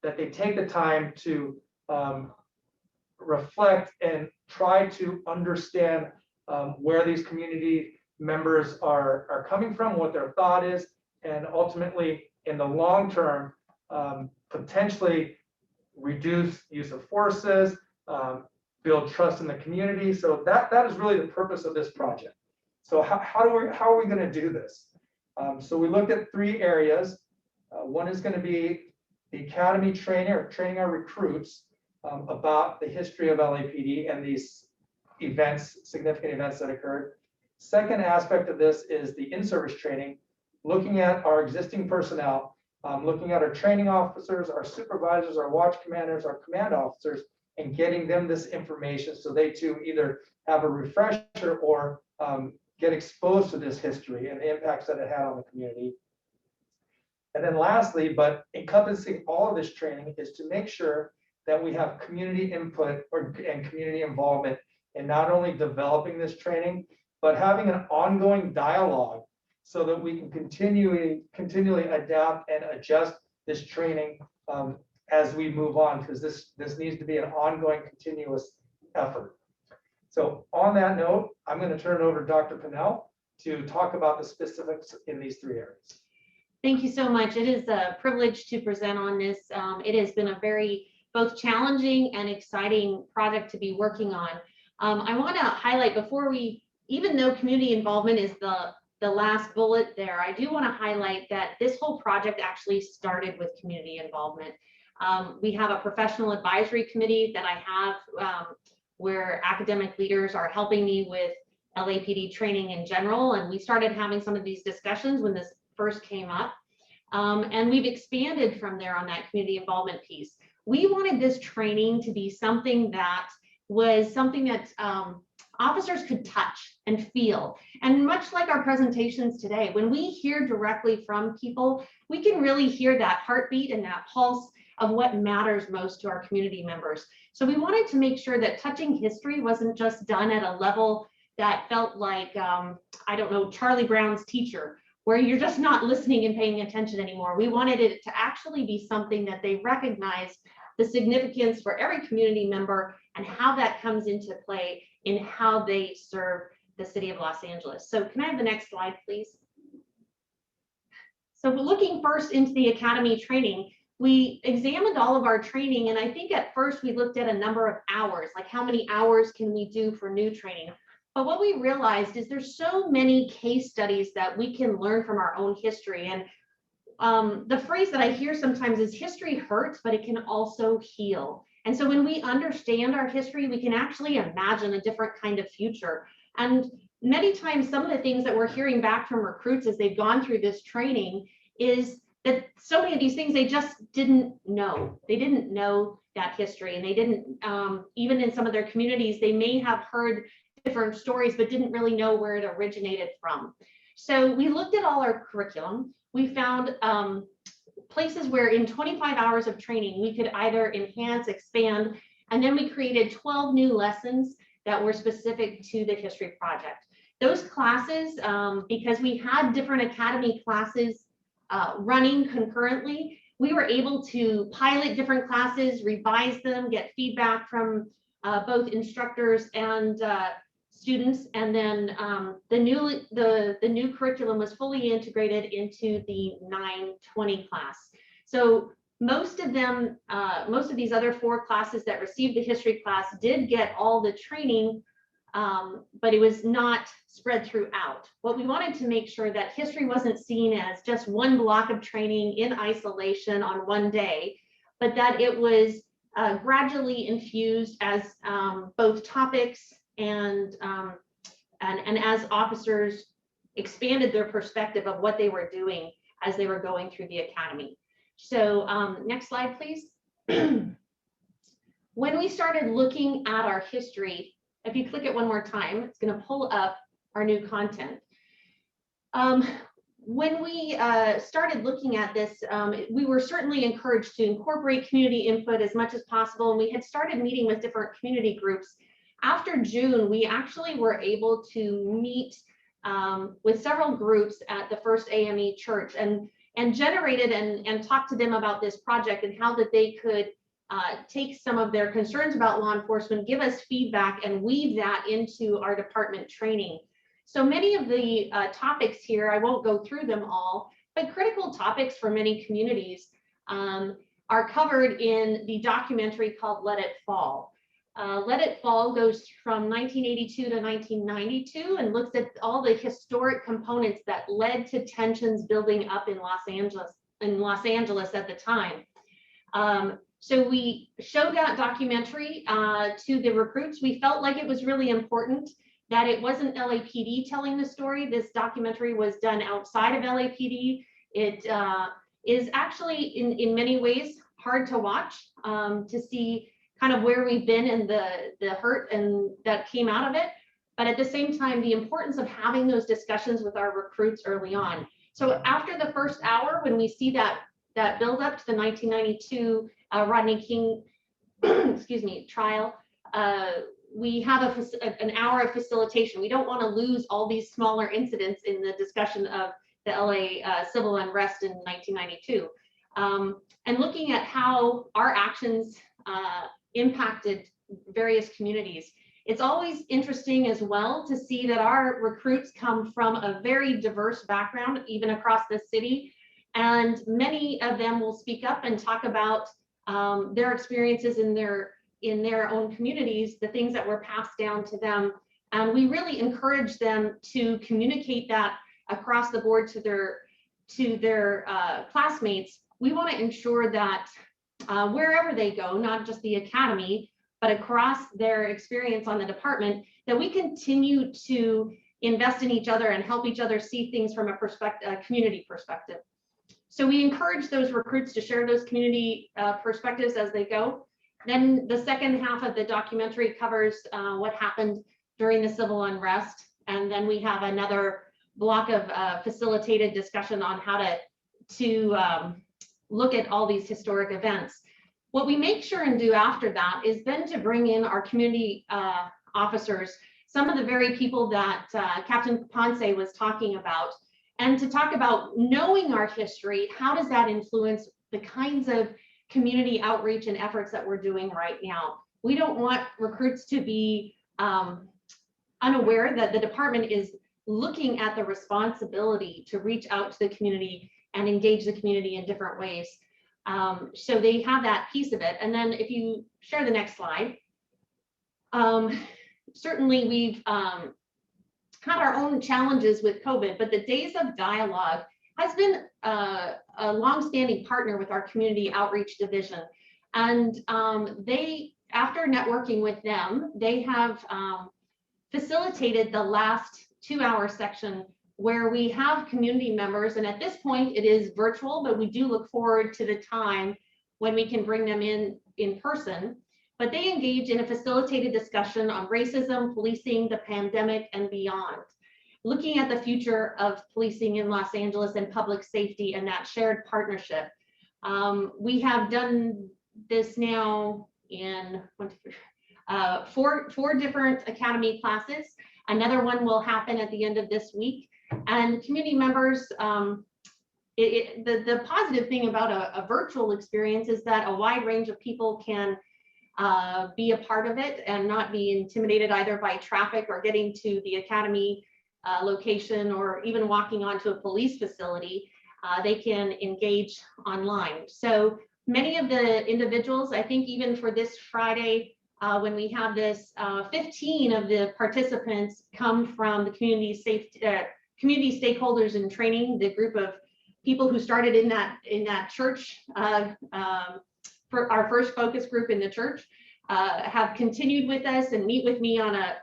that they take the time to reflect and try to understand where these community members are coming from, what their thought is, and ultimately in the long term, potentially reduce use of forces, build trust in the community. So that is really the purpose of this project. So how are we going to do this? So we looked at 3 areas. One is going to be the academy training, or training our recruits about the history of LAPD and these events, significant events that occurred. Second aspect of this is the in-service training, looking at our existing personnel, looking at our training officers, our supervisors, our watch commanders, our command officers, and getting them this information so they too either have a refresher or get exposed to this history and the impacts that it had on the community. And then lastly, but encompassing all of this training, is to make sure that we have community input and community involvement in not only developing this training, but having an ongoing dialogue so that we can continually adapt and adjust this training as we move on, because this needs to be an ongoing, continuous effort. So on that note, I'm going to turn it over to Dr. Pinnell to talk about the specifics in these 3 areas. Thank you so much. It is a privilege to present on this. It has been a very both challenging and exciting project to be working on. I want to highlight, before we, even though community involvement is the last bullet there, I do want to highlight that this whole project actually started with community involvement. We have a professional advisory committee that I have where academic leaders are helping me with LAPD training in general. And we started having some of these discussions when this first came up. And we've expanded from there on that community involvement piece. we wanted this training to be something that was something that officers could touch and feel. And much like our presentations today, when we hear directly from people, we can really hear that heartbeat and that pulse of what matters most to our community members. So we wanted to make sure that touching history wasn't just done at a level that felt like, I don't know, Charlie Brown's teacher, where you're just not listening and paying attention anymore. We wanted it to actually be something that they recognized the significance for every community member and how that comes into play in how they serve the city of Los Angeles. So can I have the next slide, please? So looking first into the academy training, we examined all of our training, and I think at first we looked at a number of hours, like how many hours can we do for new training? But what we realized is there's so many case studies that we can learn from our own history. And the phrase that I hear sometimes is history hurts, but it can also heal. And so when we understand our history, we can actually imagine a different kind of future. And many times, some of the things that we're hearing back from recruits as they've gone through this training is that so many of these things they just didn't know. They didn't know that history, and they didn't, even in some of their communities, they may have heard different stories, but didn't really know where it originated from. So we looked at all our curriculum. We found places where in 25 hours of training, we could either enhance, expand, and then we created 12 new lessons that were specific to the history project. Those classes, because we had different academy classes running concurrently, we were able to pilot different classes, revise them, get feedback from both instructors and students, and then the new curriculum was fully integrated into the 920 class. So most of them, most of these other 4 classes that received the history class did get all the training, but it was not spread throughout. What we wanted to make sure that history wasn't seen as just one block of training in isolation on one day, but that it was gradually infused as both topics and as officers expanded their perspective of what they were doing as they were going through the academy. So next slide, please. When we started looking at our history, if you click it one more time, it's going to pull up our new content. When we started looking at this, we were certainly encouraged to incorporate community input as much as possible, and we had started meeting with different community groups. After June, we actually were able to meet with several groups at the First AME Church and generated and talked to them about this project and how that they could take some of their concerns about law enforcement, give us feedback, and weave that into our department training. So many of the topics here, I won't go through them all, but critical topics for many communities are covered in the documentary called Let It Fall. Let It Fall goes from 1982 to 1992 and looks at all the historic components that led to tensions building up in Los Angeles at the time. So we showed that documentary to the recruits. We felt like it was really important that it wasn't LAPD telling the story. This documentary was done outside of LAPD. It is actually in many ways hard to watch, to see kind of where we've been and the hurt and that came out of it. But at the same time, the importance of having those discussions with our recruits early on. So after the first hour, when we see that build up to the 1992 Rodney King excuse me, trial, we have an hour of facilitation. We don't want to lose all these smaller incidents in the discussion of the LA civil unrest in 1992. And looking at how our actions impacted various communities. It's always interesting as well to see that our recruits come from a very diverse background, even across the city. And many of them will speak up and talk about their experiences in their own communities, the things that were passed down to them. And we really encourage them to communicate that across the board to their classmates. We want to ensure that wherever they go, not just the academy, but across their experience on the department, that we continue to invest in each other and help each other see things from a community perspective. So we encourage those recruits to share those community perspectives as they go. Then the second half of the documentary covers what happened during the civil unrest. And then we have another block of facilitated discussion on how to look at all these historic events. What we make sure and do after that is then to bring in our community officers, some of the very people that Captain Ponce was talking about, and to talk about knowing our history, how does that influence the kinds of community outreach and efforts that we're doing right now. We don't want recruits to be unaware that the department is looking at the responsibility to reach out to the community and engage the community in different ways. So they have that piece of it. And then if you share the next slide, certainly we've had our own challenges with COVID, but the Days of Dialogue has been a longstanding partner with our community outreach division. And they, after networking with them, they have facilitated the last 2-hour section where we have community members. And at this point it is virtual, but we do look forward to the time when we can bring them in person. But they engage in a facilitated discussion on racism, policing, the pandemic, and beyond, looking at the future of policing in Los Angeles and public safety and that shared partnership. We have done this now in 4 different academy classes. Another one will happen at the end of this week. And community members, the positive thing about a virtual experience is that a wide range of people can be a part of it and not be intimidated either by traffic or getting to the academy location or even walking onto a police facility. They can engage online. So many of the individuals, I think even for this Friday, when we have this, 15 of the participants come from the community stakeholders in training, the group of people who started in that church, for our first focus group in the church, have continued with us and meet with me on a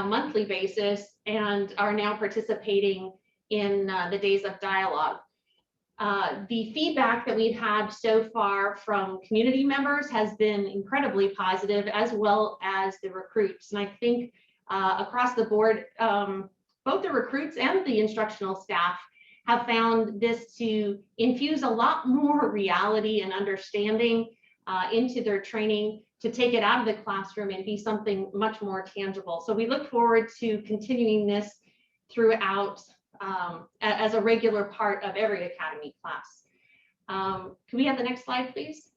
monthly basis and are now participating in the Days of Dialogue. The feedback that we've had so far from community members has been incredibly positive, as well as the recruits. And I think across the board, both the recruits and the instructional staff have found this to infuse a lot more reality and understanding into their training, to take it out of the classroom and be something much more tangible. So we look forward to continuing this throughout as a regular part of every academy class. Can we have the next slide, please?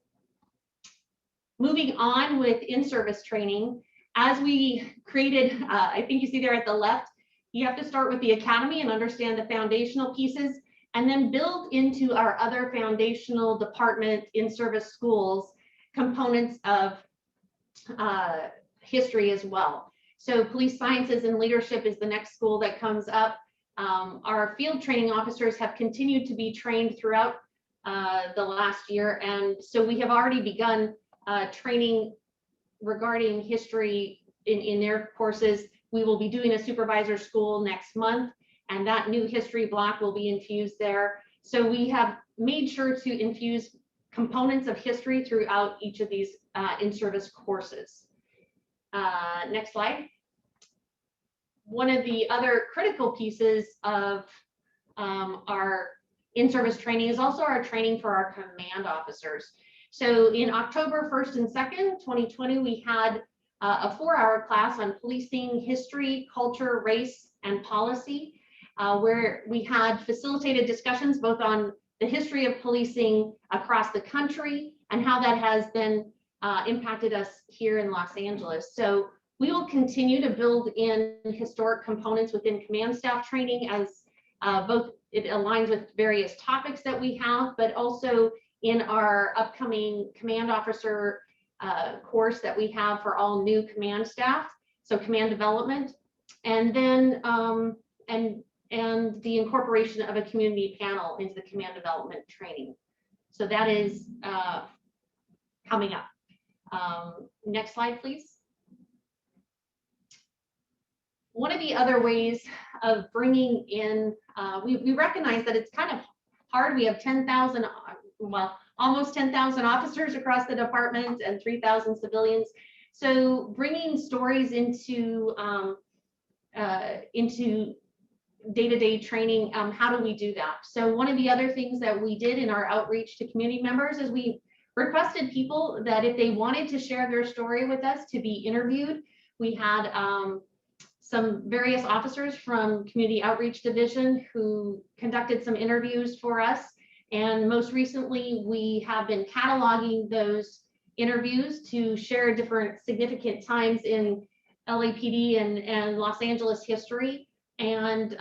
Moving on with in-service training, as we created, I think you see there at the left, you have to start with the academy and understand the foundational pieces, and then build into our other foundational department in-service schools components of history as well. So police sciences and leadership is the next school that comes up. Our field training officers have continued to be trained throughout the last year. And so we have already begun training regarding history in their courses. We will be doing a supervisor school next month, and that new history block will be infused there. So we have made sure to infuse components of history throughout each of these in-service courses. Next slide. One of the other critical pieces of our in-service training is also our training for our command officers. So in October 1st and 2nd, 2020, we had a 4-hour class on policing, history, culture, race, and policy, where we had facilitated discussions both on the history of policing across the country and how that has then impacted us here in Los Angeles. So we will continue to build in historic components within command staff training, as both it aligns with various topics that we have, but also in our upcoming command officer course that we have for all new command staff, so command development, and then and the incorporation of a community panel into the command development training. So that is coming up. Next slide, please. One of the other ways of bringing in, we recognize that it's kind of hard. We have 10,000, well, almost 10,000 officers across the department and 3,000 civilians. So bringing stories into day-to-day training, how do we do that? So one of the other things that we did in our outreach to community members is we requested people that if they wanted to share their story with us to be interviewed. We had some various officers from Community Outreach Division who conducted some interviews for us. And most recently, we have been cataloging those interviews to share different significant times in LAPD and Los Angeles history. And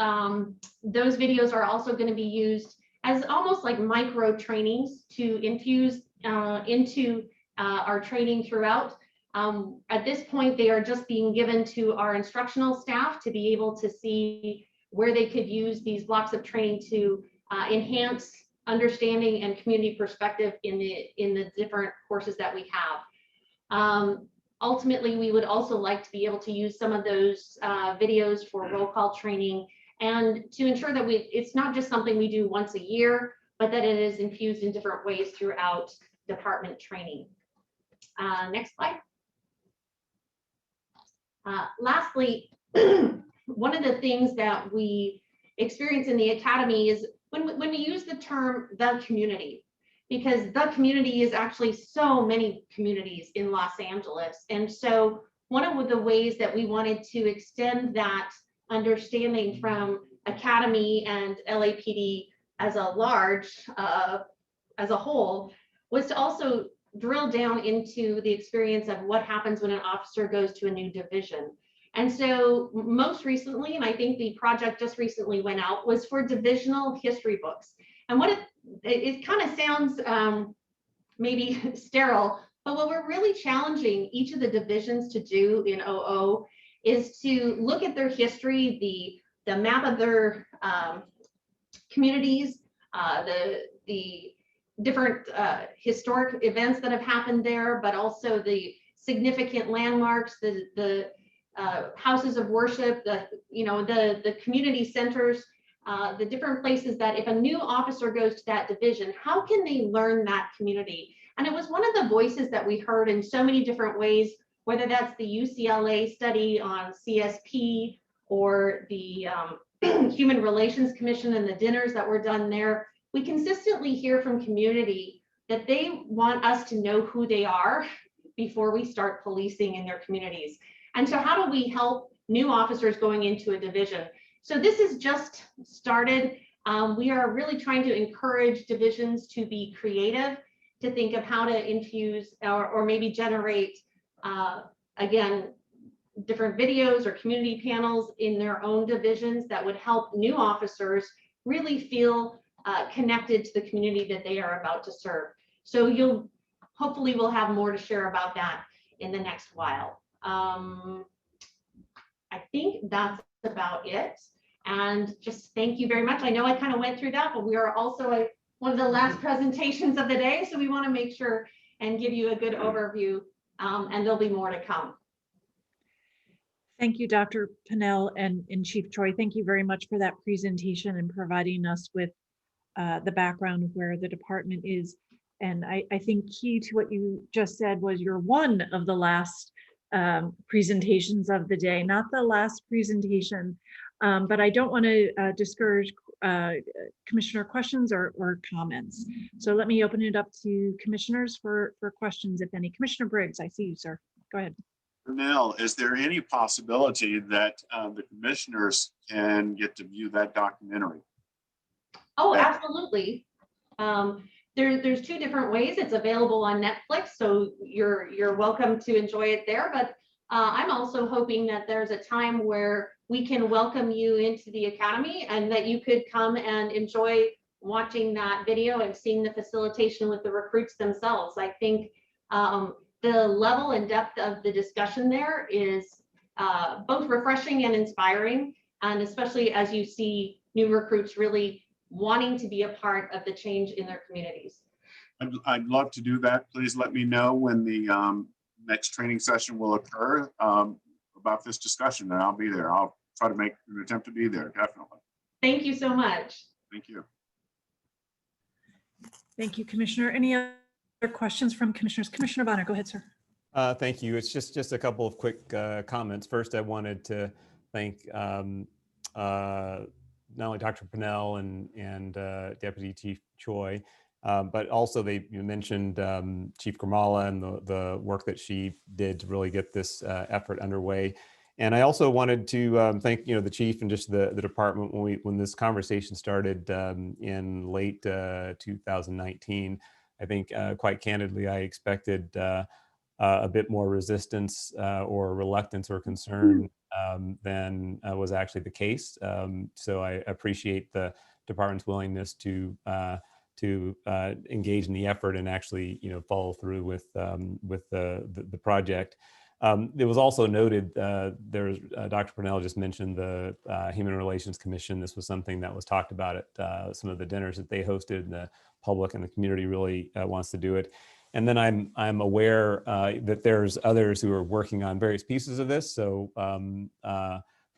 those videos are also going to be used as almost like micro trainings to infuse into our training throughout. At this point, they are just being given to our instructional staff to be able to see where they could use these blocks of training to enhance understanding and community perspective in the different courses that we have. Ultimately, we would also like to be able to use some of those videos for roll call training and to ensure that it's not just something we do once a year, but that it is infused in different ways throughout department training. Next slide. Lastly, one of the things that we experience in the academy is when we use the term the community, because the community is actually so many communities in Los Angeles. And so one of the ways that we wanted to extend that understanding from academy and LAPD as a large, as a whole, was to also drill down into the experience of what happens when an officer goes to a new division. And so most recently, and I think the project just recently went out, was for divisional history books. And what it kind of sounds maybe sterile, but what we're really challenging each of the divisions to do in OO is to look at their history, the map of their communities, the different historic events that have happened there, but also the significant landmarks, the houses of worship, the community centers, the different places that if a new officer goes to that division, how can they learn that community? And it was one of the voices that we heard in so many different ways, whether that's the UCLA study on CSP or the Human Relations Commission and the dinners that were done there. We consistently hear from community that they want us to know who they are before we start policing in their communities. And so how do we help new officers going into a division? So this is just started. We are really trying to encourage divisions to be creative, to think of how to infuse or maybe generate, again, different videos or community panels in their own divisions that would help new officers really feel connected to the community that they are about to serve. So hopefully we'll have more to share about that in the next while. I think that's about it. And just thank you very much. I know I kind of went through that, but we are also one of the last presentations of the day. So we want to make sure and give you a good overview, and there'll be more to come. Thank you, Dr. Pinnell and Chief Choi. Thank you very much for that presentation and providing us with the background of where the department is. And I think key to what you just said was you're one of the last presentations of the day, not the last presentation, but I don't want to discourage commissioner questions or comments. So let me open it up to commissioners for questions, if any. Commissioner Briggs, I see you, sir. Go ahead. Nell, is there any possibility that the commissioners can get to view that documentary? Oh, absolutely. There's two different ways. It's available on Netflix, so you're welcome to enjoy it there. But I'm also hoping that there's a time where we can welcome you into the academy and that you could come and enjoy watching that video and seeing the facilitation with the recruits themselves. I think the level and depth of the discussion there is both refreshing and inspiring, and especially as you see new recruits really wanting to be a part of the change in their communities. I'd love to do that. Please let me know when the next training session will occur about this discussion, and I'll be there. I'll try to make an attempt to be there, definitely. Thank you so much. Thank you. Thank you, Commissioner. Any other questions from commissioners? Commissioner Bonner, go ahead, sir. Thank you. It's just a couple of quick comments. First, I wanted to thank not only Dr. Pennell and Deputy Chief Choi, but also you mentioned Chief Gramala and the work that she did to really get this effort underway. And I also wanted to thank the chief and just the department when this conversation started in late 2019. I think quite candidly, I expected a bit more resistance or reluctance or concern than was actually the case. So I appreciate the department's willingness to engage in the effort and actually follow through with the project. It was also noted, Dr. Purnell just mentioned the Human Relations Commission. This was something that was talked about at some of the dinners that they hosted, and the public and the community really wants to do it. And then I'm aware that there's others who are working on various pieces of this. So from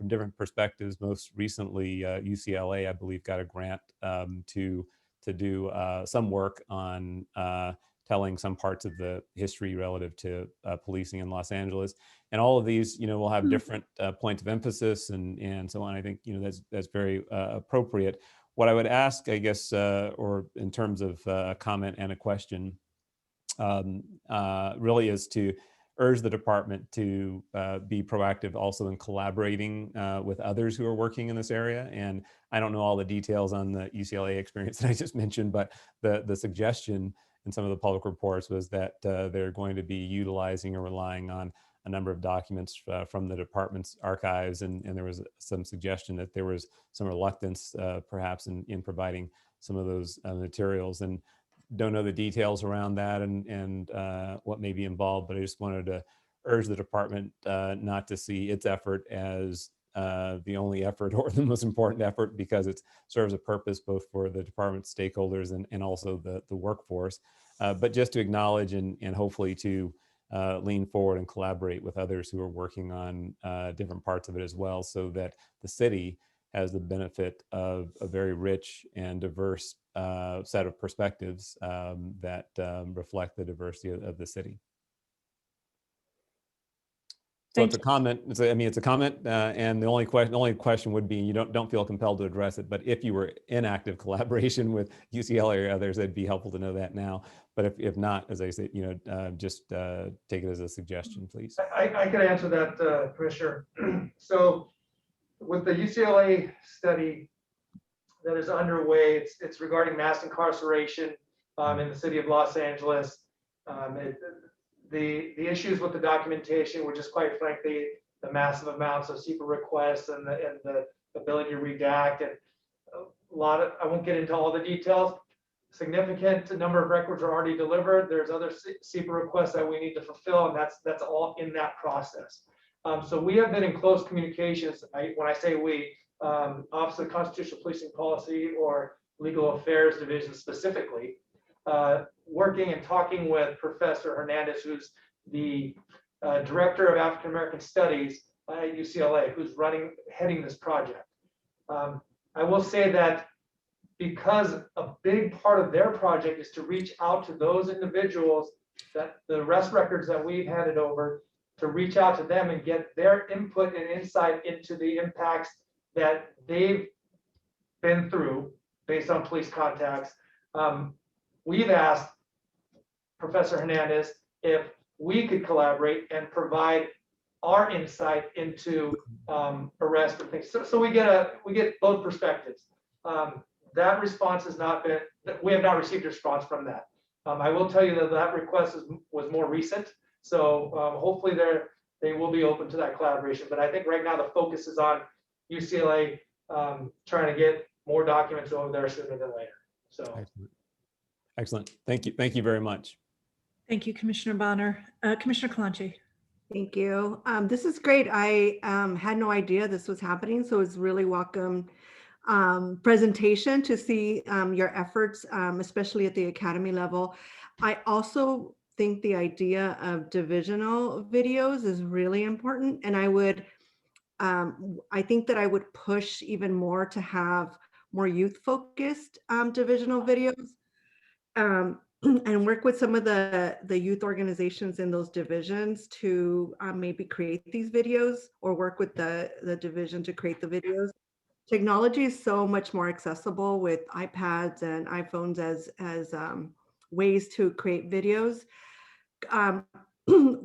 different perspectives, most recently UCLA, I believe, got a grant to do some work on telling some parts of the history relative to policing in Los Angeles. And all of these, will have different points of emphasis and so on. I think, that's very appropriate. What I would ask, I guess, or in terms of a comment and a question, really is to urge the department to be proactive also in collaborating with others who are working in this area. And I don't know all the details on the UCLA experience that I just mentioned, but the suggestion in some of the public reports was that they're going to be utilizing or relying on a number of documents from the department's archives. And there was some suggestion that there was some reluctance perhaps in providing some of those materials. And don't know the details around that and what may be involved, but I just wanted to urge the department not to see its effort as the only effort or the most important effort, because it serves a purpose both for the department's stakeholders and also the workforce, but just to acknowledge and hopefully to lean forward and collaborate with others who are working on different parts of it as well, so that the city has the benefit of a very rich and diverse set of perspectives that reflect the diversity of the city. So it's a comment. It's a comment, and the only question would be, you don't feel compelled to address it. But if you were in active collaboration with UCLA or others, it'd be helpful to know that now. But if not, as I say, just take it as a suggestion, please. I can answer that, Commissioner. So with the UCLA study that is underway, it's regarding mass incarceration in the city of Los Angeles. The issues with the documentation were just, quite frankly, the massive amounts of SEPA requests and the ability to redact, and a lot of, I won't get into all the details. Significant number of records are already delivered. There's other SEPA requests that we need to fulfill, and that's all in that process. So we have been in close communications. When I say we, Office of Constitutional Policing Policy or Legal Affairs Division specifically, working and talking with Professor Hernandez, who's the Director of African American Studies at UCLA, who's heading this project. I will say that because a big part of their project is to reach out to those individuals, that the arrest records that we've handed over, to reach out to them and get their input and insight into the impacts that they've been through based on police contacts. We've asked Professor Hernandez if we could collaborate and provide our insight into arrest and things. So we get both perspectives. That response has not been, we have not received a response from that. I will tell you that request was more recent. So hopefully they will be open to that collaboration. But I think right now the focus is on UCLA trying to get more documents over there sooner than later. So excellent. Thank you. Thank you very much. Thank you, Commissioner Bonner. Commissioner Kalanchi. Thank you. This is great. I had no idea this was happening, so it's really welcome presentation to see your efforts, especially at the academy level. I also think the idea of divisional videos is really important, and I think that I would push even more to have more youth-focused divisional videos. and work with some of the youth organizations in those divisions to maybe create these videos, or work with the division to create the videos. Technology is so much more accessible with iPads and iPhones as ways to create videos.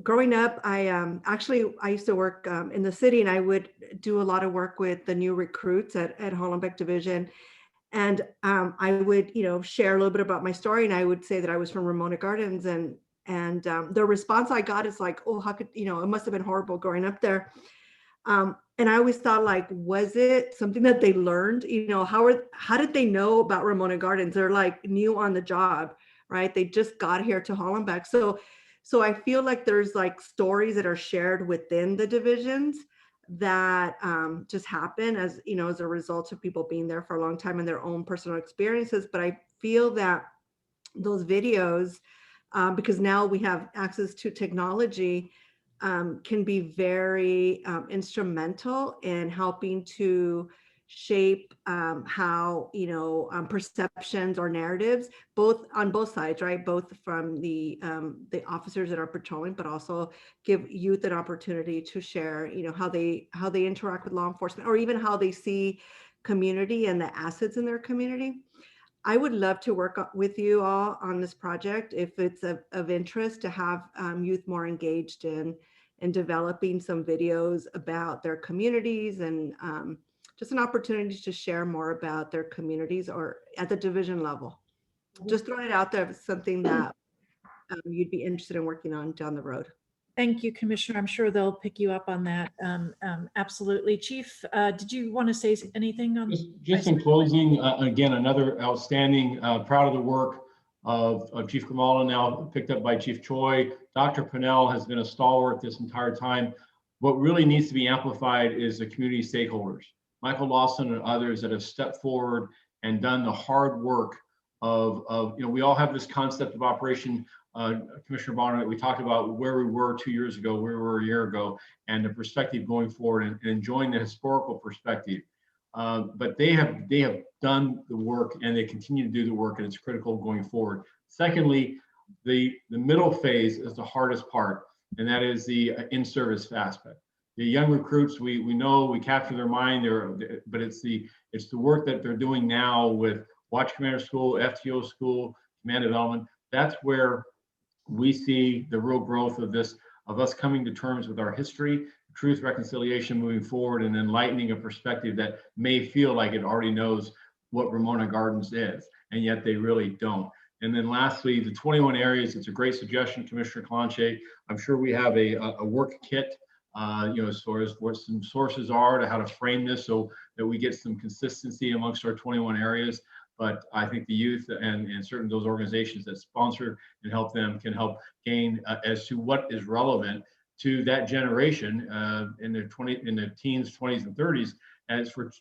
Growing up, I used to work in the city, and I would do a lot of work with the new recruits at Hollenbeck Division. And I would, share a little bit about my story, and I would say that I was from Ramona Gardens, and the response I got is like, oh, how could, it must have been horrible growing up there. And I always thought, like, was it something that they learned? How did they know about Ramona Gardens? They're like new on the job, right? They just got here to Hollenbeck. So I feel like there's like stories that are shared within the divisions that just happen as a result of people being there for a long time and their own personal experiences. But I feel that those videos, because now we have access to technology, can be very instrumental in helping to shape how perceptions or narratives, on both sides, right? Both from the officers that are patrolling, but also give youth an opportunity to share, how they interact with law enforcement, or even how they see community and the assets in their community. I would love to work with you all on this project if it's of interest, to have youth more engaged in developing some videos about their communities, and just an opportunity to share more about their communities, or at the division level. Just throwing it out there, if it's something that you'd be interested in working on down the road. Thank you, Commissioner. I'm sure they'll pick you up on that. Absolutely. Chief, did you want to say anything on? Just in closing, again, another outstanding, proud of the work of Chief Kamala, now picked up by Chief Choi. Dr. Pinnell has been a stalwart this entire time. What really needs to be amplified is the community stakeholders. Michael Lawson and others that have stepped forward and done the hard work of we all have this concept of Operation Commissioner Bonner, that we talked about where we were 2 years ago, where we were a year ago, and the perspective going forward, and enjoying the historical perspective. But they have done the work, and they continue to do the work, and it's critical going forward. Secondly, the middle phase is the hardest part, and that is the in-service aspect. The young recruits, we know, we capture their mind, but it's the work that they're doing now with Watch Commander School, FTO School, Command Development. That's where we see the real growth of this, of us coming to terms with our history, truth, reconciliation, moving forward, and enlightening a perspective that may feel like it already knows what Ramona Gardens is, and yet they really don't. And then lastly, the 21 areas, it's a great suggestion, Commissioner Clanche. I'm sure we have a work kit, as far as what some sources are to how to frame this, so that we get some consistency amongst our 21 areas. But I think the youth and certain those organizations that sponsor and help them can help gain as to what is relevant to that generation in the teens, 20s, and 30s, as for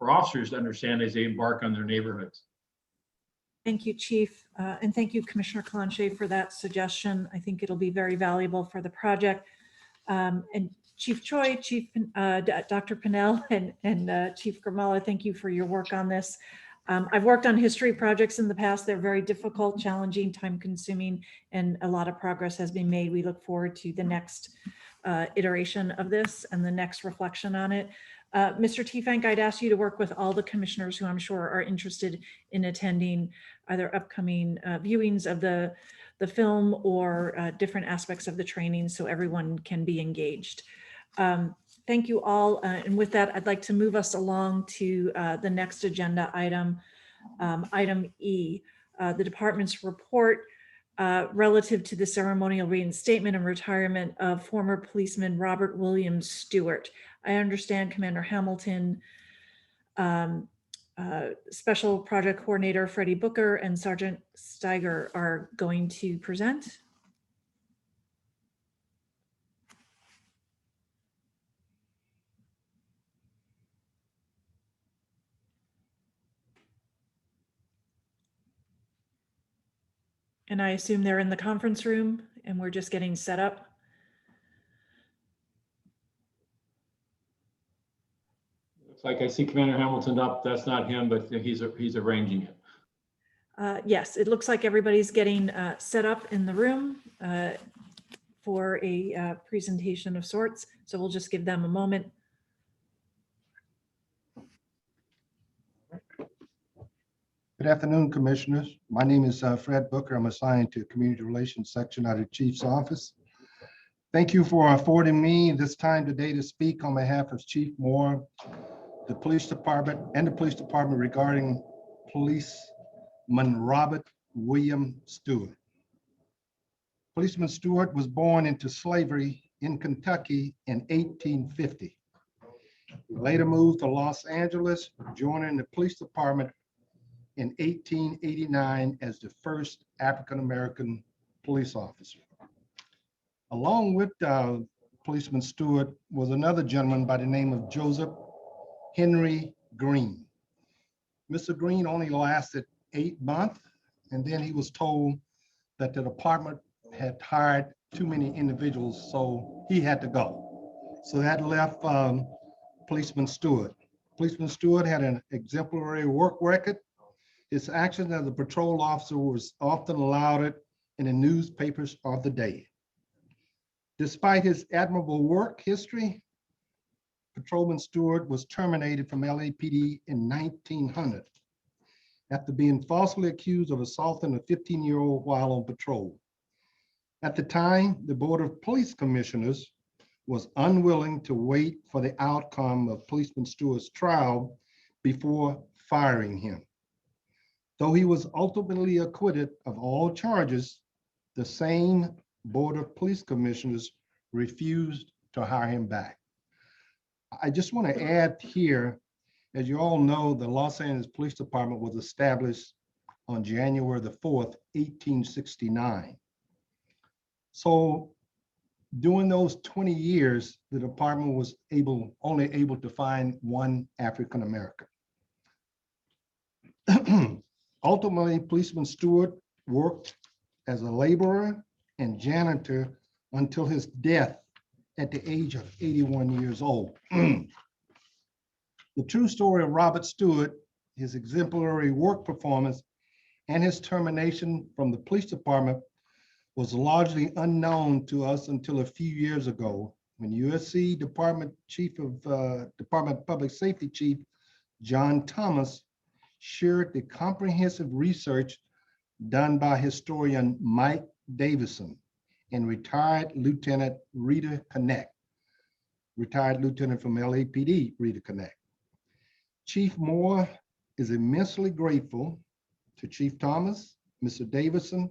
officers to understand as they embark on their neighborhoods. Thank you, Chief. And thank you, Commissioner Clanche, for that suggestion. I think it'll be very valuable for the project. And Chief Choi, Dr. Pinnell, and Chief Gramala, thank you for your work on this. I've worked on history projects in the past. They're very difficult, challenging, time-consuming, and a lot of progress has been made. We look forward to the next iteration of this and the next reflection on it. Mr. Teefank, I'd ask you to work with all the commissioners who I'm sure are interested in attending either upcoming viewings of the film or different aspects of the training, so everyone can be engaged. Thank you all. And with that, I'd like to move us along to the next agenda item, item E, the department's report relative to the ceremonial reinstatement and retirement of former policeman Robert Williams Stewart. I understand Commander Hamilton, Special Project Coordinator Freddie Booker, and Sergeant Steiger are going to present. And I assume they're in the conference room and we're just getting set up. Looks like I see Commander Hamilton up. That's not him, but he's arranging it. Yes, it looks like everybody's getting set up in the room for a presentation of sorts. So we'll just give them a moment. Good afternoon, Commissioners. My name is Fred Booker. I'm assigned to Community Relations Section out of the Chief's Office. Thank you for affording me this time today to speak on behalf of Chief Moore, the Police Department, and the Police Department regarding Policeman Robert William Stewart. Policeman Stewart was born into slavery in Kentucky in 1850. He later moved to Los Angeles, joining the police department in 1889 as the first African-American police officer. Along with Policeman Stewart was another gentleman by the name of Joseph Henry Green. Mr. Green only lasted 8 months, and then he was told that the department had hired too many individuals, so he had to go. So that left Policeman Stewart. Policeman Stewart had an exemplary work record. His actions as a patrol officer was often lauded in the newspapers of the day. Despite his admirable work history, Patrolman Stewart was terminated from LAPD in 1900 after being falsely accused of assaulting a 15-year-old while on patrol. At the time, the Board of Police Commissioners was unwilling to wait for the outcome of Policeman Stewart's trial before firing him. Though he was ultimately acquitted of all charges, the same Board of Police Commissioners refused to hire him back. I just want to add here, as you all know, the Los Angeles Police Department was established on January the 4th, 1869. So during those 20 years, the department was only able to find one African American. Ultimately, Policeman Stewart worked as a laborer and janitor until his death at the age of 81 years old. The true story of Robert Stewart, his exemplary work performance, and his termination from the police department was largely unknown to us until a few years ago, when USC Department of Public Safety Chief John Thomas shared the comprehensive research done by historian Mike Davison and retired Lieutenant Rita Connect, retired lieutenant from LAPD, Rita Connect. Chief Moore is immensely grateful to Chief Thomas, Mr. Davison,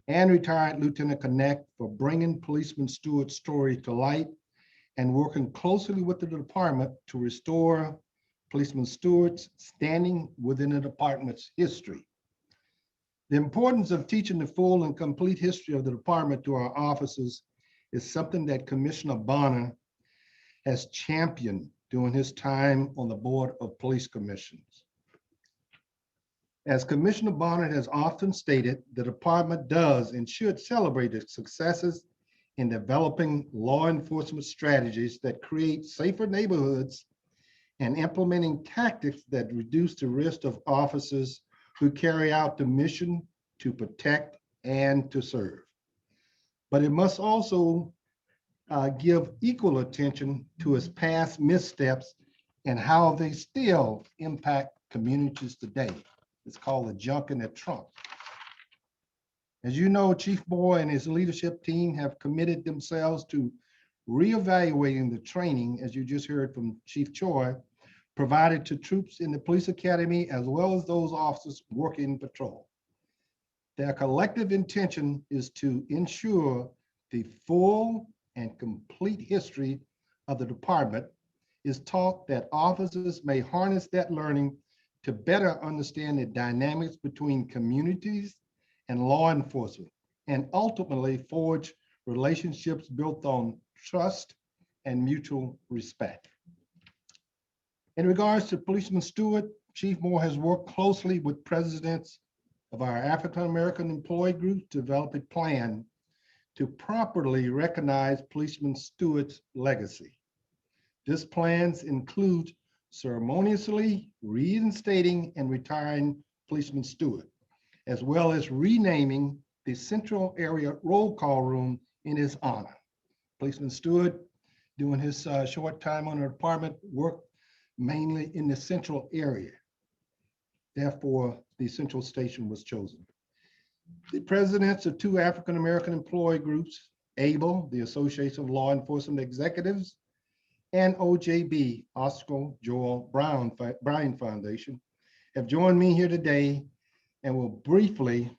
and retired Lieutenant Connect for bringing Policeman Stewart's story to light and working closely with the department to restore Policeman Stewart's standing within the department's history. The importance of teaching the full and complete history of the department to our officers is something that Commissioner Bonner has championed during his time on the Board of Police Commissioners. As Commissioner Bonner has often stated, the department does and should celebrate its successes in developing law enforcement strategies that create safer neighborhoods and implementing tactics that reduce the risk of officers who carry out the mission to protect and to serve. But it must also give equal attention to its past missteps and how they still impact communities today. It's called the junk in the trunk. As you know, Chief Moore and his leadership team have committed themselves to reevaluating the training, as you just heard from Chief Choi, provided to troops in the police academy, as well as those officers working in patrol. Their collective intention is to ensure the full and complete history of the department is taught, that officers may harness that learning to better understand the dynamics between communities and law enforcement, and ultimately forge relationships built on trust and mutual respect. In regards to Policeman Stewart, Chief Moore has worked closely with presidents of our African-American employee groups to develop a plan to properly recognize Policeman Stewart's legacy. This plan includes ceremoniously reinstating and retiring Policeman Stewart, as well as renaming the Central Area Roll Call Room in his honor. Policeman Stewart, during his short time on the department, worked mainly in the central area. Therefore, the central station was chosen. The presidents of two African-American employee groups, ABLE, the Association of Law Enforcement Executives, and OJB, Oscar Joel Bryan Foundation, have joined me here today and will briefly,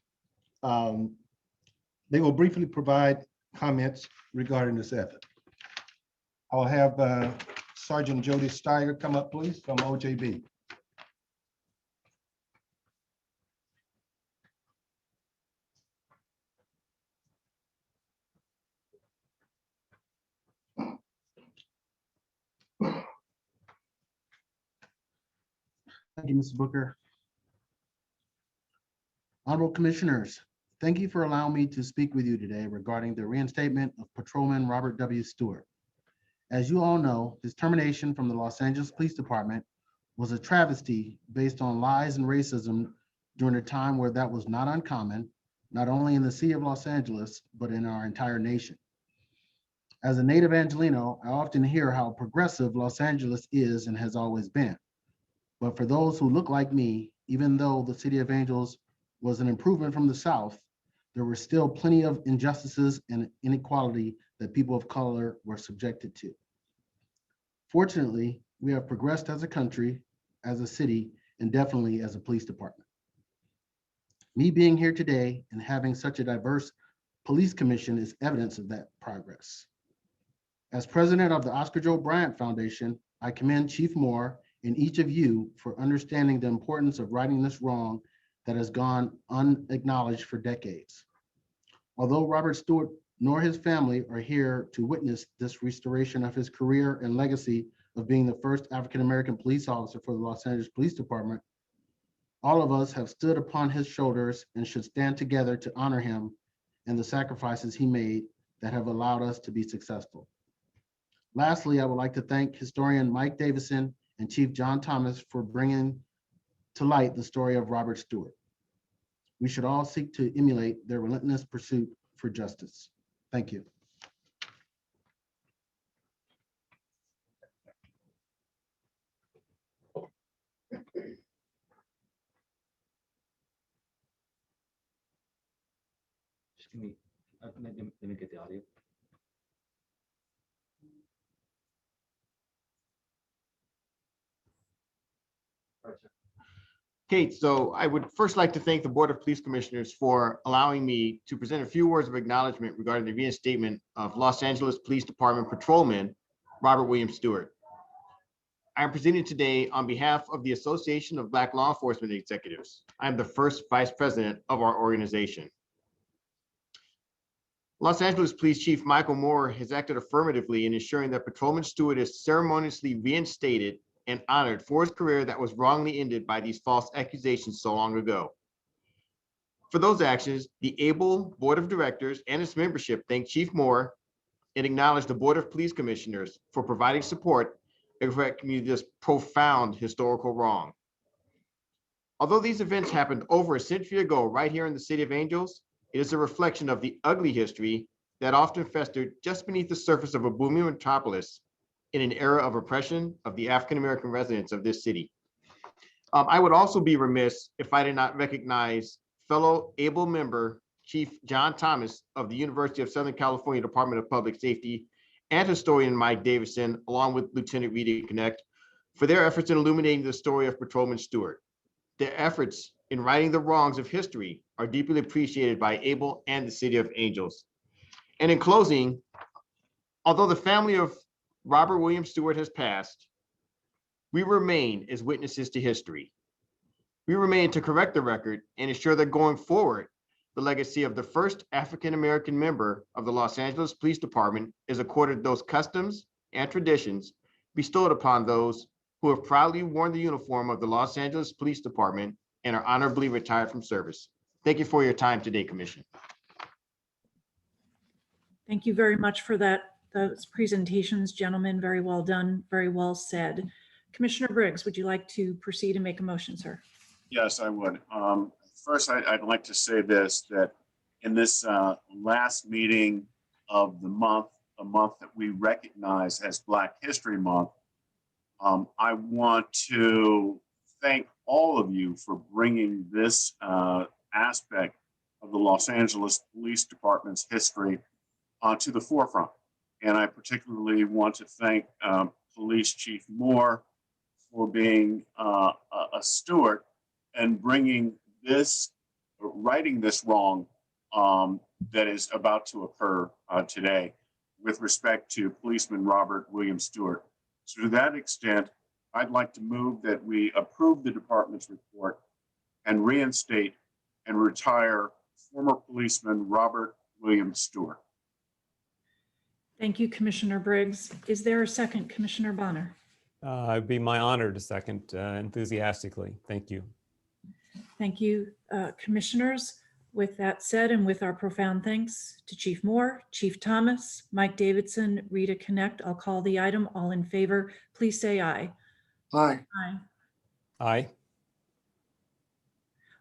provide comments regarding this effort. I'll have Sergeant Jody Steiger come up, please, from OJB. Thank you, Mr. Booker. Honorable Commissioners, thank you for allowing me to speak with you today regarding the reinstatement of Patrolman Robert W. Stewart. As you all know, his termination from the Los Angeles Police Department was a travesty based on lies and racism during a time where that was not uncommon, not only in the city of Los Angeles, but in our entire nation. As a native Angelino, I often hear how progressive Los Angeles is and has always been. But for those who look like me, even though the City of Angels was an improvement from the South, there were still plenty of injustices and inequality that people of color were subjected to. Fortunately, we have progressed as a country, as a city, and definitely as a police department. Me being here today and having such a diverse police commission is evidence of that progress. As president of the Oscar Joe Bryant Foundation, I commend Chief Moore and each of you for understanding the importance of righting this wrong that has gone unacknowledged for decades. Although Robert Stewart nor his family are here to witness this restoration of his career and legacy of being the first African-American police officer for the Los Angeles Police Department, all of us have stood upon his shoulders and should stand together to honor him and the sacrifices he made that have allowed us to be successful. Lastly, I would like to thank historian Mike Davison and Chief John Thomas for bringing to light the story of Robert Stewart. We should all seek to emulate their relentless pursuit for justice. Thank you. Just give me, let me get the audio. Kate, so I would first like to thank the Board of Police Commissioners for allowing me to present a few words of acknowledgement regarding the reinstatement of Los Angeles Police Department Patrolman Robert William Stewart. I am presenting today on behalf of the Association of Black Law Enforcement Executives. I am the first vice president of our organization. Los Angeles Police Chief Michael Moore has acted affirmatively in ensuring that Patrolman Stewart is ceremoniously reinstated and honored for his career that was wrongly ended by these false accusations so long ago. For those actions, the ABLE Board of Directors and its membership thank Chief Moore and acknowledge the Board of Police Commissioners for providing support and correcting this profound historical wrong. Although these events happened over a century ago right here in the City of Angels, it is a reflection of the ugly history that often festered just beneath the surface of a booming metropolis in an era of oppression of the African-American residents of this city. I would also be remiss if I did not recognize fellow ABLE member, Chief John Thomas of the University of Southern California Department of Public Safety, and historian Mike Davison, along with Lieutenant Rita Connect, for their efforts in illuminating the story of Patrolman Stewart. Their efforts in righting the wrongs of history are deeply appreciated by ABLE and the City of Angels. And in closing, although the family of Robert William Stewart has passed, we remain as witnesses to history. We remain to correct the record and ensure that going forward, the legacy of the first African-American member of the Los Angeles Police Department is accorded those customs and traditions bestowed upon those who have proudly worn the uniform of the Los Angeles Police Department and are honorably retired from service. Thank you for your time today, Commission. Thank you very much for those presentations, gentlemen. Very well done, very well said. Commissioner Briggs, would you like to proceed and make a motion, sir? Yes, I would. first, I'd like to say this, that in this last meeting of the month, a month that we recognize as Black History Month, I want to thank all of you for bringing this aspect of the Los Angeles Police Department's history to the forefront. And I particularly want to thank Police Chief Moore for being a steward and bringing this, righting this wrong that is about to occur today with respect to Policeman Robert William Stewart. So to that extent, I'd like to move that we approve the department's report and reinstate and retire former policeman Robert William Stewart. Thank you, Commissioner Briggs. Is there a second, Commissioner Bonner? It'd be my honor to second enthusiastically. Thank you. Thank you, Commissioners. With that said, and with our profound thanks to Chief Moore, Chief Thomas, Mike Davidson, Rita Connect, I'll call the item. All in favor, please say aye. Aye. Aye. Aye.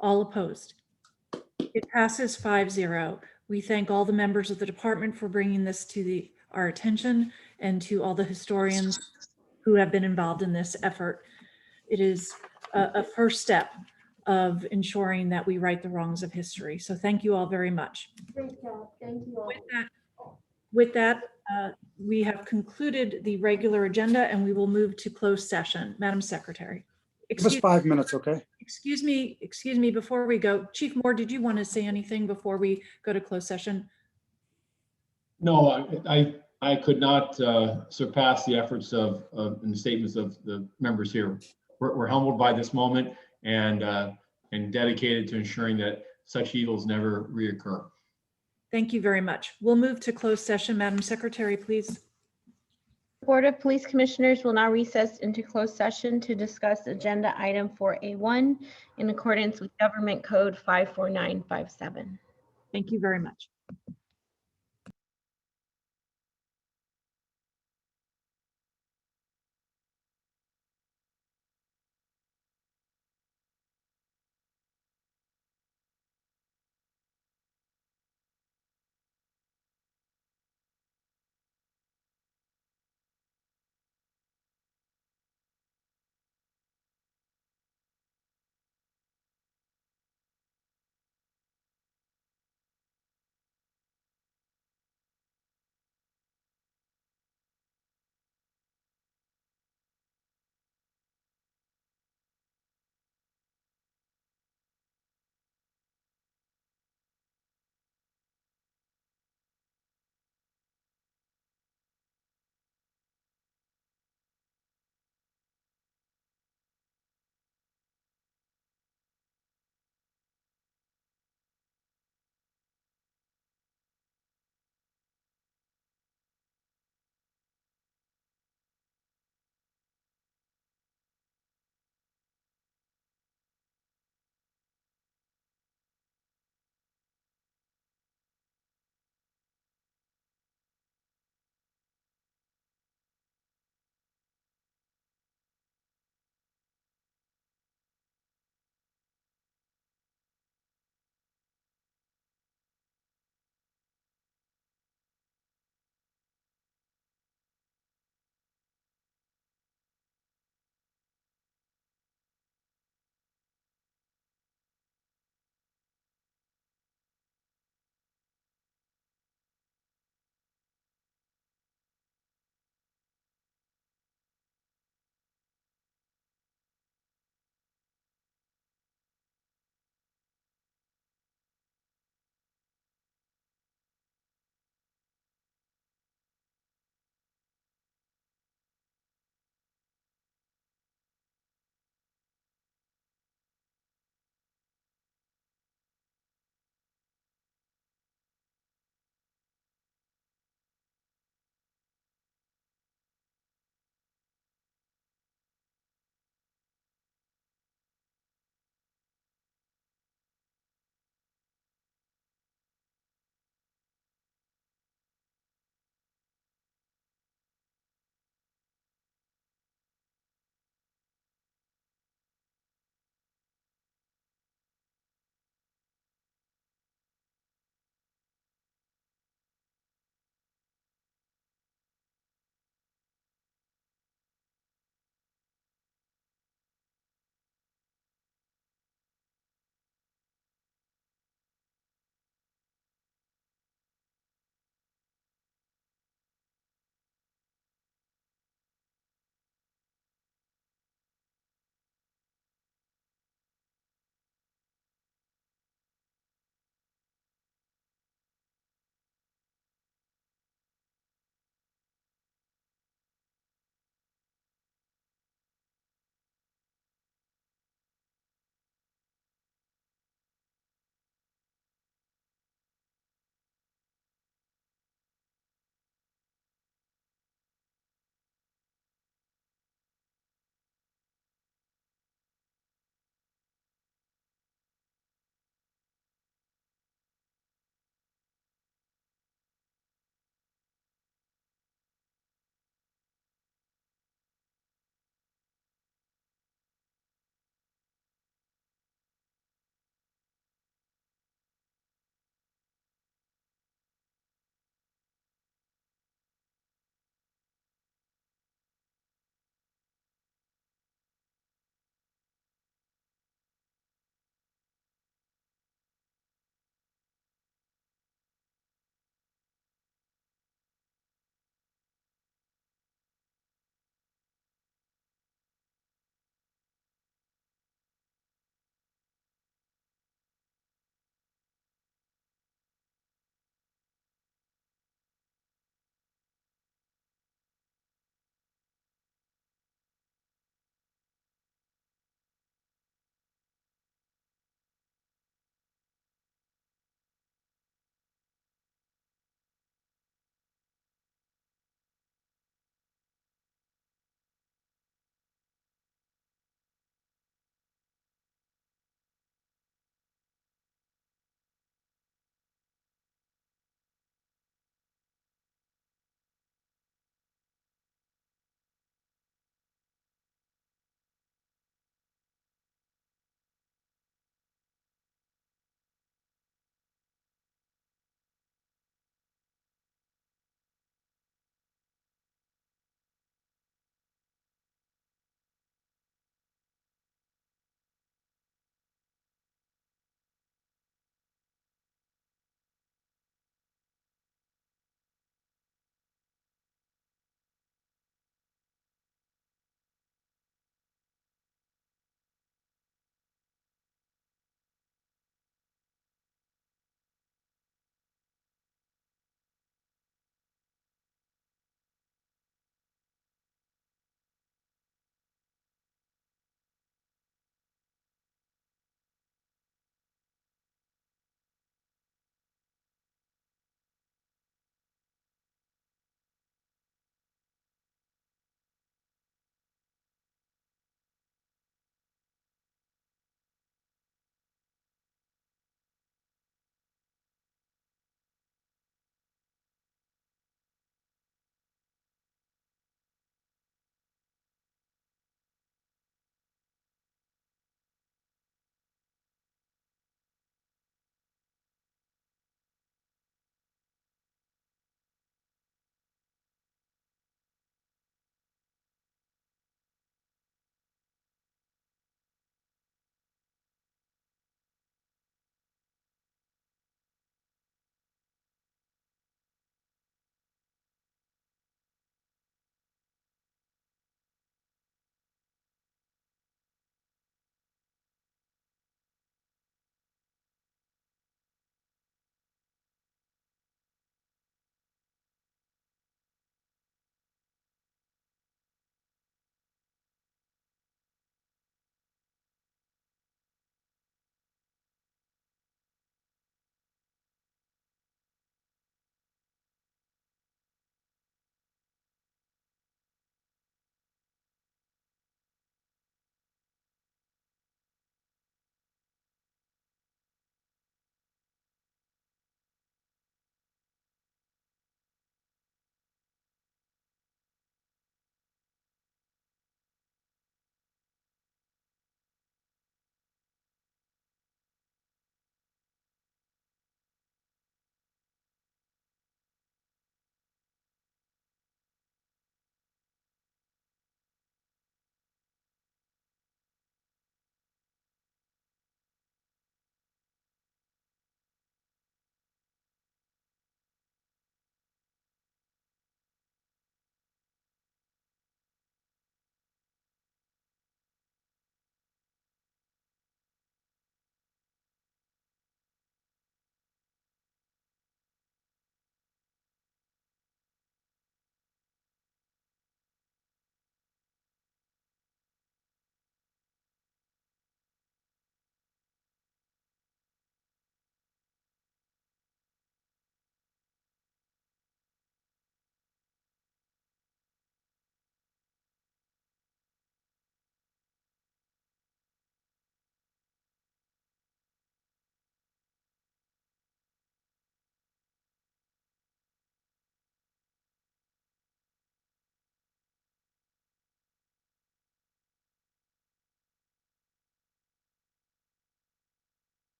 All opposed? It passes 5-0. We thank all the members of the department for bringing this to our attention and to all the historians who have been involved in this effort. It is a first step of ensuring that we right the wrongs of history. So thank you all very much. Great job. Thank you all. With that, we have concluded the regular agenda and we will move to closed session. Madam Secretary. Give us 5 minutes, okay? Excuse me, before we go, Chief Moore, did you want to say anything before we go to closed session? No, I could not surpass the efforts of and the statements of the members here. We're humbled by this moment and dedicated to ensuring that such evils never reoccur. Thank you very much. We'll move to closed session. Madam Secretary, please. Board of Police Commissioners will now recess into closed session to discuss agenda item 4A1 in accordance with Government Code 54957. Thank you very much.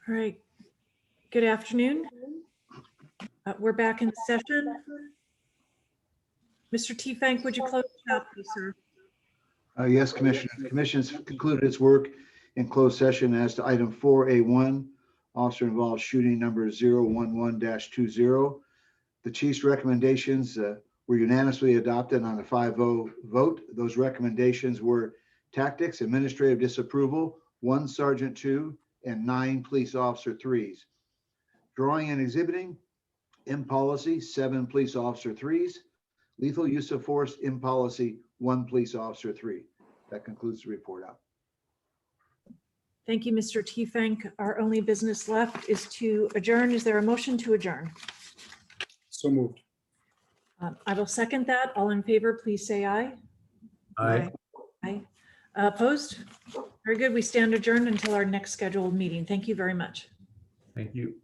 All right. Good afternoon. We're back in session. Mr. T. would you close the chat, please, sir? Yes, Commissioner. The Commission's concluded its work in closed session as to item 4A1, officer involved shooting number 011-20. The chief's recommendations were unanimously adopted on a 5-0 vote. Those recommendations were tactics, administrative disapproval, 1 Sergeant 2, and 9 police officer 3s. Drawing and exhibiting, in policy, 7 police officer 3s. Lethal use of force, in policy, 1 police officer 3. That concludes the report out. Thank you, Mr. T. Our only business left is to adjourn. Is there a motion to adjourn? So moved. I will second that. All in favor, please say aye. Aye. Aye. Opposed? Very good. We stand adjourned until our next scheduled meeting. Thank you very much. Thank you.